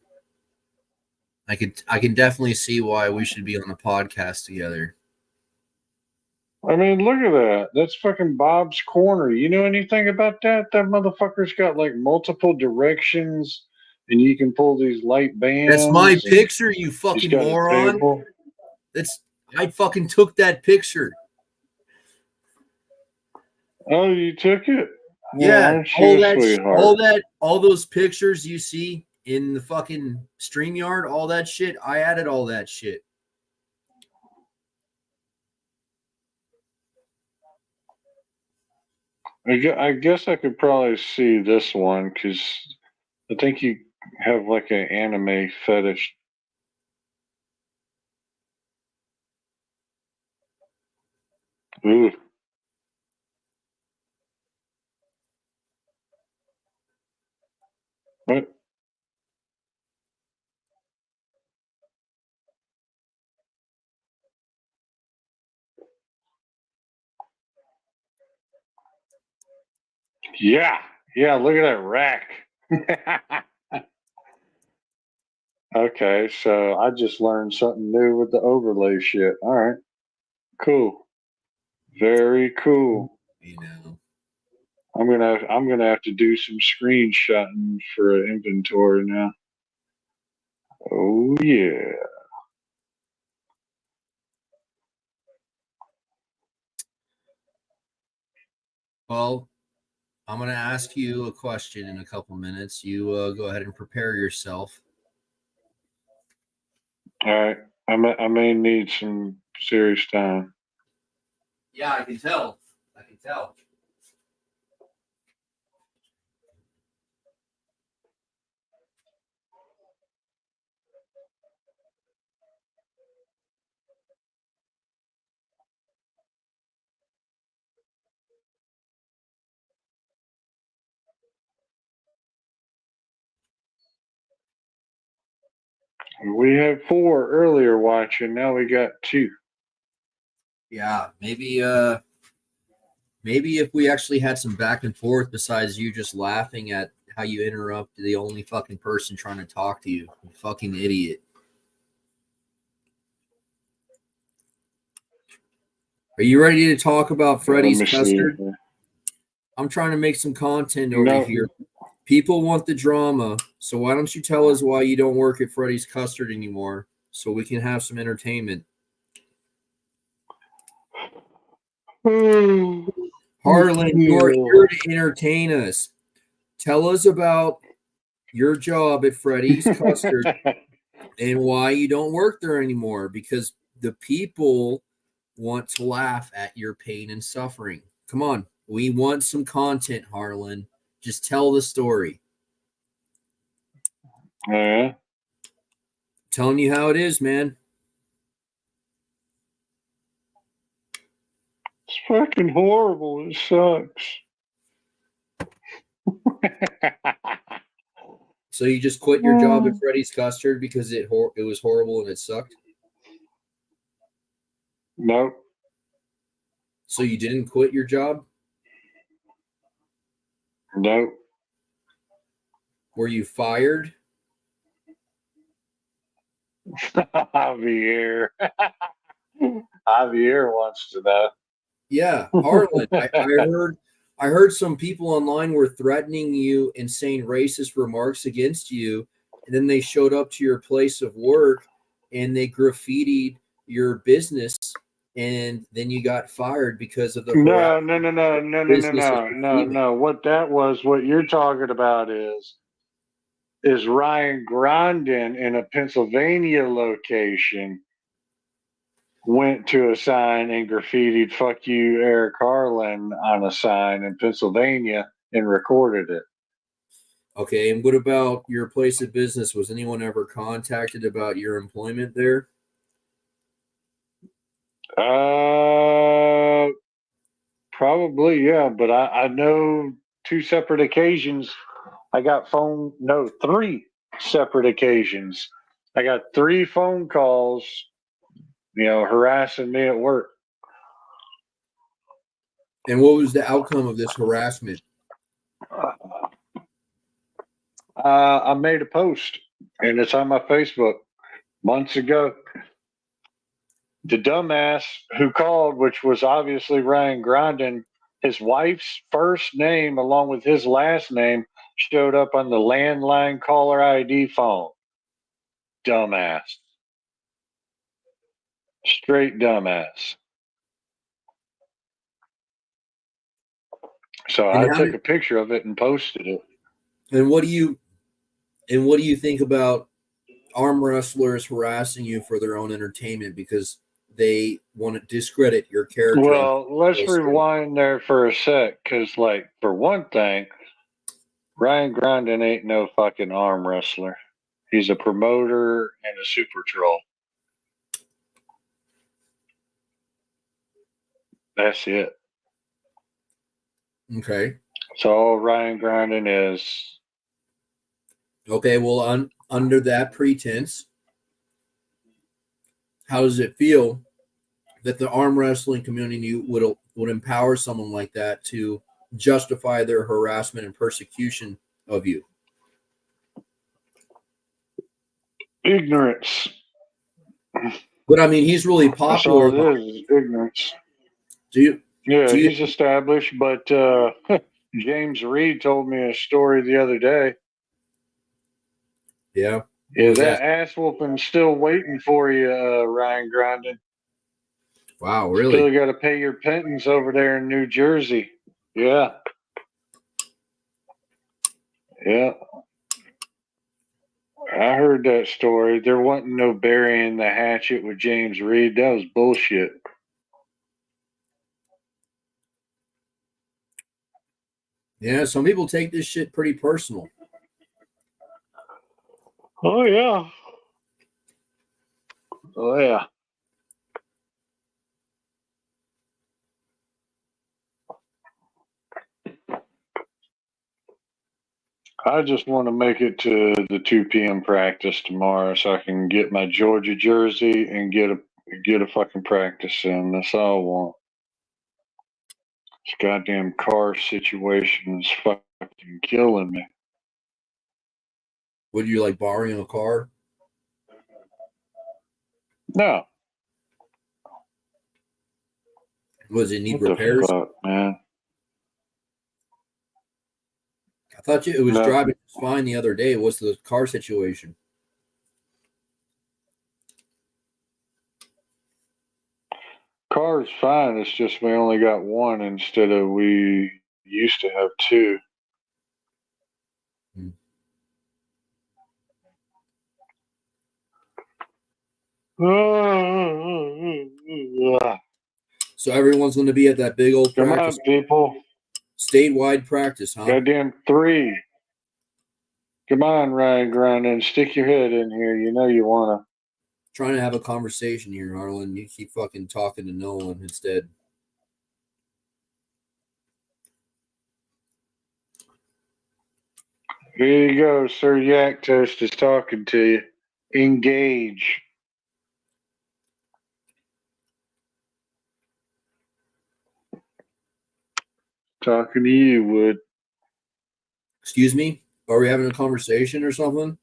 I can definitely see why we should be on a podcast together. I mean, look at that. That's fucking Bob's Corner. You know anything about that? That motherfucker's got like multiple directions and you can pull these light That's my bands. And picture, you he's fucking got a moron. table. I fucking took that picture. Oh, you took it? Yeah, Aren't you a sweetheart? all those pictures you see in the fucking StreamYard, all that shit, I added all that shit. I guess I could probably see this one because I think you have like an anime fetish. Ooh. What? Yeah. Yeah, look at that rack. Okay, so I just learned something new with the overlay shit. All right. Cool. Very cool. You know. I'm gonna have to do some screenshotting for an inventory now. Oh yeah. Well, I'm going to ask you a question in a couple minutes. You go ahead and prepare yourself. All right. I may need some serious time. Yeah, I can tell. I can tell. We had 4 earlier watching. Now we got 2. Yeah, maybe Maybe if we actually had some back and forth besides you just laughing at how you interrupt the only fucking person trying to talk to you. You fucking idiot. Are you ready to talk about Freddy's custard? I'm trying to make some content over here. People want the drama, so why don't you tell us why you don't work at Freddy's Custard anymore so we can have some entertainment? Harlan, you're here to entertain us. Tell us about your job at Freddy's Custard and why you don't work there anymore, because the people want to laugh at your pain and suffering. Come on, we want some content, Harlan. Just tell the story. Telling you how it is, man. It's fucking horrible. It sucks. So you just quit your job at Freddy's Custard because it was horrible and it sucked? Nope. So you didn't quit your job? Nope. Were you fired? Javier. Javier wants to know. Yeah, Harlan. I heard some people online were threatening you and saying racist remarks against you, and then they showed up to your place of work and they graffitied your business, and then you got fired because of the No. What you're talking about is Ryan Grondin in a Pennsylvania location went to a sign and graffitied "Fuck you, Eric Harlan" on a sign in Pennsylvania and recorded it. Okay, and what about your place of business? Was anyone ever contacted about your employment there? Probably, yeah, but I know 2 separate occasions I got 3 separate occasions. I got 3 phone calls, harassing me at work. And what was the outcome of this harassment? I made a post, and it's on my Facebook months ago. The dumbass who called, which was obviously Ryan Grondin, his wife's first name along with his last name showed up on the landline caller ID phone. Dumbass. Straight dumbass. So I took a picture of it and posted it. And what do you think about arm wrestlers harassing you for their own entertainment because they want to discredit your character? Well, let's rewind there for a sec, because, for one thing, Ryan Grondin ain't no fucking arm wrestler. He's a promoter and a super troll. That's it. Okay. That's all Ryan Grondin is. Okay, well, under that pretense, how does it feel that the arm wrestling community would empower someone like that to justify their harassment and persecution of you? Ignorance. But I mean, he's really popular. That's all it is ignorance. He's established, but James Reed told me a story the other day. Yeah. That ass whooping's still waiting for you, Ryan Grondin. Wow, really? Still got to pay your penance over there in New Jersey. Yeah. Yeah. I heard that story. There wasn't no burying the hatchet with James Reed. That was bullshit. Yeah, some people take this shit pretty personal. Oh, yeah. Oh, yeah. I just want to make it to the 2 p.m. practice tomorrow so I can get my Georgia jersey and get a fucking practice in. That's all I want. This goddamn car situation is fucking killing me. Would you like borrowing a car? No. Was it need What repairs? the fuck, man? I thought it was No. driving fine the other day. What's the car situation? Car's fine. It's just we only got one instead of we used to have two. So everyone's going to be at that big old Come practice. on, people. Statewide practice, huh? Goddamn 3. Come on, Ryan Grindin. Stick your head in here. You know you want to. Trying to have a conversation here, Harlan. You keep fucking talking to no one instead. Here you go. Sir Yak Toast is talking to you. Engage. Talking to you, Wood. Excuse me? Are we having a conversation or something?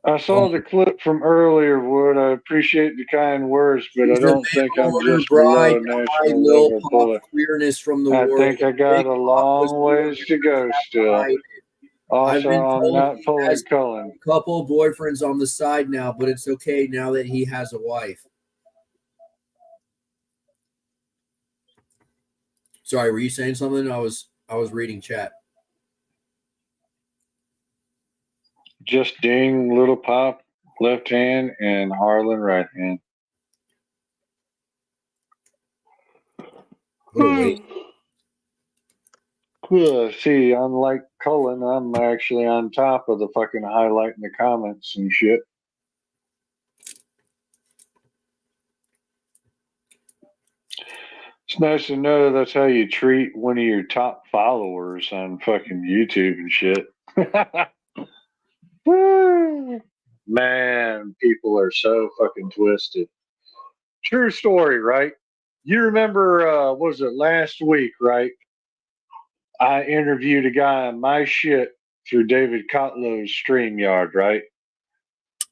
I saw the clip from earlier, Wood. I appreciate the kind words, but I don't think I'm just below national level bullet. Queerness from the I world. think I got a long ways to go still. Also, I'm not pulling Cullen. A couple of boyfriends on the side now, but it's okay now that he has a wife. Sorry, were you saying something? I was reading chat. Just Ding, Little Pop, left hand, and Harlan, right hand. What a waste. See, unlike Cullen, I'm actually on top of the fucking highlighting the comments and shit. It's nice to know that's how you treat one of your top followers on fucking YouTube and shit. Man, people are so fucking twisted. True story, right? You remember, was it last week, right? I interviewed a guy on my shit through David Kotlow's StreamYard, right?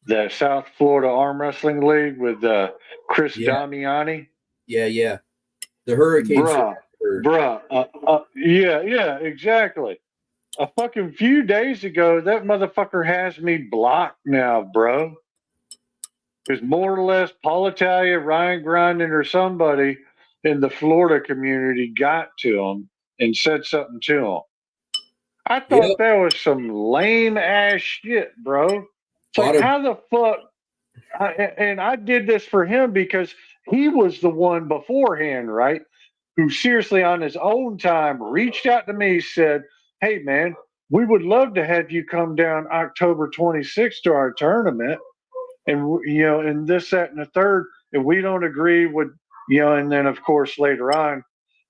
The South Florida Arm Wrestling League with Chris Damiani. Yeah. The Hurricane. Yeah, exactly. A fucking few days ago, that motherfucker has me blocked now, bro. Because more or less, Paul Italia, Ryan Grindin, or somebody in the Florida community got to him and said something to him. I thought that was some lame ass shit, bro. It's like, how the fuck? And I did this for him because he was the one beforehand, right? Who seriously on his own time reached out to me, said, hey, man, we would love to have you come down October 26th to our tournament. And, you know, and this, that, and the third, if we don't agree with, you know, and then, of course, later on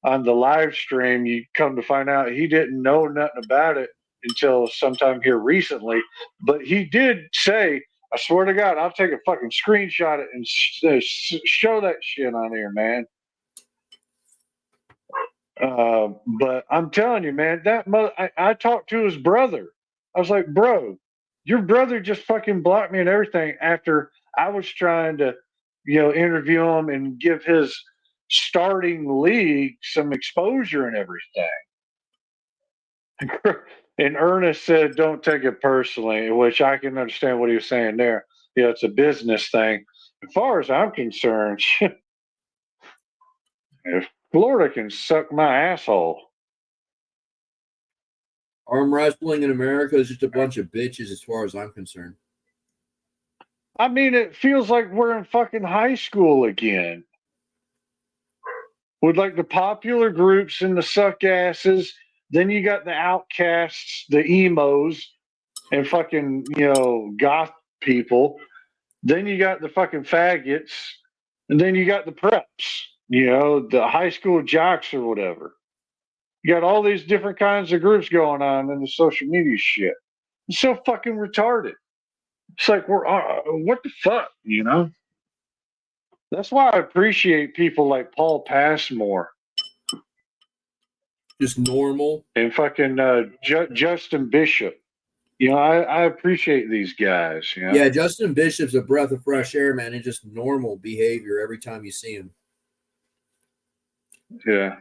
the live stream, you come to find out he didn't know nothing about it until sometime here recently. But he did say, I swear to God, I'll take a fucking screenshot it and show that shit on here, man. But I'm telling you, man, I talked to his brother. I was like, bro, your brother just fucking blocked me and everything after I was trying to, you know, interview him and give his starting league some exposure and everything. And Ernest said, don't take it personally, which I can understand what he was saying there. You know, it's a business thing. As far as I'm concerned, if Florida can suck my asshole. Arm wrestling in America is just a bunch of bitches as far as I'm concerned. I mean, it feels like we're in fucking high school again. With like the popular groups and the suck asses. Then you got the outcasts, the emos, and fucking, you know, goth people. Then you got the fucking faggots. And then you got the preps, you know, the high school jocks or whatever. You got all these different kinds of groups going on in the social media shit. It's so fucking retarded. It's like, we're what the fuck, you know? That's why I appreciate people like Paul Passmore. Just normal. And fucking Justin Bishop. You know, I appreciate these guys. You know? Yeah, Justin Bishop's a breath of fresh air, man, and just normal behavior every time you see him. Yeah.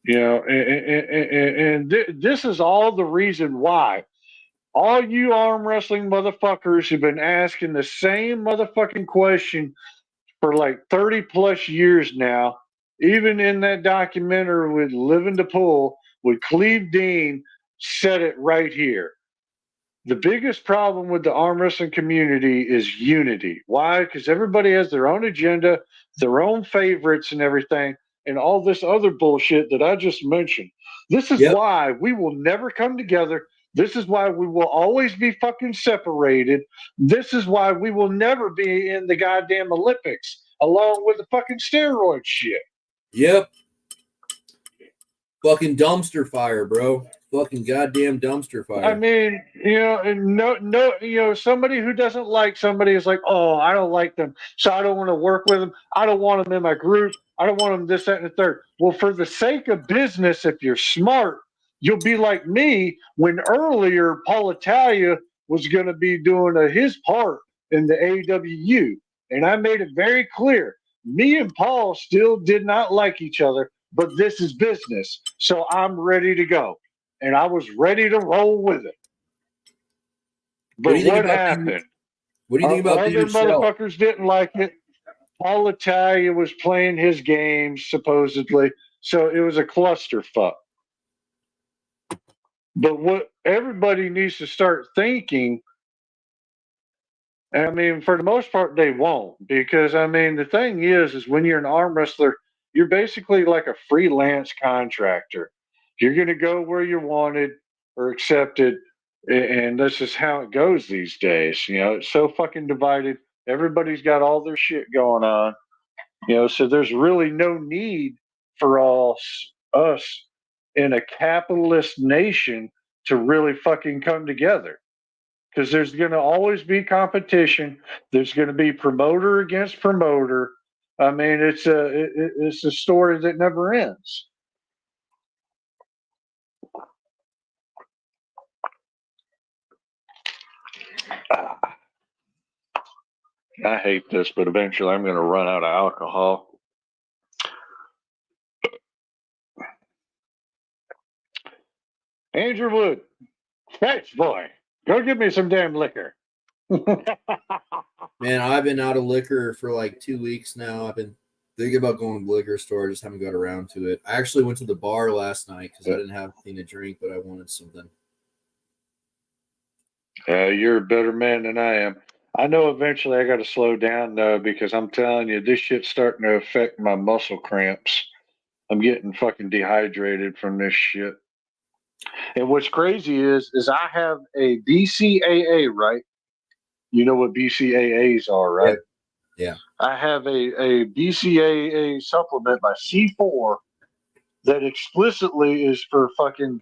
You know, and this is all the reason why all you arm wrestling motherfuckers have been asking the same motherfucking question for like 30 plus years now. Even in that documentary with Living to Pull, with Cleve Dean, said it right here. The biggest problem with the arm wrestling community is unity. Why? Because everybody has their own agenda, their own favorites, and everything, and all this other bullshit that I just mentioned. This is why we will never come together. This is why we will always be fucking separated. This is why we will never be in the goddamn Olympics along with the fucking steroid shit. Yep. Fucking dumpster fire, bro. Fucking goddamn dumpster fire. I mean, you know, and no, you know, somebody who doesn't like somebody is like, oh, I don't like them, so I don't want to work with them. I don't want them in my group. I don't want them this, that, and the third. Well, for the sake of business, if you're smart, you'll be like me when earlier Paul Italia was going to be doing his part in the AWU. And I made it very clear, me and Paul still did not like each other, but this is business. So I'm ready to go. And I was ready to roll with it. But what happened? What do you think about other David Shell? motherfuckers didn't like it. Paul Italia was playing his games, supposedly. So it was a clusterfuck. But what everybody needs to start thinking, I mean, for the most part, they won't. Because, I mean, the thing is when you're an arm wrestler, you're basically like a freelance contractor. You're going to go where you're wanted or accepted. And this is how it goes these days. You know, it's so fucking divided. Everybody's got all their shit going on. You know, so there's really no need for us in a capitalist nation to really fucking come together. Because there's going to always be competition. There's going to be promoter against promoter. I mean, it's a story that never ends. I hate this, but eventually I'm going to run out of alcohol. Andrew Wood, fetch boy, go get me some damn liquor. Man, I've been out of liquor for like 2 weeks now. I've been thinking about going to the liquor store. I just haven't got around to it. I actually went to the bar last night because I didn't have anything to drink, but I wanted something. You're a better man than I am. I know eventually I got to slow down though, because I'm telling you, this shit's starting to affect my muscle cramps. I'm getting fucking dehydrated from this shit. And what's crazy is I have a BCAA, right? You know what BCAAs are, right? Yeah. I have a BCAA supplement by C4 that explicitly is for fucking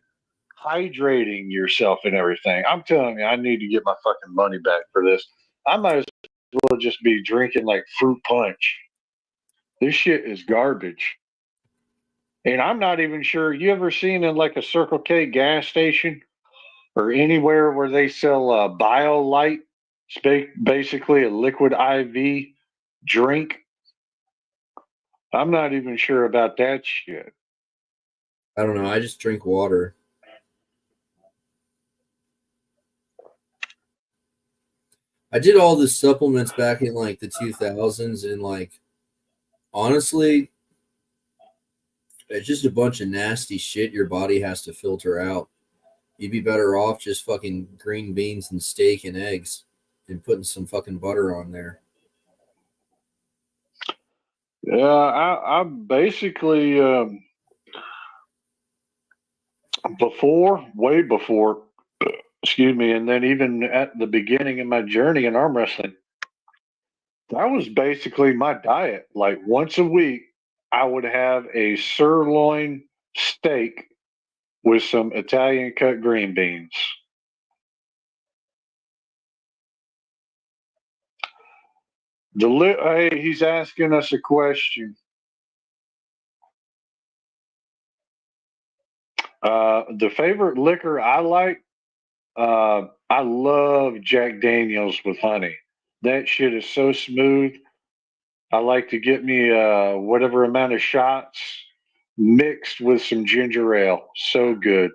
hydrating yourself and everything. I'm telling you, I need to get my fucking money back for this. I might as well just be drinking like fruit punch. This shit is garbage. And I'm not even sure. You ever seen in like a Circle K gas station or anywhere where they sell BioLite? It's basically a liquid IV drink. I'm not even sure about that shit. I don't know. I just drink water. I did all the supplements back in like the 2000s, and like honestly, it's just a bunch of nasty shit your body has to filter out. You'd be better off just fucking green beans and steak and eggs and putting some fucking butter on there. Yeah, I basically way before, excuse me, and then even at the beginning of my journey in arm wrestling, that was basically my diet. Like once a week, I would have a sirloin steak with some Italian cut green beans. Hey, he's asking us a question. The favorite liquor I like, I love Jack Daniels with honey. That shit is so smooth. I like to get me whatever amount of shots mixed with some ginger ale. So good.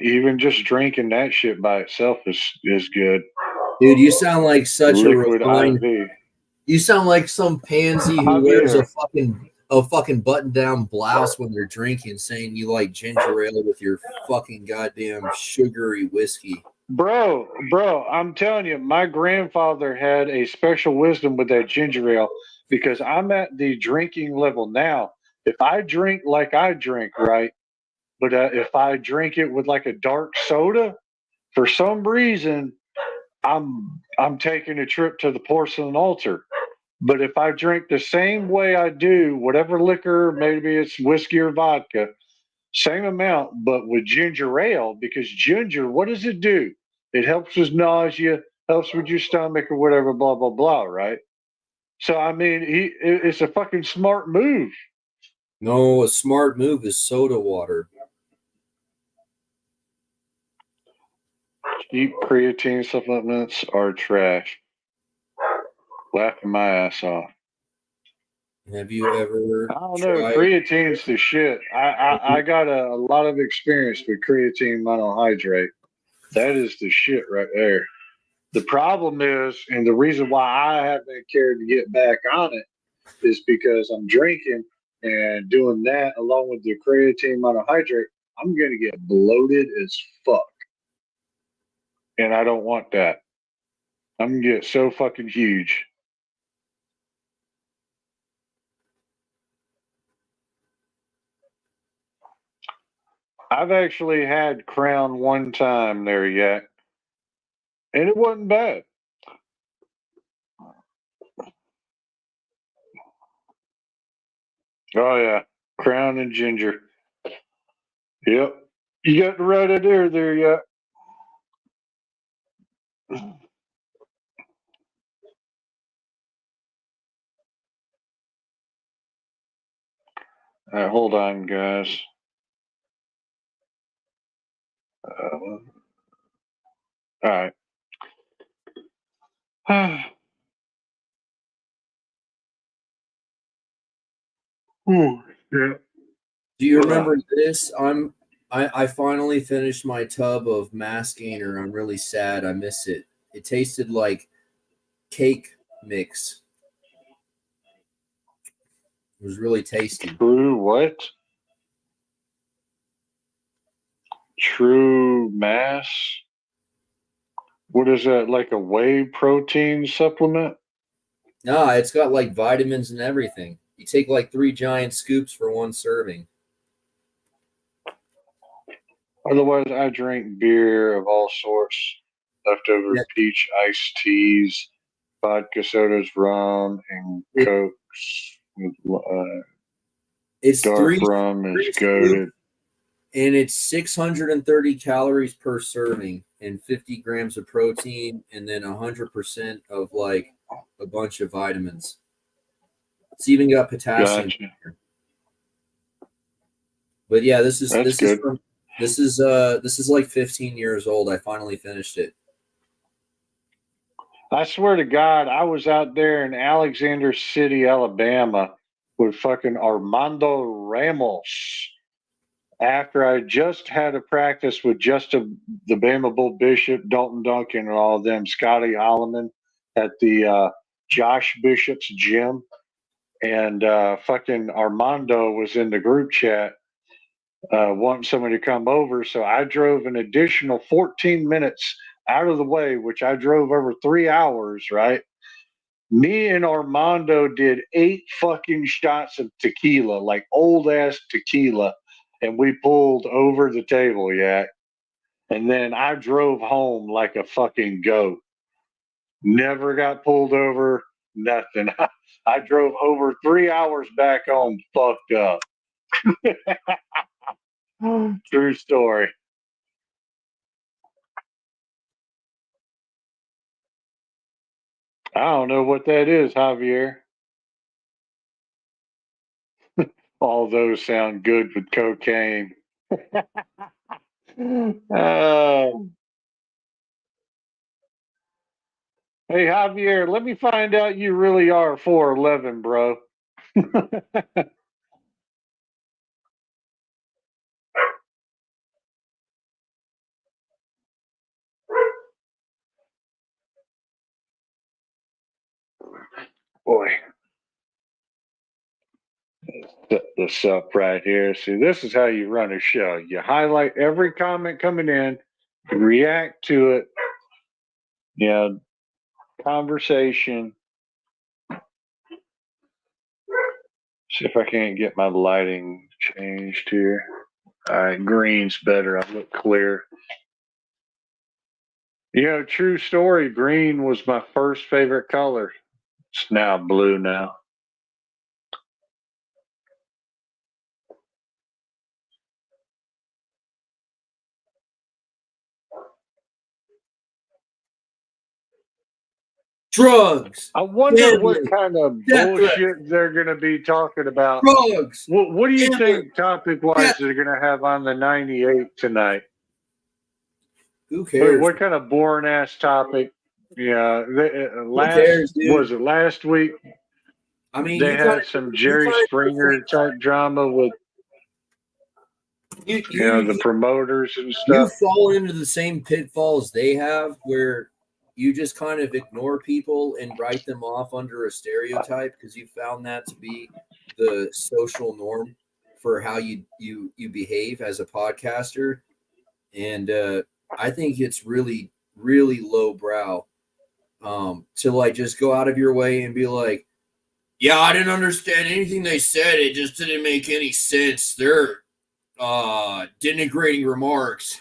Even just drinking that shit by itself is good. Dude, you sound like such a Liquid refined. IV. You sound like some pansy who wears Javier. a fucking button down blouse when they're drinking, saying you like ginger ale with your fucking goddamn sugary whiskey. Bro, I'm telling you, my grandfather had a special wisdom with that ginger ale because I'm at the drinking level now. If I drink like I drink, right? But if I drink it with like a dark soda, for some reason, I'm taking a trip to the porcelain altar. But if I drink the same way I do, whatever liquor, maybe it's whiskey or vodka, same amount, but with ginger ale, because ginger, what does it do? It helps with nausea, helps with your stomach or whatever, blah, blah, blah, right? So, I mean, it's a fucking smart move. No, a smart move is soda water. Cheap creatine supplements are trash. Laughing my ass off. Have you ever I don't know. tried? Creatine's the shit. I got a lot of experience with creatine monohydrate. That is the shit right there. The problem is, and the reason why I haven't cared to get back on it is because I'm drinking and doing that along with the creatine monohydrate. I'm going to get bloated as fuck. And I don't want that. I'm going to get so fucking huge. I've actually had Crown one time there yet, and it wasn't bad. Oh yeah, Crown and ginger. Yep, you got the right idea there yet. Hold on, guys. All right. Ooh, yeah. Do you remember this? I finally finished my tub of Mass Gainer. I'm really sad. I miss it. It tasted like cake mix. It was really tasty. True what? True mass? What is that? Like a whey protein supplement? No, it's got like vitamins and everything. You take like 3 giant scoops for one serving. Otherwise, I drink beer of all sorts, leftover Yeah. peach iced teas, vodka sodas, rum, and cokes. It's Dark three rum is scoops, goaded. and it's 630 calories per serving and 50 grams of protein and then 100% of like a bunch of vitamins. It's even got potassium. Gotcha. But yeah, this is That's good. this is like 15 years old. I finally finished it. I swear to God, I was out there in Alexander City, Alabama, with fucking Armando Ramos after I just had a practice with the Bama Bull Bishop, Dalton Duncan, and all of them, Scotty Holloman at the Josh Bishop's gym. And fucking Armando was in the group chat wanting somebody to come over. So I drove an additional 14 minutes out of the way, which I drove over 3 hours, right? Me and Armando did 8 fucking shots of tequila, like old ass tequila, and we pulled over the table, yeah. And then I drove home like a fucking goat. Never got pulled over, nothing. I drove over 3 hours back home, fucked up. True story. I don't know what that is, Javier. All those sound good with cocaine. Hey, Javier, let me find out you really are 4'11", bro. Boy. Set this up right here. See, this is how you run a show. You highlight every comment coming in, you react to it, conversation. See if I can't get my lighting changed here. All right, green's better. I look clear. True story, green was my first favorite color. It's now blue now. Drugs. I wonder Deadly, what kind of bullshit they're going to be talking about. Drugs. What do you think topic-wise they're going to have on the 98 tonight? Who cares? What kind of boring-ass topic? Yeah, cares, dude? was it last week? I mean, they had some Jerry Springer type drama with the promoters and stuff. You fall into the same pitfalls they have, where you just kind of ignore people and write them off under a stereotype because you found that to be the social norm for how you behave as a podcaster. And I think it's really, really lowbrow to like just go out of your way and be like, yeah, I didn't understand anything they said. It just didn't make any sense. They're denigrating remarks.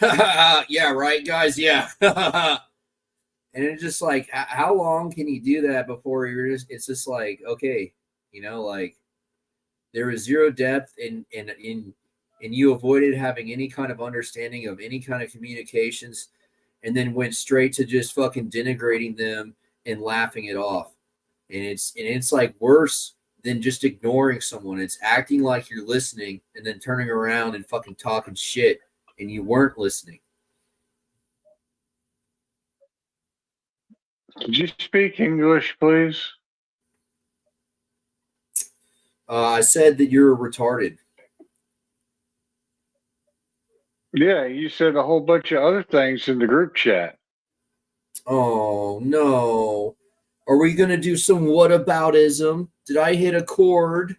Yeah, right, guys. Yeah. And it's just like, how long can you do that before it's just like, okay, like there is zero depth and you avoided having any kind of understanding of any kind of communications, and then went straight to just fucking denigrating them and laughing it off. And it's like worse than just ignoring someone. It's acting like you're listening and then turning around and fucking talking shit and you weren't listening. Could you speak English, please? I said that you're retarded. Yeah, you said a whole bunch of other things in the group chat. Oh, no. Are we going to do some whataboutism? Did I hit a chord?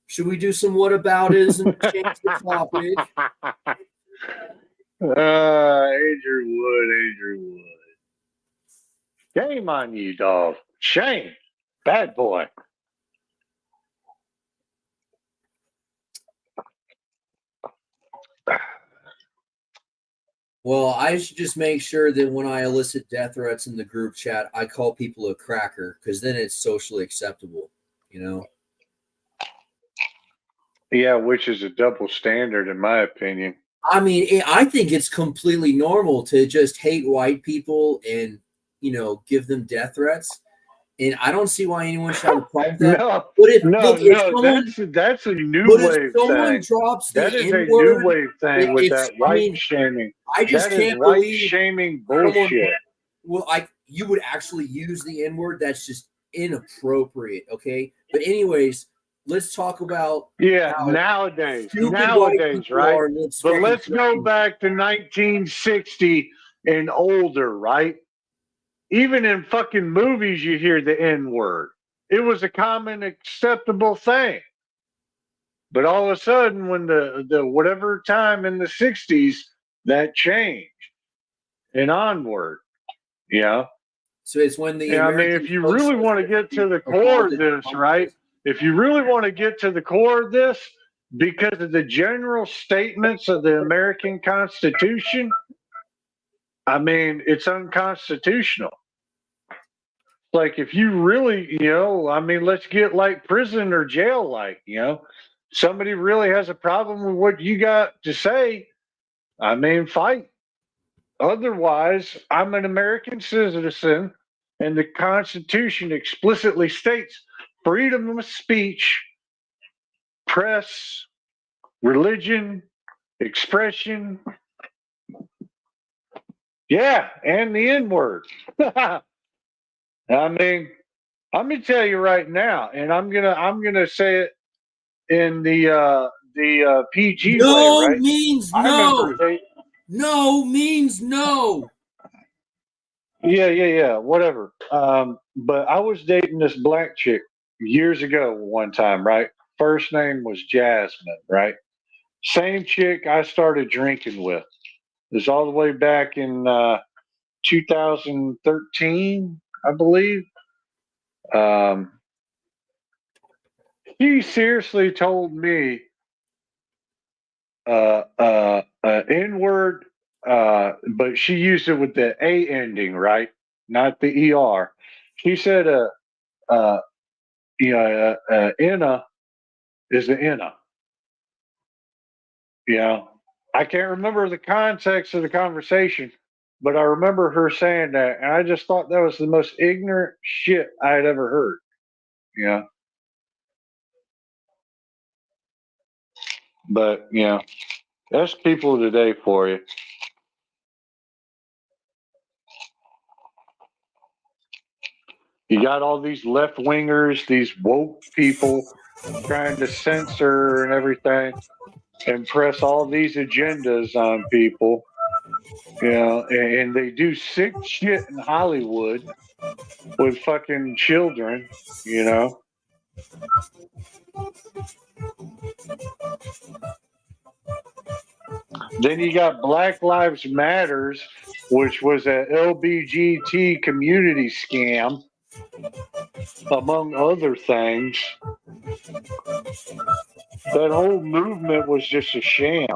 Should we do some whataboutism? Change the topic. Andrew Wood. Shame on you, dog. Shame. Bad boy. Well, I should just make sure that when I elicit death threats in the group chat, I call people a cracker, because then it's socially acceptable, Yeah, which is a double standard in my opinion. I mean, I think it's completely normal to just hate white people and, give them death threats. And I don't see why anyone should have a problem with that. That's a new wave thing. Drops that is N-word, a new wave thing with that white shaming. I just that can't is white believe shaming bullshit. You would actually use the N-word. That's just inappropriate. Okay, but anyways, let's talk about nowadays, right? But let's go back to 1960 and older, right? Even in fucking movies, you hear the N-word. It was a common, acceptable thing. But all of a sudden, when the whatever time in the 60s, that changed and onward. Yeah. So it's when the if you really want to get to the core of this, right? If you really want to get to the core of this, because of the general statements of the American Constitution, it's unconstitutional. Like, if you really, let's get like prison or jail, like, somebody really has a problem with what you got to say, fight. Otherwise, I'm an American citizen, and the Constitution explicitly states freedom of speech, press, religion, expression. Yeah, and the N-word. I mean, let me tell you right now, and I'm gonna say it in the PG way, No right? means I remember no. No means no. Yeah, whatever. But I was dating this black chick years ago one time, right? First name was Jasmine, right? Same chick I started drinking with. It was all the way back in 2013, I believe. Um, he seriously told me N word, but she used it with the A ending, right? Not the ER. She said, uh, Inna is the Inna. You know, I can't remember the context of the conversation, but I remember her saying that, and I just thought that was the most ignorant shit I had ever heard. You know, but that's people today for you. You got all these left wingers, these woke people trying to censor and everything and press all these agendas on people. And they do sick shit in Hollywood with fucking children, you know. Then you got Black Lives Matters, which was a LBGT community scam, among other things. That whole movement was just a sham.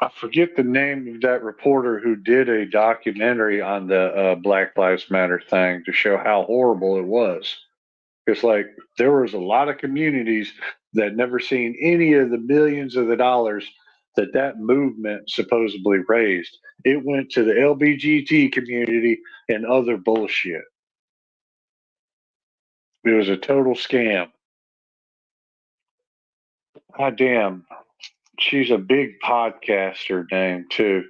I forget the name of that reporter who did a documentary on the Black Lives Matter thing to show how horrible it was. It's like there was a lot of communities that never seen any of the millions of the dollars that movement supposedly raised. It went to the LBGT community and other bullshit. It was a total scam. God damn. She's a big podcaster name too.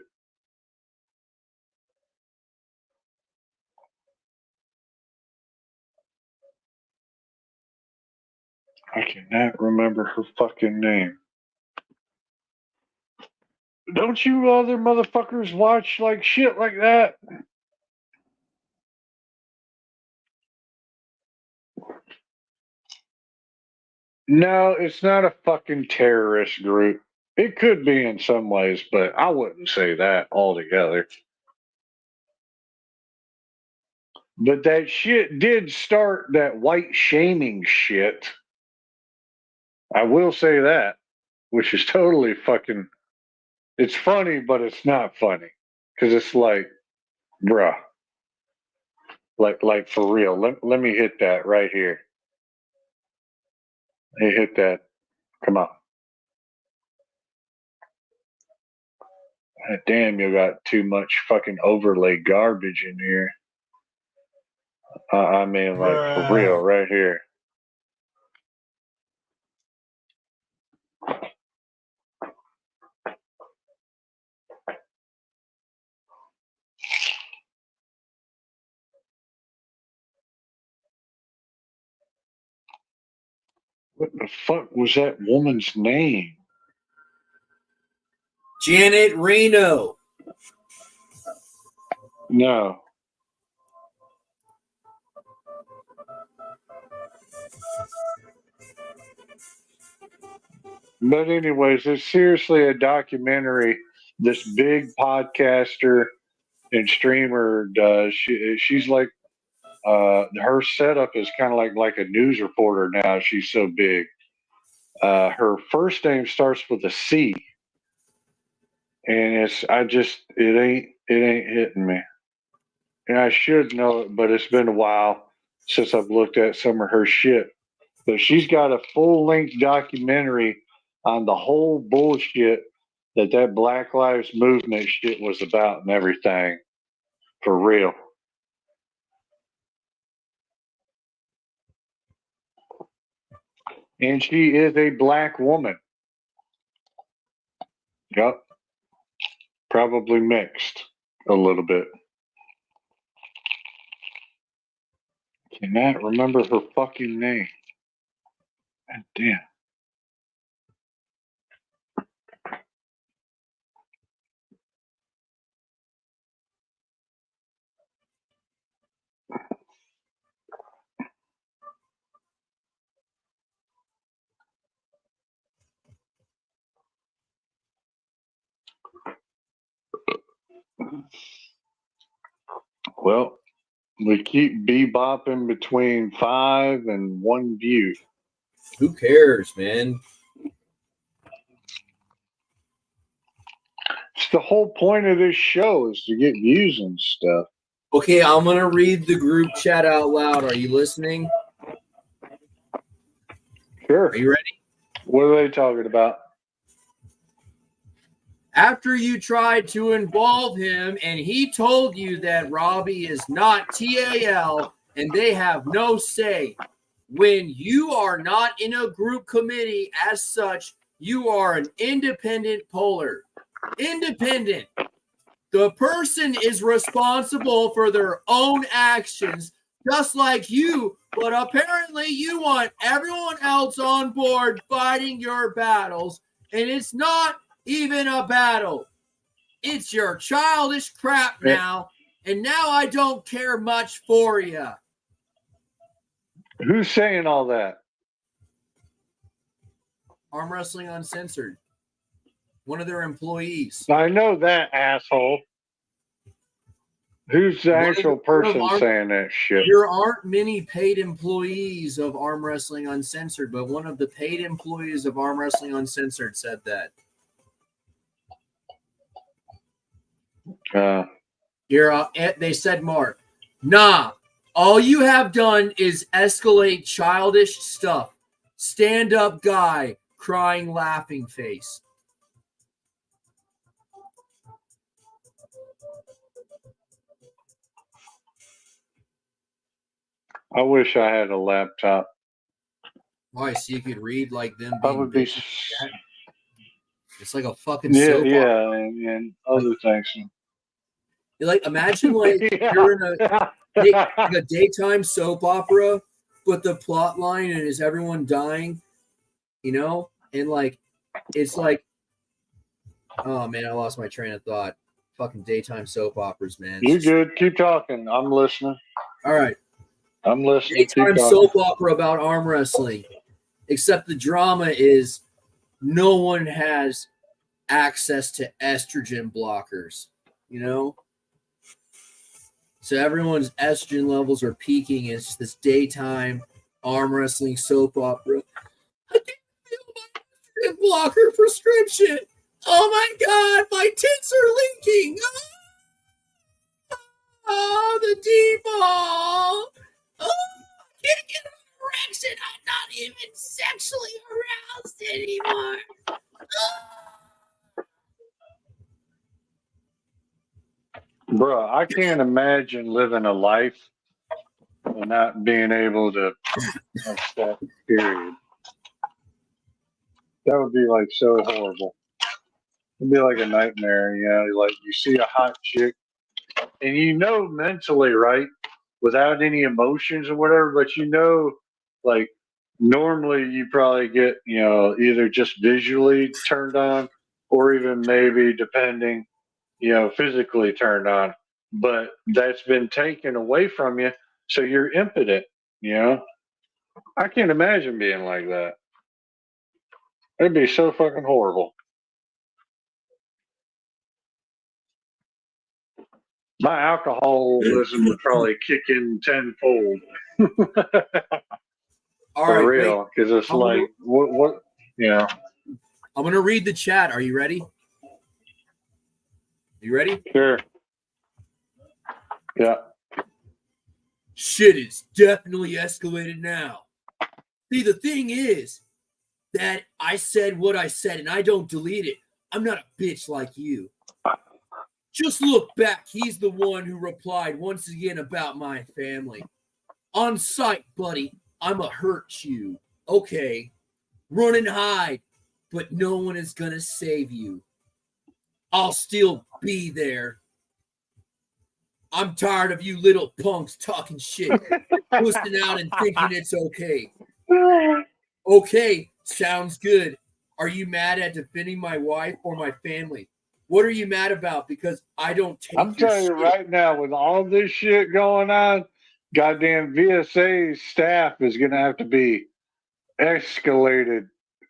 I cannot remember her fucking name. Don't you other motherfuckers watch like shit like that? No, it's not a fucking terrorist group. It could be in some ways, but I wouldn't say that altogether. But that shit did start that white shaming shit. I will say that, which is totally fucking. It's funny, but it's not funny because it's like, bruh, like for real. Let me hit that right here. Hey, hit that. Come on. God damn, you got too much fucking overlay garbage in here. I mean, like for real, right here. What the fuck was that woman's name? Janet Reno. No. But anyways, it's seriously a documentary this big podcaster and streamer does. She's like her setup is kind of like a news reporter now. She's so big. Her first name starts with a C, and it ain't hitting me. And I should know it, but it's been a while since I've looked at some of her shit. But she's got a full length documentary on the whole bullshit that Black Lives Movement shit was about and everything. For real. And she is a black woman. Yep. Probably mixed a little bit. Cannot remember her fucking name. God damn. Well, we keep bebopping between 5 and 1 view. Who cares, man? It's the whole point of this show is to get views and stuff. Okay, I'm gonna read the group chat out loud. Are you listening? Sure. Are you ready? What are they talking about? After you tried to involve him and he told you that Robbie is not TAL and they have no say, when you are not in a group committee as such, you are an independent poller. Independent. The person is responsible for their own actions, just like you, but apparently you want everyone else on board fighting your battles, and it's not even a battle. It's your childish crap now, and now I don't care much for you. Who's saying all that? Arm Wrestling Uncensored. One of their employees. I know that, asshole. Who's the actual person saying that shit? There aren't many paid employees of Arm Wrestling Uncensored, but one of the paid employees of Arm Wrestling Uncensored said that. Here, they said, Mark, nah, all you have done is escalate childish stuff. Stand up guy, crying laughing face. I wish I had a laptop. Why? So you could read like them I being would be. It's like a fucking soap opera. and other things. Like, imagine like you're in a daytime soap opera, but the plot line is everyone dying, you know, and like it's like, oh man, I lost my train of thought. Fucking daytime soap operas, man. You good? Keep talking. I'm listening. All right. I'm listening. Daytime soap opera about arm wrestling, except the drama is no one has access to estrogen blockers, you know? So everyone's estrogen levels are peaking. It's just this daytime arm wrestling soap opera. I can't feel my estrogen blocker prescription. Oh my God, my tits are leaking. Oh, the D-ball. Oh, I can't get an erection. I'm not even sexually aroused anymore. Bro, I can't imagine living a life and not being able to have sex, period. That would be like so horrible. It'd be like a nightmare, you know, like you see a hot chick and you know mentally, right, without any emotions or whatever, but you know, like normally you probably get, you know, either just visually turned on or even maybe depending, you know, physically turned on. But that's been taken away from you, so you're impotent, you know? I can't imagine being like that. It'd be so fucking horrible. My alcoholism would probably kick in tenfold. All For right, real, because it's like, what, you know. I'm going to read the chat. Are you ready? You ready? Sure. Yeah. Shit is definitely escalated now. See, the thing is, that I said what I said and I don't delete it. I'm not a bitch like you. Just look back. He's the one who replied once again about my family. On sight, buddy. I'ma hurt you. Okay. Run and hide, but no one is gonna save you. I'll still be there. I'm tired of you little punks talking shit, pushing out and thinking it's okay. Okay, sounds good. Are you mad at defending my wife or my family? What are you mad about? Because I don't take I'm telling you right now, with all this shit going on, goddamn VSA's staff is going to have to be escalated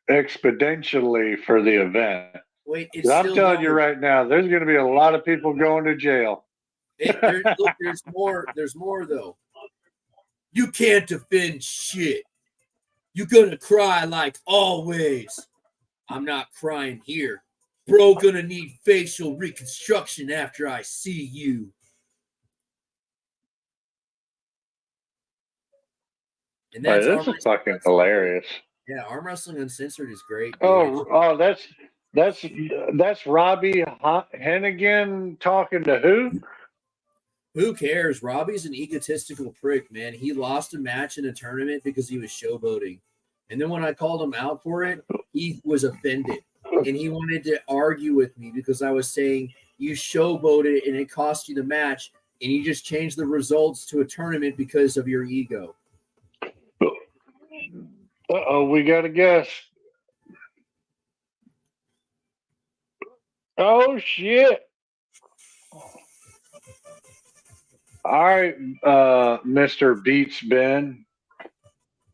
exponentially for the event. Wait, it's I'm still telling you going. right now, there's going to be a lot of people going to jail. Look, there's more. There's more though. You can't defend shit. You're gonna cry like always. I'm not crying here. Bro, gonna need facial reconstruction after I see you. And that's This is fucking hilarious. Yeah, Arm Wrestling Uncensored is great. Dude. Oh, that's Robbie Hennigan talking to who? Who cares? Robbie's an egotistical prick, man. He lost a match in a tournament because he was showboating. And then when I called him out for it, he was offended. And he wanted to argue with me because I was saying, you showboated and it cost you the match. And you just changed the results to a tournament because of your ego. Uh-oh, we got a guest. Oh, shit. All right, Mr. Beats Ben.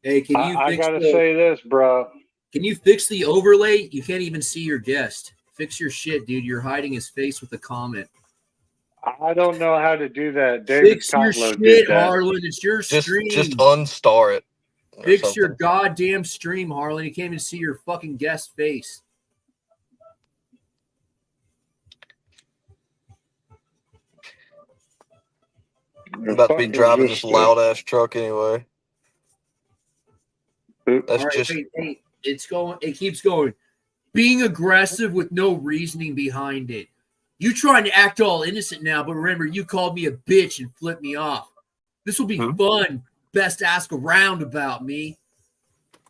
Hey, can you I got to say this, bro. Can you fix the overlay? You can't even see your guest. Fix your shit, dude. You're hiding his face with a comment. I don't know how to do that. David Fix your Kotlow shit, did that. Harlan. It's your stream. Just unstar it. Fix your goddamn stream, Harlan. You can't even see your fucking guest face. I'm about to be driving this loud ass truck anyway. That's just hey, it's going. It keeps going. Being aggressive with no reasoning behind it. You trying to act all innocent now, but remember, you called me a bitch and flipped me off. This will be fun. Best ask around about me.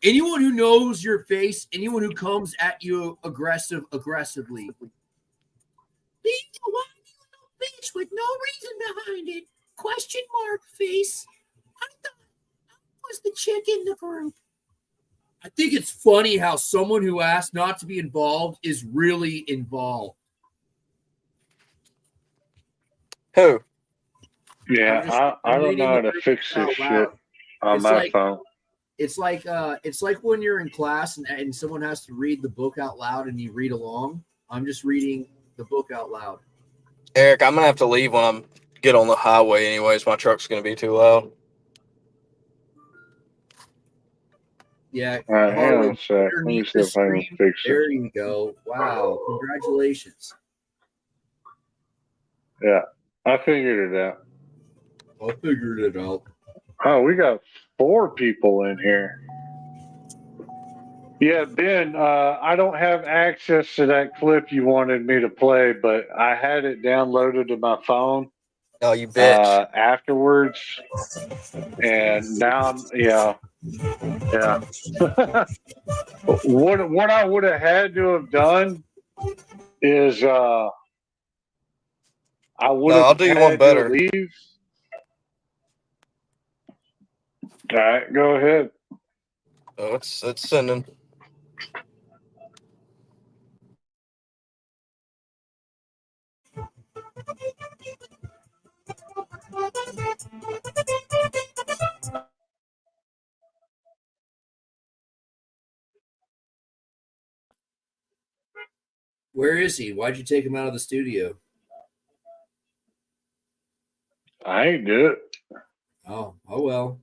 Anyone who knows your face, anyone who comes at you aggressively. Being a whiny little bitch with no reason behind it. Question mark face. I thought I was the chick in the group. I think it's funny how someone who asked not to be involved is really involved. Who? Yeah, I don't know how to fix this shit on my phone. It's like when you're in class and someone has to read the book out loud and you read along. I'm just reading the book out loud. Eric, I'm gonna have to leave when I get on the highway anyways. My truck's gonna be too loud. Yeah. All right, hang on a sec. Let me see if I can fix it. There you go. Wow. Congratulations. Yeah, I figured it out. I figured it out. Oh, we got 4 people in here. Yeah, Ben, I don't have access to that clip you wanted me to play, but I had it downloaded to my phone. Oh, you bitch. Afterwards. And now I'm, yeah. What I would have had to have done is I would have I'll do you one better. leave. All right, go ahead. Oh, it's sending. Where is he? Why'd you take him out of the studio? I ain't do it. Oh well.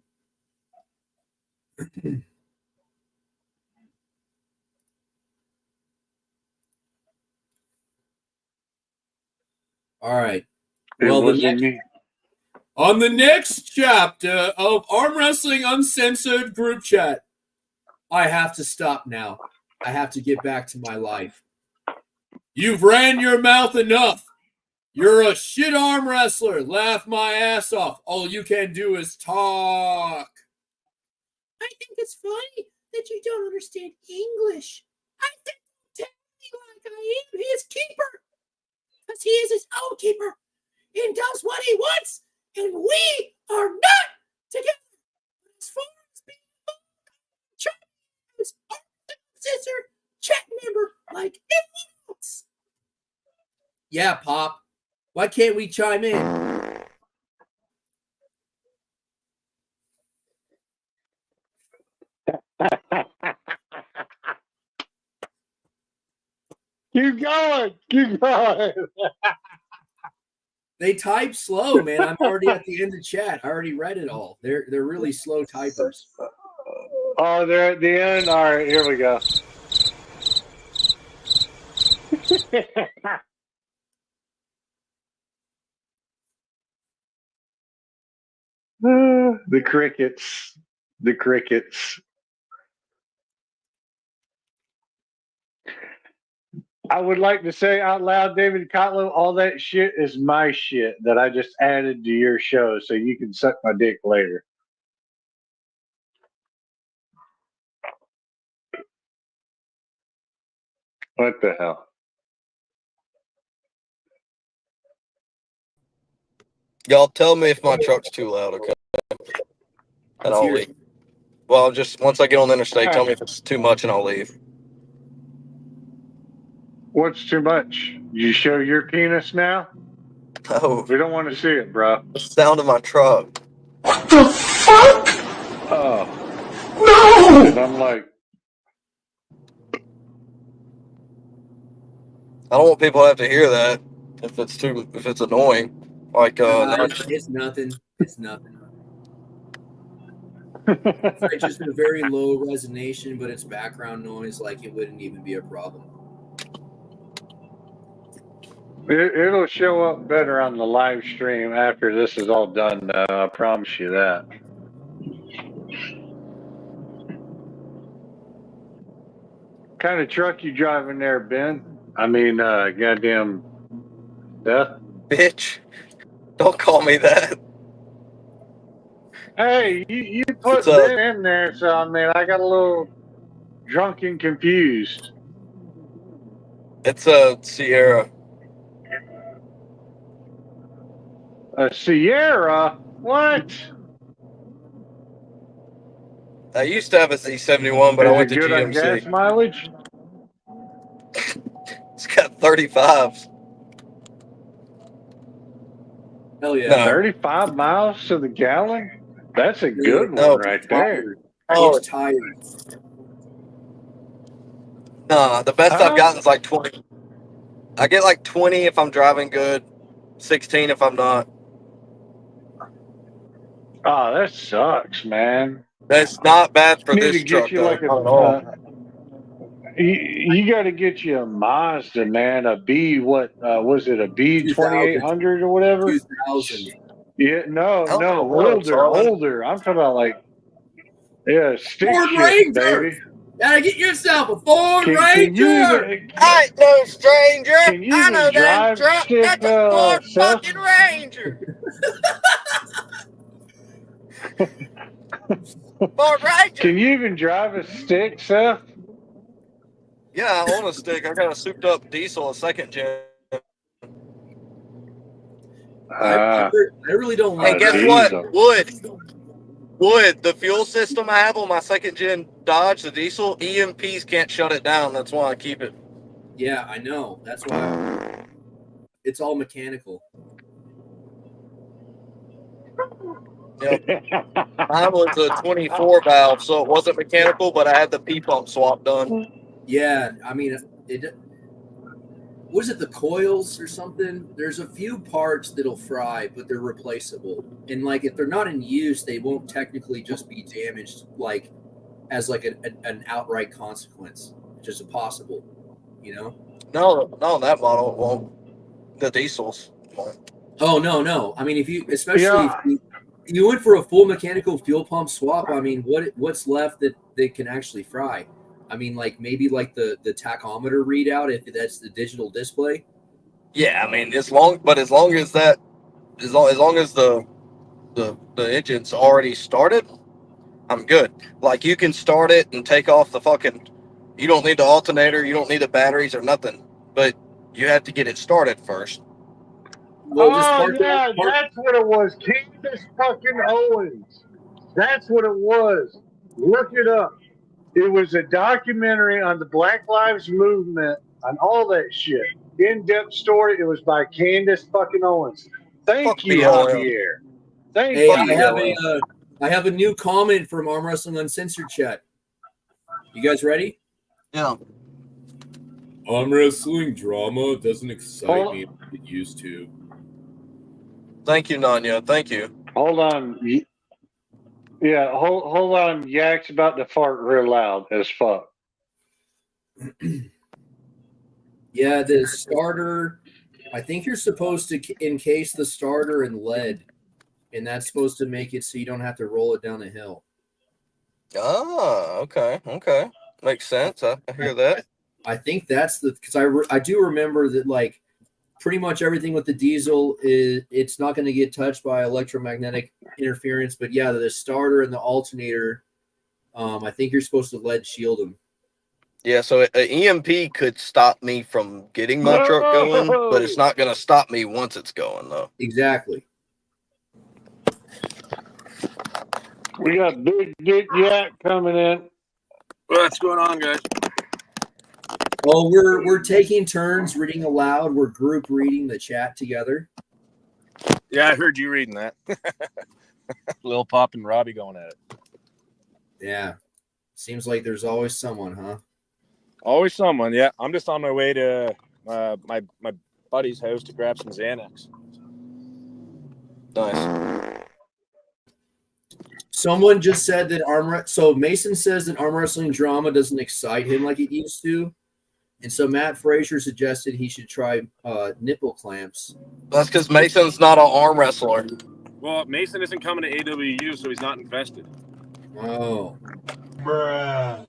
All right. Well, on the next chapter of Arm Wrestling Uncensored Group Chat, I have to stop now. I have to get back to my life. You've ran your mouth enough. You're a shit arm wrestler. Laugh my ass off. All you can do is talk. I think it's funny that you don't understand English. I think tell me like I am his keeper. Because he is his own keeper and does what he wants. And we are not together. As far as being as our sister chat member like everyone else. Yeah, Pop. Why can't we chime in? Keep going. Keep going. They type slow, man. I'm already at the end of chat. I already read it all. They're really slow typers. Oh, they're at the end. All right, here we go. The crickets. The crickets. I would like to say out loud, David Kotlow, all that shit is my shit that I just added to your show so you can suck my dick later. What the hell? Y'all tell me if my truck's too loud, okay? And I'll leave. Well, just once I get on the interstate, tell me if it's too much and I'll leave. What's too much? You show your penis now? No. We don't want to see it, bro. The sound of my truck. What the fuck? Oh. No! And I'm like, I don't want people to have to hear that if it's annoying. Like It's nothing. It's nothing. It's just a very low resonation, but it's background noise. Like it wouldn't even be a problem. it'll show up better on the live stream after this is all done. I promise you that. What kind of truck you driving there, Ben? I mean, goddamn Death. Bitch. Don't call me that. Hey, you put Ben in there, so I mean, I got a little drunk and confused. It's a Sierra. A Sierra? What? I used to have a Z71, but I went to good GMC. On gas mileage? It's got 35s. Hell yeah. No. 35 miles to the gallon? That's a good one right there. Oh, it's tired. Nah, the best I've gotten is like 20. I get like 20 if I'm driving good, 16 if I'm not. Oh, that sucks, man. That's not bad for this truck, you though. like you got to get you a Mazda, man. A B, what was it? A B 2800 or whatever? 2000. Yeah, no, older. I'm talking about like, stick Ford shift, Ranger. baby. Gotta get yourself a Ford Ranger. I ain't no stranger. Can you even drive stick, That's a Ford fucking Ranger. Ford Ranger. Can you even drive a stick, Seth? Yeah, I own a stick. I got a souped up diesel, a second gen. I really don't like. And guess what? Wood. The fuel system I have on my second gen Dodge, the diesel, EMPs can't shut it down. That's why I keep it. Yeah, I know. That's why it's all mechanical. Yep. Mine was a 24 valve, so it wasn't mechanical, but I had the P pump swap done. Yeah, I mean, was it the coils or something? There's a few parts that'll fry, but they're replaceable. And like, if they're not in use, they won't technically just be damaged, like as like an outright consequence, just a possible, you know? No, that model won't. The diesels won't. Oh no! I mean, especially if you went for a full mechanical fuel pump swap. I mean, what's left that they can actually fry? I mean, like maybe like the tachometer readout if that's the digital display. Yeah, I mean, as long as that, as long as the engine's already started, I'm good. Like you can start it and take off the fucking. You don't need the alternator. You don't need the batteries or nothing. But you have to get it started first. Well, just Oh yeah, park. that's what it was. Candace fucking Owens. That's what it was. Look it up. It was a documentary on the Black Lives Movement on all that shit. In-depth story. It was by Candace fucking Owens. Thank Fuck you, BLM. Javier. Thank Hey, you. I have a new comment from Arm Wrestling Uncensored chat. You guys ready? Yeah. Arm wrestling drama doesn't excite me like it used to. Thank you, Nanya. Thank you. Hold on. Yeah, hold on. Yak's about to fart real loud as fuck. Yeah, the starter. I think you're supposed to encase the starter in lead, and that's supposed to make it so you don't have to roll it down a hill. Ah, okay. Makes sense. I hear that. I think that's because I do remember that like pretty much everything with the diesel it's not going to get touched by electromagnetic interference, but yeah, the starter and the alternator, I think you're supposed to lead shield them. Yeah, so an EMP could stop me from getting my truck going, but it's not going to stop me once it's going, though. Exactly. We got Big Dick Yak coming in. What's going on, guys? Well, we're taking turns reading aloud. We're group reading the chat together. Yeah, I heard you reading that. Lil Pop and Robbie going at it. Yeah. Seems like there's always someone, huh? Always someone, yeah. I'm just on my way to my buddy's house to grab some Xanax. Nice. Someone just said that so Mason says that arm wrestling drama doesn't excite him like it used to. And so Matt Frazier suggested he should try nipple clamps. That's because Mason's not an arm wrestler. Well, Mason isn't coming to AWU, so he's not invested. Oh. Bruh.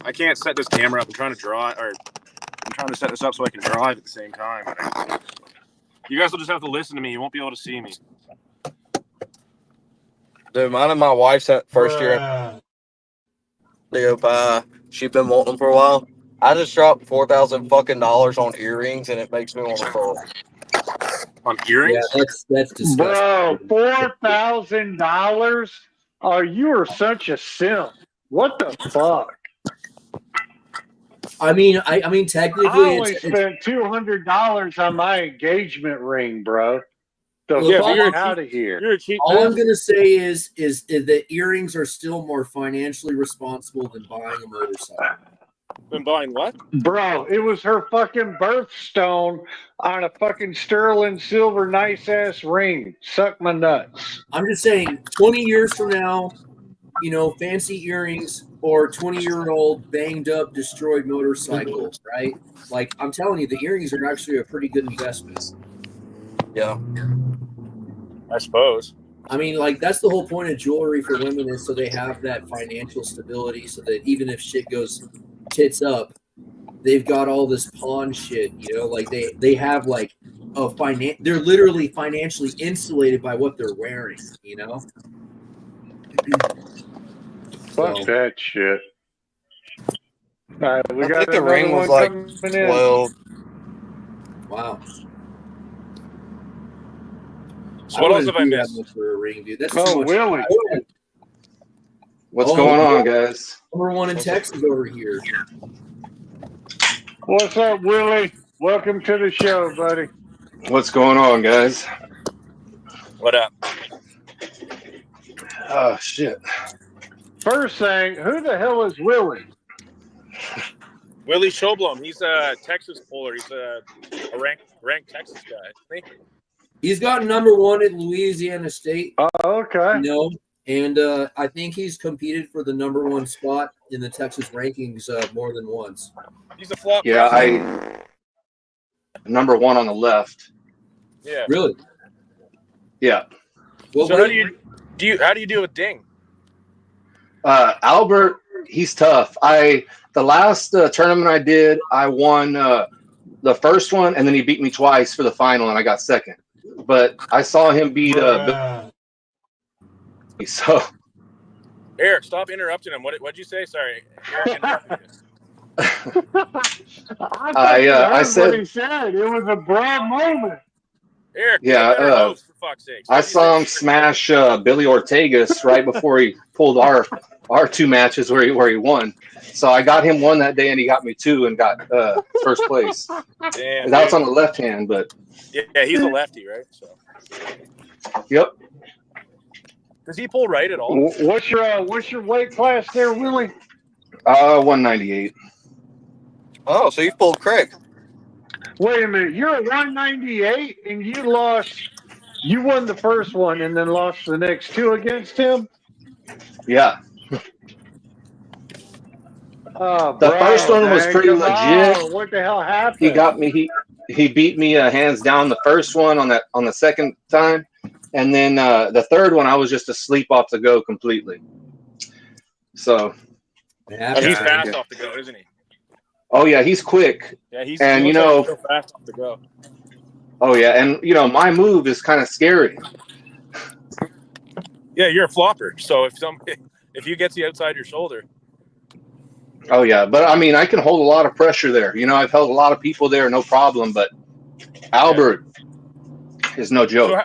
I can't set this camera up. I'm trying to set this up so I can drive at the same time. You guys will just have to listen to me. You won't be able to see me. Dude, mine and my wife's first year. She's been wanting them for a while. I just dropped $4,000 fucking on earrings, and it makes me want to fall. On earrings? Yeah, that's disgusting. Bro, $4,000? Oh, you are such a simp. What the fuck? I mean, technically, I only spent $200 on my engagement ring, bro. Fuck out of here. You're a cheap all I'm bastard. gonna say is that earrings are still more financially responsible than buying a motorcycle. Been buying what? Bro, it was her fucking birthstone on a fucking sterling silver nice ass ring. Suck my nuts. I'm just saying, 20 years from now, fancy earrings or 20-year-old banged up, destroyed motorcycle, right? Like I'm telling you, the earrings are actually a pretty good investment. Yeah. I suppose. I mean, like that's the whole point of jewelry for women is so they have that financial stability, so that even if shit goes tits up, they've got all this pawn shit. Like they have like they're literally financially insulated by what they're wearing. Fuck that shit. All right, we I got think the ring was one like coming in. 12. Wow. So what else have I missed? For a ring, dude. That's Oh, too much. Willie. What's going on, guys? Number one in Texas over here. What's up, Willie? Welcome to the show, buddy. What's going on, guys? What up? Oh, shit. First thing, who the hell is Willie? Willie Schoblum. He's a Texas puller. He's a ranked Texas guy, isn't he? He's got number one at Louisiana State. Oh, okay. And I think he's competed for the number one spot in the Texas rankings more than once. He's a flop. Yeah, number one on the left. Yeah. Really? Yeah. Well, So how do you deal with Ding? Albert, he's tough. The last tournament I did, I won the first one, and then he beat me twice for the final, and I got second. But I saw him beat Billy, so Eric, stop interrupting him. What'd you say? Sorry, Eric interrupted you. I thought you I heard what said, he said. It was a broad moment. Eric, be a yeah, better host for fuck's sake. I saw him smash Billy Ortegas right before he pulled our two matches where he won. So I got him one that day, and he got me two and got first place. Damn, And that was dude. on the left hand, but Yeah, he's a lefty, right? So. Yep. Does he pull right at all? What's your weight class there, Willie? 198. Oh, so you pulled Craig. Wait a minute. You're at 198 and you lost. You won the first one and then lost the next two against him? Yeah. Oh, The first one was pretty come legit. on. What the hell happened? He got me. He beat me hands down the first one on the second time, and then the third one I was just asleep off the go completely. So. And he's fast off the go, isn't he? Oh yeah, he's quick. Yeah, he and looks like he's so fast off the go. Oh yeah, and my move is kind of scary. Yeah, you're a flopper. So if you gets you outside your shoulder. Oh yeah, but I mean I can hold a lot of pressure there. I've held a lot of people there, no problem. But Albert is no joke. So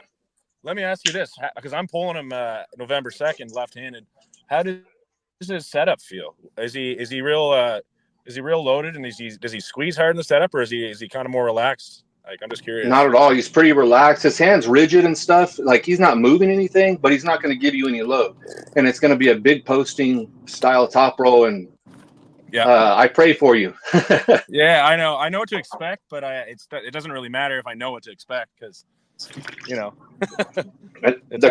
let me ask you this, because I'm pulling him November 2nd, left-handed. How does his setup feel? Is he real loaded, and does he squeeze hard in the setup, or is he kind of more relaxed? Like, I'm just curious. Not at all. He's pretty relaxed. His hand's rigid and stuff. Like, he's not moving anything, but he's not going to give you any load. And it's going to be a big posting style top roll. And I pray for you. Yeah, I know. I know what to expect, but it doesn't really matter if I know what to expect because, The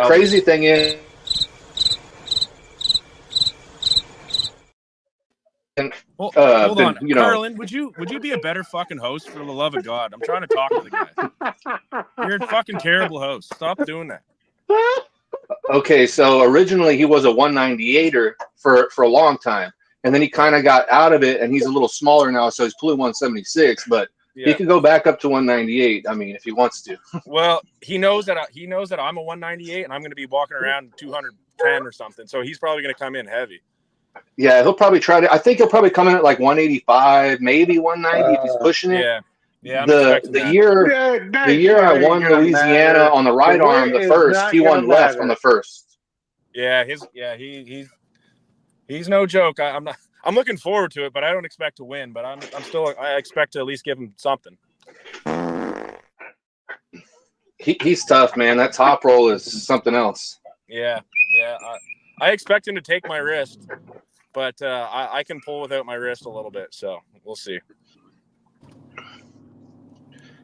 crazy thing is, hold on, Carlin. Would you be a better fucking host, for the love of God? I'm trying to talk to the guy. You're a fucking terrible host. Stop doing that. Okay, so originally he was a 198er for a long time, and then he kind of got out of it, and he's a little smaller now, so he's pulling 176. But he could go back up to 198. I mean, if he wants to. Well, he knows that I'm a 198, and I'm going to be walking around 210 or something. So he's probably going to come in heavy. Yeah, he'll probably try to. I think he'll probably come in at like 185, maybe 190 if he's pushing it. Yeah. The year I won Louisiana on the right arm, the first he won left on the first. Yeah, he's no joke. I'm looking forward to it, but I don't expect to win. But I expect to at least give him something. He's tough, man. That top roll is something else. Yeah. I expect him to take my wrist, but I can pull without my wrist a little bit. So we'll see.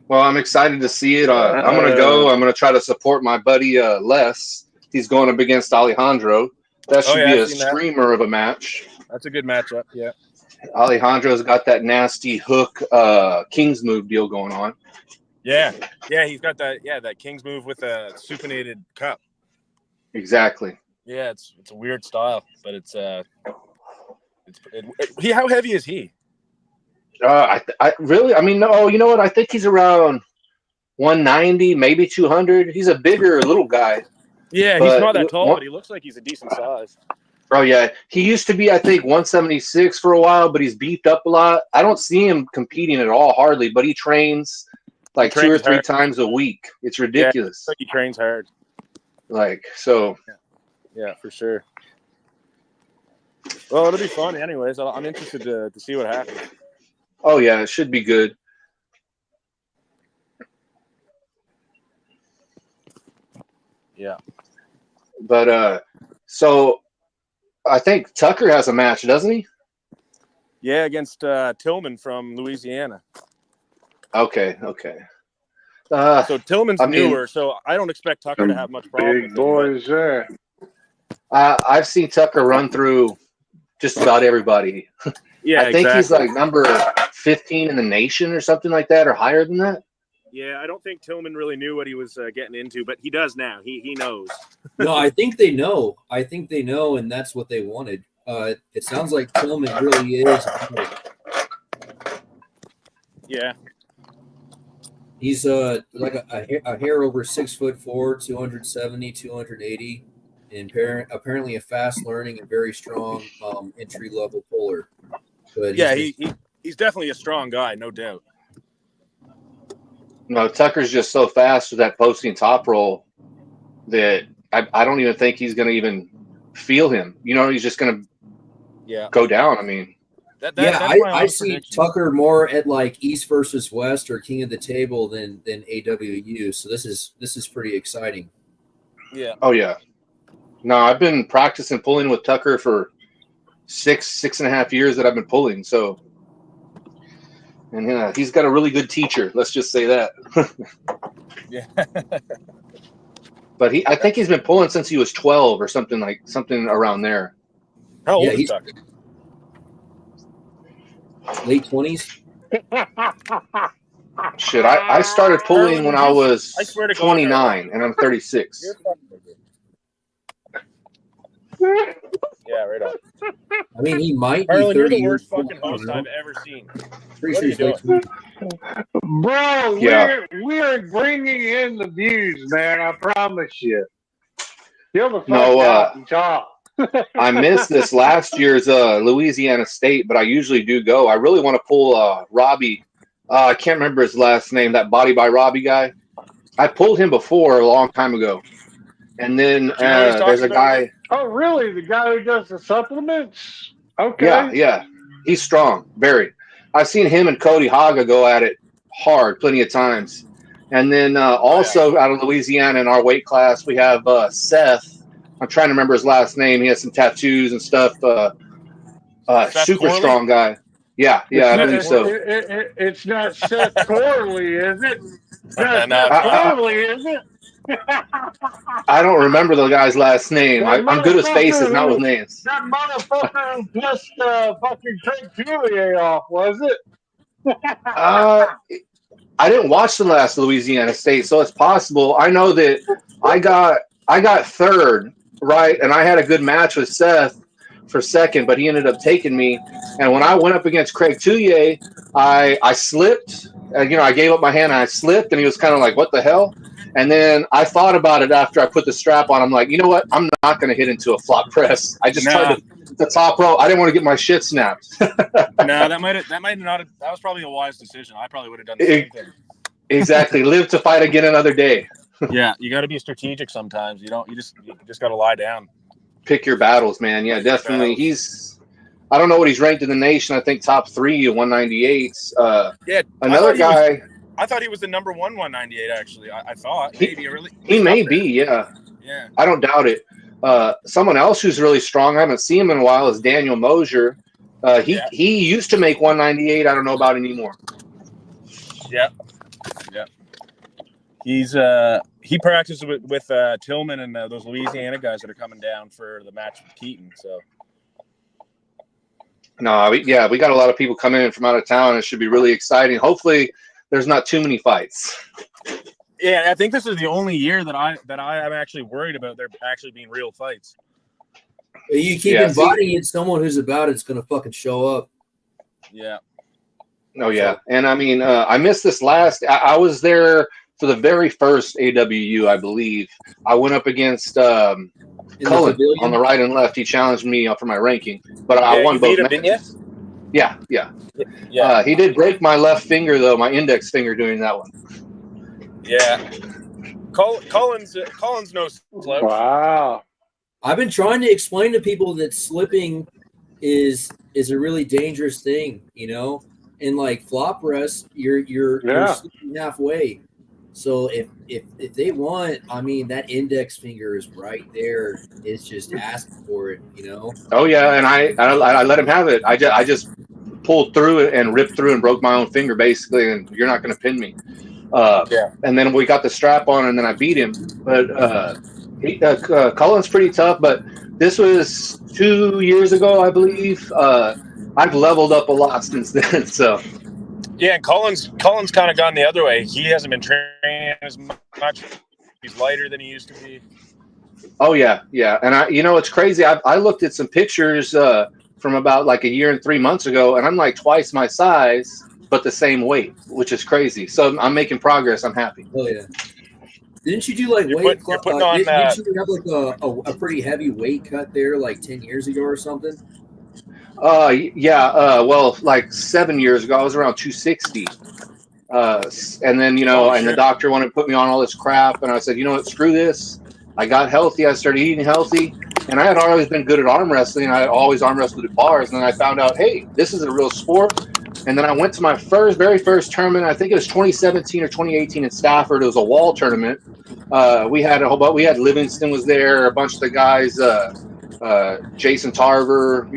Well, I'm excited to see it. I'm going to go. I'm going to try to support my buddy Les. He's going up against Alejandro. That should be a screamer of a match. That's a good matchup, yeah. Alejandro's got that nasty hook King's move deal going on. Yeah, he's got that King's move with a supinated cup. Exactly. Yeah, it's a weird style, but how heavy is he? I mean, no, you know what? I think he's around 190, maybe 200. He's a bigger little guy. Yeah, he's not that tall, but he looks like he's a decent size. Oh, yeah. He used to be, I think, 176 for a while, but he's beefed up a lot. I don't see him competing at all, hardly, but he trains like 2 or 3 times a week. It's ridiculous. Yeah, he trains hard. Yeah, for sure. Well, it'll be fun anyways. I'm interested to see what happens. Oh, yeah, it should be good. Yeah. But, so I think Tucker has a match, doesn't he? Yeah, against Tillman from Louisiana. Okay. So Tillman's newer, so I don't expect Tucker to have much problem. Big boys there. I've seen Tucker run through just about everybody. Yeah, I think he's like number 15 in the nation or something like that, or higher than that. Yeah, I don't think Tillman really knew what he was getting into, but he does now. He knows. No, I think they know. I think they know, and that's what they wanted. It sounds like Tillman really is. Yeah. He's like a hair over 6'4", 270, 280, and apparently a fast learning and very strong entry level puller. But yeah, he's definitely a strong guy, no doubt. No, Tucker's just so fast with that posting top roll that I don't even think he's going to even feel him. You know, he's just going to go down. I mean, I see Tucker more at like East versus West or King of the Table than AWU. So this is pretty exciting. Yeah. Oh yeah. No, I've been practicing pulling with Tucker for 6.5 years that I've been pulling. So, and he's got a really good teacher. Let's just say that. Yeah. But I think he's been pulling since he was 12 or something around there. How old is Tucker? Late 20s. Shit, I started pulling when I was 29, and I'm 36. Yeah, right on. I mean, he might Harlan, be 30 you're the worst years fucking host I've ever seen. Pretty What sure are you doing? Bro, Yeah. we're bringing in the views, man. I promise you. You're the fuck No, out and talk. I missed this last year's Louisiana State, but I usually do go. I really want to pull Robbie. I can't remember his last name, that Body by Robbie guy. I pulled him before a long time ago. And then there's a guy. Oh, really? The guy who does the supplements? Okay. Yeah. He's strong, very. I've seen him and Cody Haga go at it hard plenty of times. And then also out of Louisiana in our weight class, we have Seth. I'm trying to remember his last name. He has some tattoos and stuff. Super Corley? strong guy. Yeah, I believe so. It's not Seth Corley, is it? Not Seth Corley, is it? I don't remember the guy's last name. I'm good with faces, not with names. That motherfucker who pissed fucking Craig Pelier off, was it? I didn't watch the last Louisiana State, so it's possible. I know that I got third, right, and I had a good match with Seth for second, but he ended up taking me. And when I went up against Craig Pelier, I slipped. I gave up my hand and I slipped, and he was kind of like, "What the hell?" And then I thought about it after I put the strap on. I'm like, you know what? I'm not going to hit into a flop press. I just tried the top row. I didn't want to get my shit snapped. No, that might not have. That was probably a wise decision. I probably would have done the same thing. Exactly. Live to fight again another day. Yeah, you got to be strategic sometimes. You just got to lie down. Pick your battles, man. Yeah, definitely. I don't know what he's ranked in the nation. I think top 3 at 198s. Yeah, another guy. I thought he was the number 198. Actually, I thought maybe really. He may be. Yeah. Yeah. I don't doubt it. Someone else who's really strong, I haven't seen him in a while, is Daniel Mosier. He used to make 198. I don't know about anymore. Yeah. He practices with Tillman and those Louisiana guys that are coming down for the match with Keaton. So. No, we got a lot of people coming in from out of town. It should be really exciting. Hopefully, there's not too many fights. Yeah, I think this is the only year that I am actually worried about there actually being real fights. You keep inviting it, someone who's about it's going to fucking show up. Yeah. Oh yeah, and I mean, I missed this last. I was there for the very first AWU, I believe. I went up against Cullen on the right and left. He challenged me for my ranking, but I won both matches. Yeah. He did break my left finger though, my index finger doing that one. Yeah. Cullen's no slouch. Wow. I've been trying to explain to people that slipping is a really dangerous thing, and like flop rest, you're slipping halfway. So if they want, I mean, that index finger is right there. It's just asking for it, Oh yeah, and I let him have it. I just pulled through it and ripped through and broke my own finger basically, and you're not going to pin me. And then we got the strap on, and then I beat him. But Cullen's pretty tough. But this was 2 years ago, I believe. I've leveled up a lot since then. So Yeah, and Cullen's kind of gone the other way. He hasn't been training as much. He's lighter than he used to be. Oh yeah, yeah. And it's crazy. I looked at some pictures from about like a year and 3 months ago, and I'm like twice my size, but the same weight, which is crazy. So I'm making progress. I'm happy. Oh yeah. Didn't you do like You're weight? putting on. Didn't you have like a pretty heavy weight cut there, like 10 years ago or something? Yeah. Well, like 7 years ago, I was around 260. And then, Holy and the shit. doctor wanted to put me on all this crap. And I said, you know what, screw this. I got healthy. I started eating healthy. And I had always been good at arm wrestling. I had always arm wrestled at bars. And then I found out, hey, this is a real sport. And then I went to my very first tournament. I think it was 2017 or 2018 in Stafford. It was a wall tournament. We had we had Livingston was there, a bunch of the guys, Jason Tarver,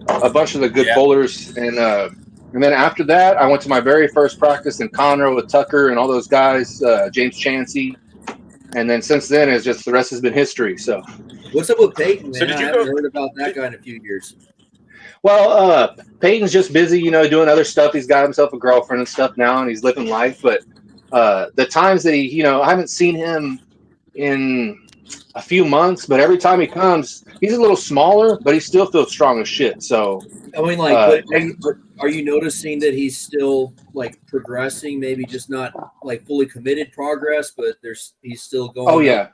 a bunch of the good pullers. And then after that, I went to my very first practice in Conroe with Tucker and all those guys, James Chansey. And then since then, it's just the rest has been history. So, what's up with Peyton, man? So did I you haven't go? heard about that guy in a few years. well, Peyton's just busy, doing other stuff. He's got himself a girlfriend and stuff now, and he's living life. But the times that he, I haven't seen him in a few months, but every time he comes, he's a little smaller, but he still feels strong as shit. So, I mean, like, but are you noticing that he's still like progressing? Maybe just not like fully committed progress, but he's still going. Oh yeah,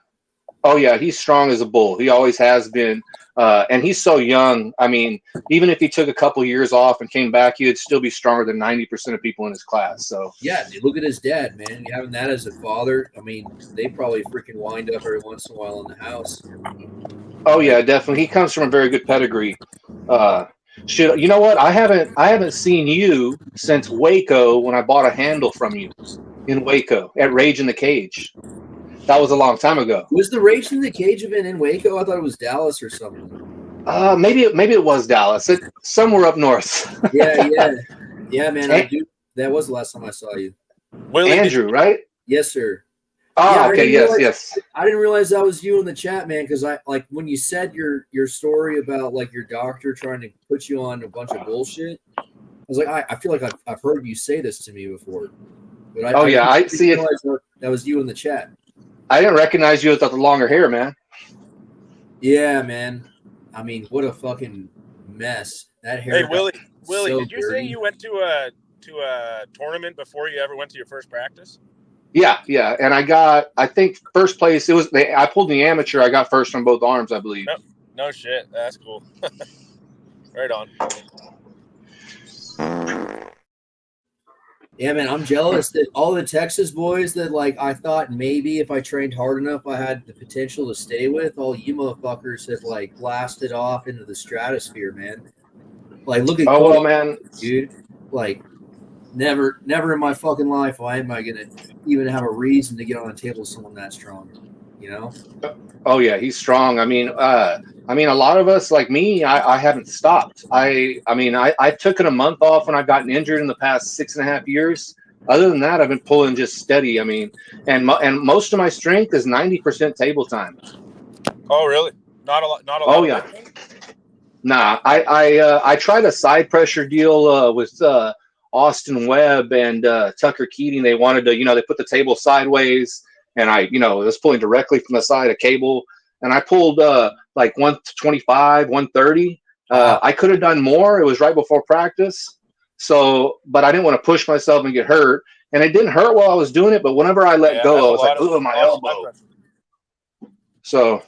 oh yeah, he's strong as a bull. He always has been, and he's so young. I mean, even if he took a couple years off and came back, he'd still be stronger than 90% of people in his class. So yeah, look at his dad, man. Having that as a father, I mean, they probably freaking wind up every once in a while in the house. Oh yeah, definitely. He comes from a very good pedigree. You know what? I haven't seen you since Waco when I bought a handle from you in Waco at Rage in the Cage. That was a long time ago. Was the Rage in the Cage event in Waco? I thought it was Dallas or something. Maybe it was Dallas. Somewhere up north. yeah, man. I do. That was the last time I saw you. Willie, Andrew, right? Yes, sir. Oh, yeah, okay. Yes. I didn't realize that was you in the chat, man. Because I like when you said your story about like your doctor trying to put you on a bunch of bullshit. I was like, I feel like I've heard you say this to me before. But I see it. That was you in the chat. I didn't recognize you without the longer hair, man. Yeah, man. I mean, what a fucking mess that hair. Hey, Willie, so did you say you went to a tournament before you ever went to your first practice? Yeah, and I think first place. I pulled the amateur. I got first on both arms, I believe. No shit, that's cool. Right on. Yeah, man, I'm jealous that all the Texas boys that like I thought maybe if I trained hard enough I had the potential to stay with. All you motherfuckers have like blasted off into the stratosphere, man. Like, look at well, man, dude. Like, never in my fucking life why am I gonna even have a reason to get on a table with someone that strong, Oh yeah, he's strong. I mean, a lot of us like me, I haven't stopped. I've taken a month off when I've gotten injured in the past 6.5 years. Other than that, I've been pulling just steady. I mean, and most of my strength is 90% table time. Oh really? Not a lot. Oh yeah. Nah, I tried a side pressure deal with Austin Webb and Tucker Keating. They wanted to, they put the table sideways, and I was pulling directly from the side of cable, and I pulled like 125, 130. I could have done more. It was right before practice, but I didn't want to push myself and get hurt. And it didn't hurt while I was doing it, but whenever I let go, I was like, "Ooh, my elbow." So.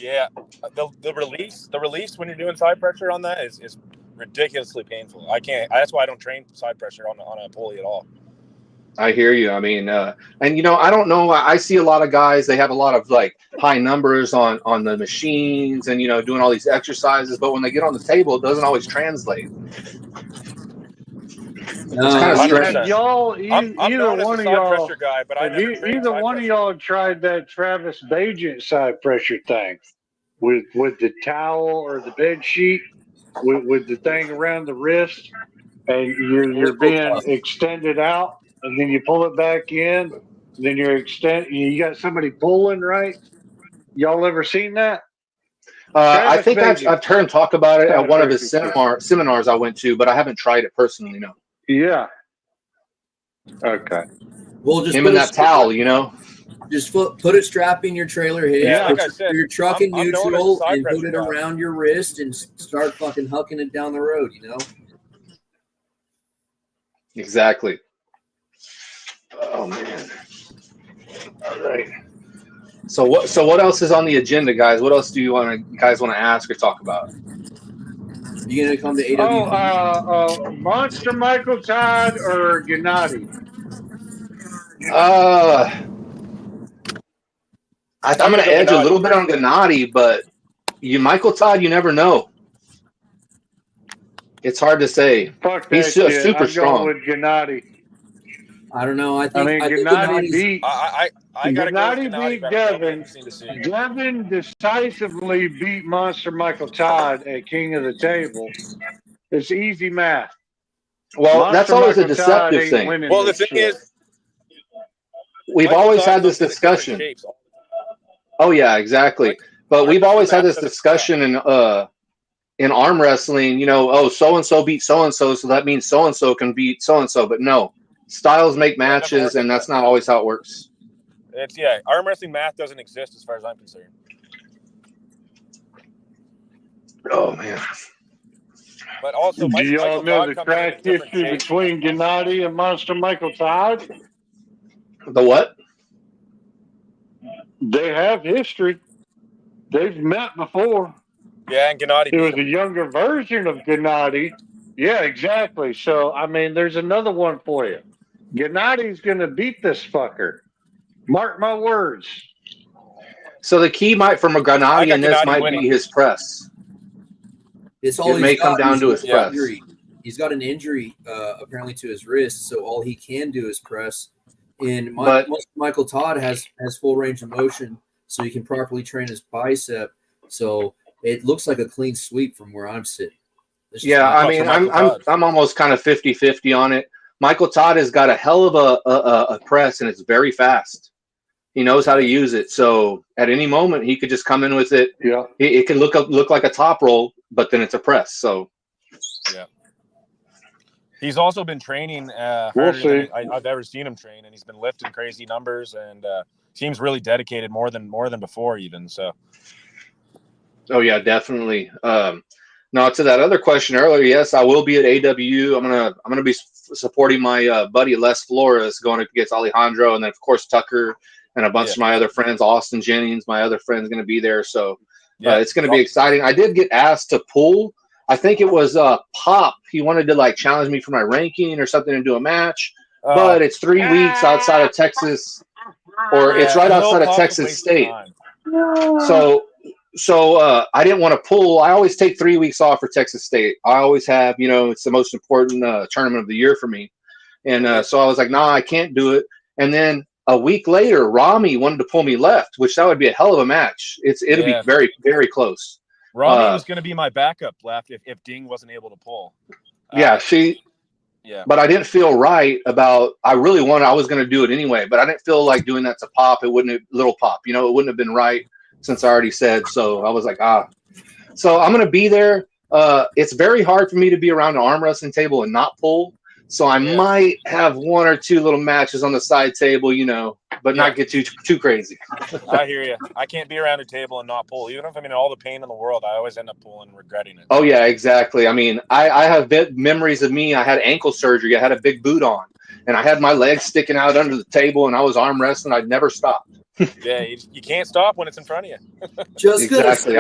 Yeah, the release when you're doing side pressure on that is ridiculously painful. I can't. That's why I don't train side pressure on a pulley at all. I hear you. I mean, and I don't know. I see a lot of guys. They have a lot of like high numbers on the machines, and doing all these exercises. But when they get on the table, it doesn't always translate. It's kind of strange. Y'all, I'm either known as one a of side y'all, pressure guy, but I never trained either side one pressure. of y'all tried that Travis Bagent side pressure thing with the towel or the bed sheet with the thing around the wrist, and you're being extended out, and then you pull it back in, and then you got somebody pulling, right? Y'all ever seen that? I think I've heard him talk about it at one of his seminars I went to, but I haven't tried it personally. No. Yeah. Okay. Well, just Him put and a that towel, you know. Just put a strap in your trailer hitch. Yeah, like I Put said, your truck in I'm known as a neutral side and put pressure it guy. around your wrist and start fucking hucking it down the road. You know. Exactly. Oh man. All right. So what else is on the agenda, guys? What else do you guys want to ask or talk about? You gonna come to AWU? Monster Michael Todd or Gennady? I'm going to edge a little bit on Gennady, but Michael Todd, you never know. It's hard to say. Fuck He's that shit. super I'm going strong. with Gennady. I don't know. I I think mean, Gennady beat. I gotta go with Gennady Gennady, beat but it'll be Devin. interesting to see. Devin decisively beat Monster Michael Todd at King of the Table. It's easy math. Well, Monster that's always Michael a deceptive Todd ain't thing. winning Well, the this thing shit. is, We've Michael always Todd had this comes in different discussion. shapes. Oh yeah, exactly. But we've always had this discussion in arm wrestling. You know, oh, so and so beat so and so, so that means so and so can beat so and so. But no, styles make matches, and that's not always how it works. It's arm wrestling math doesn't exist as far as I'm concerned. Oh man. But also, Do y'all Michael know Todd the comes in crack different history shapes. between Gennady and Monster Michael Todd? The what? They have history. They've met before. Yeah, and Gennady It beat was him. a younger version of Gennady. Yeah, exactly. So, I mean, there's another one for you. Gennady's going to beat this fucker. Mark my words. So the key from a Gennady in this might be his press. It's all it may come down to his press. Injury. He's got an injury apparently to his wrist, so all he can do is press. And Michael Todd has full range of motion, so he can properly train his bicep. So it looks like a clean sweep from where I'm sitting. Yeah, I mean, I'm almost kind of 50-50 on it. Michael Todd has got a hell of a press, and it's very fast. He knows how to use it. So at any moment, he could just come in with it. Yeah, it can look like a top roll, but then it's a press. So yeah, he's also been training harder than I've ever seen him train, and he's been lifting crazy numbers, and seems really dedicated more than before even. So. Oh yeah, definitely. Now to that other question earlier, yes, I will be at AWU. I'm gonna be supporting my buddy Les Flores going against Alejandro, and then of course Tucker and a bunch of my other friends. Austin Jennings, my other friend's going to be there, so it's going to be exciting. I did get asked to pull. I think it was Pop. He wanted to challenge me for my ranking or something and do a match, but it's 3 weeks outside of Texas, or it's right outside of Texas State. So I didn't want to pull. I always take 3 weeks off for Texas State. I always have, it's the most important tournament of the year for me. And so I was like, nah, I can't do it. And then a week later, Rami wanted to pull me left, which that would be a hell of a match. It'll be very, very close. Rami was going to be my backup left if Ding wasn't able to pull. But I didn't feel right about. I was going to do it anyway, but I didn't feel like doing that to Pop. It wouldn't little Pop. It wouldn't have been right since I already said. So I was like, So I'm going to be there. It's very hard for me to be around an arm wrestling table and not pull. So I might have 1 or 2 little matches on the side table, but not get too crazy. I hear you. I can't be around a table and not pull. Even if I'm in all the pain in the world, I always end up pulling and regretting it. Oh, yeah, exactly. I mean, I have memories of me. I had ankle surgery. I had a big boot on, and I had my legs sticking out under the table, and I was arm wrestling. I'd never stopped. Yeah, you can't stop when it's in front of you. Just exactly.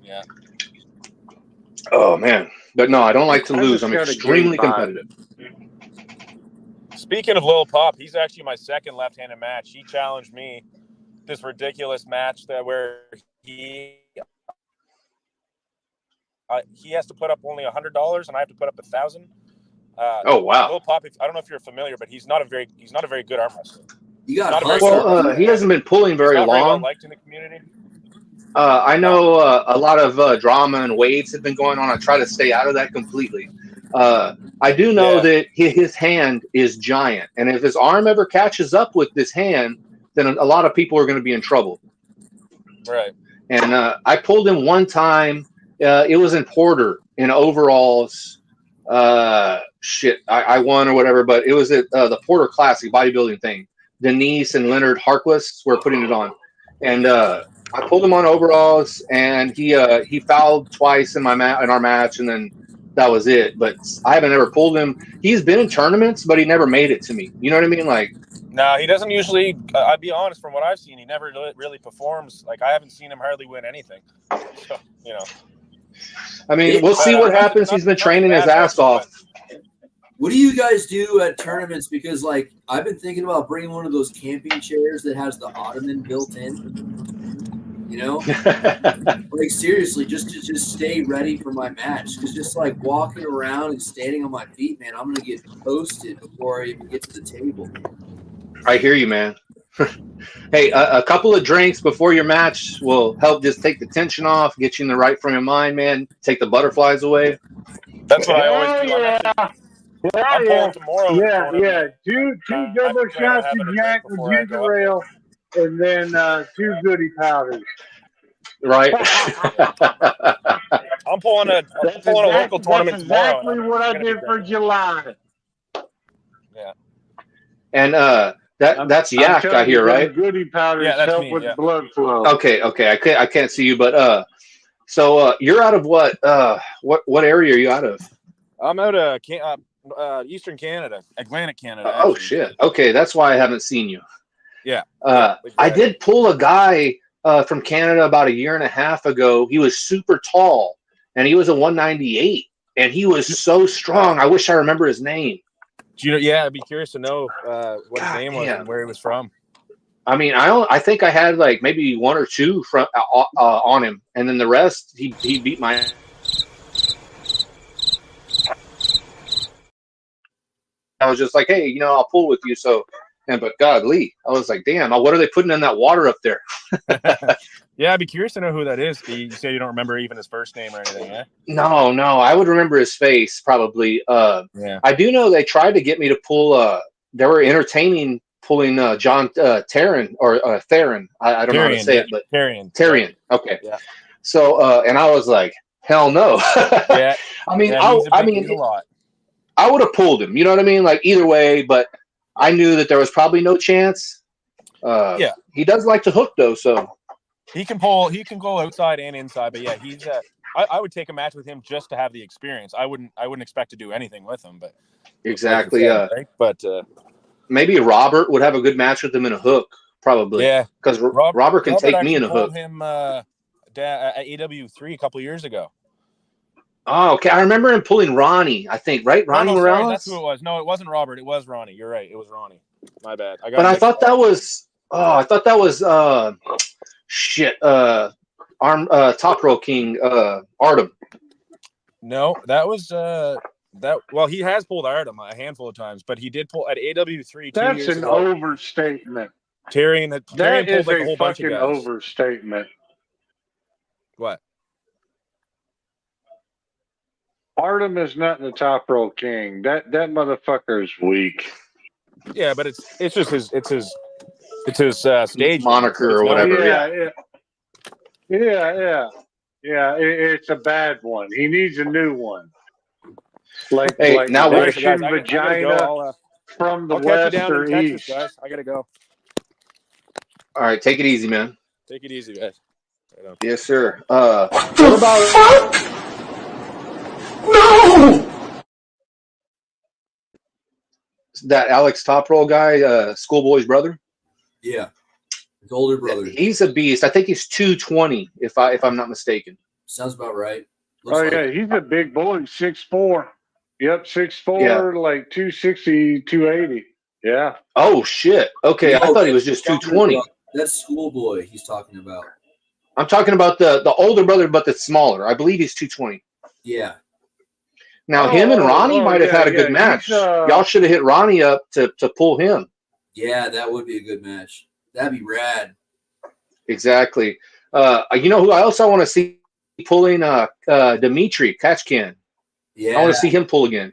Yeah. Oh, man. But no, I don't like to lose. I'm extremely competitive. Speaking of Lil Pop, he's actually my second left-handed match. He challenged me this ridiculous match where he has to put up only $100 and I have to put up $1,000. Oh wow! Lil Pop, I don't know if you're familiar, but he's not a very good arm wrestler. You got he hasn't been pulling very long. Very well liked in the community. I know a lot of drama and waves have been going on. I try to stay out of that completely. I do know that his hand is giant, and if his arm ever catches up with this hand, then a lot of people are going to be in trouble. Right. And I pulled him one time, It was in Porter in overalls. Shit, I won or whatever, but it was at the Porter Classic bodybuilding thing. Denise and Leonard Harkless were putting it on, and I pulled him on overalls, and he fouled twice in in our match, and then that was it. But I haven't ever pulled him. He's been in tournaments, but he never made it to me. You know what I mean? Like, no, he doesn't usually. I'd be honest, from what I've seen, he never really performs. Like, I haven't seen him hardly win anything. So, you know. I mean, we'll see what happens. He's been training his ass off. What do you guys do at tournaments? Because, like, I've been thinking about bringing one of those camping chairs that has the ottoman built in. You know, like, seriously, just to stay ready for my match. Because just like walking around and standing on my feet, man, I'm gonna get toasted before I even get to the table. I hear you, man. Hey, a couple of drinks before your match will help just take the tension off, get you in the right frame of mind, man. Take the butterflies away. That's what I always do. I'm pulling tomorrow. Yeah. Two double shots of Jack with ginger ale, and then 2 goody powders. Right. I'm pulling a local tournament tomorrow. That's exactly what I did for July. Yeah. And that's Yak, I hear, right? Goody powders help with blood flow. Okay. I can't see you, but so you're out of what area are you out of? I'm out of Eastern Canada, Atlantic Canada. Oh shit. Okay, that's why I haven't seen you. Yeah. I did pull a guy from Canada about a year and a half ago. He was super tall, and he was a 198, and he was so strong. I wish I remember his name. Do you know? Yeah, I'd be curious to know what his name was and where he was from. I mean, I think I had like maybe 1 or 2 from on him, and then the rest he beat my. I was just like, hey, I'll pull with you. So, but God, Lee, I was like, damn, what are they putting in that water up there? Yeah, I'd be curious to know who that is. You say you don't remember even his first name or anything, yeah? No, I would remember his face probably. Yeah. I do know they tried to get me to pull. They were entertaining pulling John Theron or Theron. I don't know how to say it, but Tyrion. Okay. Yeah. So, and I was like, hell no. Yeah. I mean, a lot. I would have pulled him. You know what I mean? Like either way, but I knew that there was probably no chance. Yeah. He does like to hook though, so he can pull. He can go outside and inside. But yeah, he's. I would take a match with him just to have the experience. I wouldn't expect to do anything with him, but exactly. Right? But maybe Robert would have a good match with him in a hook, probably. Yeah, because Robert can take me in a hook. Him at AWU3 a couple years ago. Oh, okay. I remember him pulling Ronnie, I think, right? Ronnie Morales? Sorry, that's who it was. No, it wasn't Robert. It was Ronnie. You're right. It was Ronnie. My bad. I thought that was Top Row King Artem. No, that was well, he has pulled Artem a handful of times, but he did pull at AW3 That's 2 years an ago. overstatement. Tyrion That pulled is like a a whole bunch of fucking guys. overstatement. What? Artem is not the Top Row King. That motherfucker is weak. Yeah, but it's just his stage moniker or whatever. Yeah. It's a bad one. He needs a new one. Like now Russian vagina from the west or east. Guys. I gotta go. All right, take it easy, man. Take it easy, guys. Yes, sir. What about? No. That Alex Top Roll guy, Schoolboy's brother. Yeah, his older brother. He's a beast. I think he's 220, if I'm not mistaken. Sounds about right. Yeah, he's a big boy, 6'4". Yep, 6'4", like 260, 280. Yeah. Oh shit. Okay, I thought he was just 220. That's Schoolboy he's talking about. I'm talking about the older brother, but the smaller. I believe he's 220. Yeah. Now him and Ronnie might have had a good match. Y'all should have hit Ronnie up to pull him. Yeah, that would be a good match. That'd be rad. Exactly. You know who else I want to see pulling? Dimitri Kachkin. Yeah. I want to see him pull again.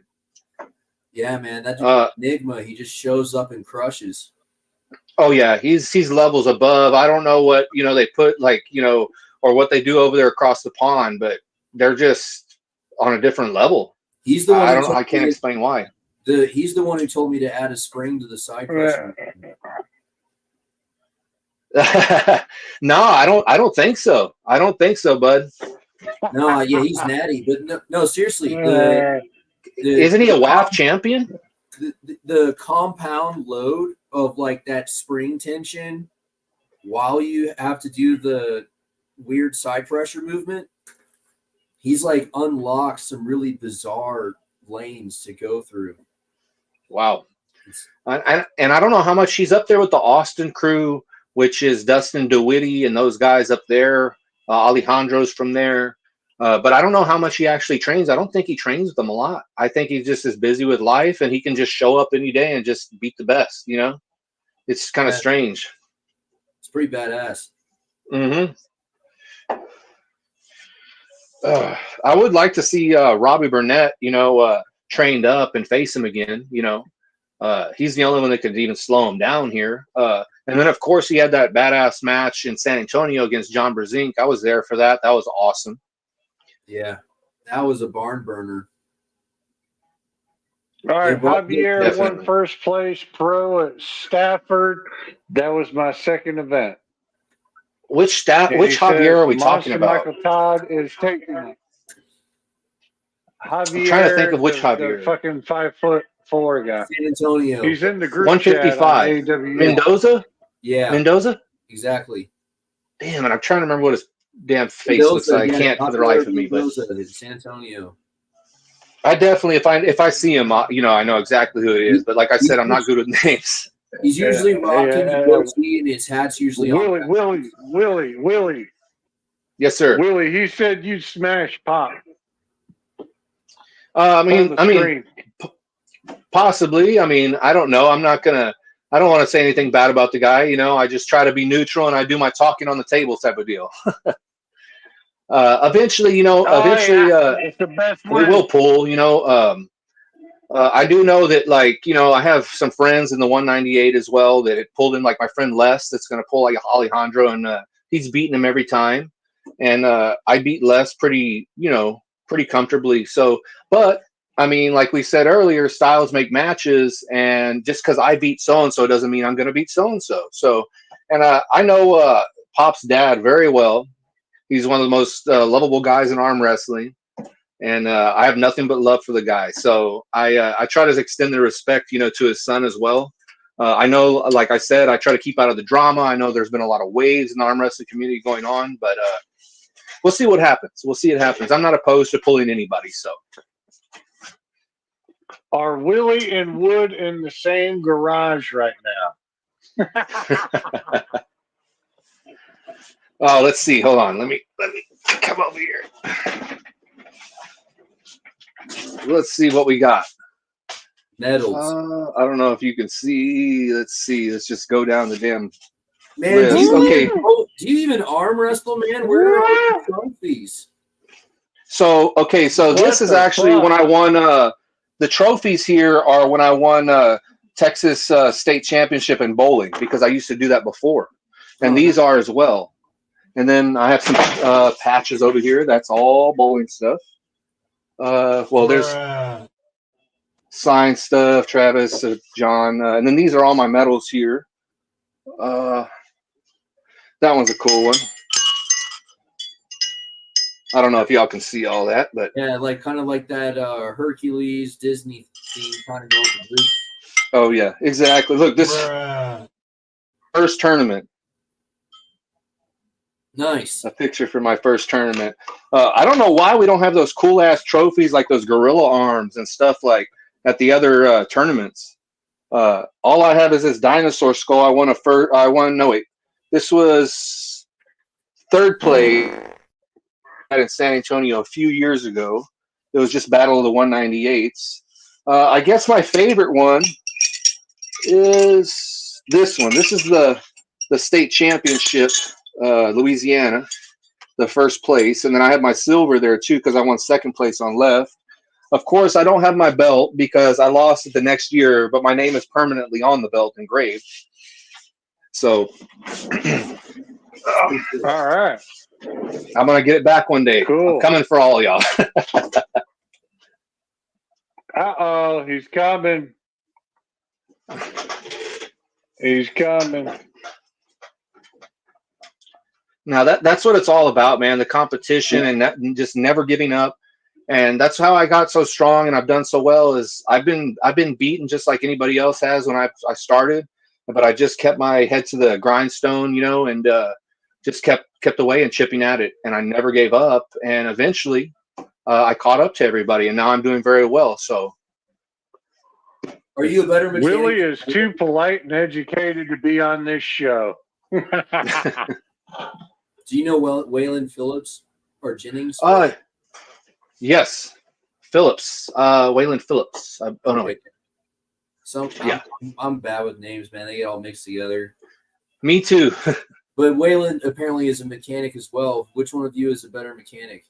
Yeah, man. That's Enigma. He just shows up and crushes. Oh yeah, he's levels above. I don't know what they put or what they do over there across the pond, but they're just on a different level. He's the one. I can't explain why. He's the one who told me to add a spring to the side pressure. No, I don't think so. I don't think so, bud. No, yeah, he's natty, but no, seriously. Isn't he a WAF champion? The compound load of like that spring tension while you have to do the weird side pressure movement, he's like unlocked some really bizarre lanes to go through. Wow. And I don't know how much he's up there with the Austin crew, which is Dustin DeWitty and those guys up there. Alejandro's from there. But I don't know how much he actually trains. I don't think he trains with them a lot. I think he's just as busy with life and he can just show up any day and just beat the best, you know? It's kind of strange. It's pretty badass. Mm-hmm. I would like to see Robbie Burnett, you know, trained up and face him again, you know. He's the only one that could even slow him down here. And then, of course, he had that badass match in San Antonio against John Brzezinski. I was there for that. That was awesome. Yeah, that was a barn burner. All right, Javier won first place pro at Stafford. That was my second event. Which Javier are we talking about? Michael Todd is taking it. Javier, I'm trying to think of which Javier. The fucking 5'4" guy. San Antonio. He's in the group 155. chat on AWU. Mendoza? Yeah. Mendoza? Exactly. Damn, and I'm trying to remember what his damn face looks like. I can't for the life of me. But San Antonio. I definitely, if I see him, you know, I know exactly who it is. But like I said, I'm not good with names. He's usually rocking the goatee and his hat's usually on. Willie. Yes, sir. Willie, he said you'd smash Pop. I mean, possibly. I mean, I don't know. I don't want to say anything bad about the guy. You know, I just try to be neutral and I do my talking on the table type of deal. Eventually, you know, it's the best we will pull, you know. I do know that, like, you know, I have some friends in the 198 as well that it pulled in, like my friend Les that's going to pull like Alejandro, and he's beating him every time. And I beat Les pretty comfortably. So, but I mean, like we said earlier, styles make matches, and just because I beat so-and-so doesn't mean I'm going to beat so-and-so. So, and I know Pop's dad very well. He's one of the most lovable guys in arm wrestling. And I have nothing but love for the guy. So I try to extend the respect, you know, to his son as well. I know, like I said, I try to keep out of the drama. I know there's been a lot of waves in the arm wrestling community going on, but we'll see what happens. We'll see what happens. I'm not opposed to pulling anybody. So, are Willie and Wood in the same garage right now? Oh, let's see. Hold on. Let me come over here. Let's see what we got. Nettles. I don't know if you can see. Let's see. Let's just go down the damn man. list. Do you even arm wrestle, man? Where are the trophies? So this is actually when I won. The trophies here are when I won Texas state championship in bowling, because I used to do that before, and these are as well. And then I have some patches over here. That's all bowling stuff. Well, there's sign stuff, Travis, John, and then these are all my medals here. That one's a cool one. I don't know if y'all can see all that, but yeah, like kind of like that Hercules Disney theme kind of going to. Oh yeah, exactly. Look, this first tournament. Nice. A picture for my first tournament. I don't know why we don't have those cool ass trophies like those gorilla arms and stuff like at the other tournaments. All I have is this dinosaur skull. This was third place in San Antonio a few years ago. It was just Battle of the 198s. I guess my favorite one is this one. This is the state championship. Louisiana, the first place, and then I have my silver there too because I won second place on left. Of course, I don't have my belt because I lost it the next year, but my name is permanently on the belt engraved. So, all right. I'm gonna get it back one day. Cool. I'm coming for all y'all. Uh-oh, he's coming. He's coming. Now that's what it's all about, man. The competition and that, and just never giving up. And that's how I got so strong and I've done so well. Is I've been beaten just like anybody else has when I started, but I just kept my head to the grindstone, and just kept away and chipping at it, and I never gave up. And eventually, I caught up to everybody, and now I'm doing very well. So, are you a better mechanic? Willie is too polite and educated to be on this show. Do you know Waylon Phillips or Jennings? Yes, Phillips, Waylon Phillips. Oh no, wait. So yeah, I'm bad with names, man. They get all mixed together. Me too. But Waylon apparently is a mechanic as well. Which one of you is a better mechanic?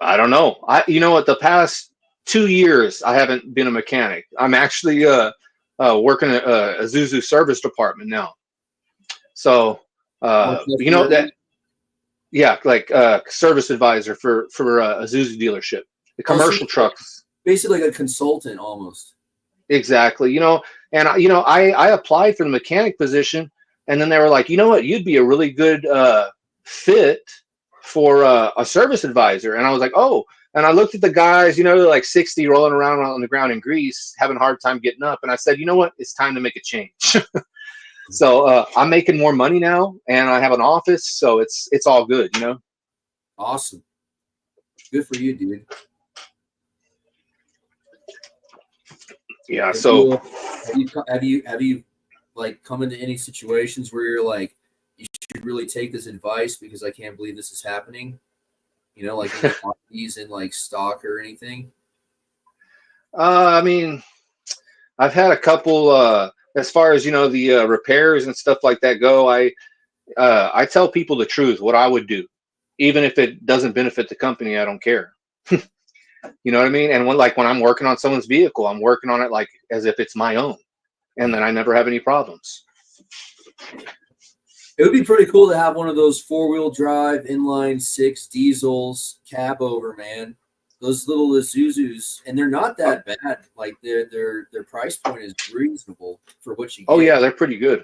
I don't know. What, the past 2 years I haven't been a mechanic. I'm actually working at a Zuzu service department now. So that. Yeah, like service advisor for a Zuzu dealership, the commercial trucks. Basically like a consultant almost. Exactly. And I applied for the mechanic position, and then they were like, you know what, you'd be a really good fit for a service advisor. And I was like, oh. And I looked at the guys, they're like 60, rolling around on the ground in grease, having a hard time getting up. And I said, you know what, it's time to make a change. So I'm making more money now, and I have an office, so it's all good, Awesome, good for you, dude. Yeah. So have you like come into any situations where you're like, you should really take this advice because I can't believe this is happening? Like he's in like stock or anything. I mean, I've had a couple. As far as the repairs and stuff like that go, I tell people the truth, what I would do, even if it doesn't benefit the company. I don't care. You know what I mean? And when I'm working on someone's vehicle, I'm working on it like as if it's my own, and then I never have any problems. It would be pretty cool to have one of those 4-wheel drive inline 6 diesels cab over, man. Those little Isuzus, and they're not that bad. Like their price point is reasonable for what you get. Oh yeah, they're pretty good.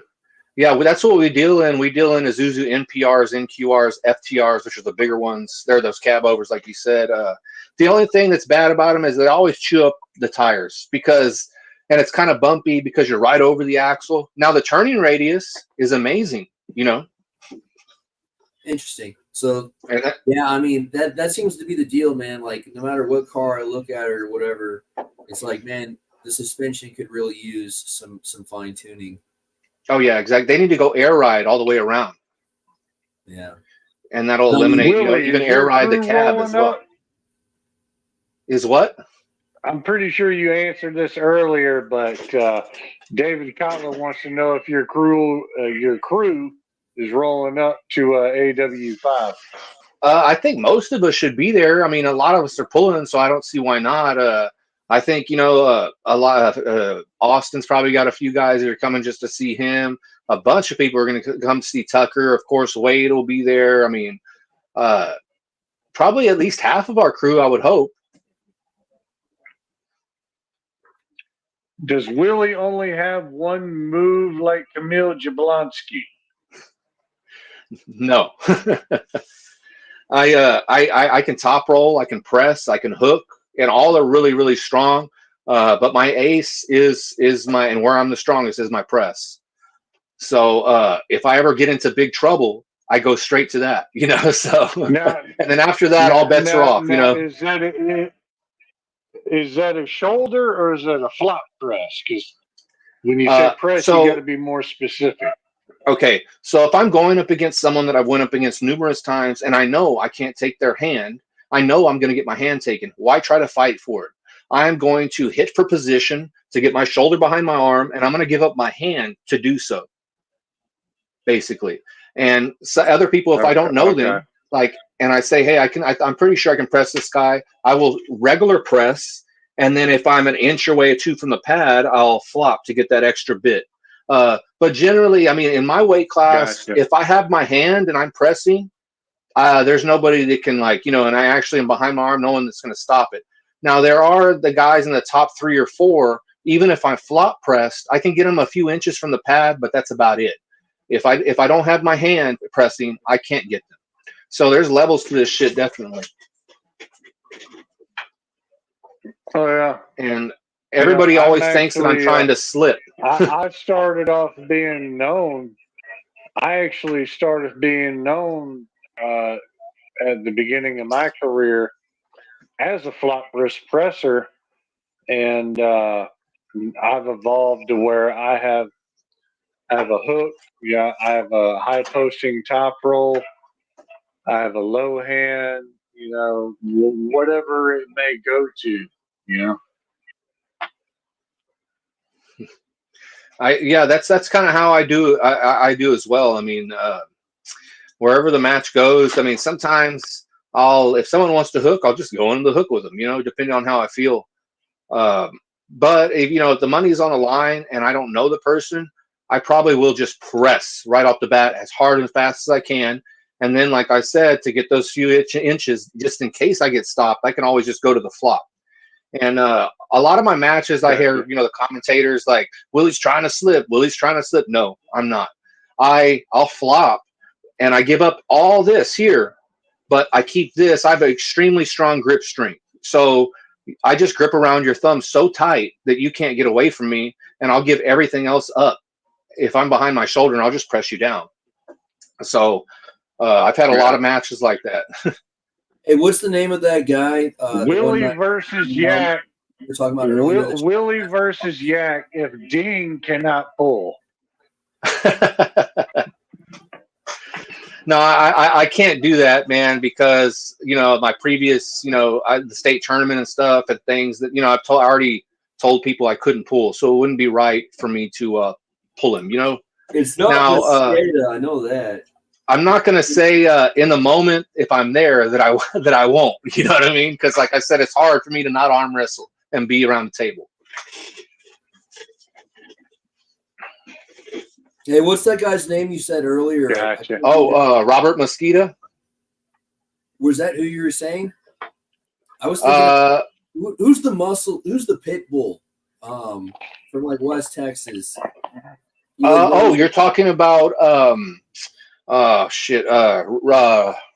Yeah, well, that's what we deal in. We deal in Isuzu NPRs, NQRs, FTRs, which are the bigger ones. They're those cab overs, like you said. The only thing that's bad about them is they always chew up the tires and it's kind of bumpy because you're right over the axle. Now the turning radius is amazing, Interesting. So yeah, I mean that seems to be the deal, man. Like no matter what car I look at or whatever, it's like, man, the suspension could really use some fine tuning. Oh yeah, exactly. They need to go air ride all the way around. Yeah, and that'll eliminate even air ride the cab as well. Is what? I'm pretty sure you answered this earlier, but David Kotler wants to know if your crew is rolling up to AW5. I think most of us should be there. I mean, a lot of us are pulling, so I don't see why not. I think a lot of Austin's probably got a few guys that are coming just to see him. A bunch of people are going to come to see Tucker. Of course, Wade will be there. I mean, probably at least half of our crew, I would hope. Does Willie only have one move like Camille Jablonski? No. I can top roll, I can press, I can hook, and all are really, really strong. But my ace is my, and where I'm the strongest is my press. So if I ever get into big trouble, I go straight to that, so now, and then after that, all bets are off, Is that a shoulder or is that a flop press? Because when you say press, you got to be more specific. Okay, so if I'm going up against someone that I've went up against numerous times and I know I can't take their hand, I know I'm going to get my hand taken. Why try to fight for it? I'm going to hit for position to get my shoulder behind my arm, and I'm going to give up my hand to do so, basically. And so other people, if I don't know them, and I say, hey, I'm pretty sure I can press this guy, I will regular press, and then if I'm an inch away or two from the pad, I'll flop to get that extra bit. But generally, I mean, in my weight class, Gotcha. if I have my hand and I'm pressing, there's nobody that can like, and I actually am behind my arm, no one that's going to stop it. Now there are the guys in the top 3 or 4. Even if I'm flop pressed, I can get them a few inches from the pad, but that's about it. If I don't have my hand pressing, I can't get them. So there's levels to this shit, definitely. Oh yeah. And everybody always thinks that I'm trying to slip. I started off being known. I actually started being known at the beginning of my career as a flop wrist presser, and I've evolved to where I have a hook. Yeah, I have a high posting top roll. I have a low hand. Whatever it may go to. That's kind of how I do. I do as well. I mean, wherever the match goes. I mean, sometimes if someone wants to hook, I'll just go into the hook with them. Depending on how I feel. But if the money's on the line and I don't know the person, I probably will just press right off the bat as hard and fast as I can. And then, like I said, to get those few inches, just in case I get stopped, I can always just go to the flop. And a lot of my matches, I hear, the commentators like, Willie's trying to slip. Willie's trying to slip. No, I'm not. I'll flop and I give up all this here, but I keep this. I have an extremely strong grip strength. So I just grip around your thumb so tight that you can't get away from me, and I'll give everything else up. If I'm behind my shoulder, and I'll just press you down. So I've had a lot of matches like that. Hey, what's the name of that guy? Willie versus Yak. We're talking about earlier. Willie versus Yak. If Dean cannot pull. No, I can't do that, man, because my previous the state tournament and stuff and things that I already told people I couldn't pull, so it wouldn't be right for me to pull him. It's not now, just SCADA, I know that. I'm not going to say in the moment if I'm there that I won't. You know what I mean? Because like I said, it's hard for me to not arm wrestle and be around the table. Hey, what's that guy's name you said earlier? Gotcha. Robert Mosquita. Was that who you were saying? I was thinking, who's the muscle? Who's the pit bull? From like West Texas. You're talking about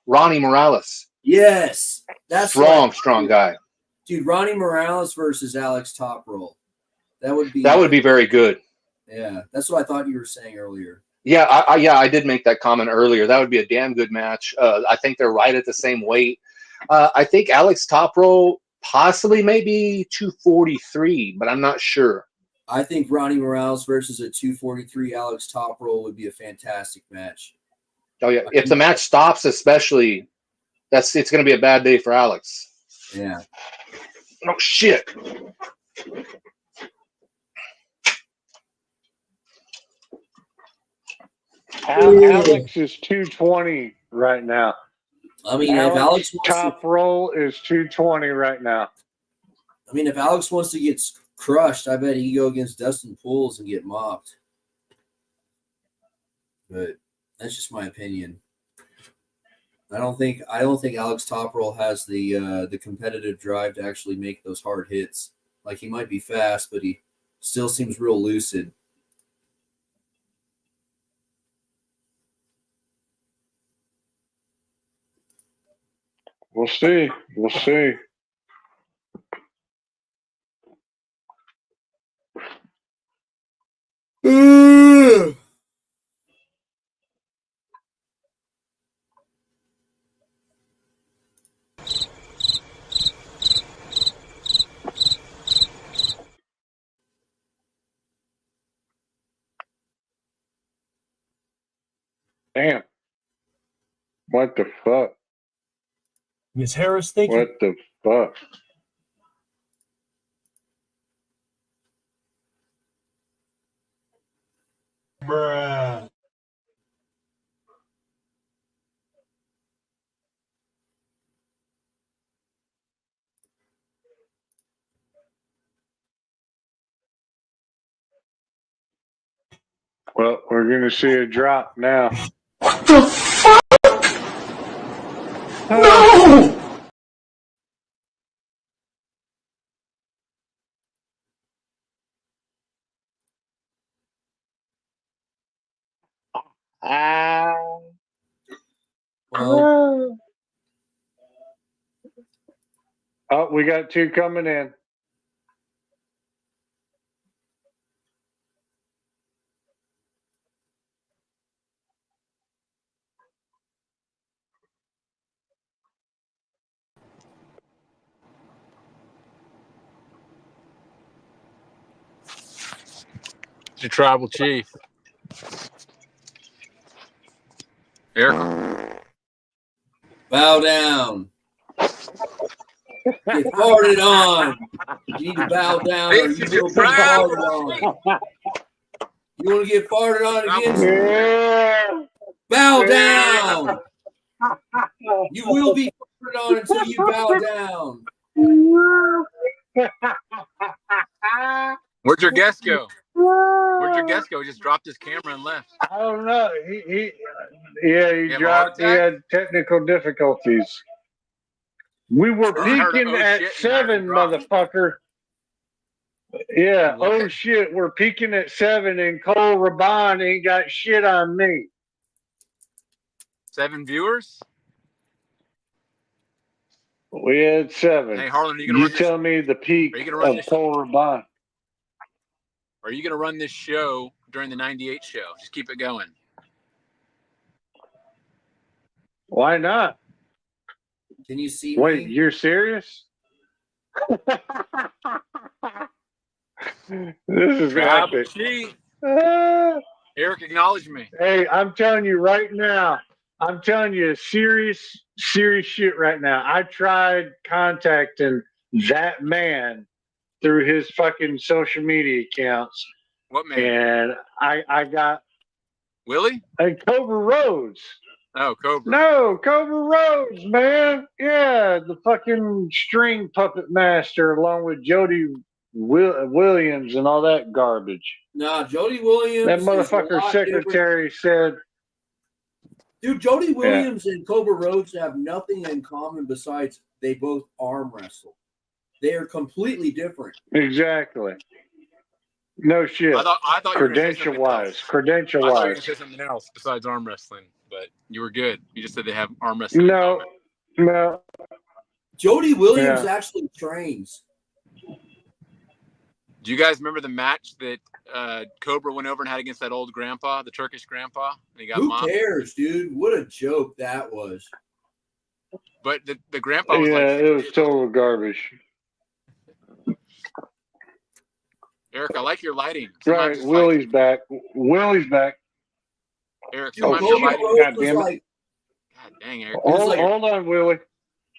Ronnie Morales. Yes, that's strong guy. Dude, Ronnie Morales versus Alex Toproll. That would be very good. Yeah, that's what I thought you were saying earlier. Yeah, I did make that comment earlier. That would be a damn good match. I think they're right at the same weight. I think Alex Toproll possibly maybe 243, but I'm not sure. I think Ronnie Morales versus a 243 Alex Toproll would be a fantastic match. Oh yeah, if the match stops, especially, it's going to be a bad day for Alex. Yeah. Oh shit. Alex is 220 right now. I mean, if Alex top roll is 220 right now. I mean, if Alex wants to get crushed, I bet he can go against Dustin Pools and get mopped. But that's just my opinion. I don't think Alex Toproll has the competitive drive to actually make those hard hits. Like, he might be fast, but he still seems real lucid. We'll see. We'll see. Damn. What the fuck? Miss Harris, thank you. What the fuck? Bruh. Well, we're going to see a drop now. What the fuck? No! Oh, we got two coming in. It's your tribal chief. Eric. Bow down. Get farted on. You need to bow down or you will be farted on. You want to get farted on again? Yeah. Bow down. You will be farted on until you bow down. Where'd your guest go? Where'd your guest go? He just dropped his camera and left. I don't know. He dropped. He had technical difficulties. We were peaking at 7, motherfucker. Yeah. Oh shit, we're peaking at 7, and Cole Raban ain't got shit on me. 7 viewers. We had 7. Hey Harlan, are you gonna run tell me the peak of Cole Raban? Are you gonna run this show during the '98 show? Just keep it going. Why not? Can you see Wait, me? you're serious? This is epic. Eric, acknowledge me. Hey, I'm telling you right now. I'm telling you serious shit right now. I tried contacting that man through his fucking social media accounts. What man? And I got Willie? And Cobra Rhodes. Oh, Cobra. No, Cobra Rhodes, man. Yeah, the fucking string puppet master along with Jody Williams and all that garbage. Nah, Jody Williams. That motherfucker secretary said. Dude, Jody Williams and Cobra Rhodes have nothing in common besides they both arm wrestle. They are completely different. Exactly. No shit. I thought credential wise. I thought you were going to say something else besides arm wrestling, but you were good. You just said they have arm wrestling. No. Jody Williams actually trains. Do you guys remember the match that Cobra went over and had against that old grandpa, the Turkish grandpa? And he got Who mopped? cares, dude? What a joke that was. But the grandpa was it was total garbage. Eric, I like your lighting. Right, Willie's back. Willie's back. Eric, God dang, Eric. Hold on, Willie.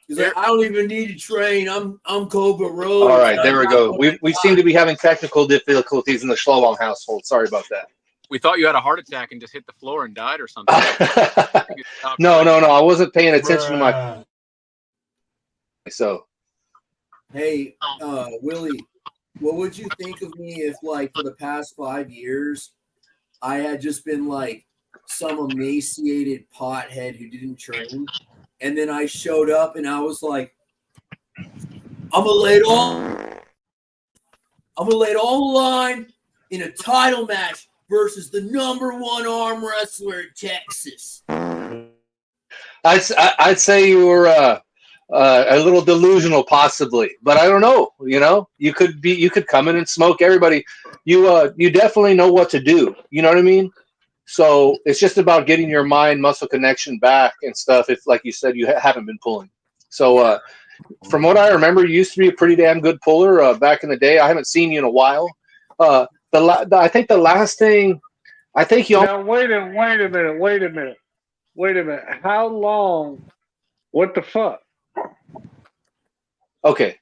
He's like, I don't even need to train. I'm Cobra Rhodes. All right, there we go. We seem to be having technical difficulties in the Schlowong household. Sorry about that. We thought you had a heart attack and just hit the floor and died or something. No. I wasn't paying attention to my. So. Hey, Willie, what would you think of me if, like, for the past 5 years, I had just been like some emaciated pothead who didn't train, and then I showed up and I was like, I'm gonna lay it all on the line in a title match versus the #1 arm wrestler in Texas. I'd say you were a little delusional, possibly, but I don't know. You know, you could come in and smoke everybody. You definitely know what to do. You know what I mean? So it's just about getting your mind muscle connection back and stuff. If, like you said, you haven't been pulling. So from what I remember, you used to be a pretty damn good puller back in the day. I haven't seen you in a while. I think the last thing, I think you. Now wait a minute. How long? What the fuck? Okay.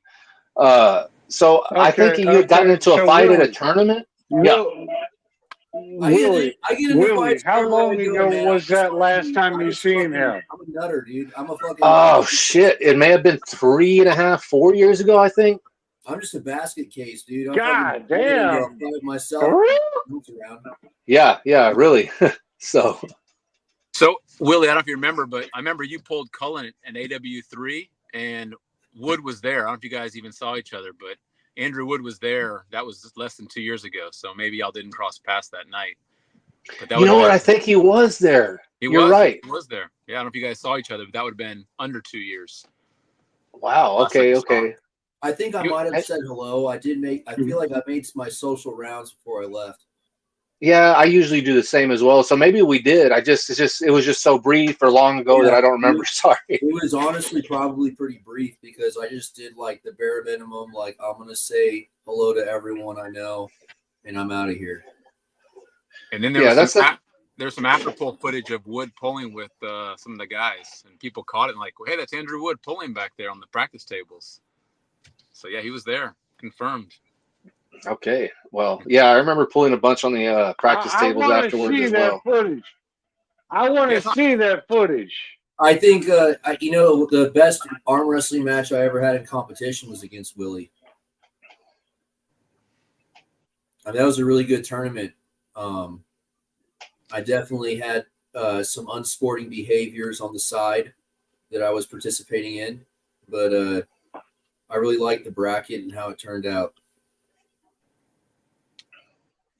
So I think you had gotten into a fight at a tournament. Willie, how long ago was that last time you seen him? I'm a nutter, dude. I'm a fucking. Oh shit! It may have been 3.5, 4 years ago. I think. I'm just a basket case, dude. God damn. I'll myself. Yeah, really. So Willie, I don't know if you remember, but I remember you pulled Cullen in AW3, and Wood was there. I don't know if you guys even saw each other, but Andrew Wood was there. That was less than 2 years ago, so maybe y'all didn't cross paths that night. But that you know what? I think he was there. You're right. He was there. Yeah, I don't know if you guys saw each other, but that would have been under 2 years. Wow. Okay. I think I might have said hello. I feel like I made my social rounds before I left. Yeah, I usually do the same as well. So maybe we did. It was just so brief or long ago that I don't remember. Sorry. It was honestly probably pretty brief because I just did like the bare minimum. Like, I'm going to say hello to everyone I know and I'm out of here. And then there's some after pull footage of Wood pulling with some of the guys, and people caught it and like, well, hey, that's Andrew Wood pulling back there on the practice tables. So yeah, he was there, confirmed. Okay, well, yeah, I remember pulling a bunch on the practice tables afterwards as well. I want to see that footage. I think the best arm wrestling match I ever had in competition was against Willie. I mean, that was a really good tournament. I definitely had some unsporting behaviors on the side that I was participating in, but I really liked the bracket and how it turned out.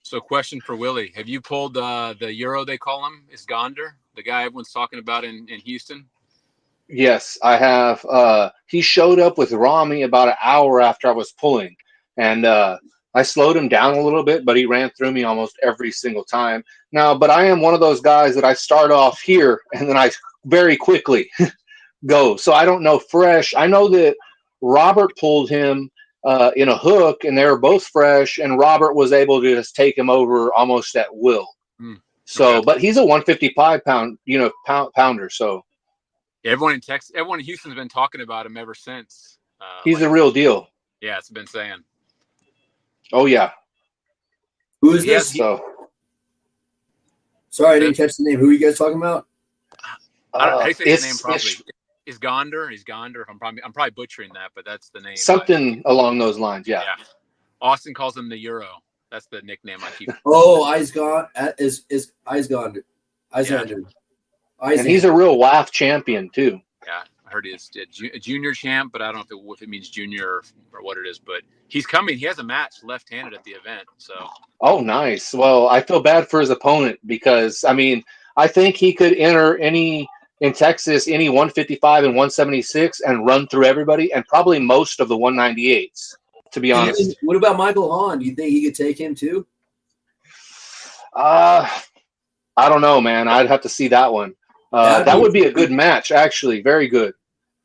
So, question for Willie: have you pulled the Euro? They call him Isgander, the guy everyone's talking about in Houston. Yes, I have. He showed up with Rami about an hour after I was pulling, and I slowed him down a little bit, but he ran through me almost every single time. Now, but I am one of those guys that I start off here and then I very quickly go. So I don't know fresh. I know that Robert pulled him in a hook, and they were both fresh, and Robert was able to just take him over almost at will. So, but he's a 155 pounder. So everyone in Houston's been talking about him ever since. He's the real deal. Yeah, it's been saying. Oh yeah. Who is this? Sorry, I didn't catch the name. Who are you guys talking about? I don't know how to say his name properly. Isgander. I'm probably butchering that, but that's the name. Something along those lines, yeah. Austin calls him the Euro. That's the nickname I keep. Isgander. And he's a real WAF champion too. Yeah, I heard he's a junior champ, but I don't know if it means junior or what it is. But he's coming. He has a match left-handed at the event. So. Oh, nice. Well, I feel bad for his opponent because I think he could enter in Texas any 155 and 176 and run through everybody, and probably most of the 198s. To be honest. What about Michael Hahn? Do you think he could take him too? I don't know, man. I'd have to see that one. That would be a good match, actually. Very good.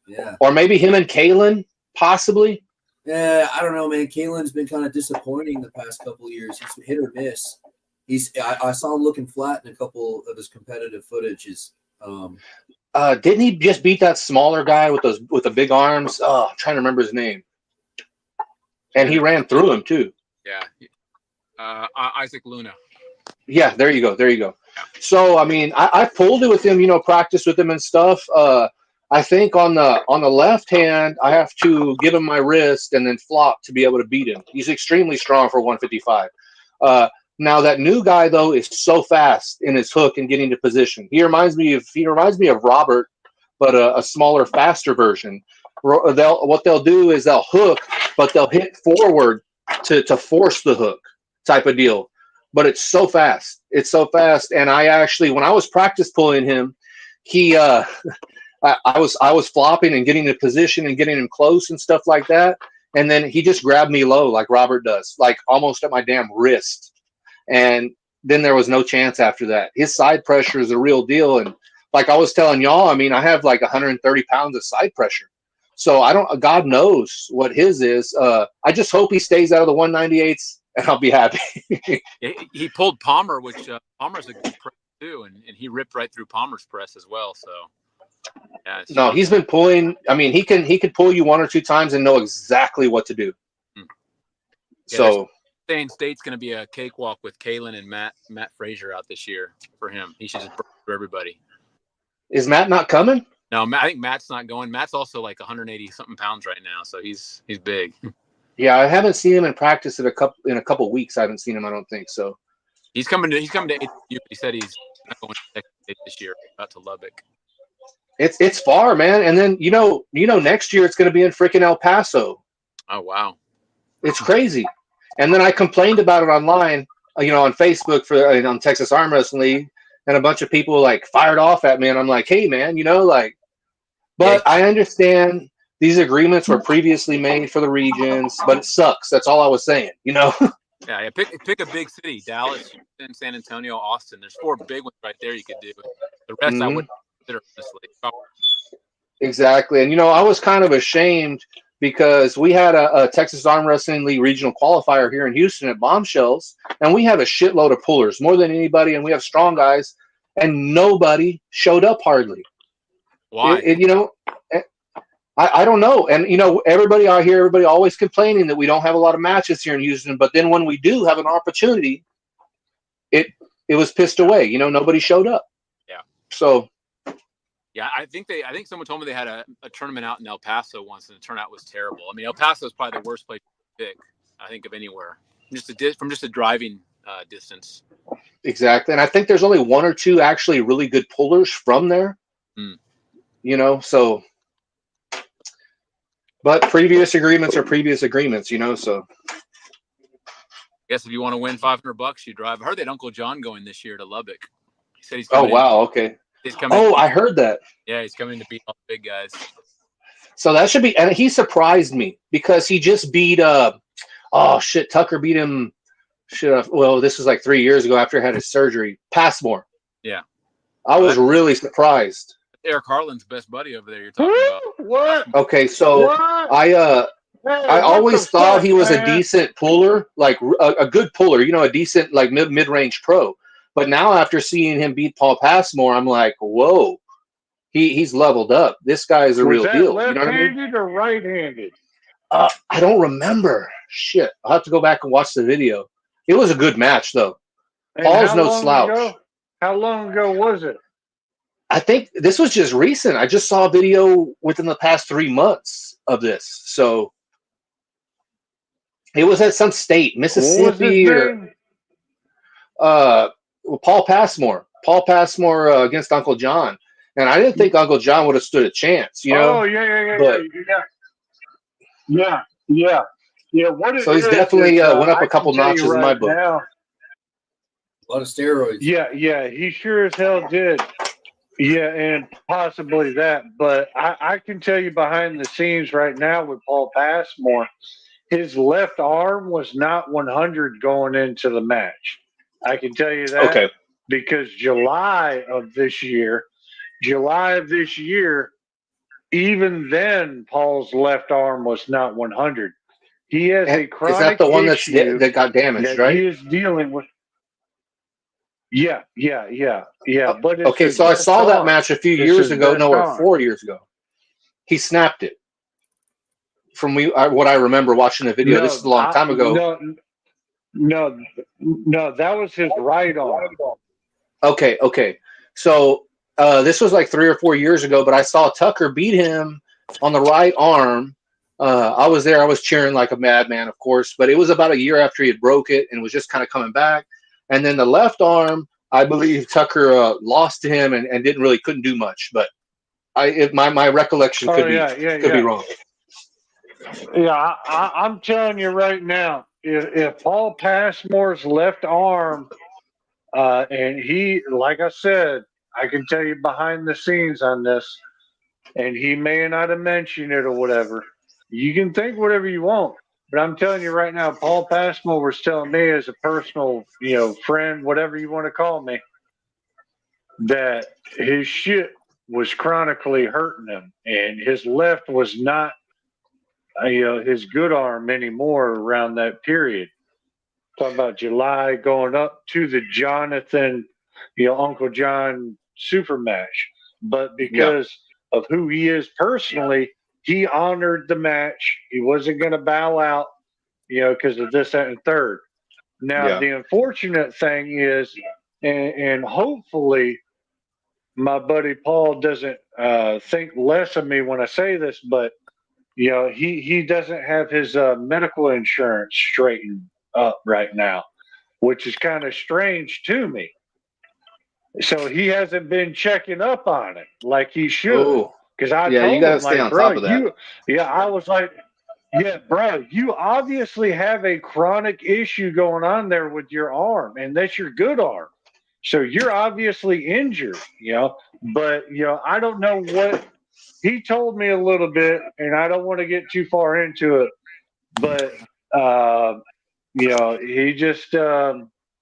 Yeah. Or maybe him and Kalen, possibly. Yeah, I don't know, man. Kalen's been kind of disappointing the past couple of years. He's hit or miss. I saw him looking flat in a couple of his competitive footages. Didn't he just beat that smaller guy with the big arms? Oh, I'm trying to remember his name. And he ran through him too. Yeah. Isaac Luna. Yeah, there you go. Yeah. So I pulled it with him, practiced with him and stuff. I think on the left hand, I have to give him my wrist and then flop to be able to beat him. He's extremely strong for 155. Now that new guy though is so fast in his hook and getting to position. He reminds me of Robert, but a smaller, faster version. What they'll do is they'll hook, but they'll hit forward to force the hook type of deal. But it's so fast. And I actually, when I was practice pulling him, I was flopping and getting in position and getting him close and stuff like that. And then he just grabbed me low like Robert does, like almost at my damn wrist. And then there was no chance after that. His side pressure is a real deal. And like I was telling y'all, I have like 130 pounds of side pressure. So God knows what his is. I just hope he stays out of the 198s and I'll be happy. He pulled Palmer, which Palmer's a good press too. And he ripped right through Palmer's press as well. So. Yeah, no, he's been pulling. He can pull you one or two times and know exactly what to do. Yeah, so saying State's going to be a cakewalk with Kalen and Matt Frazier out this year for him. He should just burn through everybody. Is Matt not coming? No, I think Matt's not going. Matt's also like 180 something pounds right now, so he's big. Yeah, I haven't seen him in practice in a couple weeks. I haven't seen him. I don't think so. He's coming to AWU. He said he's not going to Texas State this year. Out to Lubbock. It's far, man. And then next year it's going to be in freaking El Paso. Oh wow, it's crazy. And then I complained about it online, on Facebook on Texas Arm Wrestling League, and a bunch of people like fired off at me, and I'm like, hey man, but I understand these agreements were previously made for the regions, but it sucks. That's all I was saying, Yeah, pick a big city: Dallas, Houston, San Antonio, Austin. There's 4 big ones right there you could do. The rest I wouldn't consider honestly. Exactly. And I was kind of ashamed because we had a Texas Arm Wrestling League regional qualifier here in Houston at Bombshells, and we have a shitload of pullers, more than anybody, and we have strong guys, and nobody showed up hardly. Why? I don't know. And everybody out here, everybody always complaining that we don't have a lot of matches here in Houston, but then when we do have an opportunity, it was pissed away. Nobody showed up. Yeah. So yeah, I think someone told me they had a tournament out in El Paso once, and the turnout was terrible. I mean, El Paso is probably the worst place to pick, I think, of anywhere. From just a driving distance. Exactly. And I think there's only 1 or 2 actually really good pullers from there. So but previous agreements are previous agreements, so I guess if you want to win $500, you drive. I heard that Uncle John going this year to Lubbock. He said he's coming. Oh wow, okay. He's coming. Oh, I heard that. Yeah, he's coming to beat all the big guys. So that should be, and he surprised me because he just beat Tucker beat him. Well, this was like 3 years ago after he had his surgery. Passmore. Yeah. I was really surprised. Eric Harlan's best buddy over there. You're talking about. What? Okay, so I always thought he was a decent puller, like a good puller, a decent like mid-range pro. But now after seeing him beat Paul Passmore, I'm like, whoa, he's leveled up. This guy is a real deal. Left-handed or right-handed? I don't remember. Shit, I'll have to go back and watch the video. It was a good match though. And Paul's no slouch. How long ago was it? I think this was just recent. I just saw a video within the past 3 months of this. So it was at some state, Mississippi or Paul Passmore. Paul Passmore against Uncle John. And I didn't think Uncle John would have stood a chance, Oh, yeah. So he's definitely went up a couple notches in my book. A lot of steroids. Yeah, he sure as hell did. Yeah, and possibly that. But I can tell you behind the scenes right now with Paul Passmore, his left arm was not 100 going into the match. I can tell you that. Okay. Because July of this year, even then, Paul's left arm was not 100. He has a chronic issue. Is that the one that got damaged, right? He is dealing with. Yeah. But okay, so I saw that match a few years ago. No, 4 years ago. He snapped it. From what I remember watching the video, this is a long time ago. No, that was his right arm. Okay. So this was like 3 or 4 years ago, but I saw Tucker beat him on the right arm. I was there. I was cheering like a madman, of course, but it was about a year after he had broke it and was just kind of coming back. And then the left arm, I believe Tucker lost to him and couldn't do much. But my recollection could be wrong. Yeah, I'm telling you right now, if Paul Passmore's left arm, and he, like I said, I can tell you behind the scenes on this, and he may not have mentioned it or whatever. You can think whatever you want. But I'm telling you right now, Paul Passmore was telling me as a personal, friend, whatever you want to call me, that his shit was chronically hurting him, and his left was not, his good arm anymore around that period. Talking about July going up to the Jonathan, Uncle John super match, but because of who he is personally, he honored the match. He wasn't going to bow out, because of this, that, and third. Now, the unfortunate thing is, and hopefully my buddy Paul doesn't think less of me when I say this, but he doesn't have his medical insurance straightened up right now, which is kind of strange to me. So he hasn't been checking up on it like he should. Oh, Because I yeah, you told got to him, stay like, on bro, top of that. I was like, yeah, bro, you obviously have a chronic issue going on there with your arm, and that's your good arm. So you're obviously injured, but, I don't know what he told me a little bit, and I don't want to get too far into it, but, he just,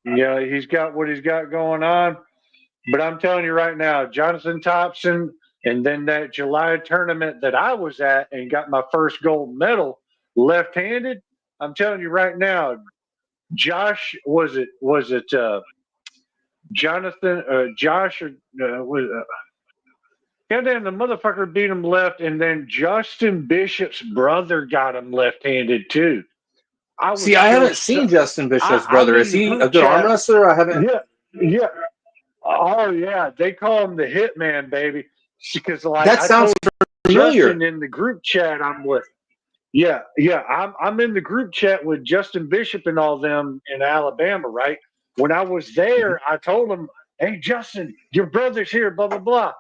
he's got what he's got going on. But I'm telling you right now, Jonathan Thompson, and then that July tournament that I was at and got my first gold medal left-handed. I'm telling you right now, Josh, was it Jonathan, Josh, or goddamn, the motherfucker beat him left, and then Justin Bishop's brother got him left-handed too. I haven't seen Justin Bishop's I'm brother. in Is the he a group good arm chat. wrestler? I haven't. Yeah. Oh yeah, they call him the Hitman, baby. Because That I sounds told familiar. Justin in the group chat I'm with. I'm in the group chat with Justin Bishop and all them in Alabama, right? When I was there, I told him, "Hey, Justin, your brother's here." Blah blah blah.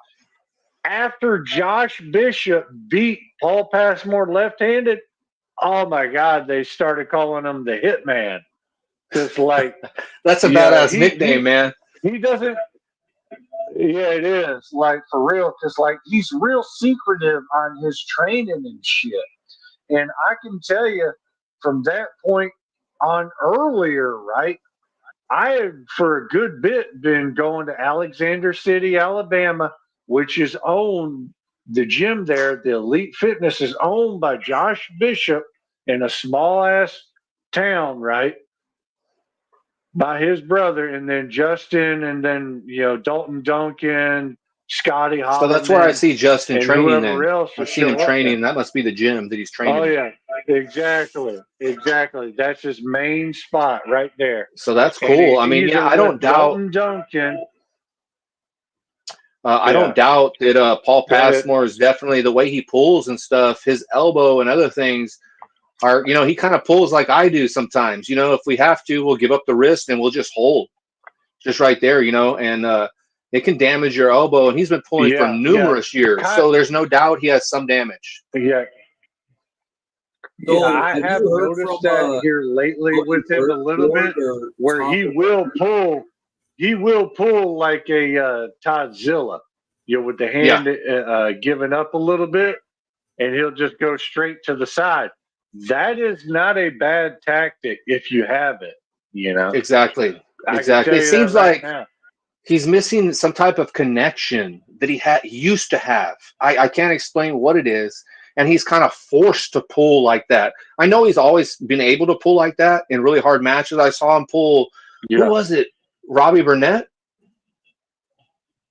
After Josh Bishop beat Paul Passmore left-handed, oh my God, they started calling him the Hitman. Because that's a badass nickname, man. He doesn't. Yeah, it is, for real, because he's real secretive on his training and shit. And I can tell you from that point on earlier, right? I have for a good bit been going to Alexander City, Alabama, which is owned, the gym there, the Elite Fitness is owned by Josh Bishop in a small ass town, right? By his brother, and then Justin, and then Dalton Duncan, Scotty Holloman. So that's where I see Justin and training. whoever Then else I've seen him training. That must be the gym that he's training. Oh yeah, exactly. That's his main spot right there. So that's cool. I mean, yeah, I don't doubt. Dalton Duncan. I don't doubt that Paul Passmore is definitely the way he pulls and stuff. His elbow and other things are, he kind of pulls like I do sometimes. If we have to, we'll give up the wrist and we'll just hold, just right there. And it can damage your elbow. And he's been pulling for numerous years, so there's no doubt he has some damage. Yeah. So, I have noticed that here lately with him a little bit, where he will pull. He will pull like a Todzilla, with the hand giving up a little bit, and he'll just go straight to the side. That is not a bad tactic if you have it, Exactly. It seems like he's missing some type of connection that he used to have. I can't explain what it is, and he's kind of forced to pull like that. I know he's always been able to pull like that in really hard matches. I saw him pull. Who was it? Robbie Burnett?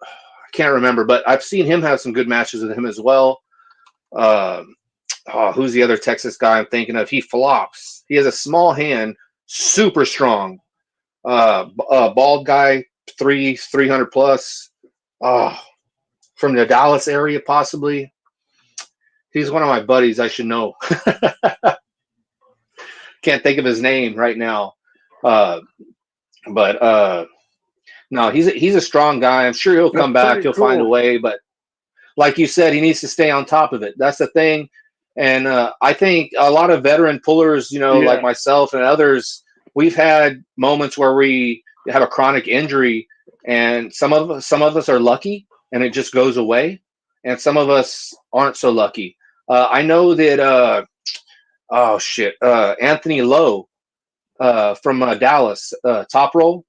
I can't remember, but I've seen him have some good matches with him as well. Who's the other Texas guy I'm thinking of? He flops. He has a small hand, super strong. Bald guy, 300 plus. From the Dallas area, possibly. He's one of my buddies. I should know. Can't think of his name right now. But no, he's a strong guy. I'm sure he'll come back. He'll find a way. But like you said, he needs to stay on top of it. That's the thing. And I think a lot of veteran pullers, like myself and others, we've had moments where we have a chronic injury, and some of us are lucky and it just goes away, and some of us aren't so lucky. I know that Anthony Lowe from Dallas, Top Roll.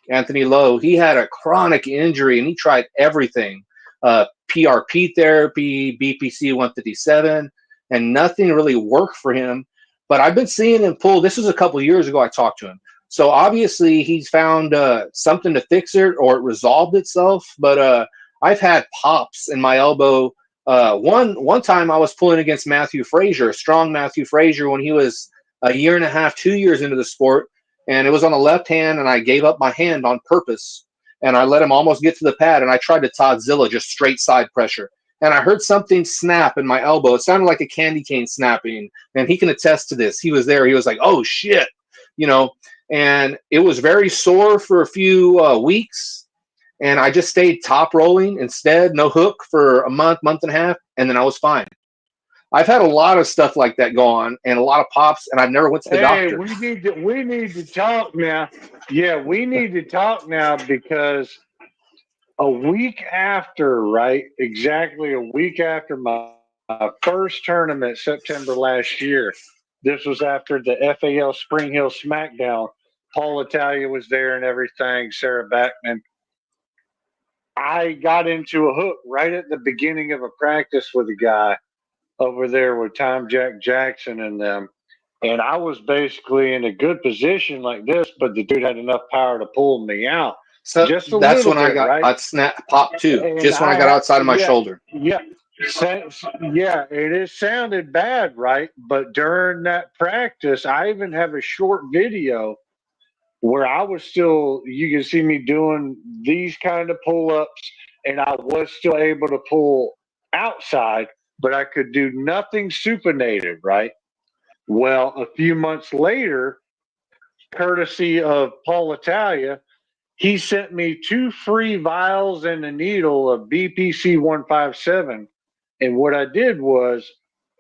Anthony Lowe, he had a chronic injury and he tried everything, PRP therapy, BPC 157, and nothing really worked for him. But I've been seeing him pull. This was a couple of years ago I talked to him. So obviously he's found something to fix it, or it resolved itself. But I've had pops in my elbow. One time I was pulling against Matthew Frazier, strong Matthew Frazier, when he was a year and a half, 2 years into the sport. And it was on the left hand, and I gave up my hand on purpose. And I let him almost get to the pad, and I tried to Todzilla, just straight side pressure. and I heard something snap in my elbow. It sounded like a candy cane snapping, and he can attest to this. He was there. He was like, "Oh shit," you know, and it was very sore for a few weeks. And I just stayed top rolling instead, no hook for a month, month and a half, and then I was fine. I've had a lot of stuff like that go on, and a lot of pops, and I've never went to the Hey, doctor. we need to talk now. Yeah, we need to talk now because a week after, right? Exactly a week after my first tournament, September last year. This was after the FAL Spring Hill SmackDown. Paul Italia was there and everything, Sarah Backman. I got into a hook right at the beginning of a practice with a guy over there with Tom Jack Jackson and them. And I was basically in a good position like this, but the dude had enough power to pull me out. So Just a that's little when I bit, got right? a snap pop too, And just when I I got had, outside of my yeah, shoulder. yeah, yeah, it sounded bad, right? But during that practice, I even have a short video where I was still, you can see me doing these kind of pull ups, and I was still able to pull outside, but I could do nothing supinated, right? Well, a few months later, courtesy of Paul Italia, he sent me 2 free vials and a needle of BPC 157. And what I did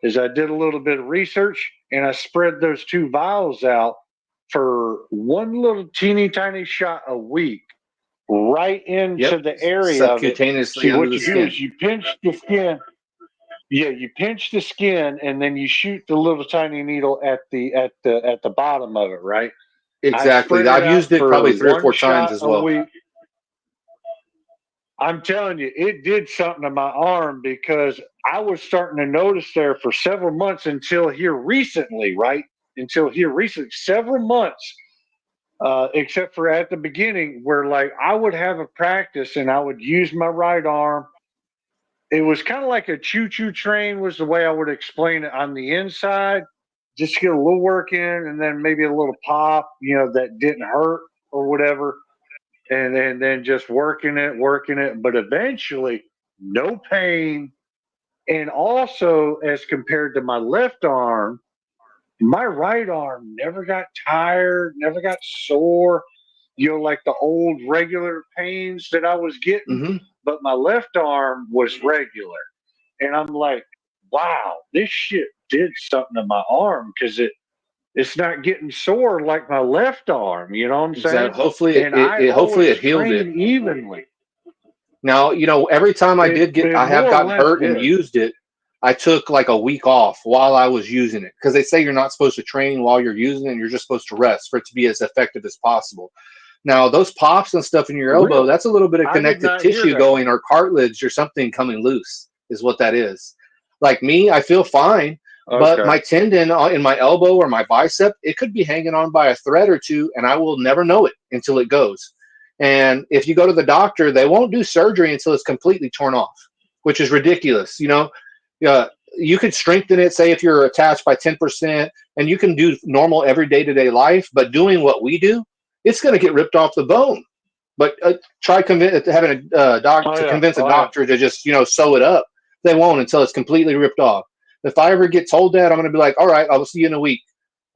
is I did a little bit of research and I spread those 2 vials out for one little teeny tiny shot a week right into the area of it. See, Subcutaneously under what the you do skin. is you pinch the skin. Yeah, you pinch the skin and then you shoot the little tiny needle at the bottom of it, right? I Exactly. spread it I've out used it for probably 3 or 4 one times shot as a well. week. I'm telling you, it did something to my arm because I was starting to notice there for several months until here recently, right? Until here recently, several months, except for at the beginning where like I would have a practice and I would use my right arm. It was kind of like a choo-choo train was the way I would explain it on the inside. Just get a little work in and then maybe a little pop, that didn't hurt or whatever. And then just working it, but eventually no pain. And also, as compared to my left arm, my right arm never got tired, never got sore, like the old regular pains that I was getting, Mm-hmm. but my left arm was regular. And I'm like, wow, this shit did something to my arm because it's not getting sore like my left arm. You know what I'm saying? Exactly. Hopefully And I hopefully always it healed it. train evenly. Now, every time I have More or gotten less hurt and did. used it, I took like a week off while I was using it because they say you're not supposed to train while you're using it. And you're just supposed to rest for it to be as effective as possible. Now, those pops and stuff in your elbow, Really? that's a little bit of I did connective not hear tissue that. going or cartilage or something coming loose is what that is. Like me, I feel fine, but Okay. my tendon in my elbow or my bicep, it could be hanging on by a thread or two, and I will never know it until it goes. And if you go to the doctor, they won't do surgery until it's completely torn off, which is ridiculous. You could strengthen it, say if you're attached by 10%, and you can do normal everyday to-day life, but doing what we do, it's going to get ripped off the bone. But try having to convince a doctor to just sew it up. They won't until it's completely ripped off. If I ever get told that, I'm going to be like, all right, I'll see you in a week.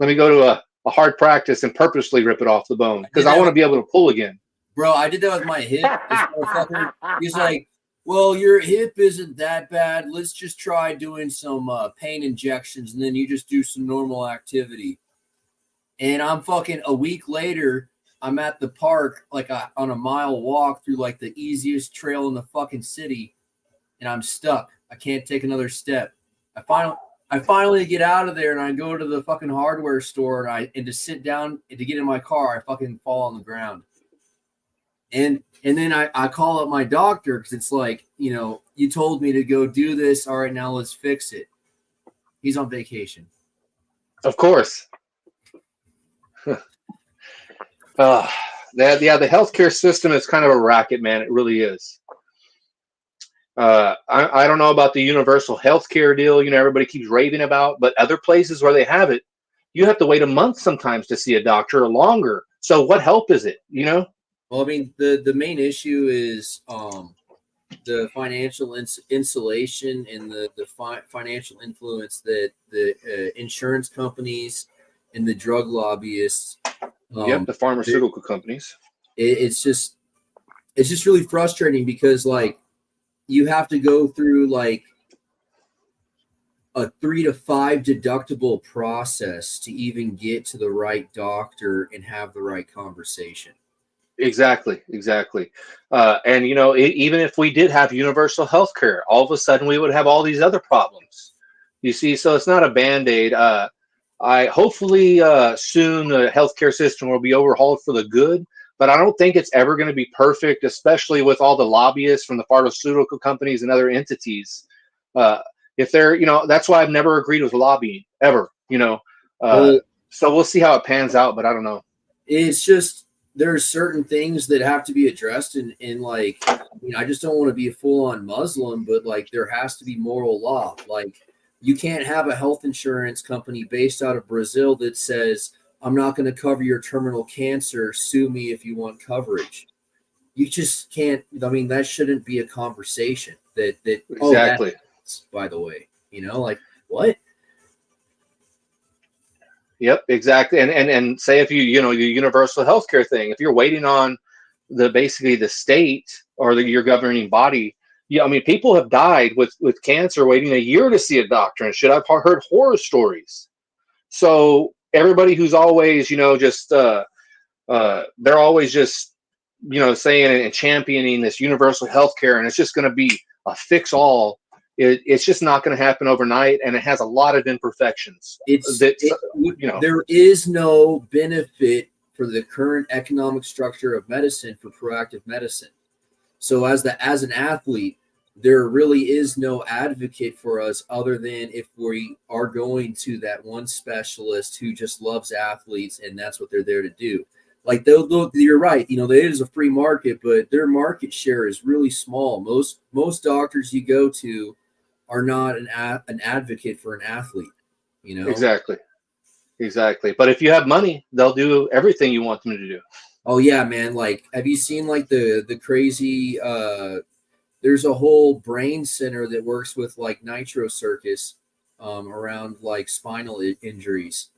Let me go to a hard practice and purposely rip it off the bone because I want to be able to pull again. Bro, I did that with my hip. He's like, well, your hip isn't that bad. Let's just try doing some pain injections, and then you just do some normal activity. And I'm fucking a week later, I'm at the park, like on a mile walk through like the easiest trail in the fucking city, and I'm stuck. I can't take another step. I finally get out of there, and I go to the fucking hardware store, and to sit down and to get in my car, I fucking fall on the ground. And then I call up my doctor because it's like, you told me to go do this. All right, now let's fix it. He's on vacation. Of course. The healthcare system is kind of a racket, man. It really is. I don't know about the universal healthcare deal, everybody keeps raving about, but other places where they have it, you have to wait a month sometimes to see a doctor or longer. So what help is it, Well, I mean, the main issue is the financial insulation and the financial influence that the insurance companies and the drug lobbyists. The pharmaceutical companies. It's just really frustrating because like you have to go through like a 3 to 5 deductible process to even get to the right doctor and have the right conversation. Exactly. And you know, even if we did have universal health care, all of a sudden we would have all these other problems. You see, so it's not a band-aid. I hopefully soon the healthcare system will be overhauled for the good, but I don't think it's ever going to be perfect, especially with all the lobbyists from the pharmaceutical companies and other entities. If they're, you know, that's why I've never agreed with lobbying ever, you know. So we'll see how it pans out, but I don't know. It's just there's certain things that have to be addressed, and like, you know, I just don't want to be a full-on Muslim, but like there has to be moral law. Like you can't have a health insurance company based out of Brazil that says, I'm not going to cover your terminal cancer, sue me if you want coverage. You just can't. I mean, that shouldn't be a conversation. That exactly. By the way, you know, like what? Yep, exactly. And say if you know, the universal healthcare thing, if you're waiting on basically the state or your governing body, I mean, people have died with cancer waiting a year to see a doctor and shit. I've heard horror stories. So everybody who's always, you know, just they're always just, you know, saying and championing this universal healthcare, and it's just going to be a fix all. It's just not going to happen overnight, and it has a lot of imperfections. You know, there is no benefit for the current economic structure of medicine for proactive medicine. So as an athlete, there really is no advocate for us other than if we are going to that one specialist who just loves athletes and that's what they're there to do. Like you're right, you know, there is a free market, but their market share is really small. Most doctors you go to are not an advocate for an athlete, you know? Exactly. But if you have money, they'll do everything you want them to do. Oh yeah, man. Like, have you seen like the crazy, there's a whole brain center that works with like Nitro Circus around like spinal injuries.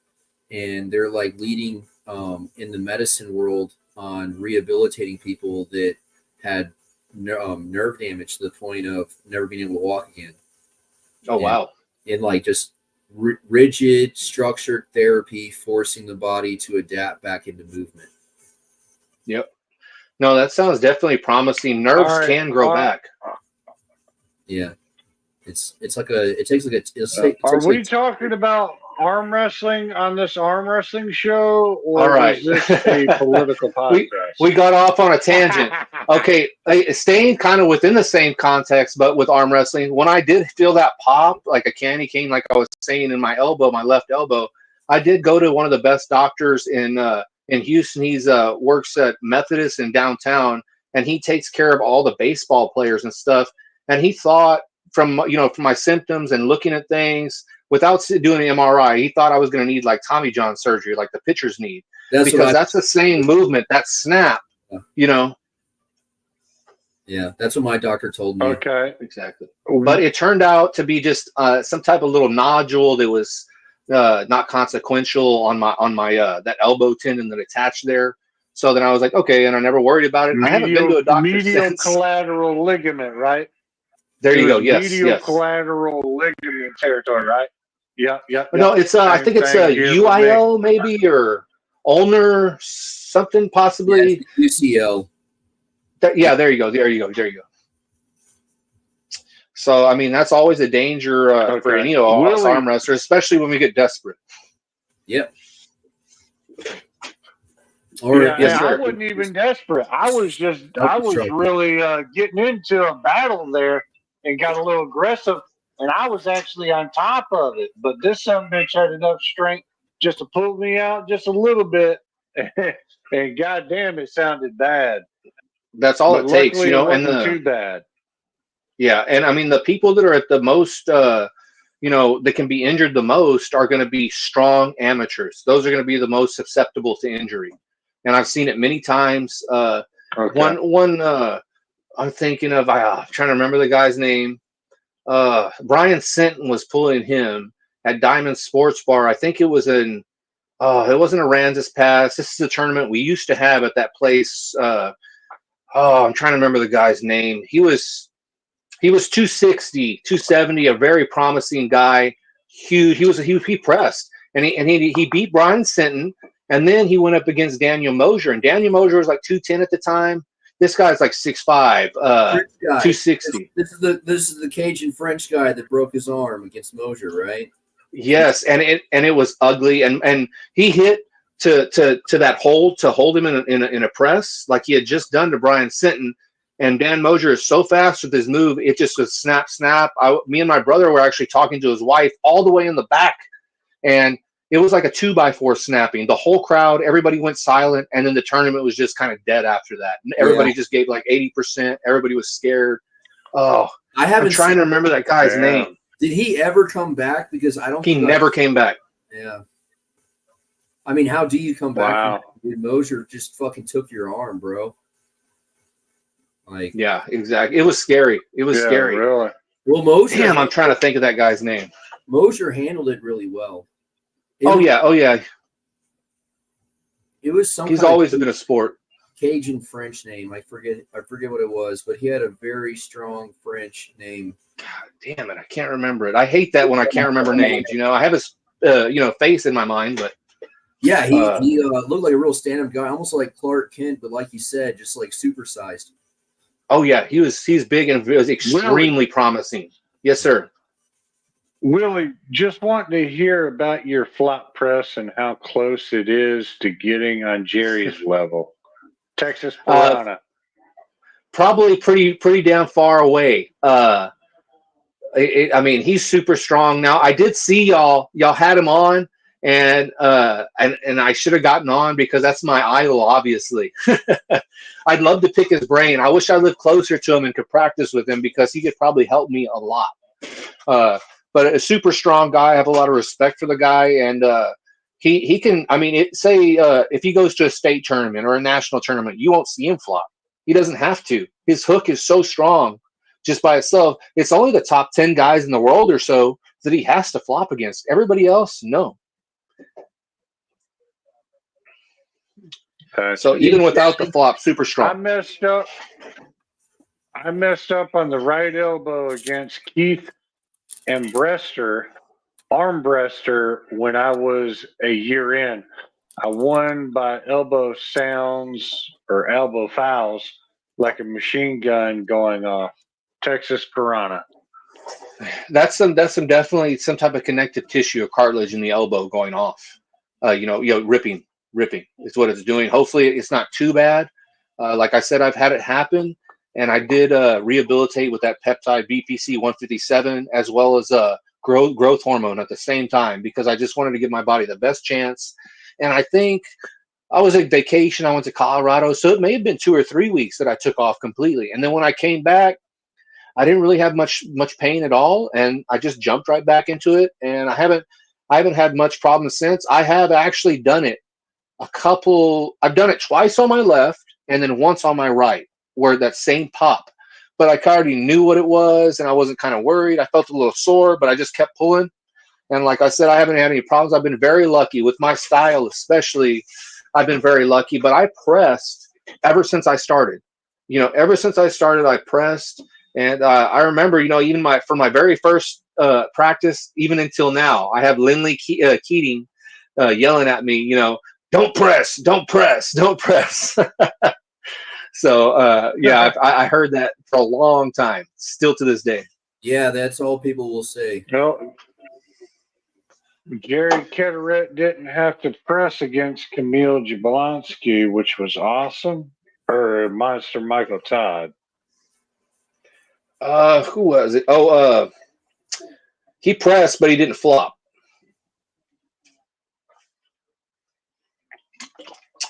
And they're like leading in the medicine world on rehabilitating people that had nerve damage to the point of never being able to walk again. Oh, wow. And like just rigid structured therapy, forcing the body to adapt back into movement. Yep. No, that sounds definitely promising. Nerves can grow back. Yeah. It takes like a. Are we talking about arm wrestling on this arm wrestling show, or all right. is this a political podcast? we got off on a tangent. Okay, staying kind of within the same context, but with arm wrestling, when I did feel that pop, like a candy cane, like I was saying in my elbow, my left elbow, I did go to one of the best doctors in Houston. He's works at Methodist in downtown, and he takes care of all the baseball players and stuff. And he thought from my symptoms and looking at things without doing an MRI, he thought I was going to need like Tommy John surgery, like the pitchers need, because that's the same movement, that snap, you know. Yeah, that's what my doctor told me. Okay, exactly. But it turned out to be just some type of little nodule that was not consequential on my that elbow tendon that attached there. So then I was like, okay, and I never worried about it. I haven't been to a doctor since. Collateral ligament, right? There you go. Yes, medial collateral ligament territory, right? Yeah. No, it's I think it's a UIL maybe, or ulnar something possibly. Yes, UCL. Yeah, there you go. So I mean, that's always a danger for any of us arm wrestlers, especially when we get desperate. Yep. I wasn't even desperate. I was really getting into a battle there and got a little aggressive, and I was actually on top of it. But this son bitch had enough strength just to pull me out just a little bit, and goddamn, it sounded bad. That's all it takes, you know. And too bad. Yeah, and I mean the people that are at the most, that can be injured the most are going to be strong amateurs. Those are going to be the most susceptible to injury, and I've seen it many times. One I'm thinking of. I'm trying to remember the guy's name. Brian Sinton was pulling him at Diamond Sports Bar. I think it was in. It wasn't a Ranzis Pass. This is a tournament we used to have at that place. I'm trying to remember the guy's name. He was 260, 270, a very promising guy. Huge. He pressed and he beat Brian Sinton, and then he went up against Daniel Mosier, and Daniel Mosier was like 210 at the time. This guy's like 6'5", 260. This is the Cajun French guy that broke his arm against Mosier, right? Yes, and it was ugly, and he hit to that hold to hold him in a press like he had just done to Brian Sinton. And Dan Mosier is so fast with his move, it just was snap, snap. Me and my brother were actually talking to his wife all the way in the back, and it was like a 2x4 snapping. The whole crowd, everybody went silent, and then the tournament was just kind of dead after that. Everybody just gave like 80%. Everybody was scared. Oh, I'm trying to remember that guy's name. Did he ever come back? Because I don't. He never came back. Yeah. I mean, how do you come back? Wow. Mosier just fucking took your arm, bro. Like, yeah, exactly. It was scary. It was scary. Really. Well, Mosier. Damn, I'm trying to think of that guy's name. Mosier handled it really well. Oh yeah. It was some. He's always been a sport. Cajun French name. I forget what it was, but he had a very strong French name. God damn it, I can't remember it. I hate that when I can't remember names. You know, I have his face in my mind, but yeah, he looked like a real stand-up guy, almost like Clark Kent, but like you said, just like supersized. Oh yeah, he's big and was extremely promising. Yes, sir. Willie, just wanting to hear about your flop press and how close it is to getting on Jerry's level. Texas Piranha. Probably pretty damn far away. I mean, he's super strong. Now, I did see y'all had him on, and I should have gotten on because that's my idol, obviously. I'd love to pick his brain. I wish I lived closer to him and could practice with him because he could probably help me a lot. But a super strong guy. I have a lot of respect for the guy, and he can. I mean, if he goes to a state tournament or a national tournament, you won't see him flop. He doesn't have to. His hook is so strong just by itself. It's only the top 10 guys in the world or so that he has to flop against. Everybody else, no. So even without the flop, super strong. I messed up on the right elbow against Keith and arm breaster when I was a year in. I won by elbow sounds or elbow fouls like a machine gun going off. Texas Piranha. That's definitely some type of connective tissue or cartilage in the elbow going off. Ripping is what it's doing. Hopefully it's not too bad. Like I said, I've had it happen, and I did rehabilitate with that peptide BPC 157 as well as growth hormone at the same time because I just wanted to give my body the best chance. And I think I was on vacation. I went to Colorado, so it may have been 2 or 3 weeks that I took off completely. And then when I came back, I didn't really have much pain at all, and I just jumped right back into it. And I haven't had much problem since. I have actually done it I've done it twice on my left and then once on my right, where that same pop. But I already knew what it was, and I wasn't kind of worried. I felt a little sore, but I just kept pulling. And like I said, I haven't had any problems. I've been very lucky with my style, especially. I've been very lucky. But I pressed ever since I started. Ever since I started, I pressed. And I remember, even from my very first practice, even until now, I have Lindley Keating yelling at me, don't press, don't press, don't press. So, I heard that for a long time, still to this day. Yeah, that's all people will say. Well, Jerry Ketterett didn't have to press against Camille Jablonski, which was awesome, or Monster Michael Todd. Who was it? Oh, he pressed, but he didn't flop.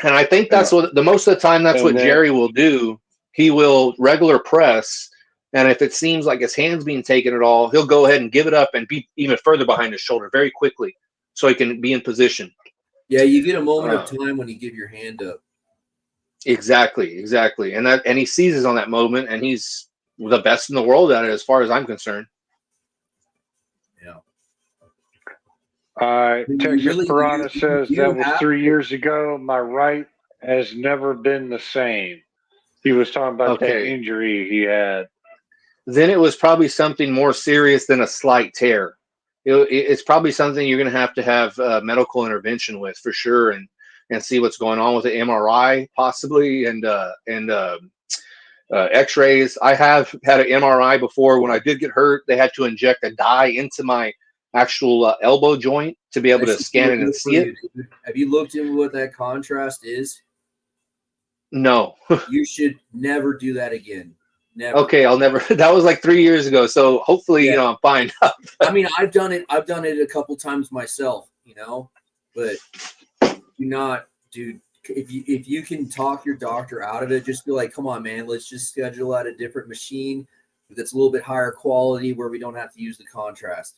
And I think that's what most of the time that's what Jerry will do. He will regular press, and if it seems like his hand's being taken at all, he'll go ahead and give it up and be even further behind his shoulder very quickly so he can be in position. Yeah, you get a moment of time when you give your hand up. Exactly. And he seizes on that moment, and he's the best in the world at it, as far as I'm concerned. Yeah. Texas Piranha says that was 3 years ago. My right has never been the same. He was talking about that injury he had. Then it was probably something more serious than a slight tear. It's probably something you're going to have medical intervention with for sure, and see what's going on with the MRI possibly, and X-rays. I have had an MRI before. When I did get hurt, they had to inject a dye into my actual elbow joint to be able to scan it and see it. Have you looked into what that contrast is? No. You should never do that again. Never. Okay, I'll never. That was like 3 years ago, so hopefully, I'm fine. I mean, I've done it a couple times myself, but do not, dude. If you can talk your doctor out of it, just be like, come on, man, let's just schedule at a different machine that's a little bit higher quality where we don't have to use the contrast,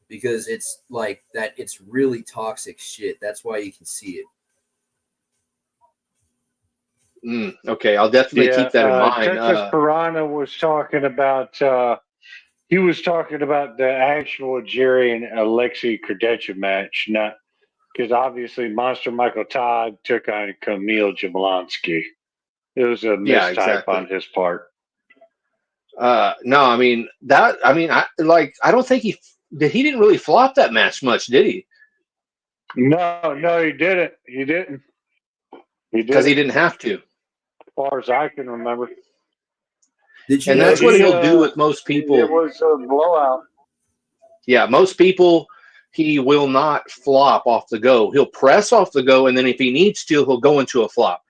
because it's like that. It's really toxic shit. That's why you can see it. Okay, I'll definitely keep that in mind. Texas Piranha was talking about he was talking about the actual Jerry and Alexei Kurdecha match, not because obviously Monster Michael Todd took on Kamil Jablonski. It was a mistype on his part. No, I mean I don't think he didn't really flop that match much, did he? No, he didn't. He didn't. Because he didn't have to. As far as I can remember. And that's what he'll do with most people. It was a blowout. Yeah, most people, he will not flop off the go. He'll press off the go, and then if he needs to, he'll go into a flop.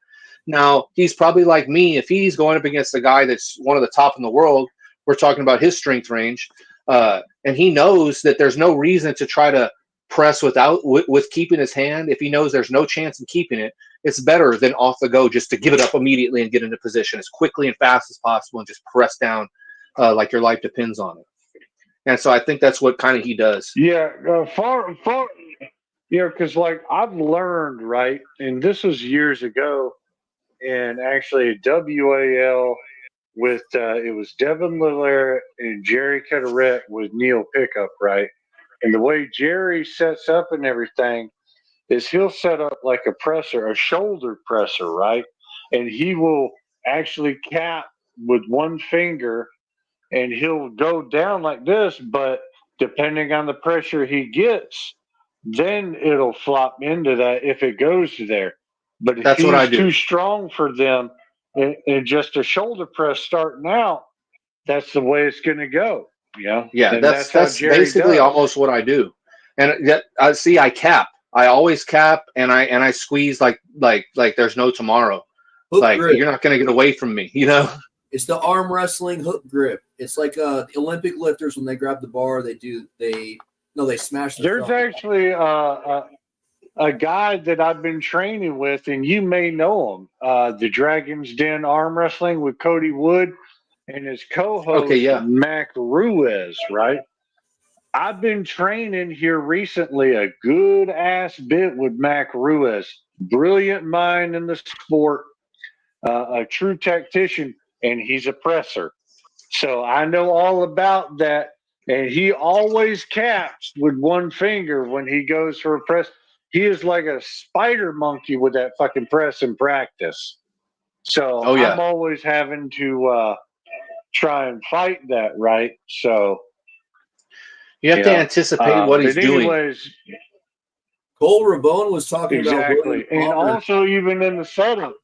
Now, he's probably like me. If he's going up against a guy that's one of the top in the world, we're talking about his strength range, and he knows that there's no reason to try to press with keeping his hand. If he knows there's no chance in keeping it, it's better than off the go just to give it up immediately and get into position as quickly and fast as possible and just press down like your life depends on it. And so I think that's what kind of he does. Yeah, because like I've learned, right, and this was years ago, and actually WAL with it was Devin Lillard and Jerry Caderet with Neil Pickup, right? And the way Jerry sets up and everything is he'll set up like a shoulder presser, right? And he will actually cap with one finger and he'll go down like this, but depending on the pressure he gets, then it'll flop into that if it goes to there. But if he's too strong for them and just a shoulder press starting out, that's the way it's going to go. Yeah, that's basically almost what I do. And I cap. I always cap, and I squeeze like there's no tomorrow. Hook grip. You're not going to get away from me, It's the arm wrestling hook grip. It's like the Olympic lifters when they grab the bar, they smash. There's actually a guy that I've been training with, and you may know him, the Dragon's Den Arm Wrestling with Cody Wood and his co-host Mac Ruiz, right? I've been training here recently a good ass bit with Mac Ruiz, brilliant mind in the sport, a true tactician, and he's a presser. So I know all about that. And he always caps with one finger when he goes for a press. He is like a spider monkey with that fucking press in practice. So I'm always having to try and fight that, right? So you have to anticipate what he's doing. Cole Rabone was talking about and also even in the setup.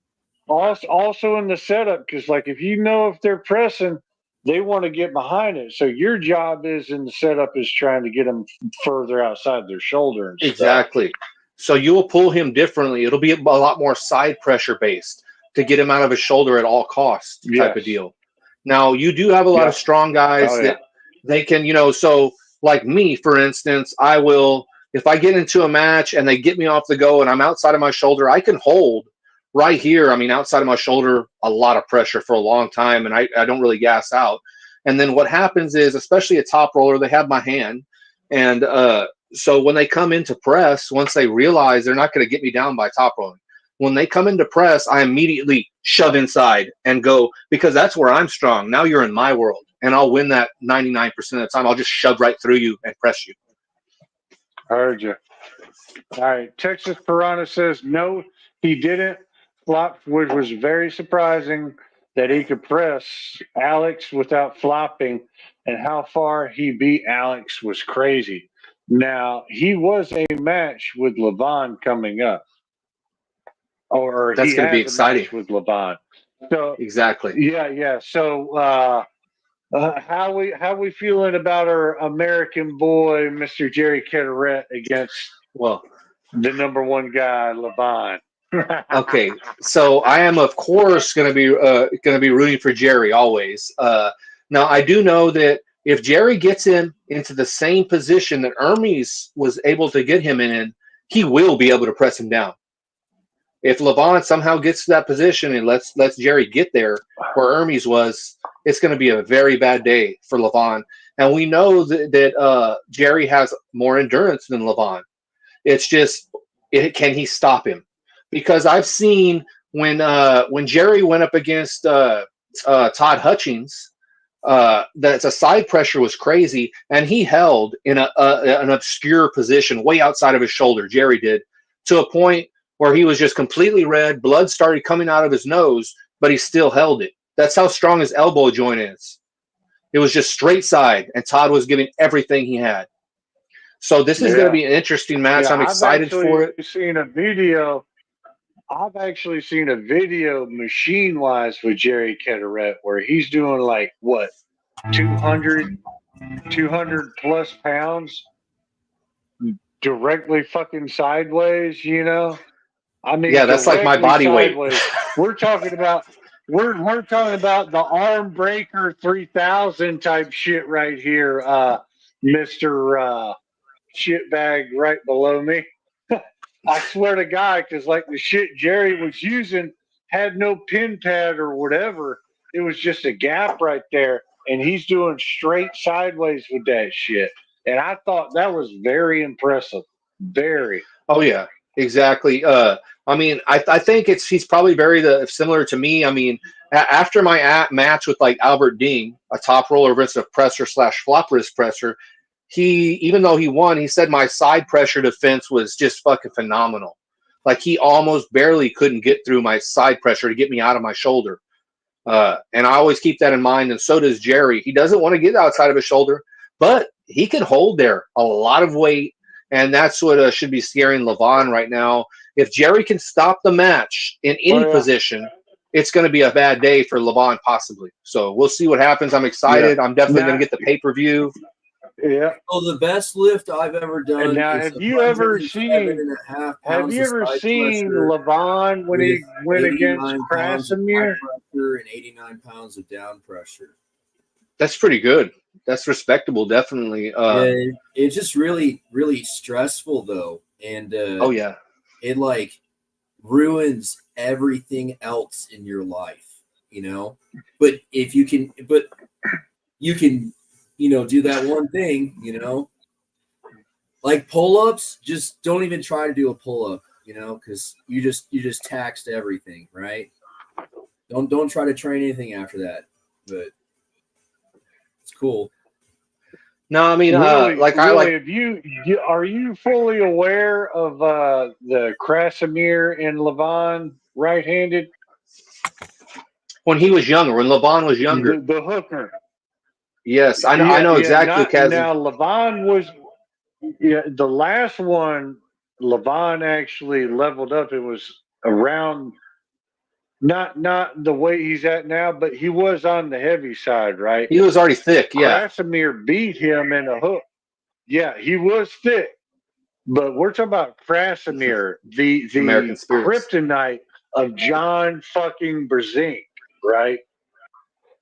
Also in the setup, because like if you know if they're pressing, they want to get behind it. So your job is in the setup is trying to get them further outside their shoulder and exactly. So you will pull him differently. It'll be a lot more side pressure based to get him out of his shoulder at all costs type of deal. Now you do have a lot of strong guys that they can, so like me, for instance, I will, if I get into a match and they get me off the go and I'm outside of my shoulder, I can hold right here. I mean, outside of my shoulder, a lot of pressure for a long time, and I don't really gas out. And then what happens is, especially a top roller, they have my hand. And so when they come into press, once they realize they're not going to get me down by top rolling, When they come into press, I immediately shove inside and go, because that's where I'm strong. Now you're in my world, and I'll win that 99% of the time. I'll just shove right through you and press you. Heard you. All right. Texas Piranha says no, he didn't flop, which was very surprising that he could press Alex without flopping, and how far he beat Alex was crazy. Now, he was a match with Levon coming up, or That's he going to be has a exciting. match with Levon. So Exactly. yeah. So how we feeling about our American boy, Mr. Jerry Ketterette, against the number one guy, Levon? Okay, so I am of course going to be rooting for Jerry always. Now I do know that if Jerry gets him into the same position that Hermes was able to get him in, he will be able to press him down. If Levon somehow gets to that position and lets Jerry get there where Hermes was, it's going to be a very bad day for Levon. And we know that Jerry has more endurance than Levon. It's just, can he stop him? Because I've seen when Jerry went up against Todd Hutchings, that a side pressure was crazy, and he held in an obscure position way outside of his shoulder. Jerry did, to a point where he was just completely red. Blood started coming out of his nose, but he still held it. That's how strong his elbow joint is. It was just straight side, and Todd was giving everything he had. So this is going to be an interesting match. Yeah, I'm excited for it. I've actually seen a video machine-wise with Jerry Ketterette where he's doing like, what, 200 plus pounds directly fucking sideways, you know? I mean, yeah, that's like my body sideways. weight. We're talking about the arm breaker 3000 type shit right here, Mr. Shitbag right below me. I swear to God, because like the shit Jerry was using had no pin pad or whatever. It was just a gap right there, and he's doing straight sideways with that shit. And I thought that was very impressive. Very. Oh yeah, exactly. I mean, I think he's probably very similar to me. I mean, after my match with like Albert Ding, a top roller wrist presser / flop wrist presser, even though he won, he said my side pressure defense was just fucking phenomenal. Like he almost barely couldn't get through my side pressure to get me out of my shoulder. And I always keep that in mind, and so does Jerry. He doesn't want to get outside of his shoulder, but he can hold there a lot of weight, and that's what should be scaring Levon right now. If Jerry can stop the match in any position, it's going to be a bad day for Levon possibly. So we'll see what happens. I'm excited. I'm definitely going to get the pay-per-view. Yeah. So the best lift I've ever done. Now, is have you ever seen Levon when he went against Krasimir? And 89 pounds of down pressure. That's pretty good. That's respectable, definitely. It's just really, really stressful though, and oh yeah, it like ruins everything else in your life, you know. But if you can, do that one thing, like pull-ups. Just don't even try to do a pull-up, because you just taxed everything, right? Don't try to train anything after that, but it's cool. No, I mean, are you fully aware of the Krasimir and Levon right-handed? When he was younger, when Levon was younger, the hooker. Yes, I know exactly. Now Levon was, the last one. Levon actually leveled up. It was around. Not the weight he's at now, but he was on the heavy side, right? He was already thick, yeah. Krasimir beat him in a hook. Yeah, he was thick. But we're talking about Krasimir, the kryptonite of John fucking Brzezinski, right?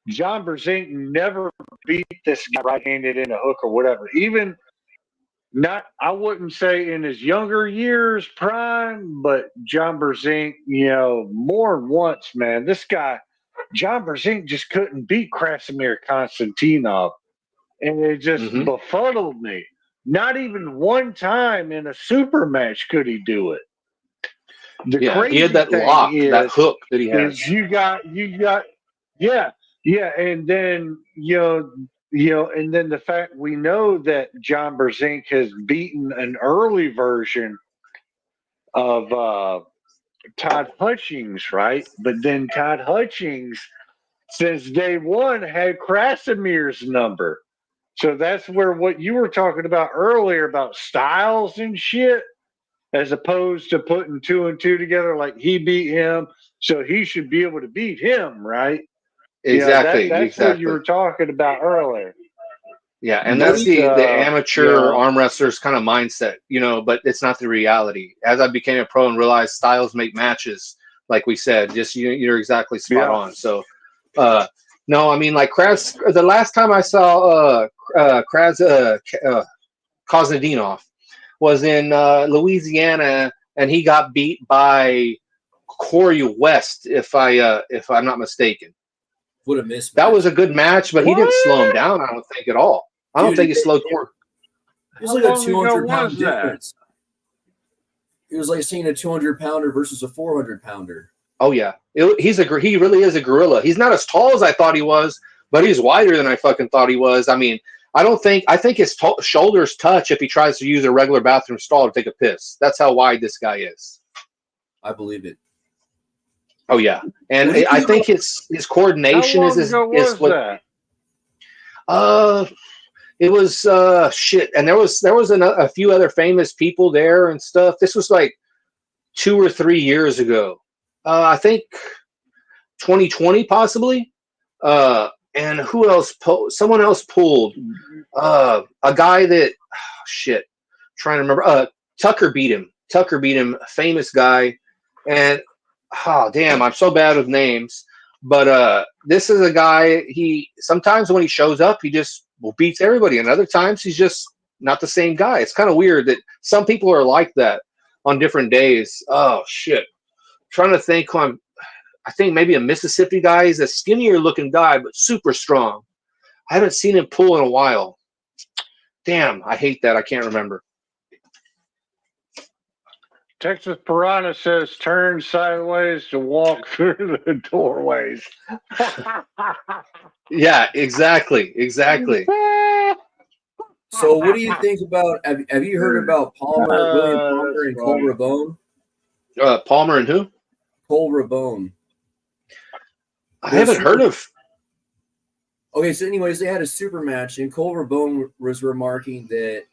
John Brzezinski never beat this guy right-handed in a hook or whatever. Even I wouldn't say in his younger years prime, but John Brzezinski, more than once, man. This guy, John Brzezinski, just couldn't beat Krasimir Konstantinov. And it just befuddled me. Not even one time in a super match could he do it. The Yeah, he had crazy that thing lock, that hook that he has. is you got, yeah, and then and then the fact we know that John Brzenk has beaten an early version of Todd Hutchings, right? But then Todd Hutchings, since day one, had Krasimir's number. So that's where what you were talking about earlier about styles and shit, as opposed to putting 2 and 2 together, like he beat him, so he should be able to beat him, right? That's what you Exactly. were talking about earlier. Yeah, and What do that's you, the amateur arm wrestler's kind of mindset, but it's not the reality. As I became a pro and realized styles make matches, like we said, just you're exactly spot on. So, no, I mean, like the last time I saw Koznadinov was in Louisiana, and he got beat by Corey West, if I'm not mistaken. what a mismatch. That was a good match, but he didn't slow him down, I don't think, at all. I don't think he slowed Corey. It was like a 200-pound difference. It was like seeing a 200-pounder versus a 400-pounder. Oh yeah, he really is a gorilla. He's not as tall as I thought he was, but he's wider than I fucking thought he was. I mean, I think his shoulders touch if he tries to use a regular bathroom stall to take a piss. That's how wide this guy is. I believe it. Oh yeah, and I think his coordination How long ago was what. that? It was shit, and there was a few other famous people there and stuff. This was like 2 or 3 years ago. I think 2020 possibly. And who else? Someone else pulled. A guy that trying to remember. Tucker beat him. Famous guy, and damn, I'm so bad with names. But this is a guy. He sometimes when he shows up, he just beats everybody, and other times he's just not the same guy. It's kind of weird that some people are like that on different days. Oh shit! Trying to think who I think maybe a Mississippi guy. He's a skinnier looking guy, but super strong. I haven't seen him pull in a while. Damn, I hate that. I can't remember. Texas Piranha says turn sideways to walk through the doorways. Yeah, exactly. So what do you think about, have you heard about William Palmer and Cole Rabone? Palmer and who? Cole Rabone. I haven't heard of. Okay, so anyways, they had a super match, and Cole Rabone was remarking that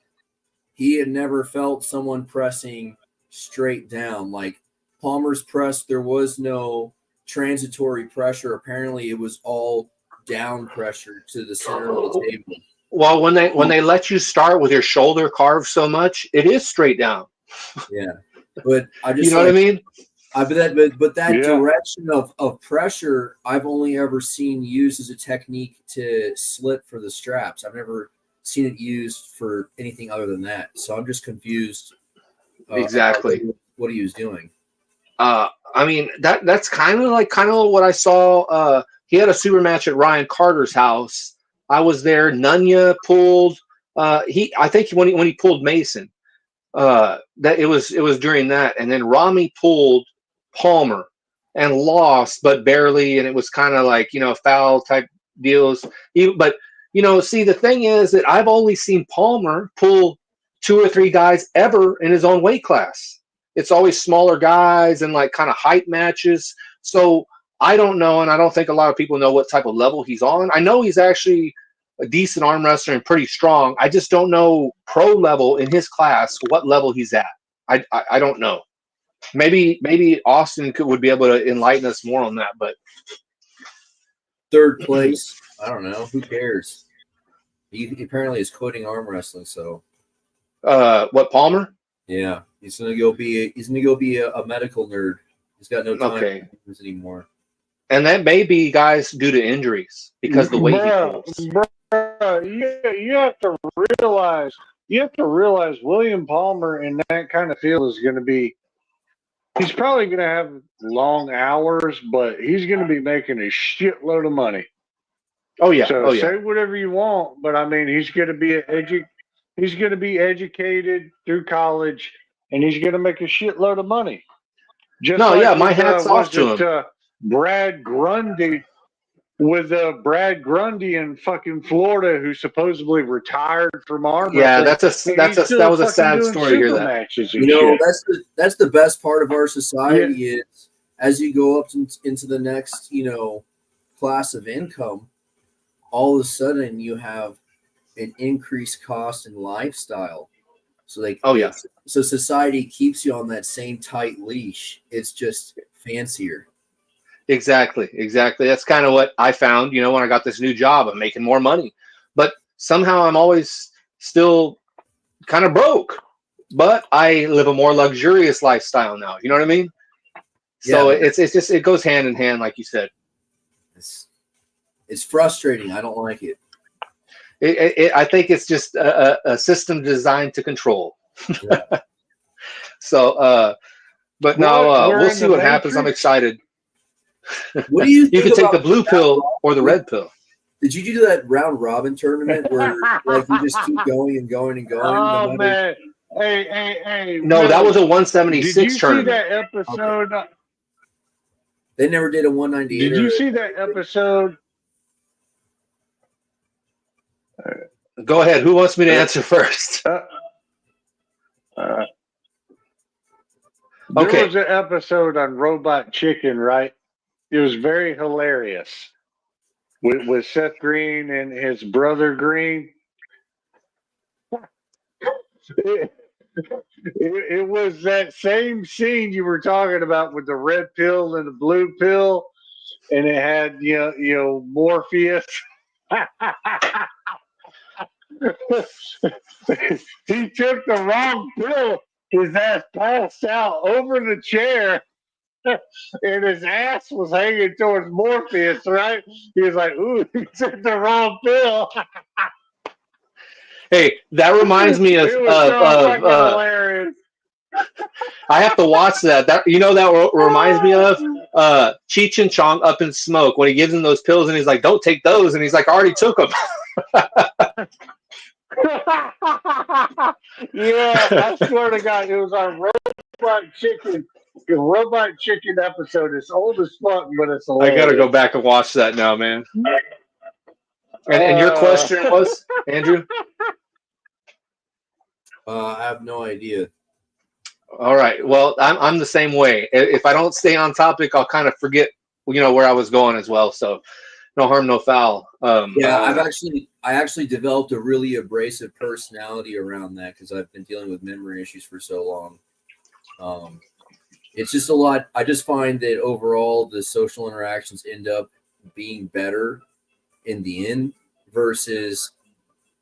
he had never felt someone pressing straight down. Like Palmer's press, there was no transitory pressure. Apparently, it was all down pressure to the center of the table. Well, when they let you start with your shoulder carved so much, it is straight down. Yeah, but I just you know what I mean. But that direction of pressure, I've only ever seen used as a technique to slit for the straps. I've never seen it used for anything other than that. So I'm just confused. Exactly what he was doing. I mean that's kind of what I saw. He had a super match at Ryan Carter's house. I was there. Nunya pulled. I think when he pulled Mason, that it was during that, and then Rami pulled Palmer and lost, but barely, and it was kind of like foul type deals. But see, the thing is that I've only seen Palmer pull 2 or 3 guys ever in his own weight class. It's always smaller guys and like kind of height matches. So I don't know, and I don't think a lot of people know what type of level he's on. I know he's actually a decent arm wrestler and pretty strong. I just don't know pro level in his class what level he's at. I don't know. Maybe Austin would be able to enlighten us more on that, but 3rd place. I don't know. Who cares? He apparently is quitting arm wrestling. So, what, Palmer? Yeah, he's gonna go be a medical nerd. He's got no time anymore. And that may be guys due to injuries because the way he pulls. You have to realize William Palmer in that kind of field is going to be. He's probably going to have long hours, but he's going to be making a shitload of money. Oh yeah. So say whatever you want, but I mean, he's going to be educated through college, and he's going to make a shitload of money. Just No, like yeah, my with, hat's off to him. Brad Grundy, with Brad Grundy in fucking Florida, who supposedly retired from arm Yeah, wrestling. that was a sad story to hear super that. matches You and know, shit. that's the best part of our society is as you go up into the next, class of income, all of a sudden you have an increased cost in lifestyle. So so society keeps you on that same tight leash. It's just fancier. Exactly. That's kind of what I found, when I got this new job. I'm making more money, but somehow I'm always still kind of broke, but I live a more luxurious lifestyle now. You know what I mean? So Yeah, it's just, it goes hand in hand, like you said. It's frustrating. I don't like it. I think it's just a system designed to control. Yeah. So, but now we'll see what happens. I'm excited. What do you think can take the about blue pill or the red pill. Did you do that round robin tournament where like you just keep going and going and going? Oh man! Hey! No, Willie, that was a 176 Did you tournament. see that episode? Okay. They never did a 198. Did you see that episode? Go ahead. Who wants me to answer first? There Okay. was an episode on Robot Chicken, right? It was very hilarious with Seth Green and his brother Green. It was that same scene you were talking about with the red pill and the blue pill, and it had Morpheus. He took the wrong pill. His ass passed out over the chair, and his ass was hanging towards Morpheus. Right? He was like, "Ooh, he took the wrong pill." Hey, that reminds me of. It was so fucking hilarious. I have to watch that. That reminds me of Cheech and Chong Up in Smoke when he gives him those pills and he's like, "Don't take those," and he's like, "I already took them." Yeah, I swear to God, it was on Robot Chicken. The Robot Chicken episode. It's old as fuck, but it's hilarious. I gotta go back and watch that now, man. And your question was, Andrew? I have no idea. All right. Well, I'm the same way. If I don't stay on topic, I'll kind of forget, where I was going as well. So, no harm, no foul. I actually developed a really abrasive personality around that because I've been dealing with memory issues for so long. It's just a lot. I just find that overall the social interactions end up being better in the end versus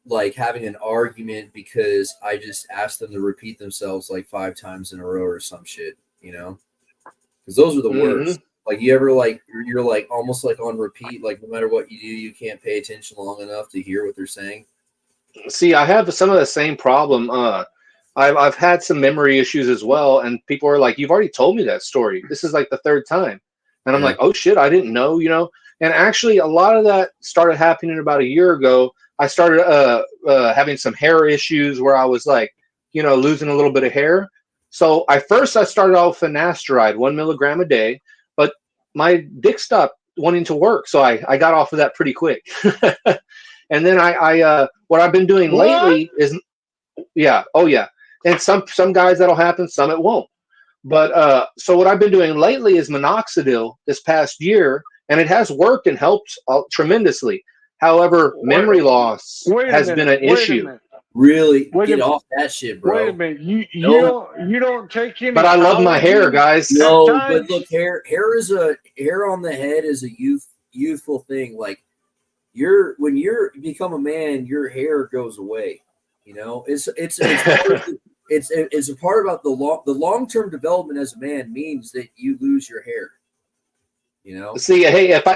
like having an argument because I just asked them to repeat themselves like 5 times in a row or some shit, because those are the worst. Like you ever you're like almost like on repeat, like no matter what you do, you can't pay attention long enough to hear what they're saying. See, I have some of the same problem. I've had some memory issues as well, and people are like, "You've already told me that story. This is like the 3rd time," and I'm like, "Oh shit, I didn't know," And actually, a lot of that started happening about a year ago. I started having some hair issues where I was like, losing a little bit of hair. So I started off with finasteride, 1 milligram a day, but my dick stopped wanting to work, so I got off of that pretty quick. And then I what I've been doing lately is, and some guys that'll happen, some it won't. But so what I've been doing lately is minoxidil this past year, and it has worked and helped tremendously. However, memory loss has been an issue. Really? Get off that shit, bro. Wait a minute. You don't take any. But I love my hair, guys. No, but look, hair on the head is a youthful thing. Like when you become a man, your hair goes away. It's a part about the long-term development as a man means that you lose your hair. See, hey, if I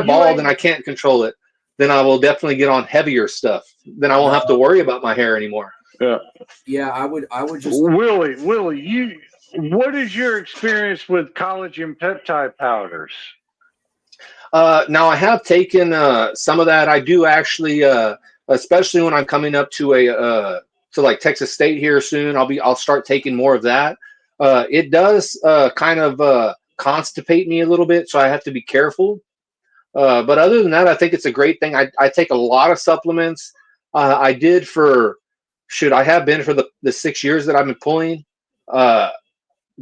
bald and I can't control it, then I will definitely get on heavier stuff. Then I won't have to worry about my hair anymore. Yeah, I would just Willie, what is your experience with collagen peptide powders? Now I have taken some of that. I do actually, especially when I'm coming up to to like Texas State here soon. I'll start taking more of that. It does kind of constipate me a little bit, so I have to be careful. But other than that, I think it's a great thing. I take a lot of supplements. I did I have been for the 6 years that I've been pulling.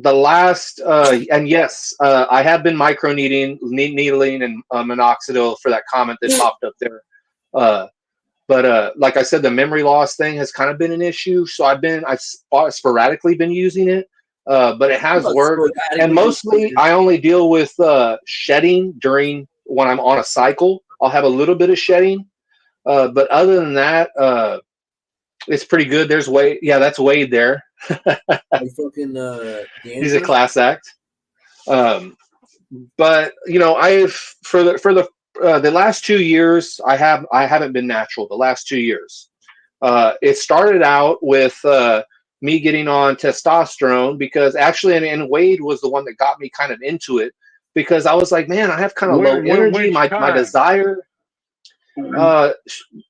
The last, and yes, I have been needling and minoxidil for that comment that popped up there. But like I said, the memory loss thing has kind of been an issue. So I've sporadically been using it, but it has worked. And mostly I only deal with shedding when I'm on a cycle. I'll have a little bit of shedding. But other than that, it's pretty good. There's Wade. Yeah, that's Wade there. He's a class act. But I've for the last 2 years, I haven't been natural. The last 2 years, it started out with me getting on testosterone because actually, and Wade was the one that got me kind of into it because I was like, man, I have kind of low energy. My desire.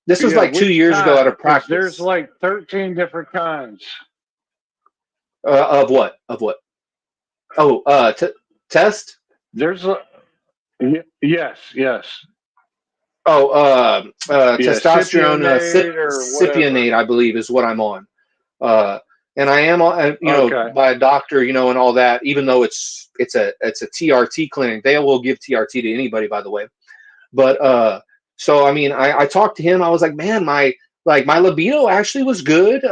This was like 2 years ago at a practice. There's like 13 different kinds. Of what? Oh, test. There's yes. Oh, testosterone, cypionate, I believe, is what I'm on. And I am on, by a doctor, and all that. Even though it's a TRT clinic, they will give TRT to anybody, by the way. But so I mean, I talked to him. I was like, man, my libido actually was good.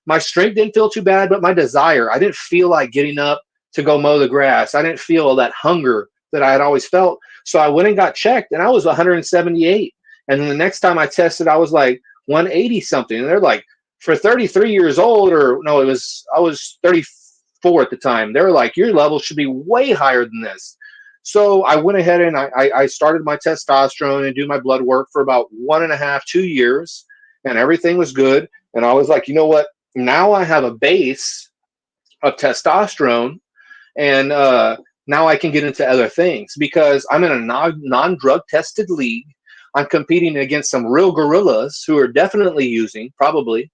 My strength didn't feel too bad, but my desire, I didn't feel like getting up to go mow the grass. I didn't feel that hunger that I had always felt. So I went and got checked, and I was 178. And then the next time I tested, I was like 180 something. And they're like, for 33 years old, I was 34 at the time. They were like, your level should be way higher than this. So I went ahead and I started my testosterone and do my blood work for about 1.5, 2 years, and everything was good. And I was like, you know what? Now I have a base of testosterone, and now I can get into other things because I'm in a non-drug tested league. I'm competing against some real gorillas who are definitely using, probably.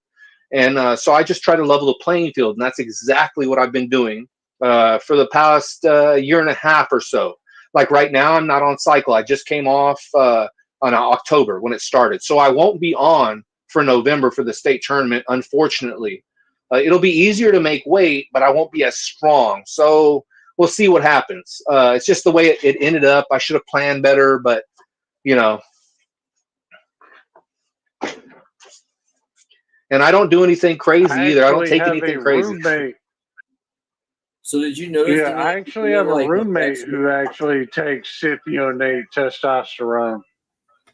And so I just try to level the playing field, and that's exactly what I've been doing for the past 1.5 years or so. Like right now, I'm not on cycle. I just came off on October when it started. So I won't be on for November for the state tournament, unfortunately. It'll be easier to make weight, but I won't be as strong. So we'll see what happens. It's just the way it ended up. I should have planned better, but and I don't do anything crazy either. I don't take anything crazy. Roommate. So did you notice? Yeah, I actually have a roommate who actually takes cypionate testosterone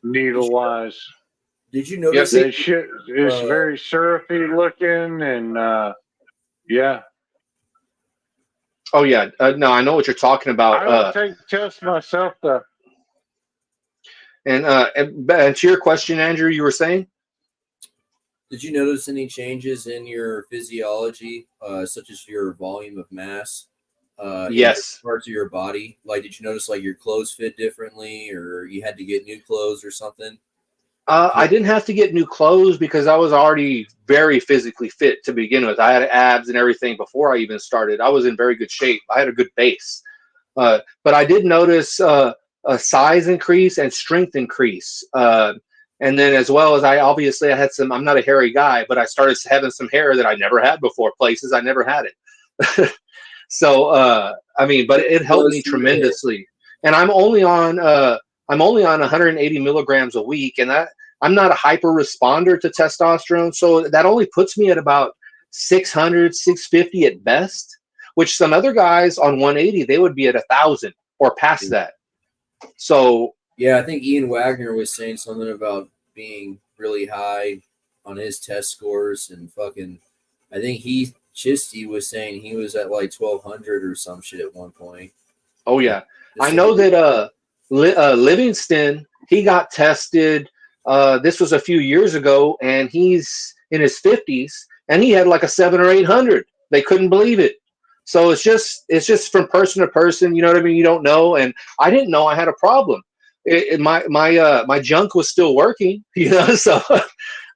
needle-wise. Did you notice? That shit is very syrupy looking, and yeah. Oh yeah, no, I know what you're talking about. I don't take tests myself though. And to your question, Andrew, you were saying? Did you notice any changes in your physiology, such as your volume of mass? Yes. In parts of your body. Like, did you notice like your clothes fit differently, or you had to get new clothes or something? I didn't have to get new clothes because I was already very physically fit to begin with. I had abs and everything before I even started. I was in very good shape. I had a good base. But I did notice a size increase and strength increase. And then as well as I had I'm not a hairy guy, but I started having some hair that I never had before, places I never had it. So, but it helped me tremendously. And I'm only on 180 milligrams a week, and that I'm not a hyper responder to testosterone. So that only puts me at about 600, 650 at best, which some other guys on 180, they would be at 1,000 or past that. So, yeah, I think Ian Wagner was saying something about being really high on his test scores, and I think Chisty was saying he was at like 1,200 or some shit at one point. Oh yeah, I know that Livingston, he got tested. This was a few years ago, and he's in his 50s, and he had like a 700 or 800. They couldn't believe it. So it's just from person to person. You know what I mean? You don't know, and I didn't know I had a problem. My junk was still working, So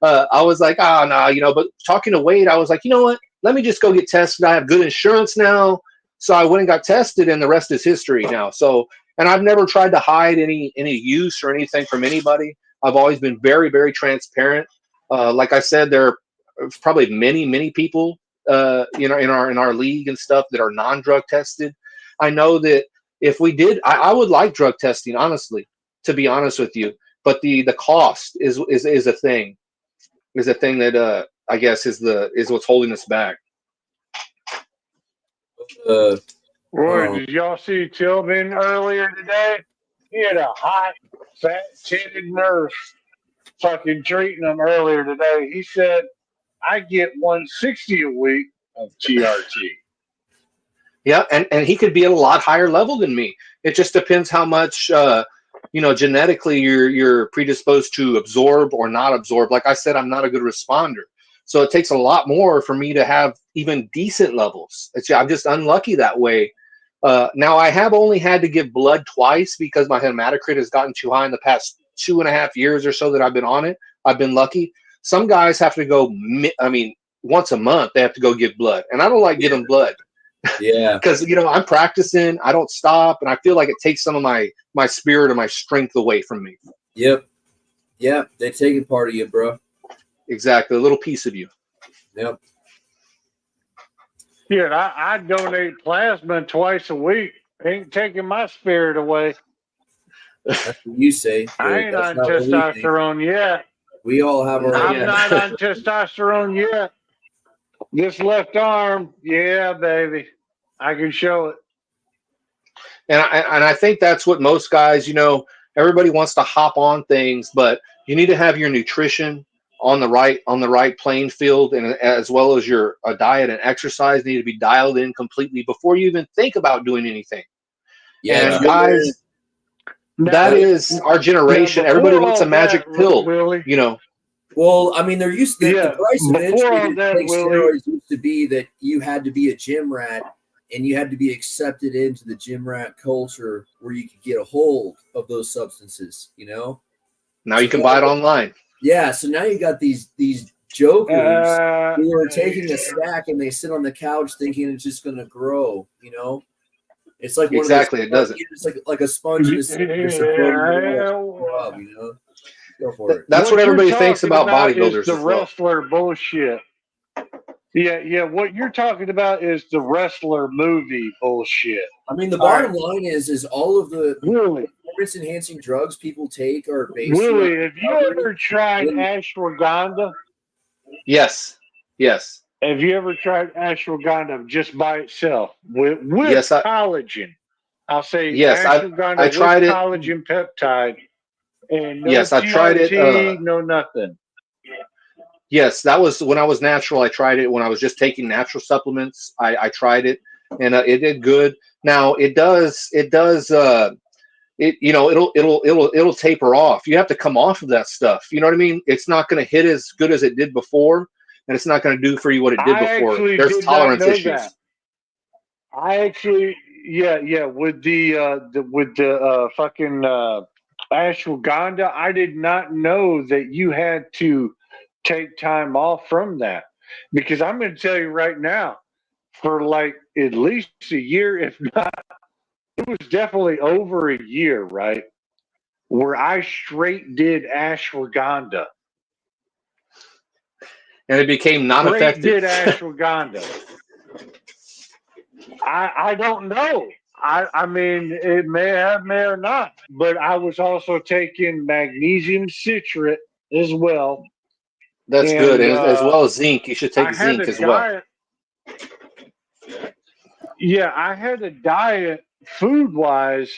I was like, oh no, But talking to Wade, I was like, you know what? let me just go get tested. I have good insurance now. So I went and got tested, and the rest is history now. So, and I've never tried to hide any use or anything from anybody. I've always been very, very transparent. Like I said, there are probably many people, in our league and stuff that are non-drug tested. I know that if we did, I would like drug testing, honestly, to be honest with you. But the cost is a thing, that I guess is what's holding us back. Roy, did y'all see Tillman earlier today? He had a hot, fat, titted nurse fucking treating him earlier today. He said, I get 160 a week of TRT. Yeah, and he could be at a lot higher level than me. It just depends how much genetically you're predisposed to absorb or not absorb. Like I said, I'm not a good responder. So it takes a lot more for me to have even decent levels. I'm just unlucky that way. Now, I have only had to give blood twice because my hematocrit has gotten too high in the past 2.5 years or so that I've been on it. I've been lucky. Some guys have to go, once a month, they have to go give blood. And I don't like giving blood. Yeah. Because, I'm practicing. I don't stop. And I feel like it takes some of my spirit or my strength away from me. Yep. Yeah. They take a part of you, bro. Exactly. A little piece of you. Yep. Yeah, I donate plasma twice a week. Ain't taking my spirit away. That's what you say. I ain't on testosterone yet. We all have our. I'm not on testosterone yet. This left arm, yeah, baby, I can show it. And I think that's what most guys, everybody wants to hop on things, but you need to have your nutrition on the right playing field, and as well as your diet and exercise need to be dialed in completely before you even think about doing anything. Yeah, and guys, that is our generation. Everybody wants a magic pill, Willie. Well, I mean, they're used to the price of entry to take steroids used to be that you had to be a gym rat and you had to be accepted into the gym rat culture where you could get a hold of those substances, Now you can buy it online. Yeah, so now you got these jokers who are taking a stack and they sit on the couch thinking it's just going to grow, It's like exactly, it doesn't. It's like a sponge in a Go for it. That's what everybody thinks about bodybuilders. The wrestler bullshit. Yeah. What you're talking about is the wrestler movie bullshit. I mean, the bottom line is all of the performance-enhancing drugs people take are based. Willie, have you ever tried ashwagandha? Yes. Have you ever tried ashwagandha just by itself with collagen? I'll say ashwagandha I tried with collagen peptide. And no I've tried it. No nothing. Yes, that was when I was natural. I tried it when I was just taking natural supplements. I tried it, and it did good. Now it does. It'll taper off. You have to come off of that stuff. You know what I mean? It's not going to hit as good as it did before, and it's not going to do for you what it did before. There's tolerance issues. That. I actually, with the fucking ashwagandha, I did not know that you had to take time off from that, because I'm going to tell you right now, for like at least a year, if not, it was definitely over a year, right, where I straight did ashwagandha. And it became non-effective. Did ashwagandha. I don't know. I mean, it may or not. But I was also taking magnesium citrate as well. That's good. And as well as zinc. You should take zinc as well. Yeah, I had a diet food-wise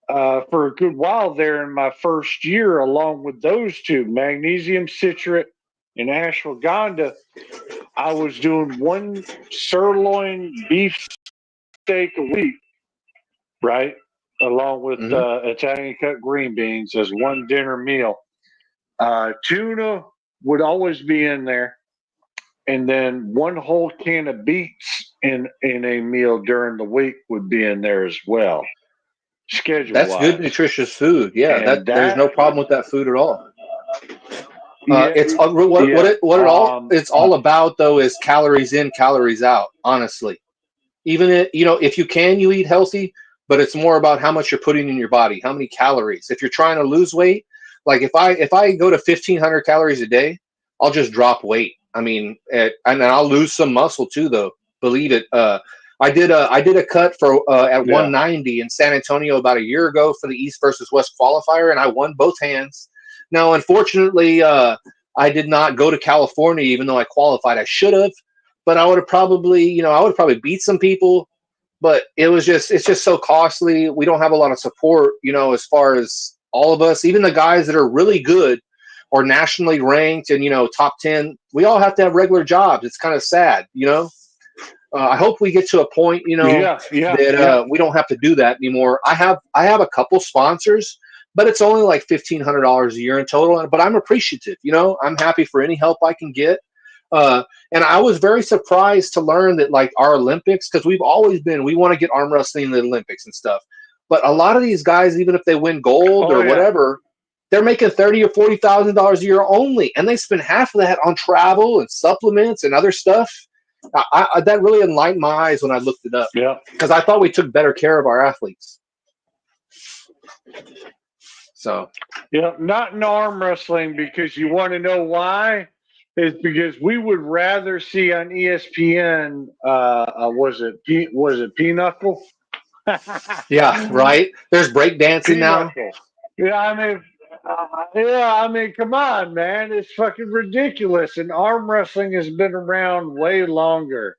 for a good while there in my first year, along with those two, magnesium citrate and ashwagandha. I was doing one sirloin beef steak a week, right? Along with Italian cut green beans as one dinner meal. Tuna would always be in there. And then one whole can of beets in a meal during the week would be in there as well. Schedule. That's good, nutritious food. Yeah, there's no problem with that food at all. It's it's all about though is calories in, calories out. Honestly, even if you can, you eat healthy, but it's more about how much you're putting in your body, how many calories. If you're trying to lose weight, like if I go to 1,500 calories a day, I'll just drop weight. I mean, and I'll lose some muscle too, though. Believe it. I did a cut for at 190 in San Antonio about a year ago for the East versus West qualifier, and I won both hands. Now, unfortunately, I did not go to California, even though I qualified. I should have, but I would have probably, beat some people. But it's just so costly. We don't have a lot of support, as far as all of us, even the guys that are really good or nationally ranked and top 10. We all have to have regular jobs. It's kind of sad, I hope we get to a point, that we don't have to do that anymore. I have a couple sponsors, but it's only like $1,500 a year in total. But I'm appreciative, I'm happy for any help I can get. And I was very surprised to learn that like our Olympics, because we want to get arm wrestling in the Olympics and stuff. But a lot of these guys, even if they win gold whatever, they're making $30,000 or $40,000 a year only, and they spend half of that on travel and supplements and other stuff. That really enlightened my eyes when I looked it up. Yeah, because I thought we took better care of our athletes. So not in arm wrestling, because you want to know why? It's because we would rather see on ESPN. Was it Pinochle? Yeah, right. There's breakdancing now. Yeah, I mean, come on, man. It's fucking ridiculous. And arm wrestling has been around way longer.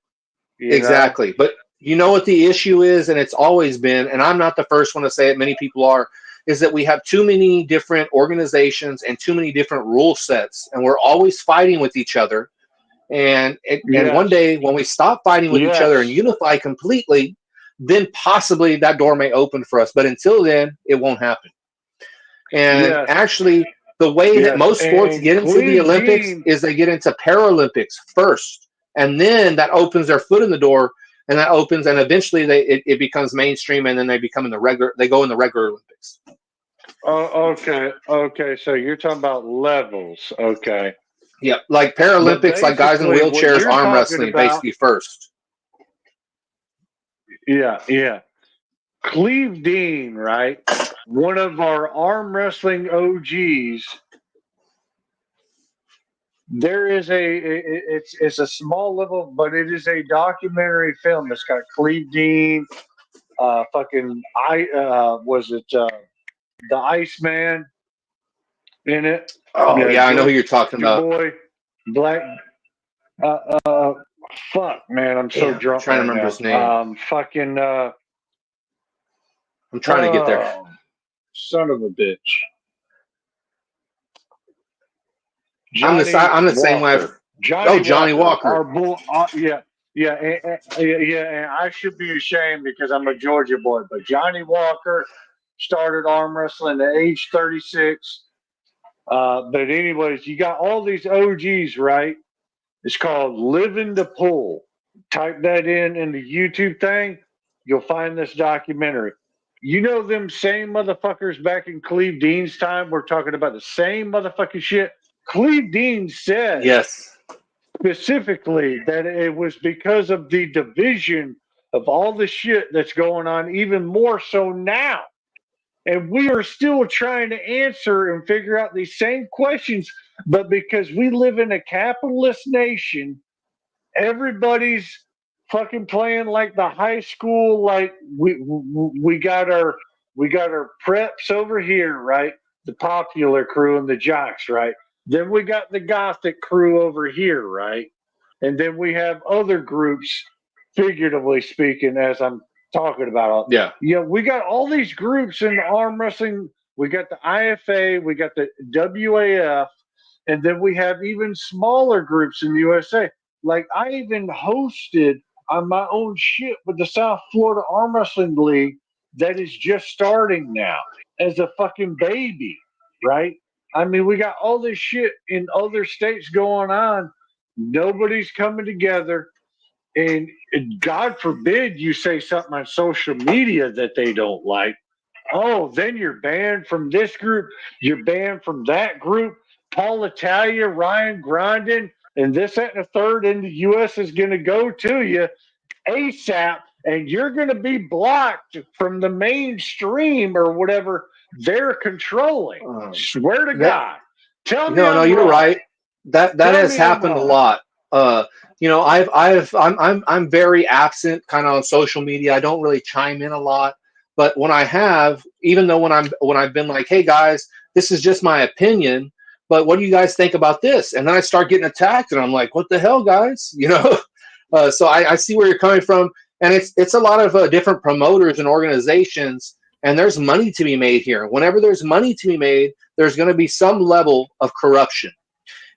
Exactly. But you know what the issue is, and it's always been, and I'm not the first one to say it, many people are, is that we have too many different organizations and too many different rule sets, and we're always fighting with each other. And one day when we stop fighting with each other and unify completely, then possibly that door may open for us. But until then, it won't happen. And actually, the way that most sports get into the Olympics is they get into Paralympics first, and then that opens their foot in the door, and that opens, and eventually it becomes mainstream, and then they go in the regular Olympics. Oh, okay. So you're talking about levels, okay? Yeah, like Paralympics, like guys in wheelchairs, arm wrestling, basically first. Yeah. Cleve Dean, right? One of our arm wrestling OGs. There is it's a small level, but it is a documentary film. It's got Cleve Dean, the Iceman in it? Oh yeah, I know who you're talking about. Boy, Black. Fuck, man, I'm so drunk. I'm trying to remember his name. I'm trying to get there. Son of a bitch. I'm the same way. Johnny Walker. And I should be ashamed because I'm a Georgia boy, but Johnny Walker started arm wrestling at age 36. But anyways, you got all these OGs, right? It's called Living the Pool. Type that in the YouTube thing. You'll find this documentary. You know them same motherfuckers back in Cleve Dean's time. We're talking about the same motherfucking shit. Cleve Dean said specifically that it was because of the division of all the shit that's going on, even more so now. And we are still trying to answer and figure out these same questions, but because we live in a capitalist nation, everybody's fucking playing like the high school, like we got our preps over here, right? The popular crew and the jocks, right? Then we got the gothic crew over here, right? And then we have other groups, figuratively speaking, as I'm talking about. We got all these groups in arm wrestling. We got the IFA, we got the WAF, and then we have even smaller groups in the USA. Like I even hosted on my own shit with the South Florida Arm Wrestling League that is just starting now as a fucking baby, right? I mean, we got all this shit in other states going on. Nobody's coming together. And God forbid you say something on social media that they don't like. Oh, then you're banned from this group. You're banned from that group. Paul Italia, Ryan Grindin, and this, that, and the third in the U.S. is going to go to you ASAP, and you're going to be blocked from the mainstream or whatever they're controlling. Swear to God. Tell me No, I'm you're wrong. right. That Tell has me I'm happened a wrong. lot. I'm very absent kind of on social media. I don't really chime in a lot. But when I have, even though when I've been like, hey guys, this is just my opinion, but what do you guys think about this? And then I start getting attacked, and I'm like, what the hell, guys? So I see where you're coming from, and it's a lot of different promoters and organizations, and there's money to be made here. Whenever there's money to be made, there's going to be some level of corruption.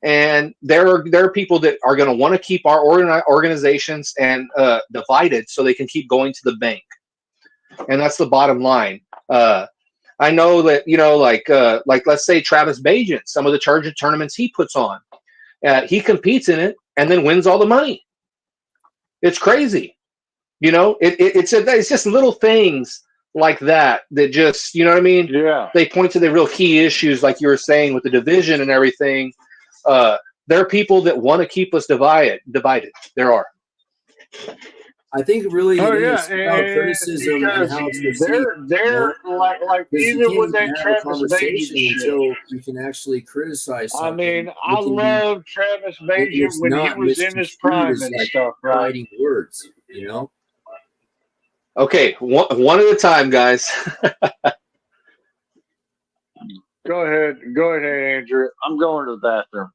And there are people that are going to want to keep our organizations and divided so they can keep going to the bank. And that's the bottom line. I know that, like let's say Travis Bajan, some of the tournaments he puts on, he competes in it and then wins all the money. It's crazy. It's just little things like that just, you know what I mean? Yeah. They point to the real key issues, like you were saying, with the division and everything. There are people that want to keep us divided. There are. I think really Oh it yeah, is about criticism and because how it's received. they're like Because you even can't with even that have a Travis Bajan conversation shit. until you can actually criticize I something. mean, I love Travis Bajan It's when he not was in his misconstrued prime as and like stuff, right? fighting words, Okay, one at a time, guys. Go ahead, Andrew. I'm going to the bathroom.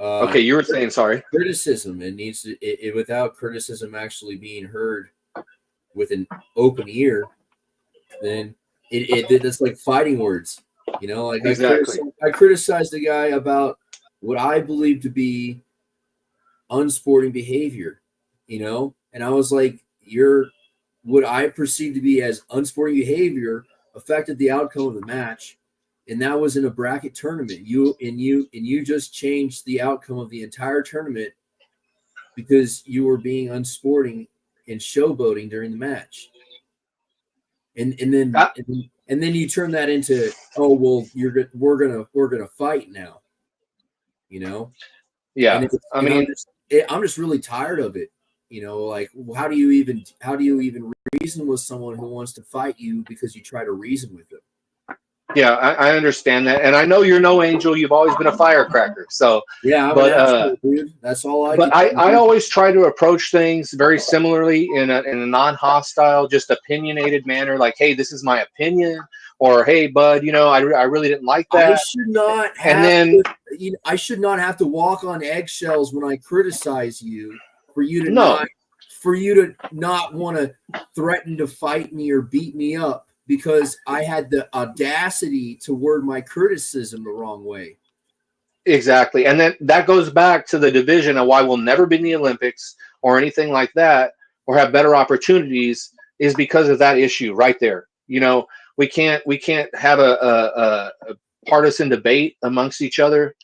Okay, you were saying, sorry. Criticism. It needs to. Without criticism actually being heard with an open ear, then it's like fighting words. Like exactly. I criticized the guy about what I believe to be unsporting behavior, and I was like, what I perceived to be as unsporting behavior affected the outcome of the match, and that was in a bracket tournament. You just changed the outcome of the entire tournament because you were being unsporting and showboating during the match. And then you turn that into, oh well, we're gonna fight now, Yeah, I'm just really tired of it. Like how do you even reason with someone who wants to fight you because you try to reason with them? Yeah, I understand that, and I know you're no angel. You've always been a firecracker. So yeah, I'm an asshole, dude. That's all I. But I always try to approach things very similarly in a non-hostile, just opinionated manner. Like, hey, this is my opinion, or hey, bud, I really didn't like that. I should not have to walk on eggshells when I criticize you for you to not want to threaten to fight me or beat me up because I had the audacity to word my criticism the wrong way. Exactly. And then that goes back to the division and why we'll never be in the Olympics or anything like that or have better opportunities is because of that issue right there. We can't have a partisan debate amongst each other.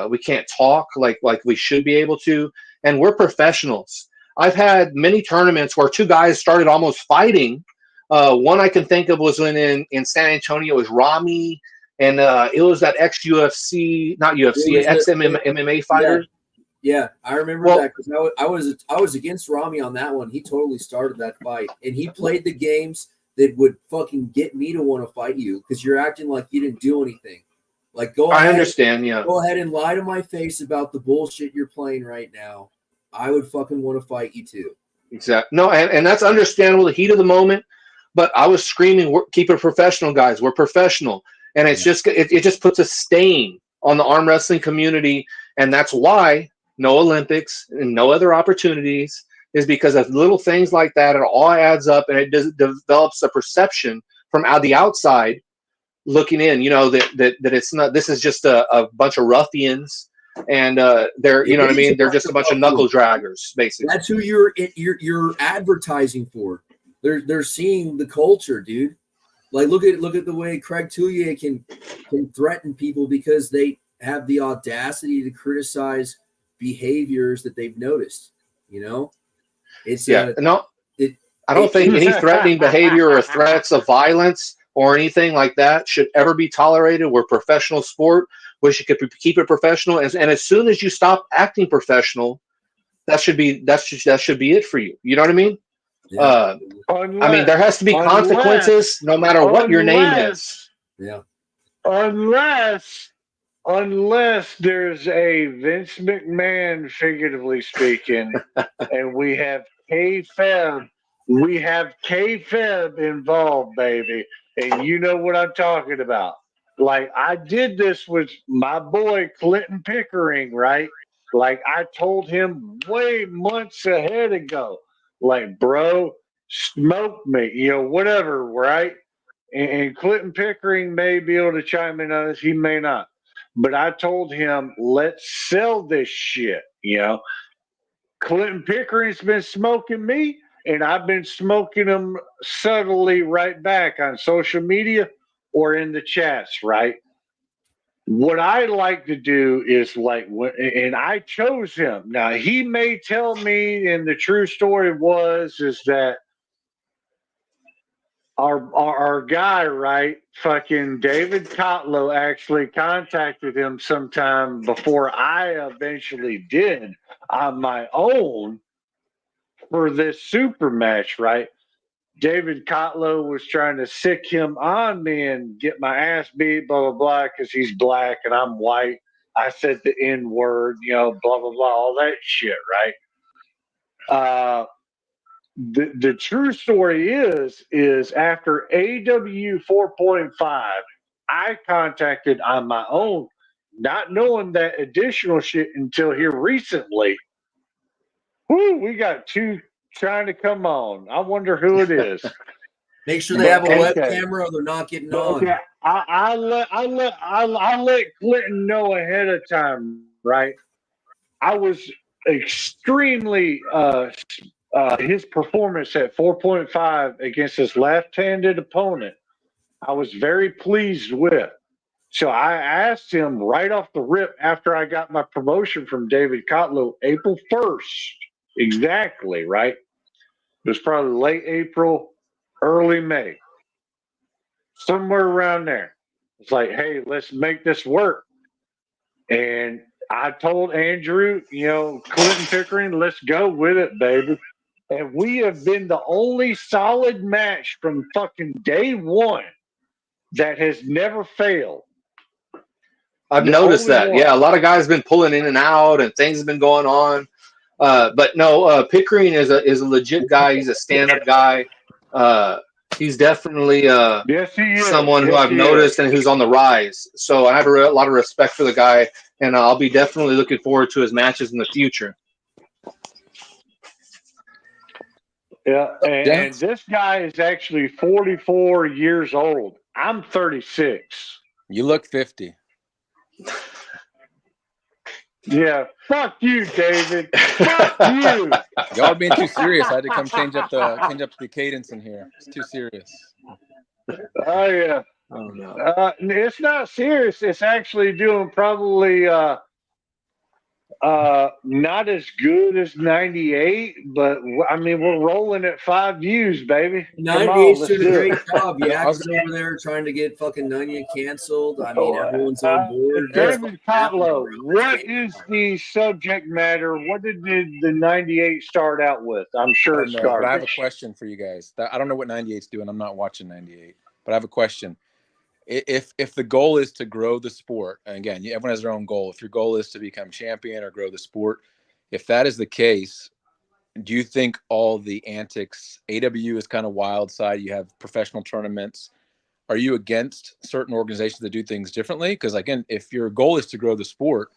We can't talk like we should be able to. And we're professionals. I've had many tournaments where two guys started almost fighting. One I can think of was in San Antonio. It was Rami, and it was that ex-UFC, not UFC, ex-MMA fighter. Yeah, I remember that because I was against Rami on that one. He totally started that fight, and he played the games that would fucking get me to want to fight you because you're acting like you didn't do anything. Like, I understand, yeah. Go ahead and lie to my face about the bullshit you're playing right now. I would fucking want to fight you too. Exactly. No, and that's understandable, the heat of the moment. But I was screaming, keep it professional, guys. We're professional. And it's just it just puts a stain on the arm wrestling community. And that's why no Olympics and no other opportunities is because of little things like that. It all adds up and it develops a perception from the outside looking in, that it's not, this is just a bunch of ruffians. And they're, you know what I mean? They're just a bunch of knuckle draggers, basically. That's who you're advertising for. They're seeing the culture, dude. Like look at the way Craig Tullier can threaten people because they have the audacity to criticize behaviors that they've noticed. It's I don't think any threatening behavior or threats of violence or anything like that should ever be tolerated. We're professional sport. wish you could keep it professional. And as soon as you stop acting professional, that should be it for you. You know what I mean? Yeah. I mean, there has to be consequences no matter what your name is. Yeah. Unless there's a Vince McMahon, figuratively speaking, and we have kayfabe involved, baby, and you know what I'm talking about. Like, I did this with my boy Clinton Pickering, right? Like, I told him way months ahead ago, like, bro, smoke me, whatever, right? And Clinton Pickering may be able to chime in on this, he may not. But I told him, let's sell this shit, Clinton Pickering's been smoking me, and I've been smoking him subtly right back on social media or in the chats, right? What I like to do is and I chose him. Now, he may tell me, and the true story is that our guy, right? Fucking David Kotlow actually contacted him sometime before I eventually did on my own for this super match, right? David Kotlow was trying to sick him on me and get my ass beat, blah, blah, blah, because he's black and I'm white. I said the N word, blah, blah, blah, all that shit, right? The true story is after AWU 4.5, I contacted on my own, not knowing that additional shit until here recently. Woo, we got two trying to come on. I wonder who it is. Make sure they have a web camera or they're not getting on. Okay, I let Clinton know ahead of time, right? I was extremely his performance at 4.5 against his left-handed opponent, I was very pleased with. So I asked him right off the rip after I got my promotion from David Kotlow, April 1st, exactly, right? It was probably late April, early May, somewhere around there. It's like, hey, let's make this work. And I told Andrew, Clinton Pickering, let's go with it, baby. And we have been the only solid match from fucking day one that has never failed. I've noticed that. Yeah, a lot of guys been pulling in and out, and things have been going on. But no, Pickering is a legit guy. He's a stand-up guy. He's definitely someone who I've noticed and who's on the rise. So I have a lot of respect for the guy, and I'll be definitely looking forward to his matches in the future. Yeah, and this guy is actually 44 years old. I'm 36. You look 50. Yeah, fuck you, David. Fuck you. Y'all being too serious. I had to come change up the cadence in here. It's too serious. Oh yeah. Oh no. It's not serious. It's actually doing probably not as good as 98, but I mean we're rolling at 5 views, baby. 98's doing a great job. Yak's over there trying to get fucking Nunya canceled. I mean, everyone's on board. David Kotlow, what is the subject matter? What did the 98 start out with? I'm sure it's garbage. But I have a question for you guys. I don't know what 98's doing. I'm not watching 98, but I have a question. If the goal is to grow the sport, and again, everyone has their own goal. If your goal is to become champion or grow the sport, if that is the case, do you think all the antics, AWU is kind of wild side, you have professional tournaments, are you against certain organizations that do things differently? Because again, if your goal is to grow the sport,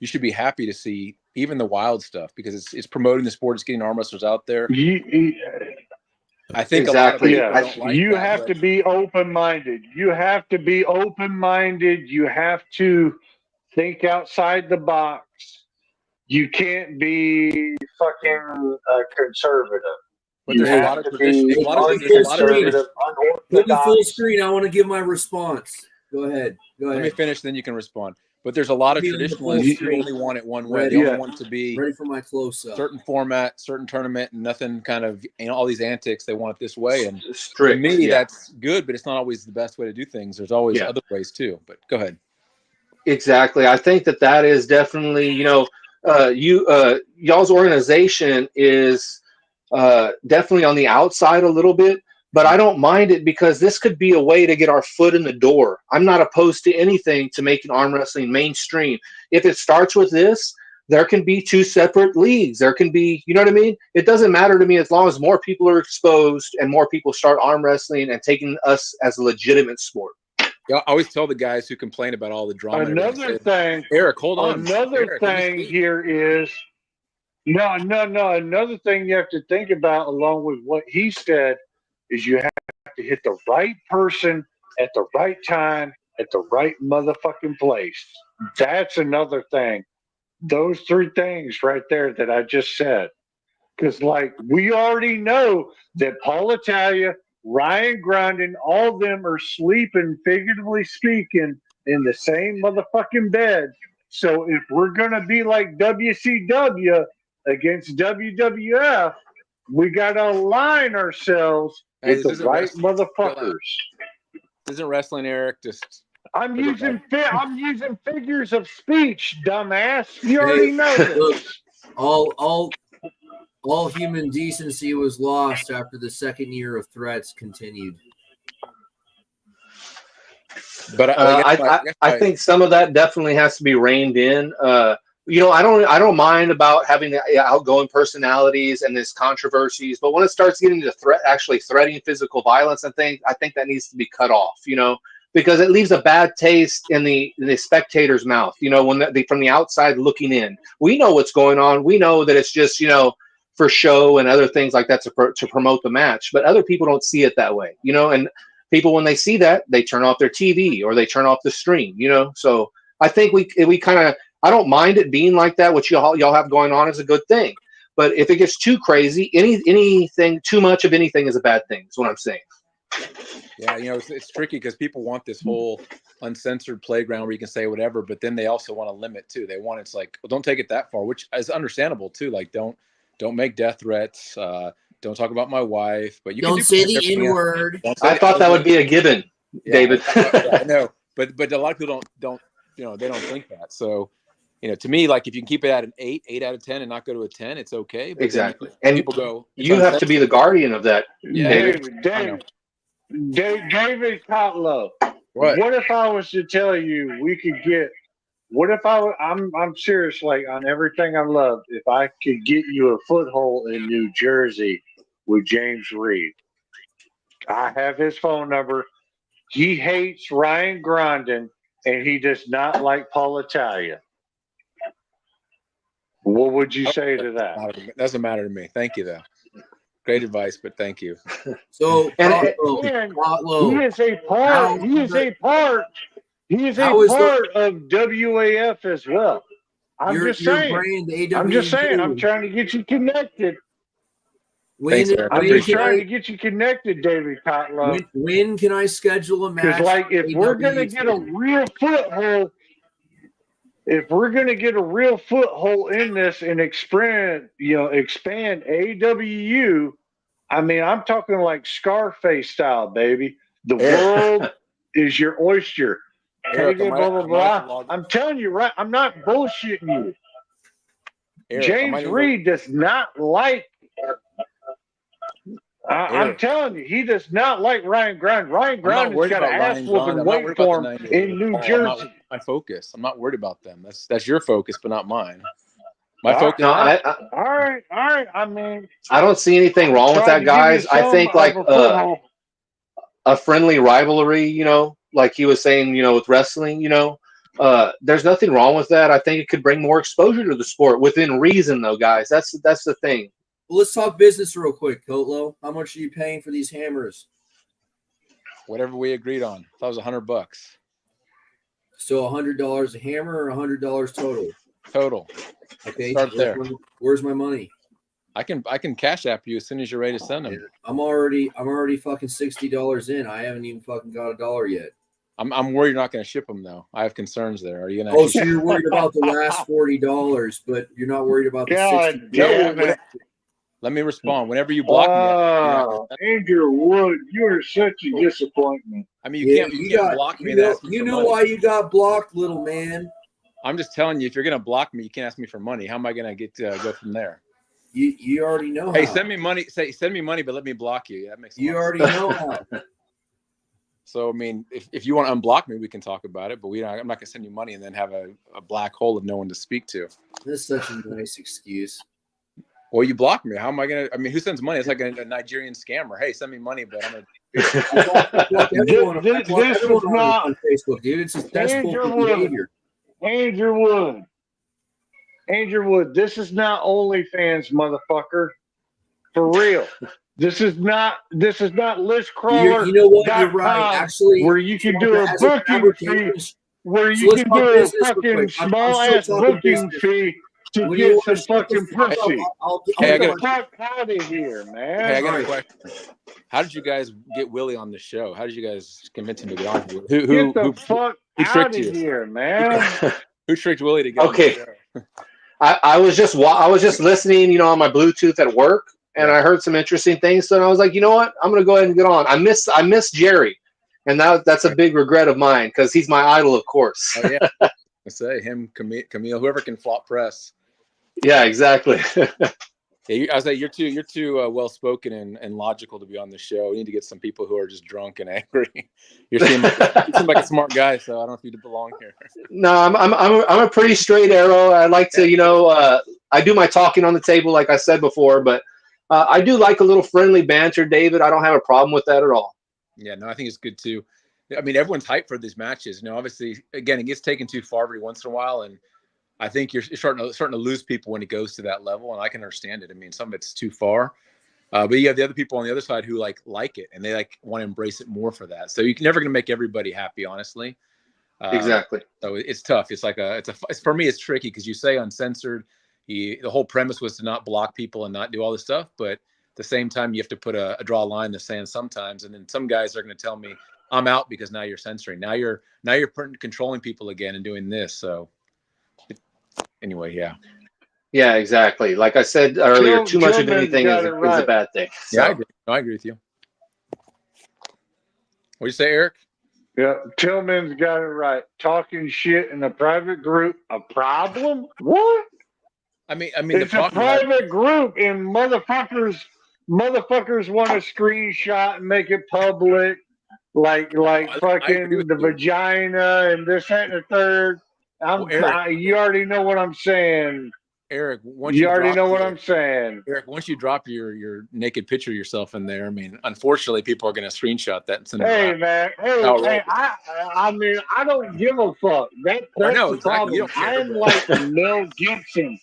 you should be happy to see even the wild stuff because it's promoting the sport, it's getting arm wrestlers out there. I think exactly. A lot of people don't like you that, have to be open-minded. You have to be open-minded. You have to think outside the box. You can't be fucking conservative. But there's a lot of tradition. Put me full screen. I want to give my response. Go ahead. Let me finish, then you can respond. But there's a lot of traditionalists who only want it one way. They only want it to be ready for my close-up. Certain format, certain tournament, and nothing kind of, all these antics. They want it this way. And strict, to me, that's good, but it's not always the best way to do things. There's always other ways too. But go ahead. Exactly. I think that is definitely, y'all's organization is definitely on the outside a little bit, but I don't mind it because this could be a way to get our foot in the door. I'm not opposed to anything to making arm wrestling mainstream. If it starts with this, there can be two separate leagues. There can be, you know what I mean? It doesn't matter to me as long as more people are exposed and more people start arm wrestling and taking us as a legitimate sport. Yeah, I always tell the guys who complain about all the drama. Another thing, Eric, hold on. Another thing here is no. Another thing you have to think about, along with what he said, is you have to hit the right person at the right time at the right motherfucking place. That's another thing. Those three things right there that I just said. Because, like, we already know that Paul Italia, Ryan Grindin, all of them are sleeping, figuratively speaking, in the same motherfucking bed. So if we're going to be like WCW against WWF, we got to align ourselves with the right motherfuckers. This isn't wrestling, Eric. Just I'm using figures of speech, dumbass. You already know this. Look, all human decency was lost after the second year of threats continued. But I think some of that definitely has to be reined in. I don't mind about having outgoing personalities and this controversies, but when it starts getting to actually threatening physical violence, I think that needs to be cut off. Because it leaves a bad taste in the spectator's mouth. When from the outside looking in, we know what's going on. We know that it's just for show and other things like that to promote the match, but other people don't see it that way. And people, when they see that, they turn off their TV or they turn off the stream. So I think we kind of, I don't mind it being like that. What y'all have going on is a good thing, but if it gets too crazy, anything too much of anything is a bad thing. Is what I'm saying. Yeah, it's tricky because people want this whole uncensored playground where you can say whatever, but then they also want to limit too. They want, it's like, well, don't take it that far, which is understandable too. Like, don't make death threats. Don't talk about my wife. But you don't can say the N-word. I thought that would be a given, David. I know, but a lot of people don't they don't think that. So, to me, like, if you can keep it at an 8 out of 10 and not go to a 10, it's okay. But exactly. And people go. You have to be the guardian of that, yeah, David Kotlow. What if I was to tell you we could get? What if I'm serious, like, on everything I love. If I could get you a foothold in New Jersey with James Reed, I have his phone number. He hates Ryan Grindin, and he does not like Paul Italia. What would you say to that? Doesn't matter to me. Thank you, though. Great advice, but thank you. So, he is a part. He is a part of WAF as well. I'm just saying. I'm trying to get you connected. Thanks, Eric. I'm just trying to get you connected, David Kotlow. When can I schedule a match? Because, like, if we're gonna get a real foothold, in this and expand AWU, I mean, I'm talking like Scarface style, baby. The world is your oyster. Eric, blah, blah, blah. I'm telling you, right? I'm not bullshitting you. Eric, James Reed does not like. I'm telling you, he does not like Ryan Grind. Ryan Grind has got an ass whooping wait for him in New Jersey. My focus. I'm not worried about them. That's your focus, but not mine. My focus. All right. I mean, I don't see anything wrong with that, guys. I think like a friendly rivalry, like he was saying, with wrestling, there's nothing wrong with that. I think it could bring more exposure to the sport within reason, though, guys. That's the thing. Well, let's talk business real quick, Kotlow. How much are you paying for these hammers? Whatever we agreed on. That was $100. So $100 a hammer or $100 total? Total. Okay. Start there. Where's my money? I can cash app you as soon as you're ready to send them. I'm already fucking $60 in. I haven't even fucking got $1 yet. I'm worried you're not going to ship them though. I have concerns there. Are you going to? Oh, so you're worried about the last $40, but you're not worried about the $60. Let me respond. Whenever you block me, Andrew Wood, you are such a disappointment. I mean, you can't block me and ask me You for know money. why you got blocked, little man. I'm just telling you, if you're gonna block me, you can't ask me for money. How am I gonna get go from there? You already know. Hey, how. send me money. Send me money, but let me block you. That makes you already know how. So I mean, if you want to unblock me, we can talk about it. But I'm not gonna send you money and then have a black hole of no one to speak to. That's such a nice excuse. Well, you block me. How am I gonna? I mean, who sends money? It's like a Nigerian scammer. Hey, send me money, but I'm gonna. Everyone on Facebook, dude. It's just that's behavior. Andrew Wood, this is not OnlyFans, motherfucker. For real. This is not list crawler. You know what? You're right. Actually, where you can do a booking fee, where you can do a fucking small ass booking fee to get some fucking pussy. Get the fuck out of here, man. Hey, I got a question. How did you guys get Willie on the show? How did you guys convince him to get on? Who get the fuck out of here, man? Who tricked Willie to get on the show? I was just listening, you know, on my Bluetooth at work, and I heard some interesting things. So I was like, you know what, I'm gonna go ahead and get on. I miss Jerry, and that's a big regret of mine because he's my idol, of course. Oh yeah, I say him, Camille, whoever can flop press. Yeah, exactly. I was like, you're too well spoken and logical to be on the show. You need to get some people who are just drunk and angry. You seem like a smart guy, so I don't know if you belong here. No, I'm a pretty straight arrow. I like to, you know, I do my talking on the table, like I said before, but I do like a little friendly banter, David. I don't have a problem with that at all. Yeah, no, I think it's good too. I mean, everyone's hyped for these matches. You know, obviously, again, it gets taken too far every once in a while, and I think you're starting to lose people when it goes to that level, and I can understand it. I mean, some of it's too far, but you have the other people on the other side who like it, and they want to embrace it more for that. So you're never going to make everybody happy, honestly. Exactly. So it's tough. It's like for me, it's tricky because you say uncensored. The whole premise was to not block people and not do all this stuff, but at the same time, you have to put draw a line in the sand sometimes. And then some guys are going to tell me, "I'm out because now you're censoring. Now you're controlling people again and doing this." So. Anyway, yeah. Yeah, exactly. Like I said earlier, too much of anything is a bad thing. So. Yeah, I agree with you. What do you say, Eric? Yeah, Tillman's got it right. Talking shit in a private group, a problem? What? I mean, it's a private group, and motherfuckers want to screenshot and make it public, like fucking the vagina and this, that, and the third. You already know what I'm saying. Eric, you already know what I'm saying. Eric, once you drop your naked picture of yourself in there, I mean, unfortunately, people are going to screenshot that and send it around. Man, I mean, I don't give a fuck. That's the problem. I'm like Mel Gibson.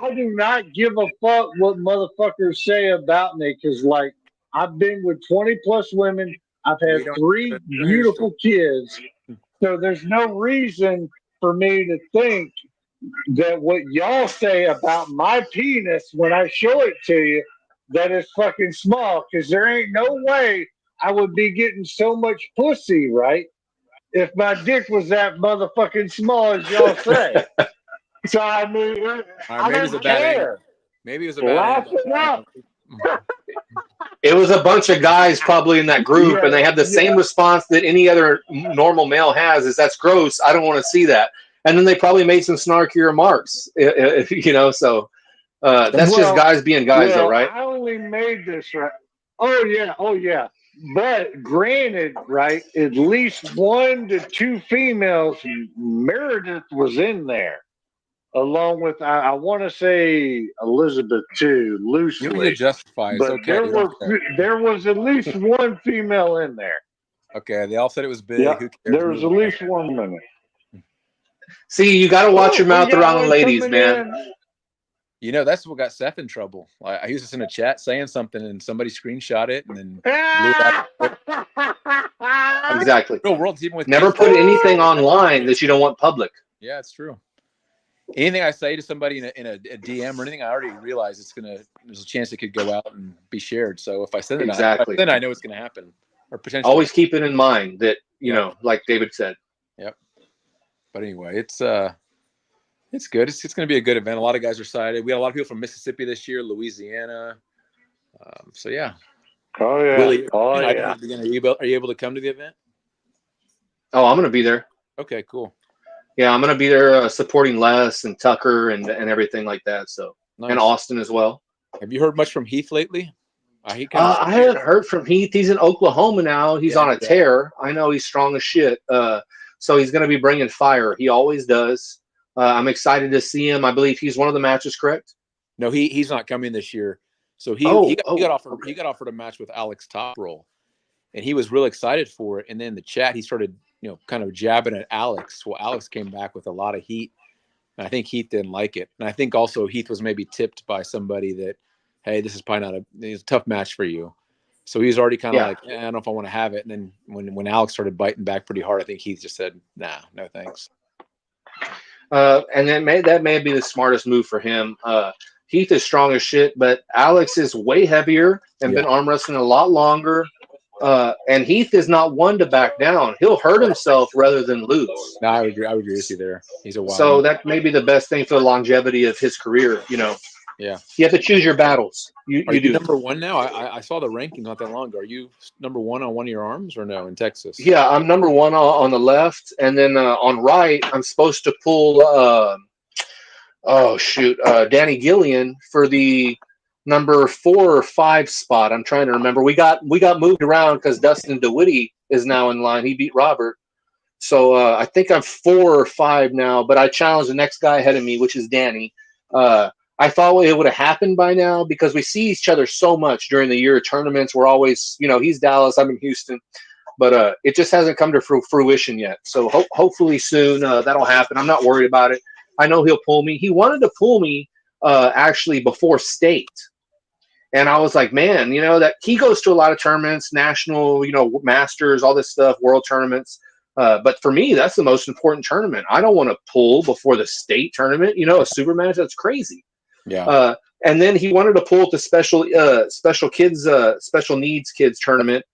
I do not give a fuck what motherfuckers say about me because, like, I've been with 20 plus women. I've had 3 beautiful kids. So there's no reason for me to think that what y'all say about my penis when I show it to you, that is fucking small, because there ain't no way I would be getting so much pussy, right? If my dick was that motherfucking small as y'all say. So I mean, I don't care. Maybe it was a bad angle. It was a bunch of guys probably in that group, and they had the same response that any other normal male has: is that's gross. I don't want to see that. And then they probably made some snarky remarks, you know. So that's just guys being guys, though, right? I only made this right. Oh yeah. But granted, right, at least 1 to 2 females. Meredith was in there, along with I want to say Elizabeth too, loosely. You can justify. It's okay. There was at least 1 female in there. Okay, they all said it was big. Yeah, there was at least 1 in there. See, you got to watch your mouth around the ladies, man. You know, that's what got Seth in trouble. He was just in a chat saying something, and somebody screenshot it, and then blew it out. Exactly. Real world, even with never put anything online that you don't want public. Yeah, it's true. Anything I say to somebody in a DM or anything, I already realize there's a chance it could go out and be shared. So if I send it, then I know it's going to happen, or potentially. Always keep it in mind that you know, like David said. Yep. But anyway, it's It's good. It's going to be a good event. A lot of guys are excited. We got a lot of people from Mississippi this year, Louisiana. So yeah. Oh yeah. Willie, Oh are yeah. you able to come to the event? Oh, I'm going to be there. Okay, cool. Yeah, I'm going to be there supporting Les and Tucker and everything like that. So Nice. And Austin as well. Have you heard much from Heath lately? He I haven't heard from Heath. He's in Oklahoma now. He's on a tear. I know he's strong as shit. So he's going to be bringing fire. He always does. I'm excited to see him. I believe he's one of the matches, correct? No, he's not coming this year. So he got offered a match with Alex Toproll, and he was real excited for it. And then in the chat, he started kind of jabbing at Alex. Well, Alex came back with a lot of heat, and I think Heath didn't like it. And I think also Heath was maybe tipped by somebody that, hey, this is probably not it's a tough match for you. So he was already kind of like, I don't know if I want to have it. And then when Alex started biting back pretty hard, I think Heath just said, nah, no thanks. And that may be the smartest move for him. Heath is strong as shit, but Alex is way heavier and been arm wrestling a lot longer. And Heath is not one to back down. He'll hurt himself rather than lose. No, I would agree with you there. He's a wild So one. that may be the best thing for the longevity of his career. Yeah. You have to choose your battles. You do. Number one now? I saw the ranking not that long ago. Are you number one on one of your arms or no in Texas? Yeah, I'm number one on the left, and then on right, I'm supposed to pull. Danny Gillian for the number 4 or 5 spot. I'm trying to remember. We got moved around because Dustin DeWitty is now in line. He beat Robert, so I think I'm 4 or 5 now. But I challenged the next guy ahead of me, which is Danny. I thought it would have happened by now because we see each other so much during the year. Tournaments, we're always, he's Dallas, I'm in Houston, but it just hasn't come to fruition yet. So hopefully soon that'll happen. I'm not worried about it. I know he'll pull me. He wanted to pull me actually before state. And I was like, man, that he goes to a lot of tournaments, national, masters, all this stuff, world tournaments. But for me, that's the most important tournament. I don't want to pull before the state tournament, a super match. That's crazy. Yeah. And then he wanted to pull at the special needs kids tournament.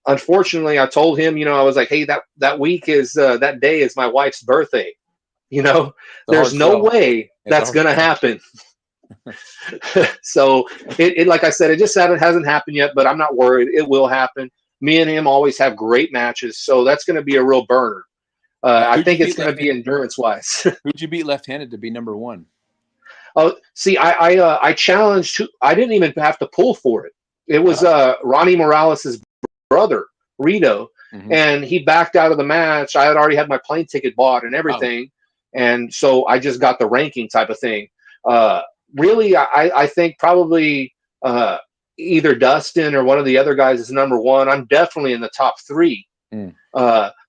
Unfortunately, I told him, I was like, hey, that week is that day is my wife's birthday. There's no way that's going to happen. So it like I said, it just hasn't happened yet, but I'm not worried. It will happen. Me and him always have great matches. So that's going to be a real burner. I think it's going to be endurance wise. Who'd you beat left-handed to be number one? Oh, see, I challenged. I didn't even have to pull for it. It was Ronnie Morales' brother, Rito, and he backed out of the match. I had already had my plane ticket bought and everything, and so I just got the ranking type of thing. Really, I think probably either Dustin or one of the other guys is number one. I'm definitely in the top 3.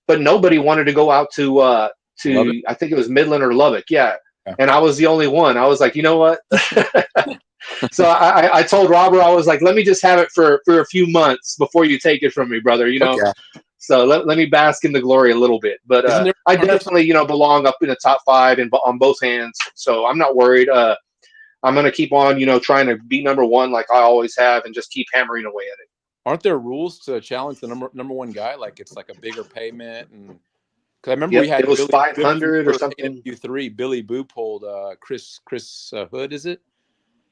But nobody wanted to go out to I think it was Midland or Lubbock. Yeah. And I was the only one. I was like, you know what? So I told Robert, I was like, let me just have it for a few months before you take it from me, brother. So let me bask in the glory a little bit. But I definitely, belong up in the top 5 and on both hands. So I'm not worried. I'm going to keep on, trying to be number one like I always have and just keep hammering away at it. Aren't there rules to challenge the number one guy? Like it's like a bigger payment, and because I remember we had it was 500 or something. AWU3 Billy Boo pulled Chris Hood, is it?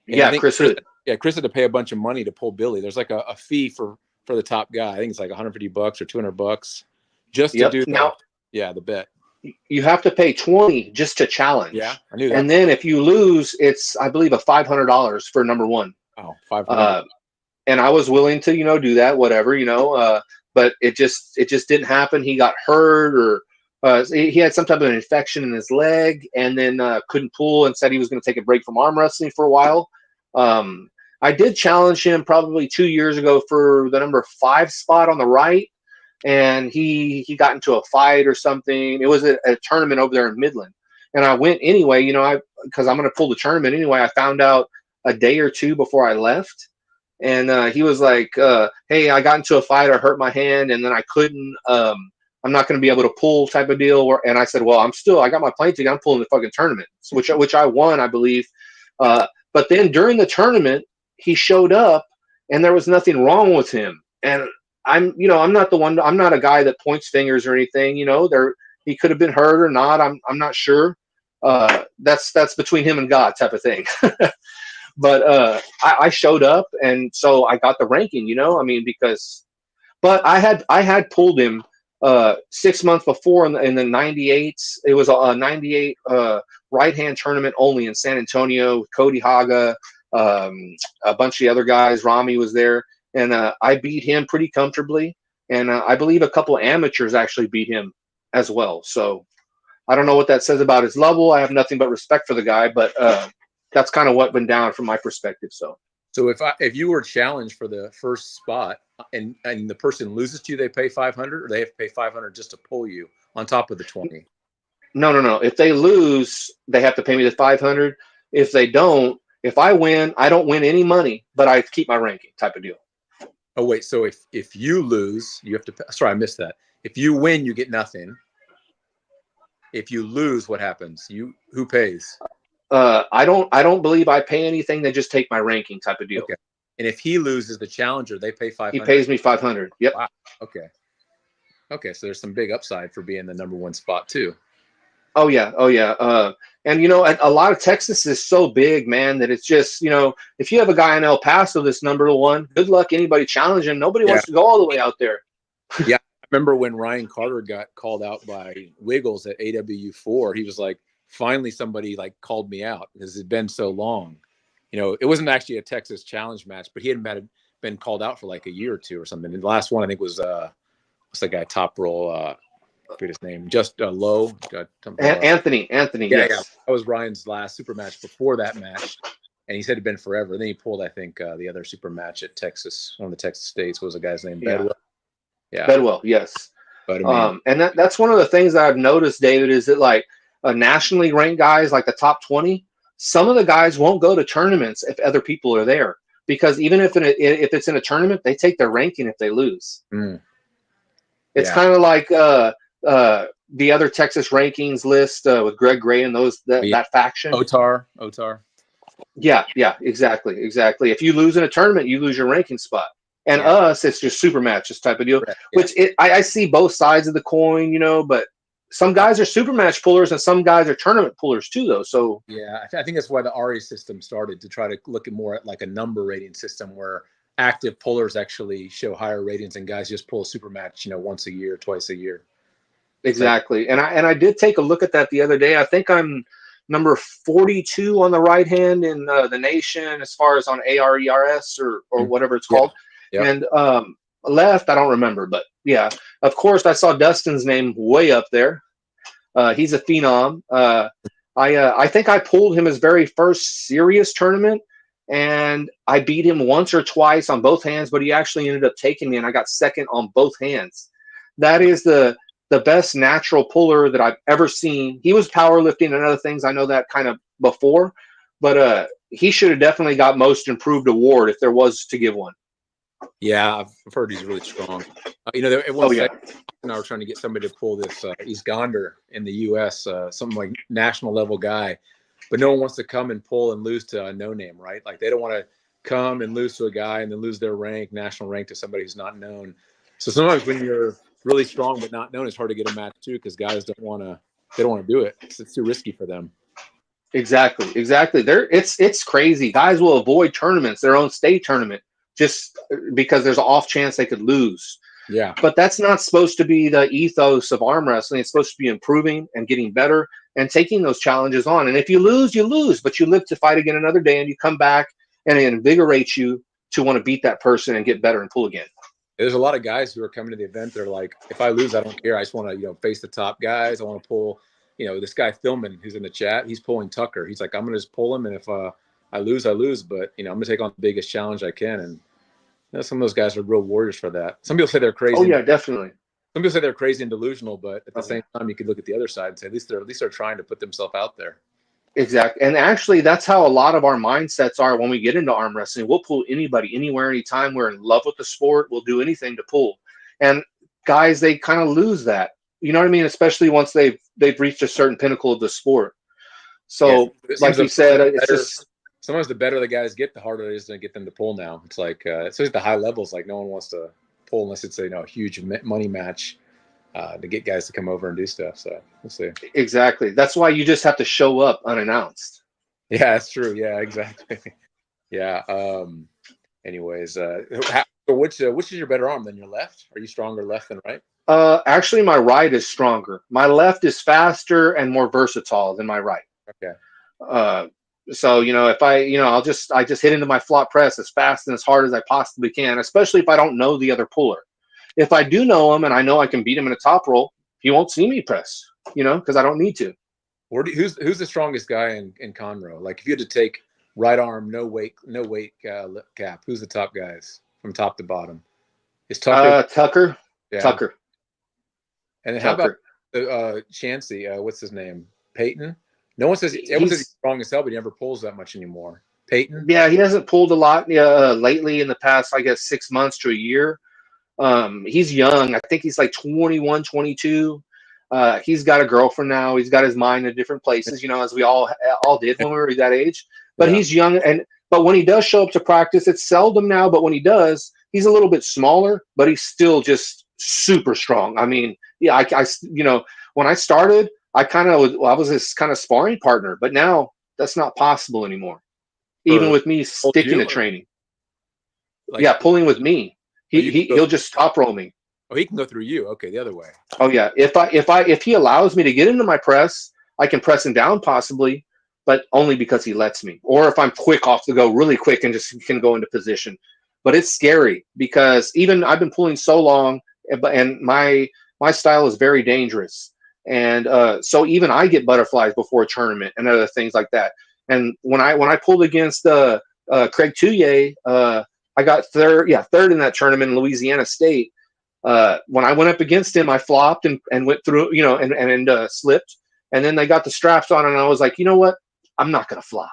And Chris Hood. Yeah, Chris had to pay a bunch of money to pull Billy. There's like a fee for the top guy. I think it's like $150 or $200 just to do the bet. You have to pay $20 just to challenge. Yeah, I knew that. And then if you lose, it's I believe a $500 for number one. Oh, $500. And I was willing to, do that, whatever, but it just didn't happen. He got hurt or he had some type of an infection in his leg and then couldn't pull and said he was going to take a break from arm wrestling for a while. I did challenge him probably 2 years ago for the number 5 spot on the right. And he got into a fight or something. It was a tournament over there in Midland. And I went anyway, because I'm going to pull the tournament anyway. I found out a day or 2 before I left. And he was like, hey, I got into a fight. I hurt my hand and then I couldn't. I'm not going to be able to pull type of deal. And I said, well, I got my plane ticket. I'm pulling the fucking tournament, which I won, I believe. But then during the tournament, he showed up and there was nothing wrong with him. And I'm not the one. I'm not a guy that points fingers or anything. He could have been hurt or not. I'm not sure. That's between him and God type of thing. But I showed up, and so I got the ranking. I mean, but I had pulled him 6 months before in the 98s. It was a 98 right hand tournament only in San Antonio. Cody Haga, a bunch of the other guys. Rami was there, and I beat him pretty comfortably. And I believe a couple amateurs actually beat him as well. So I don't know what that says about his level. I have nothing but respect for the guy, but that's kind of what went down from my perspective. So if you were challenged for the first spot and the person loses to you, they pay 500, or they have to pay 500 just to pull you on top of the 20? No. If they lose, they have to pay me the 500. If they don't, if I win, I don't win any money, but I keep my ranking type of deal. Oh wait, so if you lose, you have to pay. Sorry, I missed that. If you win, you get nothing. If you lose, what happens? Who pays? I don't believe I pay anything. They just take my ranking type of deal. Okay. And if he loses the challenger, they pay 500. He pays me 500. Yep. Wow. Okay. So there's some big upside for being the number one spot too. Oh yeah. And a lot of Texas is so big, man, that it's just, if you have a guy in El Paso that's number one, good luck anybody challenging. Nobody wants to go all the way out there. Yeah. I remember when Ryan Carter got called out by Wiggles at AWU4, he was like, finally somebody like called me out because it's been so long. It wasn't actually a Texas challenge match, but he hadn't been called out for like a year or two or something. And the last one I think was what's that guy, top roll, I forget his name, just low. Anthony. Yeah. That was Ryan's last super match before that match. And he said it'd been forever. Then he pulled, I think, the other super match at Texas, one of the Texas states, was a guy's name, Bedwell. Yeah. Bedwell, yes. But I mean, and that's one of the things that I've noticed, David, is that like nationally ranked guys, like the top 20, some of the guys won't go to tournaments if other people are there, because even if it's in a tournament, they take their ranking if they lose. It's kind of like the other Texas rankings list with Greg Gray and that faction. Otar. Yeah, exactly. If you lose in a tournament, you lose your ranking spot. And us, it's just super matches type of deal. Right, which I see both sides of the coin, but some guys are super match pullers and some guys are tournament pullers too, though. So yeah, I think that's why the RE system started, to try to look at more at like a number rating system where active pullers actually show higher ratings and guys just pull a super match, once a year, twice a year. Exactly. And I did take a look at that the other day. I think I'm number 42 on the right hand in the nation as far as on ARERS or whatever it's called. Yep. And left, I don't remember, but yeah, of course I saw Dustin's name way up there. He's a phenom. I think I pulled him his very first serious tournament, and I beat him once or twice on both hands, but he actually ended up taking me, and I got second on both hands. That is the best natural puller that I've ever seen. He was powerlifting and other things. I know that kind of before, but he should have definitely got most improved award if there was to give one. Yeah, I've heard he's really strong. Everyone said I was trying to get somebody to pull this East Gonder in the U.S., something like national level guy, but no one wants to come and pull and lose to a no name, right? Like they don't want to come and lose to a guy and then lose their national rank to somebody who's not known. So sometimes when you're really strong but not known, it's hard to get a match too, because guys don't want to do it. It's too risky for them. Exactly. It's crazy. Guys will avoid tournaments, their own state tournament, just because there's an off chance they could lose. Yeah. But that's not supposed to be the ethos of arm wrestling. It's supposed to be improving and getting better and taking those challenges on. And if you lose, you lose, but you live to fight again another day, and you come back, and it invigorates you to want to beat that person and get better and pull again. There's a lot of guys who are coming to the event. They're like, if I lose, I don't care. I just want to, face the top guys. I want to pull, this guy Philman who's in the chat, he's pulling Tucker. He's like, I'm going to just pull him. And if I lose, I lose. But, I'm going to take on the biggest challenge I can. And some of those guys are real warriors for that. Some people say they're crazy. Oh, yeah, definitely. Some people say they're crazy and delusional, but at the same time, you could look at the other side and say, at least they're trying to put themselves out there. Exactly. And actually, that's how a lot of our mindsets are when we get into arm wrestling. We'll pull anybody, anywhere, anytime. We're in love with the sport. We'll do anything to pull. And guys, they kind of lose that. You know what I mean? Especially once they've reached a certain pinnacle of the sport. So, like you said, it's just sometimes the better the guys get, the harder it is to get them to pull now. It's like, especially at the high levels, like no one wants to pull unless it's a huge money match. to get guys to come over and do stuff. So we'll see. Exactly. That's why you just have to show up unannounced. Yeah, that's true. Yeah, exactly. Yeah. Anyways, so which is your better arm than your left? Are you stronger left than right? Actually, my right is stronger. My left is faster and more versatile than my right. Okay. So if I just hit into my flop press as fast and as hard as I possibly can, especially if I don't know the other puller. If I do know him and I know I can beat him in a top roll, he won't see me press, because I don't need to. Who's the strongest guy in Conroe? Like if you had to take right arm, no weight cap, who's the top guys from top to bottom? Is Tucker? Tucker. Yeah. Tucker. And then how about Chansey? What's his name? Peyton. No one says everyone says he's strong as hell, but he never pulls that much anymore. Peyton. Yeah, he hasn't pulled a lot lately in the past, I guess, 6 months to a year. He's young. I think he's like 21, 22. He's got a girlfriend now. He's got his mind in different places, as we all did when we were that age. But he's young, but when he does show up to practice, it's seldom now. But when he does, he's a little bit smaller, but he's still just super strong. I mean, yeah, I when I started, I was his kind of sparring partner, but now that's not possible anymore. Even with me sticking to training. Pulling with me. He'll just top roll me. Oh, he can go through you. Okay, the other way. Oh yeah. If he allows me to get into my press, I can press him down possibly, but only because he lets me. Or if I'm quick off the go, really quick, and just can go into position. But it's scary because even I've been pulling so long, and my style is very dangerous. And so even I get butterflies before a tournament and other things like that. And when I pulled against Craig Touye, I got third in that tournament in Louisiana State. When I went up against him, I flopped and went through, and slipped. And then they got the straps on, and I was like, you know what? I'm not gonna flop.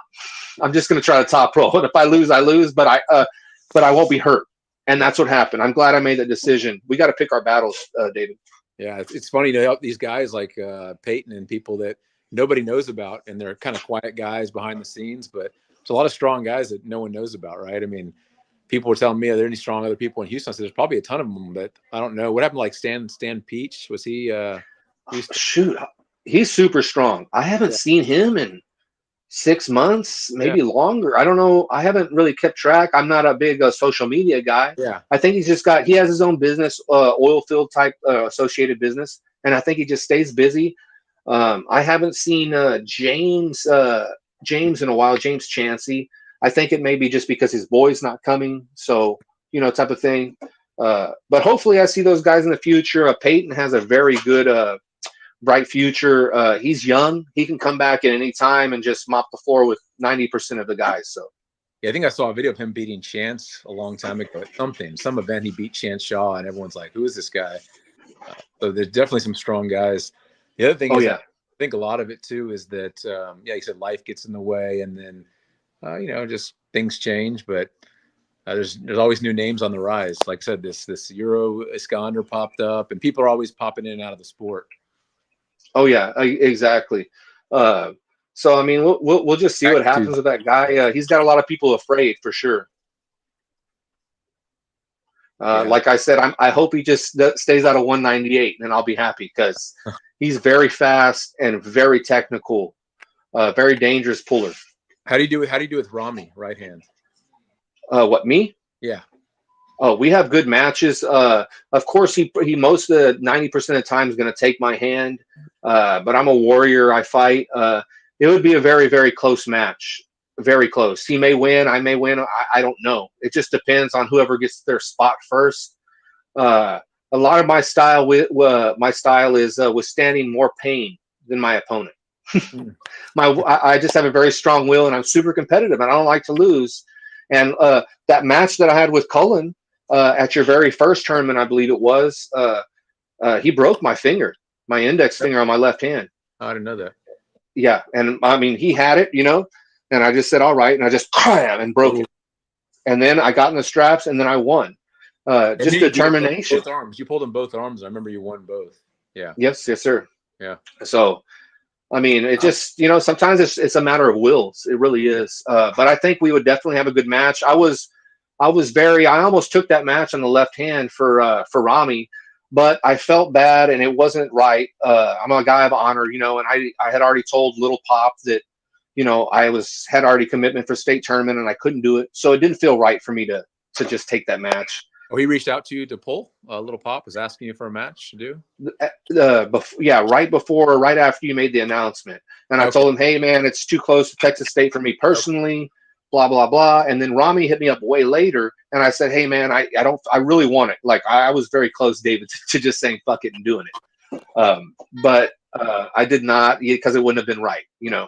I'm just gonna try to top roll. And if I lose, I lose. But I won't be hurt. And that's what happened. I'm glad I made that decision. We got to pick our battles, David. Yeah, it's funny these guys like Peyton and people that nobody knows about, and they're kind of quiet guys behind the scenes, but there's a lot of strong guys that no one knows about, right? I mean, people were telling me, are there any strong other people in Houston? I said, there's probably a ton of them, but I don't know. What happened to like Stan Peach? Was he? Shoot, he's super strong. I haven't seen him in 6 months, maybe longer. I don't know. I haven't really kept track. I'm not a big social media guy. Yeah. I think he has his own business, oil field type associated business. And I think he just stays busy. I haven't seen James in a while, James Chansey. I think it may be just because his boy's not coming. So, type of thing. But hopefully I see those guys in the future. Peyton has a very good, bright future. He's young. He can come back at any time and just mop the floor with 90% of the guys. So, yeah, I think I saw a video of him beating Chance a long time ago at some event. He beat Chance Shaw, and everyone's like, "Who is this guy?" So there's definitely some strong guys. The other thing is, I think a lot of it too is that, you said life gets in the way, and then just things change. But there's always new names on the rise. Like I said, this Euro Iskander popped up, and people are always popping in and out of the sport. Oh yeah, exactly. So I mean, we'll just see what happens with that guy. He's got a lot of people afraid for sure. Like I said, I hope he just stays out of 198, and I'll be happy because he's very fast and very technical, very dangerous puller. How do you do with Rami right hand? What, me? Yeah. Oh, we have good matches. Of course, he most of the 90% of the time is going to take my hand. But I'm a warrior. I fight. It would be a very, very close match. Very close. He may win. I may win. I don't know. It just depends on whoever gets their spot first. A lot of my style is withstanding more pain than my opponent. I just have a very strong will, and I'm super competitive, and I don't like to lose. And that match that I had with Cullen at your very first tournament, I believe it was, he broke my finger, my index finger on my left hand. I didn't know that. Yeah, and I mean, he had it, and I just said, all right, and I just and broke it. And then I got in the straps, and then I won. Just determination. Both arms. You pulled in both arms. I remember you won both. Yeah. Yes, sir. Yeah. So, I mean, it just, sometimes it's a matter of wills. It really is. But I think we would definitely have a good match. I almost took that match on the left hand for Rami. but I felt bad and it wasn't right. I'm a guy of honor, you know, and I had already told Little Pop that, you know, had already commitment for state tournament and I couldn't do it. So it didn't feel right for me to just take that match. Oh, he reached out to you to pull. Little Pop was asking you for a match to do. Right after you made the announcement, and I told him, "Hey, man, it's too close to Texas State for me personally." Blah blah blah. And then Rami hit me up way later, and I said, "Hey, man, I really want it." Like I was very close, David, to just saying fuck it and doing it. But I did not, because it wouldn't have been right, you know.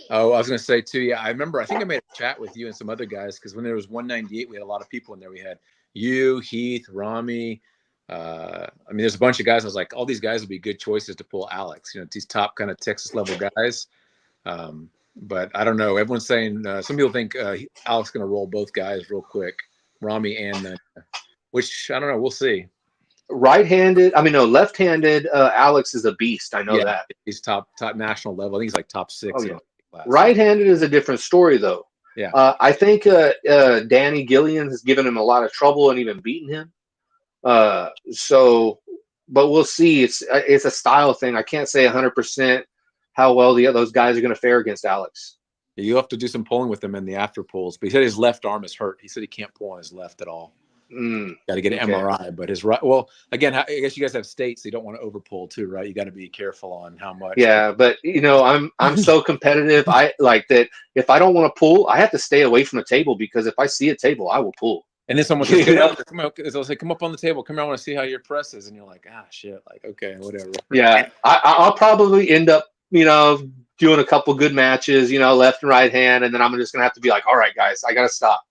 Oh, I was going to say too. Yeah, I remember. I think I made a chat with you and some other guys because when there was 198, we had a lot of people in there. We had you, Heath, Rami. I mean, there's a bunch of guys. I was like, all these guys would be good choices to pull Alex. You know, these top kind of Texas level guys. But I don't know. Everyone's saying some people think Alex going to roll both guys real quick, Rami and which I don't know. We'll see. Left-handed. Alex is a beast. I know that he's top national level. I think he's like top 6. Oh, yeah. Right-handed is a different story, though. Yeah. I think Danny Gillian has given him a lot of trouble and even beaten him. But we'll see. It's a style thing. I can't say 100% how well those guys are going to fare against Alex. You'll have to do some pulling with him in the after pulls. But he said his left arm is hurt. He said he can't pull on his left at all. Got to get an MRI. But his right. Well, again, I guess you guys have states. So you don't want to over pull too, right? You got to be careful on how much. Yeah, but you know, I'm so competitive. I like that. If I don't want to pull, I have to stay away from the table because if I see a table, I will pull. And then someone says, they'll say, "Come up on the table. Come here. I want to see how your press is." And you're like, "Ah, shit. Like, okay, whatever." Yeah, I'll probably end up, you know, doing a couple good matches, you know, left and right hand, and then I'm just gonna have to be like, "All right, guys, I gotta stop."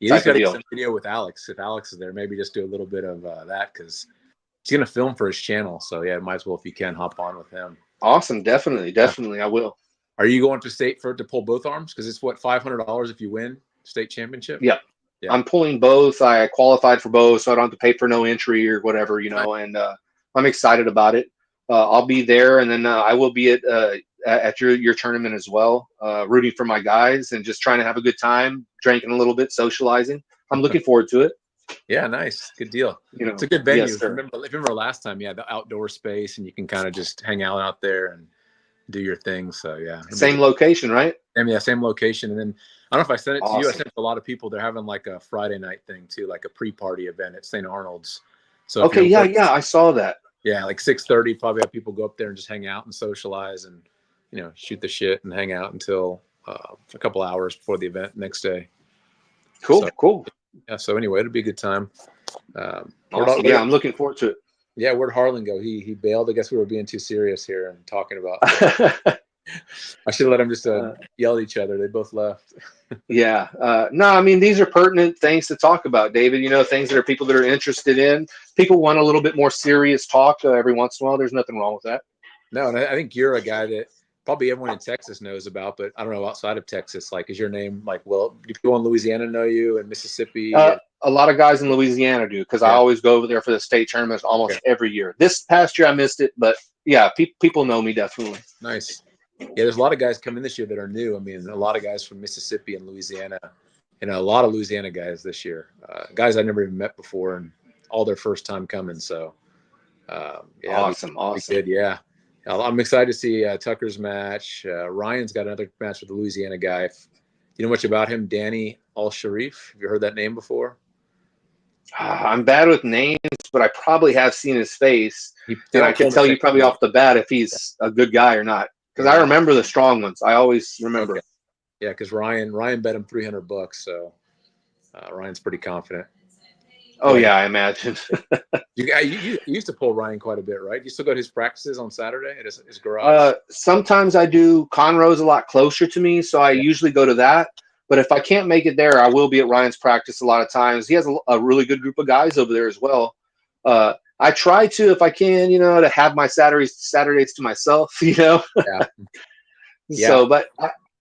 You just got to get some video with Alex. If Alex is there, maybe just do a little bit of that because he's gonna film for his channel. So yeah, might as well if you can hop on with him. Awesome, definitely, I will. Are you going to state to pull both arms? Because it's what $500 if you win state championship. Yeah. I'm pulling both. I qualified for both, so I don't have to pay for no entry or whatever, you know. And I'm excited about it. I'll be there, and then I will be at your tournament as well, rooting for my guys and just trying to have a good time, drinking a little bit, socializing. I'm looking forward to it. Yeah, nice, good deal. You know, it's a good venue. Yes, remember last time, the outdoor space, and you can kind of just hang out there and do your thing. So yeah, same location, right? Same location. And then I don't know if I sent it to you. I sent it to a lot of people. They're having like a Friday night thing too, like a pre-party event at St. Arnold's. So I saw that. Yeah, like 6:30. Probably have people go up there and just hang out and socialize and shoot the shit and hang out until a couple hours before the event next day. Cool. Yeah. So anyway, it'll be a good time. Awesome. Yeah, I'm looking forward to it. Yeah, where'd Harlan go? He bailed. I guess we were being too serious here and talking about. I should have let them just yell at each other. They both left. Yeah. No, I mean, these are pertinent things to talk about, David. You know, things that are people that are interested in. People want a little bit more serious talk every once in a while. There's nothing wrong with that. No, and I think you're a guy that probably everyone in Texas knows about, but I don't know outside of Texas. Like, is your name like? Well, do people in Louisiana know you and Mississippi? A lot of guys in Louisiana do because I always go over there for the state tournaments almost every year. This past year I missed it, but yeah, people know me definitely. Nice. Yeah, there's a lot of guys coming this year that are new. I mean, a lot of guys from Mississippi and Louisiana, and a lot of Louisiana guys this year. Guys I never even met before, and all their first time coming. So, awesome. Good, yeah. I'm excited to see Tucker's match. Ryan's got another match with the Louisiana guy. Do you know much about him? Danny Al-Sharif. Have you heard that name before? I'm bad with names, but I probably have seen his face. And I can tell you probably off the bat if he's a good guy or not. Because I remember the strong ones. I always remember. Okay. Yeah, because Ryan bet him $300, so Ryan's pretty confident. Oh yeah, I imagine. You used to pull Ryan quite a bit, right? You still go to his practices on Saturday at his garage? Sometimes I do. Conroe's a lot closer to me, so I usually go to that. But if I can't make it there, I will be at Ryan's practice a lot of times. He has a really good group of guys over there as well. I try to, if I can, to have my Saturdays to myself, Yeah. So, but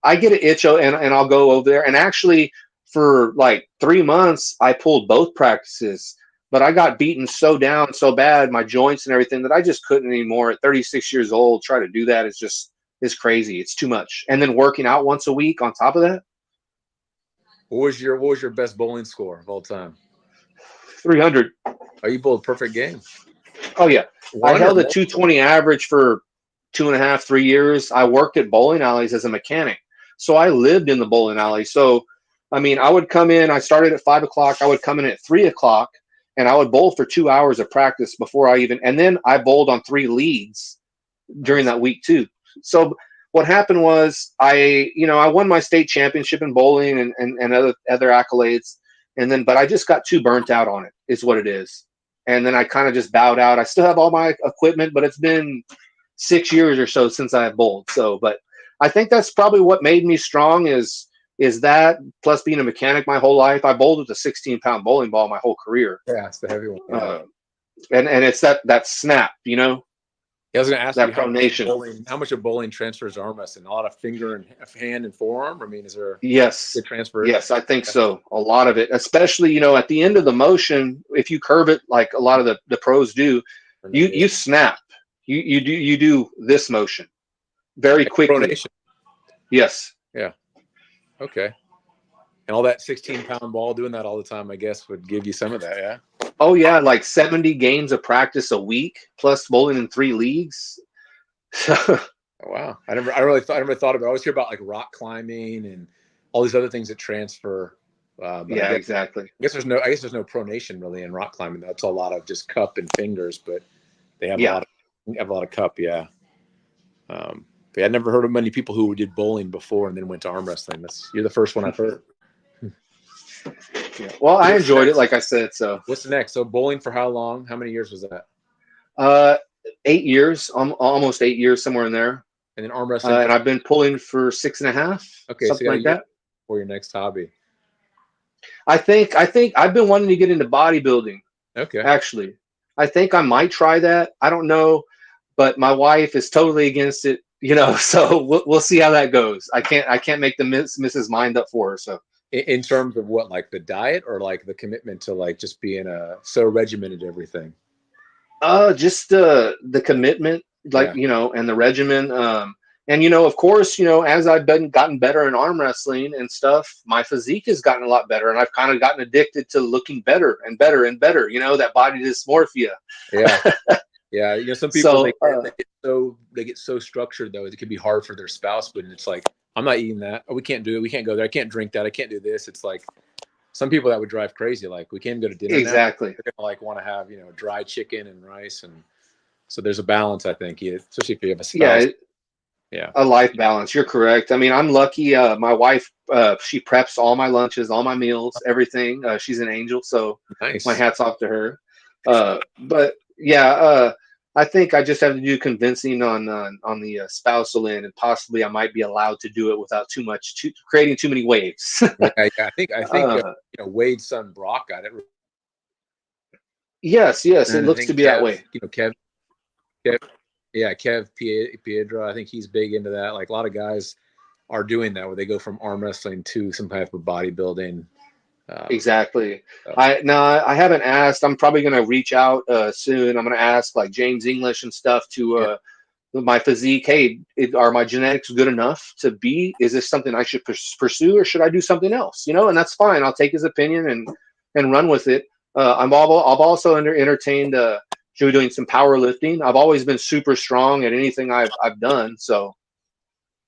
I get an itch and I'll go over there. And actually, for like 3 months, I pulled both practices, but I got beaten so bad, my joints and everything, that I just couldn't anymore. At 36 years old, try to do that is crazy. It's too much. And then working out once a week on top of that. What was your best bowling score of all time? 300. Oh, you bowled perfect game. Oh yeah, I One or held a multiple? 220 average for 2.5, 3 years. I worked at bowling alleys as a mechanic, so I lived in the bowling alley. So, I mean, I would come in. I started at 5 o'clock. I would come in at 3 o'clock, and I would bowl for 2 hours of practice before I even. And then I bowled on 3 leagues during that week too. So what happened was I won my state championship in bowling and other accolades, and then but I just got too burnt out on it. Is what it is. And then I kind of just bowed out. I still have all my equipment, but it's been 6 years or so since I've bowled. So, but I think that's probably what made me strong is that plus being a mechanic my whole life. I bowled with a 16-pound bowling ball my whole career. Yeah, it's the heavy one. Yeah. And it's that snap, you know. Yeah, I was going to ask that you how much of bowling transfers to arm wrestling? A lot of finger and hand and forearm. I mean, is there Yes. good transfer? Yes, I think so. A lot of it, especially, at the end of the motion, if you curve it like a lot of the pros do, you snap. You do this motion very Like quickly. pronation. Yes. Yeah. Okay. And all that 16-pound ball doing that all the time, I guess, would give you some of that, yeah? Oh yeah, like 70 games of practice a week plus bowling in 3 leagues. Wow. I never thought about it. I always hear about like rock climbing and all these other things that transfer. But yeah, exactly. I guess there's no pronation really in rock climbing. That's a lot of just cup and fingers, but they have a lot of cup, yeah. But I'd never heard of many people who did bowling before and then went to arm wrestling. You're the first one I've heard. Yeah. Well, I enjoyed it, like I said. So what's next? So bowling for how long? How many years was that? 8 years, almost 8 years, somewhere in there. And then arm wrestling. And I've been pulling for 6.5. Okay, something like that. For your next hobby. I think I've been wanting to get into bodybuilding. Okay. Actually, I think I might try that. I don't know, but my wife is totally against it. So we'll see how that goes. I can't make the Mrs. mind up for her. So. In terms of what, like the diet or like the commitment to like just being so regimented everything? Just the commitment, like, and the regimen. And, of course, as I've gotten better in arm wrestling and stuff, my physique has gotten a lot better. And I've kind of gotten addicted to looking better and better and better, that body dysmorphia. Yeah. Yeah. Some people, they get so structured though, it can be hard for their spouse, but it's like, I'm not eating that. Oh, we can't do it. We can't go there. I can't drink that. I can't do this. It's like some people that would drive crazy. Like we can't go to dinner. Exactly. Now. They're gonna like want to have dry chicken and rice, and so there's a balance. I think, especially if you have a spouse. Yeah. A life balance. You're correct. I mean, I'm lucky. My wife, she preps all my lunches, all my meals, everything. She's an angel, so nice. My hat's off to her. But yeah. I think I just have to do convincing on the spousal end, and possibly I might be allowed to do it without creating too many waves. I think Wade's son Brock got it. Yes, it looks to be that way. Kev, Piedra. I think he's big into that. Like a lot of guys are doing that, where they go from arm wrestling to some type of bodybuilding. Exactly. I haven't asked. I'm probably going to reach out soon. I'm going to ask like James English and stuff to my physique. Hey, are my genetics good enough to be? Is this something I should pursue, or should I do something else? And that's fine. I'll take his opinion and run with it. I've also entertained doing some powerlifting. I've always been super strong at anything I've done. So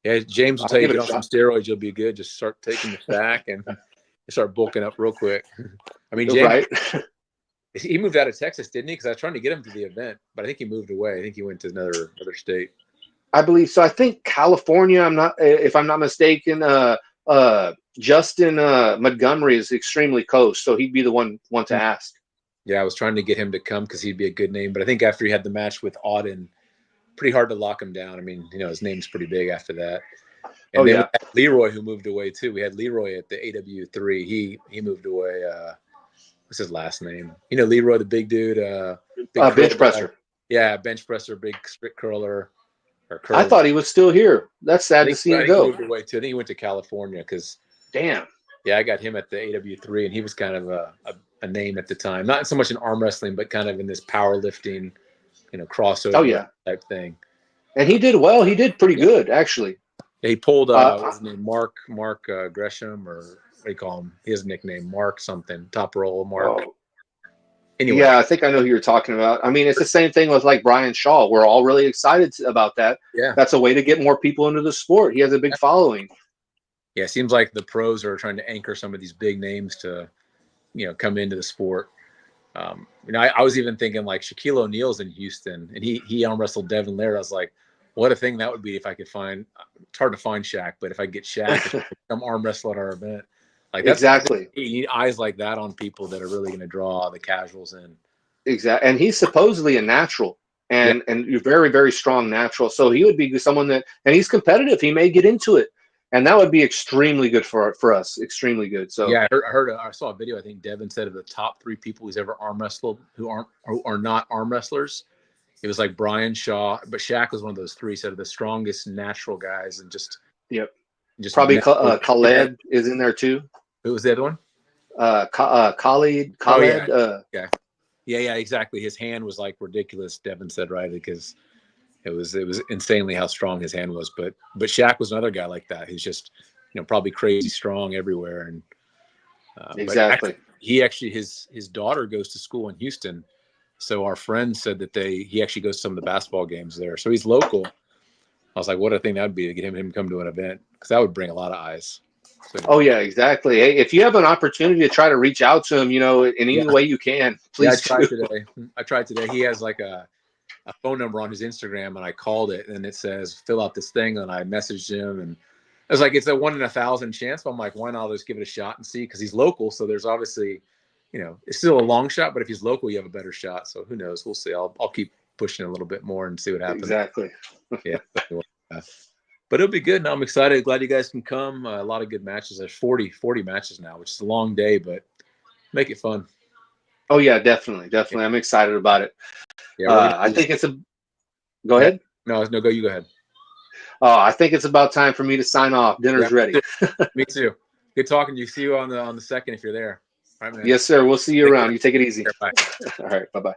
yeah, James will tell you get on some steroids, you'll be good. Just start taking the stack and start bulking up real quick. I mean, James, he moved out of Texas, didn't he? Because I was trying to get him to the event, but I think he moved away. I think he went to another state. I believe so. I think California. If I'm not mistaken. Justin Montgomery is extremely close, so he'd be the one to ask. Yeah, I was trying to get him to come because he'd be a good name, but I think after he had the match with Auden, pretty hard to lock him down. I mean, his name's pretty big after that. And then we had Leroy, who moved away too. We had Leroy at the AWU3. He moved away. What's his last name? Leroy, the big dude. Bench presser. Yeah, bench presser, big split curler. I thought he was still here. That's sad to see him go. He moved away too. I think he went to California because. Damn. Yeah, I got him at the AW3, and he was kind of a name at the time. Not so much in arm wrestling, but kind of in this powerlifting, crossover type thing. And he did well. He did pretty good, actually. Yeah, he pulled what's his name, Mark Gresham, or what do you call him? His nickname, Mark something, top roll Mark. Anyway. Yeah, I think I know who you're talking about. I mean, it's the same thing with like Brian Shaw. We're all really excited about that. Yeah. That's a way to get more people into the sport. He has a big following. Yeah, it seems like the pros are trying to anchor some of these big names to, come into the sport. I was even thinking like Shaquille O'Neal's in Houston, and he arm wrestled Devin Laird. I was like, what a thing that would be if I could find. It's hard to find Shaq, but if I get Shaq to come arm wrestle at our event, like that's exactly. You need eyes like that on people that are really going to draw the casuals in. Exactly, and he's supposedly a natural, and you're very, very strong natural. So he would be someone that, and he's competitive. He may get into it, and that would be extremely good for us. Extremely good. So yeah, I saw a video. I think Devin said of the top 3 people he's ever arm wrestled who are not arm wrestlers. It was like Brian Shaw, but Shaq was one of those 3. Said of the strongest natural guys, and just probably Khaled is in there too. Who was the other one? Khaled. Oh, yeah. Yeah, exactly. His hand was like ridiculous. Devin said, right, because it was insanely how strong his hand was. But Shaq was another guy like that. He's just probably crazy strong everywhere. And exactly. He actually his daughter goes to school in Houston. So our friend said that he actually goes to some of the basketball games there. So he's local. I was like, what a thing that would be to get him come to an event, because that would bring a lot of eyes. So, oh yeah, exactly. Hey, if you have an opportunity to try to reach out to him, in any way you can, please. I tried today. He has like a phone number on his Instagram, and I called it, and it says fill out this thing, and I messaged him, and I was like, it's a 1 in 1,000 chance. But I'm like, why not just give it a shot and see? Because he's local, so there's obviously, it's still a long shot, but if he's local, you have a better shot. So who knows? We'll see. I'll keep pushing a little bit more and see what happens. Exactly. Yeah. But it'll be good. No, I'm excited. Glad you guys can come. A lot of good matches. There's 40 matches now, which is a long day, but make it fun. Oh yeah, definitely. Yeah. I'm excited about it. Yeah, I think it's go ahead. No, go. You go ahead. I think it's about time for me to sign off. Dinner's ready. Me too. Good talking to you. See you on the 2nd if you're there. All right, man. Yes, sir. We'll see you around. You take it easy. Bye. All right. Bye-bye.